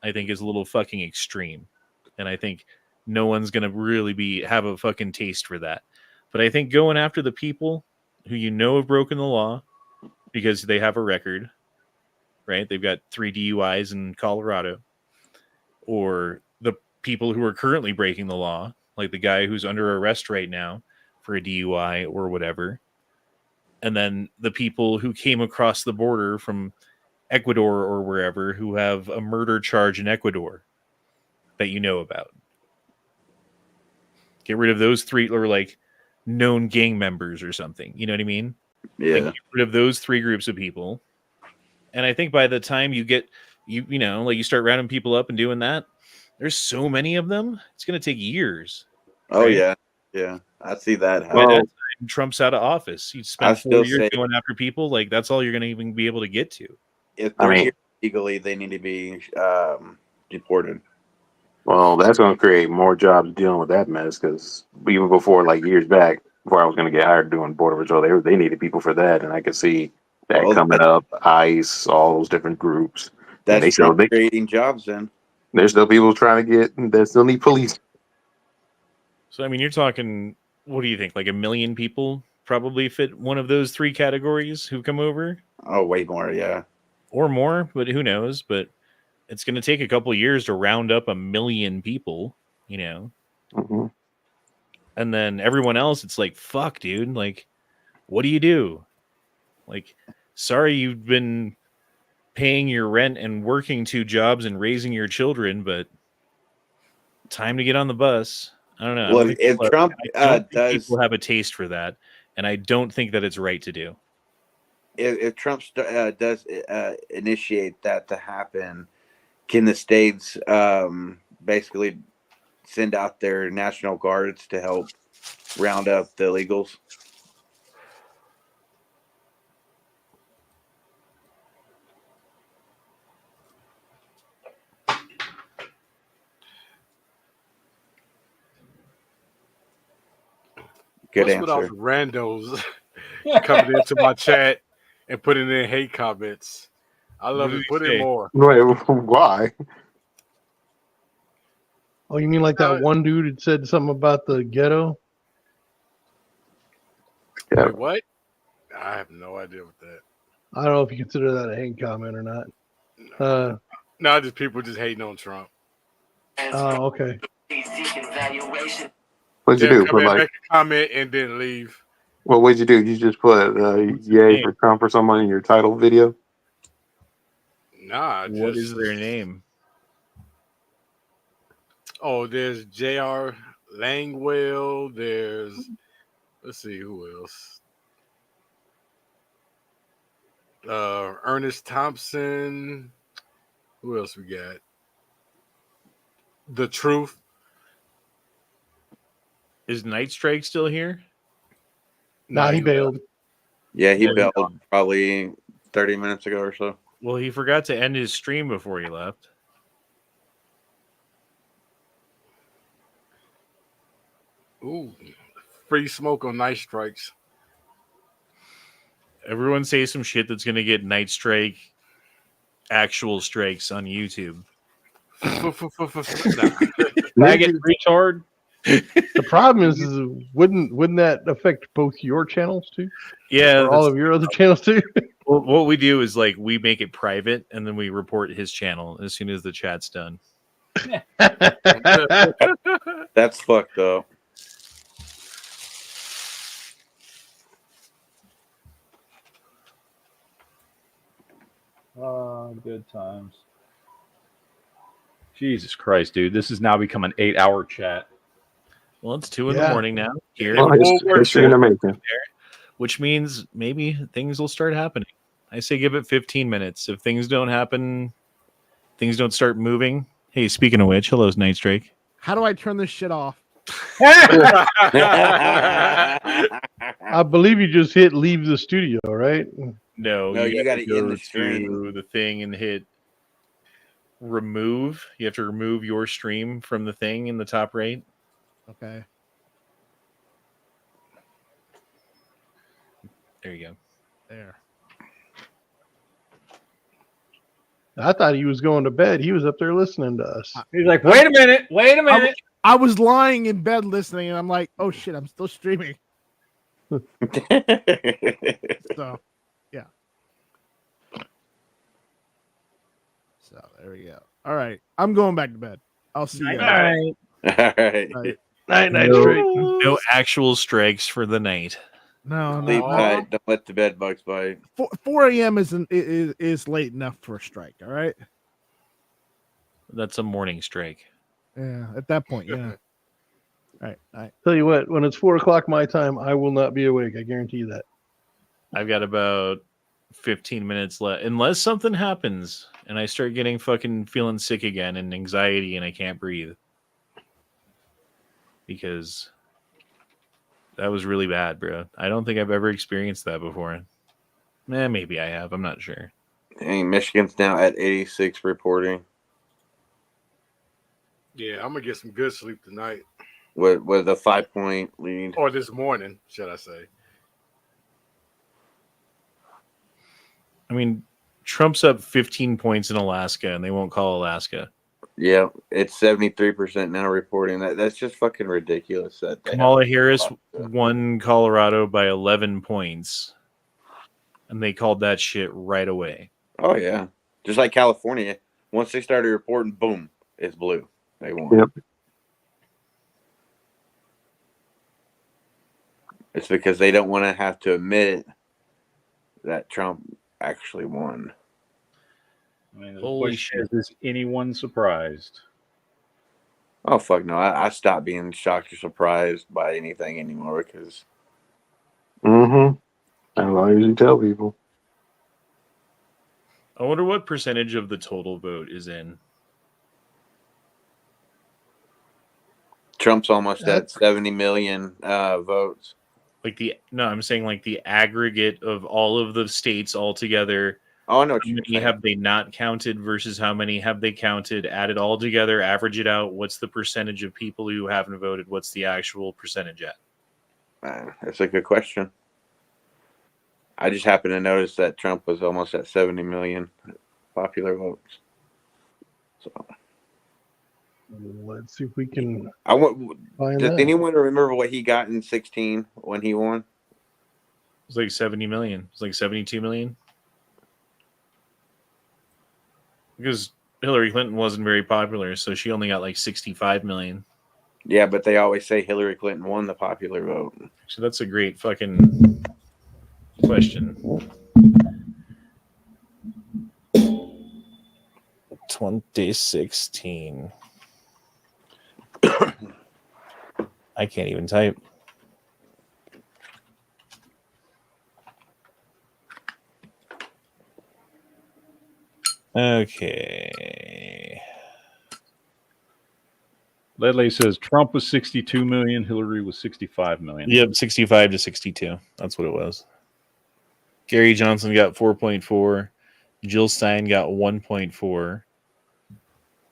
I think, is a little fucking extreme. And I think no one's gonna really have a fucking taste for that. But I think going after the people who you know have broken the law because they have a record, right? They've got 3 DUIs in Colorado, or the people who are currently breaking the law, like the guy who's under arrest right now for a DUI or whatever. And then the people who came across the border from Ecuador or wherever who have a murder charge in Ecuador that you know about. Get rid of those three, or like known gang members or something. You know what I mean? Yeah. Like, get rid of those three groups of people. And I think by the time you get, you know, like you start rounding people up and doing that, there's so many of them. It's going to take years. Oh, right? yeah. Yeah. I see that. By that time, Trump's out of office. He spent 4 years say- going after people. Like, that's all you're going to even be able to get to. If they're here legally, they need to be deported. Well, that's going to create more jobs dealing with that mess, because even before, like years back, before I was going to get hired doing Border Patrol, they needed people for that, and I could see that coming up. ICE, all those different groups. That's creating jobs. Then there's still people trying to get. They still need police. So I mean, you're talking. What do you think? Like 1 million people probably fit one of those three categories who come over. Oh, way more, yeah, or more, but who knows? But it's going to take a couple years to round up 1 million people, you know. Mm-hmm. And then everyone else, it's like, fuck, dude. Like, what do you do? Like, sorry, you've been paying your rent and working 2 jobs and raising your children, but time to get on the bus. I don't know. Well, if Trump people have a taste for that, and I don't think that it's right to do. If Trump does initiate that to happen, can the states basically send out their national guards to help round up the illegals? Good What's with all answer. the randos coming into my chat and putting in hate comments? I love it. Put in more. Wait, why? Oh, you mean like that one dude that said something about the ghetto? Wait, what? I have no idea what that. I don't know if you consider that a hate comment or not. No, just people just hating on Trump. Oh, okay. What'd you do? Come in, Put, make a comment and then leave. Well, what'd you do? You just put yay for Trump or someone in your title video? Nah. What is their name? Oh, there's J.R. Langwell. There's, let's see, who else? Ernest Thompson. Who else we got? The Truth. Is Nightstryk still here? Nah, he bailed. Yeah, he bailed probably 30 minutes ago or so. Well, he forgot to end his stream before he left. Ooh, free smoke on Nightstryks. Everyone say some shit that's gonna get Nightstryk actual strikes on YouTube. Maggot retard. The problem is wouldn't that affect both your channels too? Yeah, or all of your other channels too? Well, what we do is like we make it private and then we report his channel as soon as the chat's done. That's fucked up. Good times. Jesus Christ, dude. This has now become an 8-hour chat. Well, it's 2 in the morning now. Here, history in America. Which means maybe things will start happening. I say give it 15 minutes. If things don't happen, things don't start moving. Hey, speaking of which, hello, Nightstryk. How do I turn this shit off? I believe you just hit leave the studio, right? No, you got to go end the to stream. the thing and hit remove. You have to remove your stream from the thing in the top right. Okay. There you go. There. I thought he was going to bed. He was up there listening to us. He's like, wait a minute. I was lying in bed listening, and I'm like, oh shit, I'm still streaming. So, yeah. So there we go. All right, I'm going back to bed. I'll see you. All right. Night, no actual strikes for the night. No, Sleep no. tight. Don't let the bed bugs bite. 4 a.m. is late enough for a strike. All right. That's a morning strike. Yeah, at that point, yeah. All right. Tell you what, when it's 4 o'clock my time, I will not be awake. I guarantee you that. I've got about 15 minutes left. Unless something happens and I start getting fucking feeling sick again and anxiety and I can't breathe. Because that was really bad, bro. I don't think I've ever experienced that before. Maybe I have. I'm not sure. Dang, Michigan's now at 86 reporting. Yeah, I'm gonna get some good sleep tonight. With a 5-point lead. Or this morning, should I say. I mean, Trump's up 15 points in Alaska, and they won't call Alaska. Yeah, it's 73% now reporting. That's just fucking ridiculous. Kamala Harris won Colorado by 11 points, and they called that shit right away. Oh, yeah. Just like California. Once they started reporting, boom, it's blue. They won. Yep. It's because they don't want to have to admit that Trump actually won. I mean, Holy shit. Is anyone surprised? Oh, fuck no. I stopped being shocked or surprised by anything anymore because... Mm-hmm. That's what I usually tell people. I wonder what percentage of the total vote is in. Trump's almost at 70 million votes. I'm saying like the aggregate of all of the states all together. Oh, I know. How many have they not counted versus how many have they counted? Add it all together, average it out. What's the percentage of people who haven't voted? What's the actual percentage at? That's a good question. I just happened to notice that Trump was almost at 70 million popular votes. So let's see if we can. Does anyone remember what he got in 2016 when he won? It was like 70 million. It was like 72 million. Because Hillary Clinton wasn't very popular, so she only got like 65 million. Yeah, but they always say Hillary Clinton won the popular vote. So that's a great fucking question. 2016. I can't even type. Okay. Ledley says Trump was 62 million, Hillary was 65 million. Yep, 65 to 62. That's what it was. Gary Johnson got 4.4. Jill Stein got 1.4,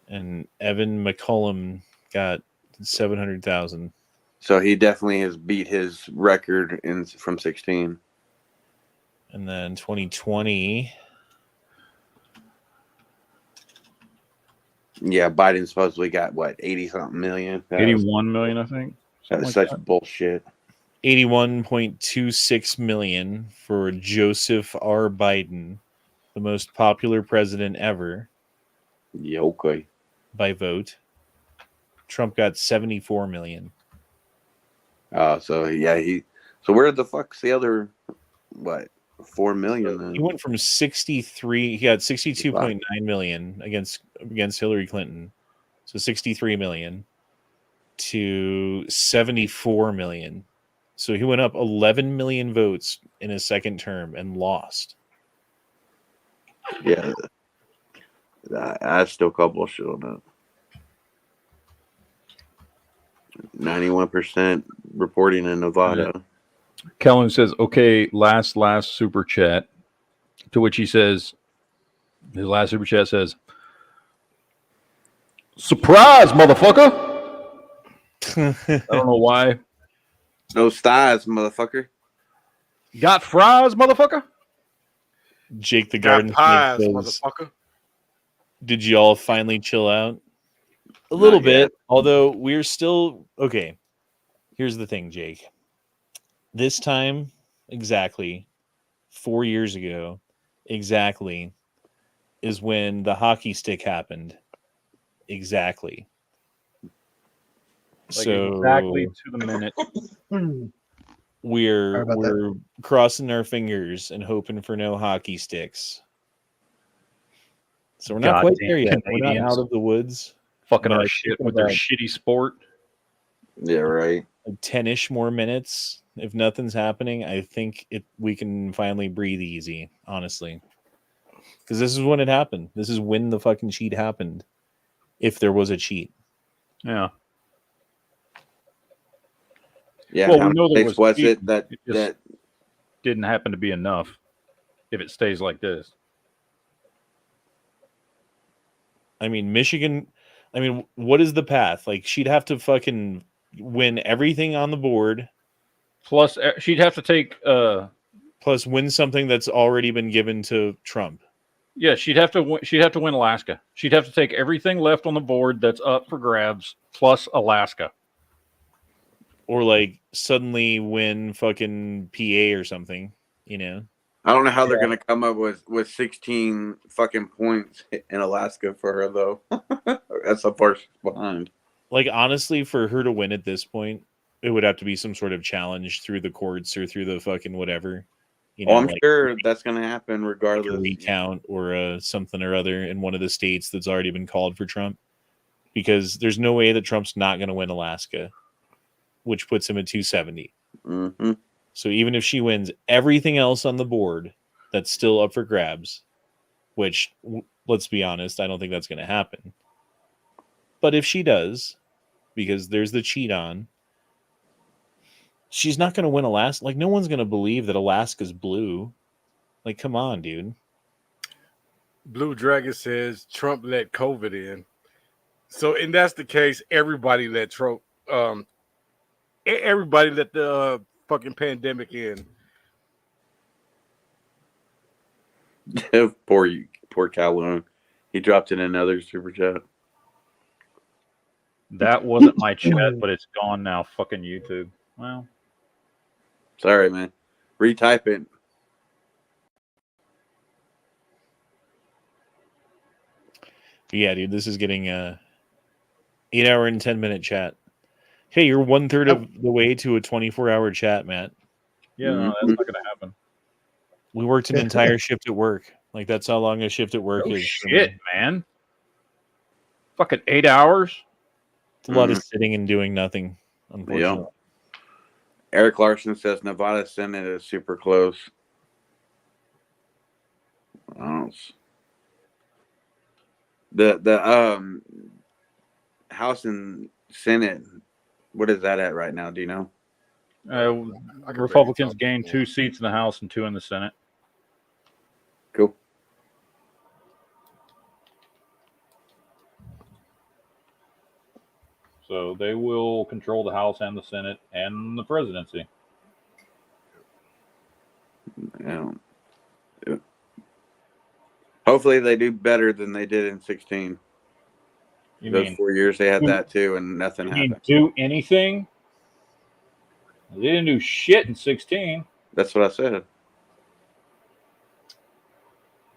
and Evan McCollum got 700,000. So he definitely has beat his record from 16. And then 2020. Yeah, Biden supposedly got what, 80-something million? 81 million, I think. That's such bullshit. 81.26 million for Joseph R. Biden, the most popular president ever. Yeah, okay. By vote. Trump got 74 million. So yeah, so where the fuck's the other 4 million then? He went from 63, he got 62.9 million against Hillary Clinton. So 63 million to 74 million. So he went up 11 million votes in his second term and lost. Yeah. I still call bullshit on that. 91% reporting in Nevada. Kellen says, okay, last super chat. To which he says, his last super chat says, surprise, motherfucker. I don't know why. No styles, motherfucker. Got fries, motherfucker. Jake the Garden pies, says, motherfucker. did you all finally chill out? A little bit, although we're still okay. Here's the thing, Jake. This time, exactly 4 years ago, exactly, is when the hockey stick happened. Exactly. Like so exactly to the minute. We're crossing our fingers and hoping for no hockey sticks. So we're not quite there yet. We're not out of the woods. Fucking our shit with their shitty sport. Yeah, right. 10-ish more minutes. If nothing's happening, I think we can finally breathe easy, honestly. Because this is when it happened. This is when the fucking cheat happened. If there was a cheat. Yeah. Yeah, well, we know there was it cheat. that it just didn't happen to be enough if it stays like this. I mean, Michigan, what is the path? Like, she'd have to fucking win everything on the board. Plus, she'd have to take... plus win something that's already been given to Trump. Yeah, she'd have to win Alaska. She'd have to take everything left on the board that's up for grabs, plus Alaska. Or, like, suddenly win fucking PA or something, you know? I don't know how they're going to come up with 16 fucking points in Alaska for her, though. That's so far behind. Like, honestly, for her to win at this point, it would have to be some sort of challenge through the courts or through the fucking whatever. You know, I'm sure that's going to happen regardless. Like a recount or something or other in one of the states that's already been called for Trump. Because there's no way that Trump's not going to win Alaska, which puts him at 270. Mm-hmm. So even if she wins everything else on the board that's still up for grabs, which, let's be honest, I don't think that's going to happen. But if she does, because there's the cheat on, she's not going to win Alaska. Like, no one's going to believe that Alaska's blue. Like, come on, dude. Blue Dragon says Trump let COVID in. So, and that's the case. Everybody let Trump. Everybody let the fucking pandemic in. Poor Calhoun. He dropped in another super chat. That wasn't my chat, but it's gone now. Fucking YouTube. Well, sorry, man. Retype it. Yeah, dude, this is getting 8 hour and 10-minute chat. Hey, you're 1/3 of the way to a 24-hour chat, Matt. Yeah, no, that's not going to happen. We worked an entire shift at work. Like, that's how long a shift at work is. Shit, man. Fucking 8 hours? It's a lot of sitting and doing nothing, unfortunately. Yeah. Eric Larson says Nevada Senate is super close. The House and Senate, what is that at right now? Do you know? Republicans gained 2 seats in the House and 2 in the Senate. Cool. So they will control the House and the Senate and the presidency. Yeah. Hopefully they do better than they did in 16. Those 4 years they had that too, and nothing happened. Do anything? They didn't do shit in 16. That's what I said.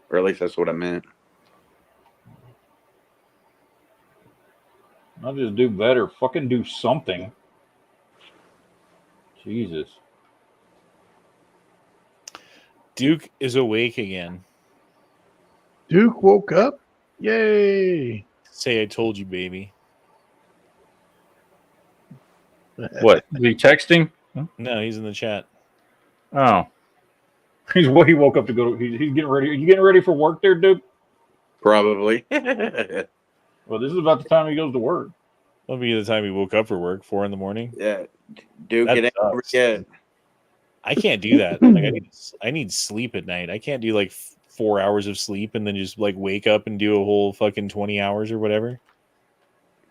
Or at least that's what I meant. I'll just do better. Fucking do something. Jesus. Duke is awake again. Duke woke up. Yay. Say I told you, baby. What? Is he texting? No, he's in the chat. Oh. He woke up to go. He's getting ready. Are you getting ready for work there, Duke? Probably. Well, this is about the time he goes to work. That'll be the time he woke up for work, 4 a.m. Yeah. Duke, That it ain't over yet. I can't do that. Like I need sleep at night. I can't do like 4 hours of sleep and then just like wake up and do a whole fucking 20 hours or whatever.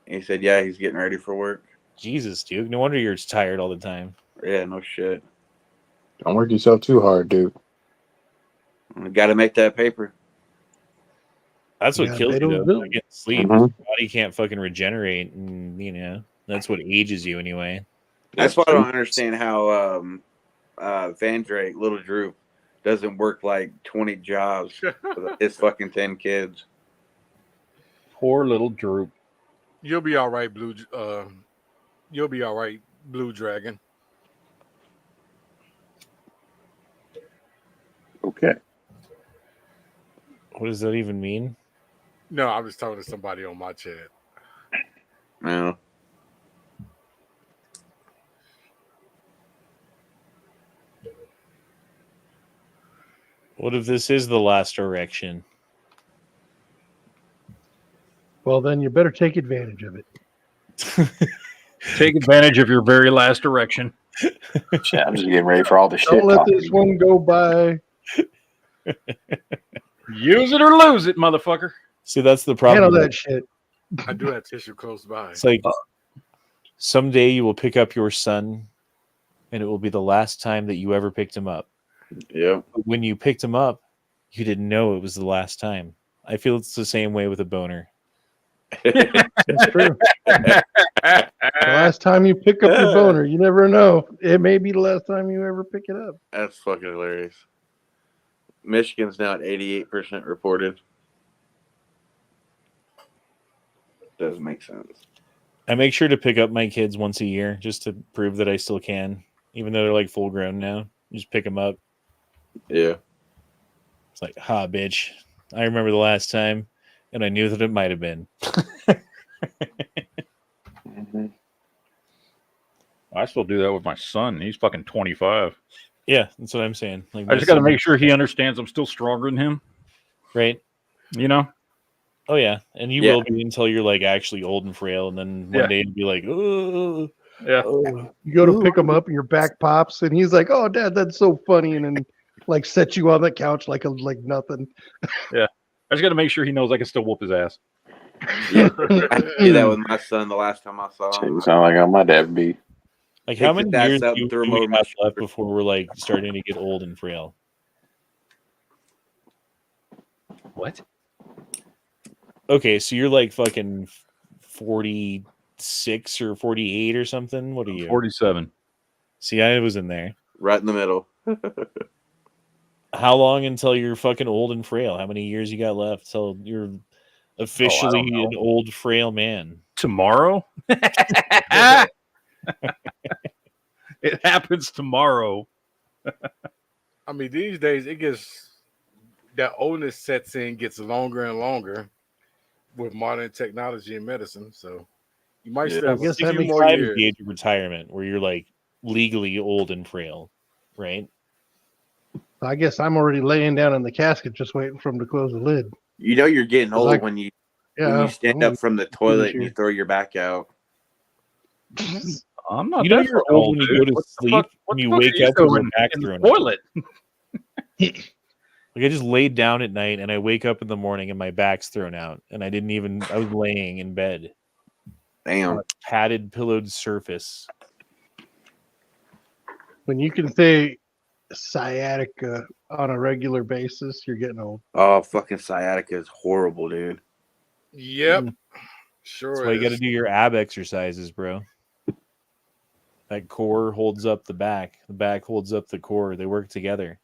He said, yeah, he's getting ready for work. Jesus, Duke. No wonder you're tired all the time. Yeah, no shit. Don't work yourself too hard, dude. Got to make that paper. That's what Yeah, kills they you, don't though. do Like, getting sleep. Mhm. Your body can't fucking regenerate, and that's what ages you anyway. That's why I don't understand how Van Drake, Little Drew, doesn't work like 20 jobs with his fucking 10 kids. Poor little Droop. You'll be all right, Blue. You'll be all right, Blue Dragon. Okay. What does that even mean? No, I was talking to somebody on my chat. No. What if this is the last erection? Well, then you better take advantage of it. Take advantage of your very last erection. Shit, I'm just getting ready for all the shit. Don't let talking. this one go by. Use it or lose it, motherfucker. See, that's the problem. Handle that shit. I do have tissue close by. It's like someday you will pick up your son, and it will be the last time that you ever picked him up. Yeah. But when you picked him up, you didn't know it was the last time. I feel it's the same way with a boner. That's true. The last time you pick up your boner, you never know. It may be the last time you ever pick it up. That's fucking hilarious. Michigan's now at 88% reported. Doesn't make sense. I make sure to pick up my kids once a year just to prove that I still can, even though they're like full grown now. Just pick them up. Yeah. It's like, ha, bitch. I remember the last time, and I knew that it might have been. Mm-hmm. I still do that with my son. He's fucking 25. Yeah, that's what I'm saying. Like, I just got to make sure he understands I'm still stronger than him. Right. You know? Oh, yeah. And you will be until you're like actually old and frail. And then one day it'll be like, oh. Yeah. You go to pick him up and your back pops, and he's like, "Oh, Dad, that's so funny," and then like set you on the couch like nothing. Yeah. I just got to make sure he knows I can still whoop his ass. Yeah. I did that with my son the last time I saw him. You sound like how my dad be. Like, how many years do you throw him we over my have left before we're like starting to get old and frail? What? Okay, so you're like fucking 46 or 48 or something. What are you? 47. See, I was in there. Right in the middle. How long until you're fucking old and frail? How many years you got left till you're officially an old frail man? Tomorrow? It happens tomorrow. I mean, these days it gets that oldness sets in, gets longer and longer with modern technology and medicine. So you might still have a few more 65 is years. the age of retirement where you're like legally old and frail, right? I guess I'm already laying down in the casket, just waiting for him to close the lid. You know you're getting old Like- when you Yeah, stand up from the toilet and you throw your back out. I'm not. You know that you're fucking old when you dude. go to What the sleep fuck- and what you the fuck wake are you up with your doing back in the thrown up. toilet. Like, I just laid down at night and I wake up in the morning and my back's thrown out and I was laying in bed. Damn. a padded pillowed surface. When you can say sciatica on a regular basis, you're getting old. Oh, fucking sciatica is horrible, dude. Yep. Sure. That's why you got to do your ab exercises, bro. That core holds up the back holds up the core. They work together.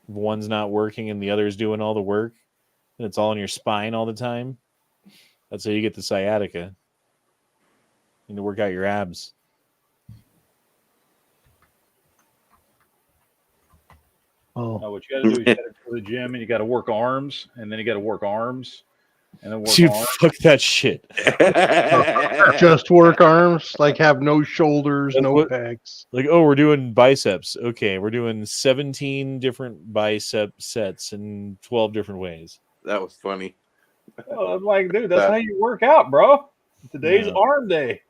If one's not working and the other is doing all the work, and it's all in your spine all the time, that's how you get the sciatica. You need to work out your abs. What you got to do is you got to go to the gym and you got to work arms, and then you got to work arms, and then work Dude, arms. fuck that shit. Just work arms, like have no shoulders, no pecs. Like, oh, we're doing biceps. Okay, we're doing 17 different bicep sets in 12 different ways. That was funny. Oh, I'm like, dude, that's how you work out, bro. Today's arm day.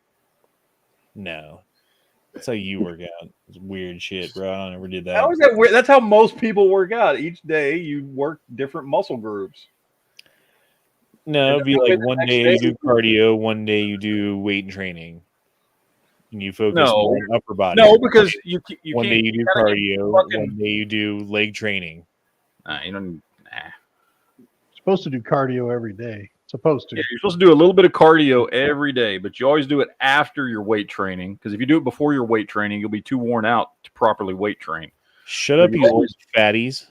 No. That's how you work out. It's weird shit, bro. I don't ever did that. How is that weird? That's how most people work out. Each day you work different muscle groups. No, it'd be like one day you do cardio, one day you do weight training. And you focus more on upper body. No, because you one day you do cardio, one day you do leg training. You don't. Supposed to do cardio every day. Supposed to. Yeah, you're supposed to do a little bit of cardio every day, but you always do it after your weight training. Because if you do it before your weight training, you'll be too worn out to properly weight train. Shut up, you old fatties!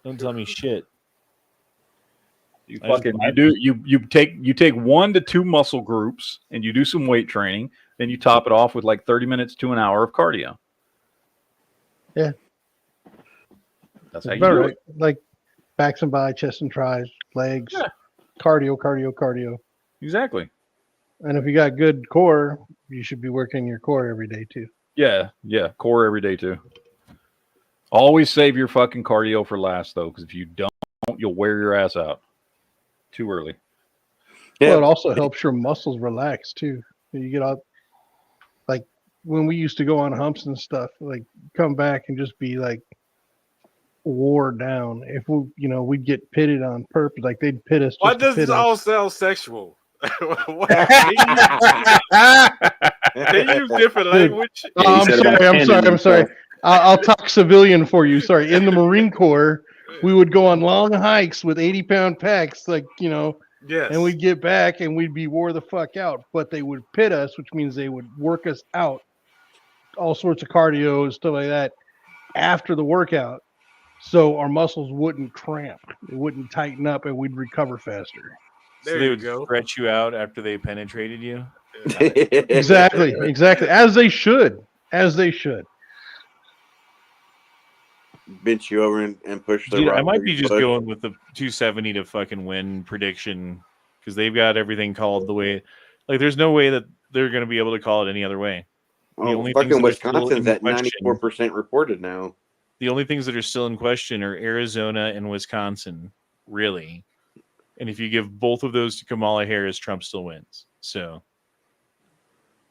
Don't tell me shit. You take 1 to 2 muscle groups and you do some weight training. Then you top it off with like 30 minutes to an hour of cardio. Yeah, that's how you do it. Like backs and bi, chest and tries, legs, cardio. Exactly. And if you got good core, you should be working your core every day too. Yeah, core every day too. Always save your fucking cardio for last though, because if you don't, you'll wear your ass out too early. Yeah. Well, it also helps your muscles relax too. You get out, like when we used to go on humps and stuff, like come back and just be like wore down. If we'd get pitted on purpose, like they'd pit us. Why does this all sound sexual? Can you use different language? I'm sorry. I'll talk civilian for you. Sorry. In the Marine Corps, we would go on long hikes with 80-pound packs, yes. And we'd get back and we'd be wore the fuck out. But they would pit us, which means they would work us out, all sorts of cardio and stuff like that after the workout. So our muscles wouldn't cramp, it wouldn't tighten up, and we'd recover faster. So they would stretch you out after they penetrated you? Exactly. As they should. Bench you over and push the I might be just going with the 270 to fucking win prediction because they've got everything called the way. Like, there's no way that they're going to be able to call it any other way. The only fucking Wisconsin's at 94% reported now. The only things that are still in question are Arizona and Wisconsin, really. And if you give both of those to Kamala Harris, Trump still wins. So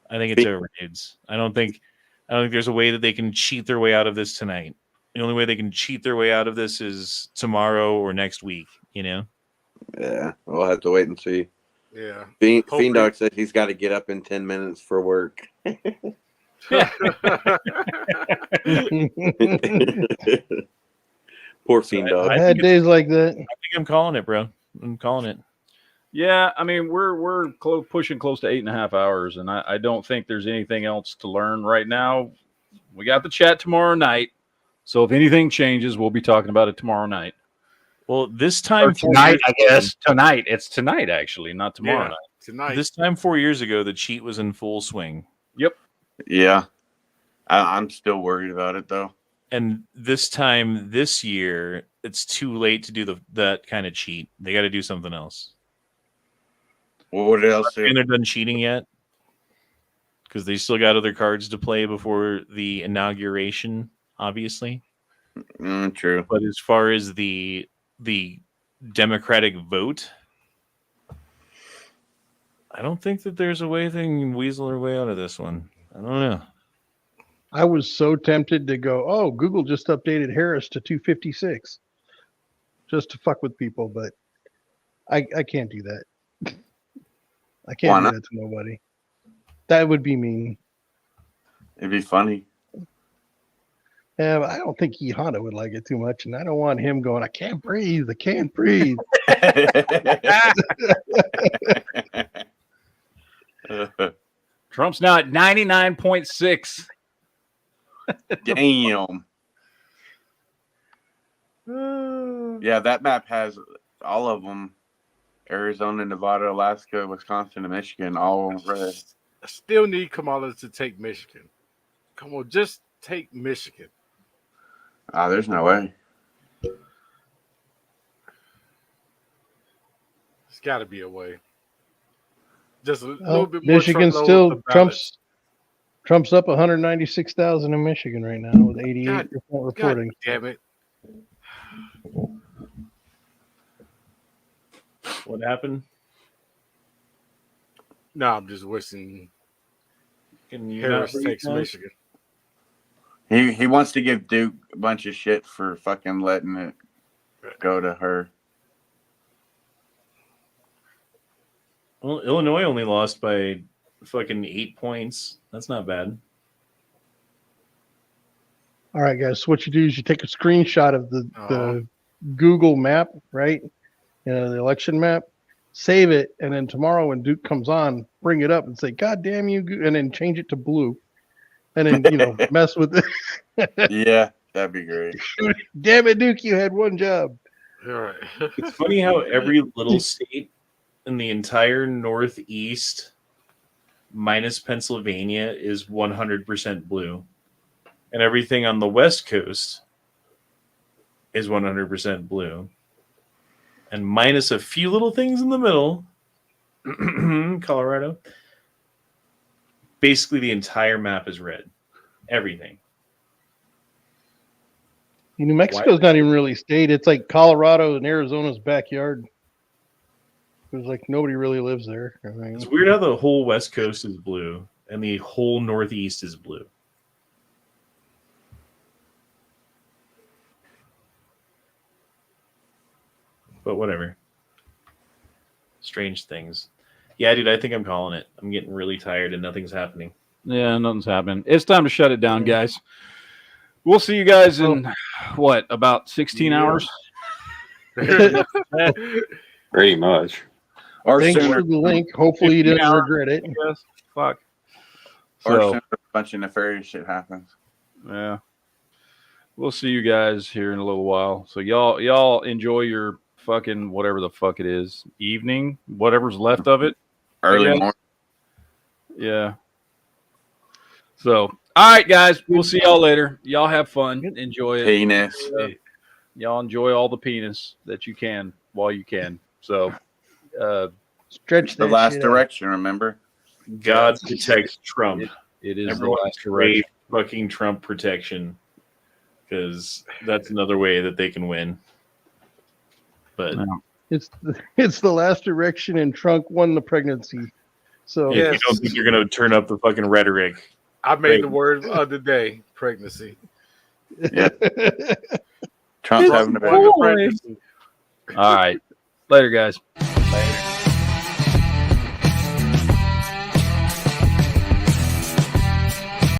I think it's over, dudes. I don't think there's a way that they can cheat their way out of this tonight. The only way they can cheat their way out of this is tomorrow or next week, Yeah, we'll have to wait and see. Yeah. Fiend Dog said he's got to get up in 10 minutes for work. Poor Fiend Dog. I had days like that. I think I'm calling it, bro. I'm calling it. Yeah, I mean we're pushing close to 8.5 hours, and I don't think there's anything else to learn right now. We got the chat tomorrow night, so if anything changes, we'll be talking about it tomorrow night. Well, this time tonight, I guess tonight. It's tonight, actually, not tomorrow night. Tonight. This time 4 years ago, the cheat was in full swing. Yep. Yeah, I'm still worried about it though. And this time this year, it's too late to do that kind of cheat. They got to do something else. What else? And they're done cheating yet? Because they still got other cards to play before the inauguration, obviously. True. But as far as the Democratic vote, I don't think that there's a way they can weasel their way out of this one. I don't know. I was so tempted to go, oh, Google just updated Harris to 256 just to fuck with people, but I can't do that. I can't do that to nobody. That would be mean. It'd be funny. Yeah, but I don't think E. Honda would like it too much, and I don't want him going, I can't breathe. I can't breathe. Trump's now at 99.6. Damn. Yeah, that map has all of them. Arizona, Nevada, Alaska, Wisconsin, and Michigan, all red. I still need Kamala to take Michigan. Come on, just take Michigan. There's no way. There's got to be a way. Just a little bit more. Michigan still Trump's up 196,000 in Michigan right now with 88% reporting. God damn it. What happened? No, I'm just wishing Harris takes Michigan. He wants to give Duke a bunch of shit for fucking letting it go to her. Well, Illinois only lost by fucking 8 points. That's not bad. All right, guys. So what you do is you take a screenshot of the Google map, right? The election map. Save it, and then tomorrow when Duke comes on, bring it up and say, "God damn you!" and then change it to blue, and then mess with it. Yeah, that'd be great. Damn it, Duke! You had one job. All right. It's funny how every little state in the entire Northeast, minus Pennsylvania, is 100% blue, and everything on the West Coast is 100% blue. And minus a few little things in the middle, Colorado, basically the entire map is red. Everything. New Mexico's not even really a state. It's like Colorado and Arizona's backyard. There's like nobody really lives there. It's weird how the whole West Coast is blue and the whole Northeast is blue. But whatever. Strange things. Yeah, dude, I think I'm calling it. I'm getting really tired and nothing's happening. Yeah, nothing's happening. It's time to shut it down, guys. We'll see you guys in, about 16 hours? Pretty much. Or Thanks sooner. for the link. Hopefully you didn't regret it. Yes. Fuck. Or So, sooner a bunch of nefarious shit happens. yeah. We'll see you guys here in a little while. So y'all enjoy your fucking whatever the fuck it is. Evening, whatever's left of it. Early morning. Yeah. So, all right, guys. We'll see y'all later. Y'all have fun. Enjoy it. Penis. Y'all enjoy all the penis that you can while you can. So, stretch the last direction, remember? God protects Trump. It is Everyone the last direction. fucking Trump protection, because that's another way that they can win. But it's the last direction, and Trump won the pregnancy. So if you don't think you're going to turn up the fucking rhetoric, I made the word of the day: pregnancy. Yeah. Trump's having a baby. All right. Later, guys.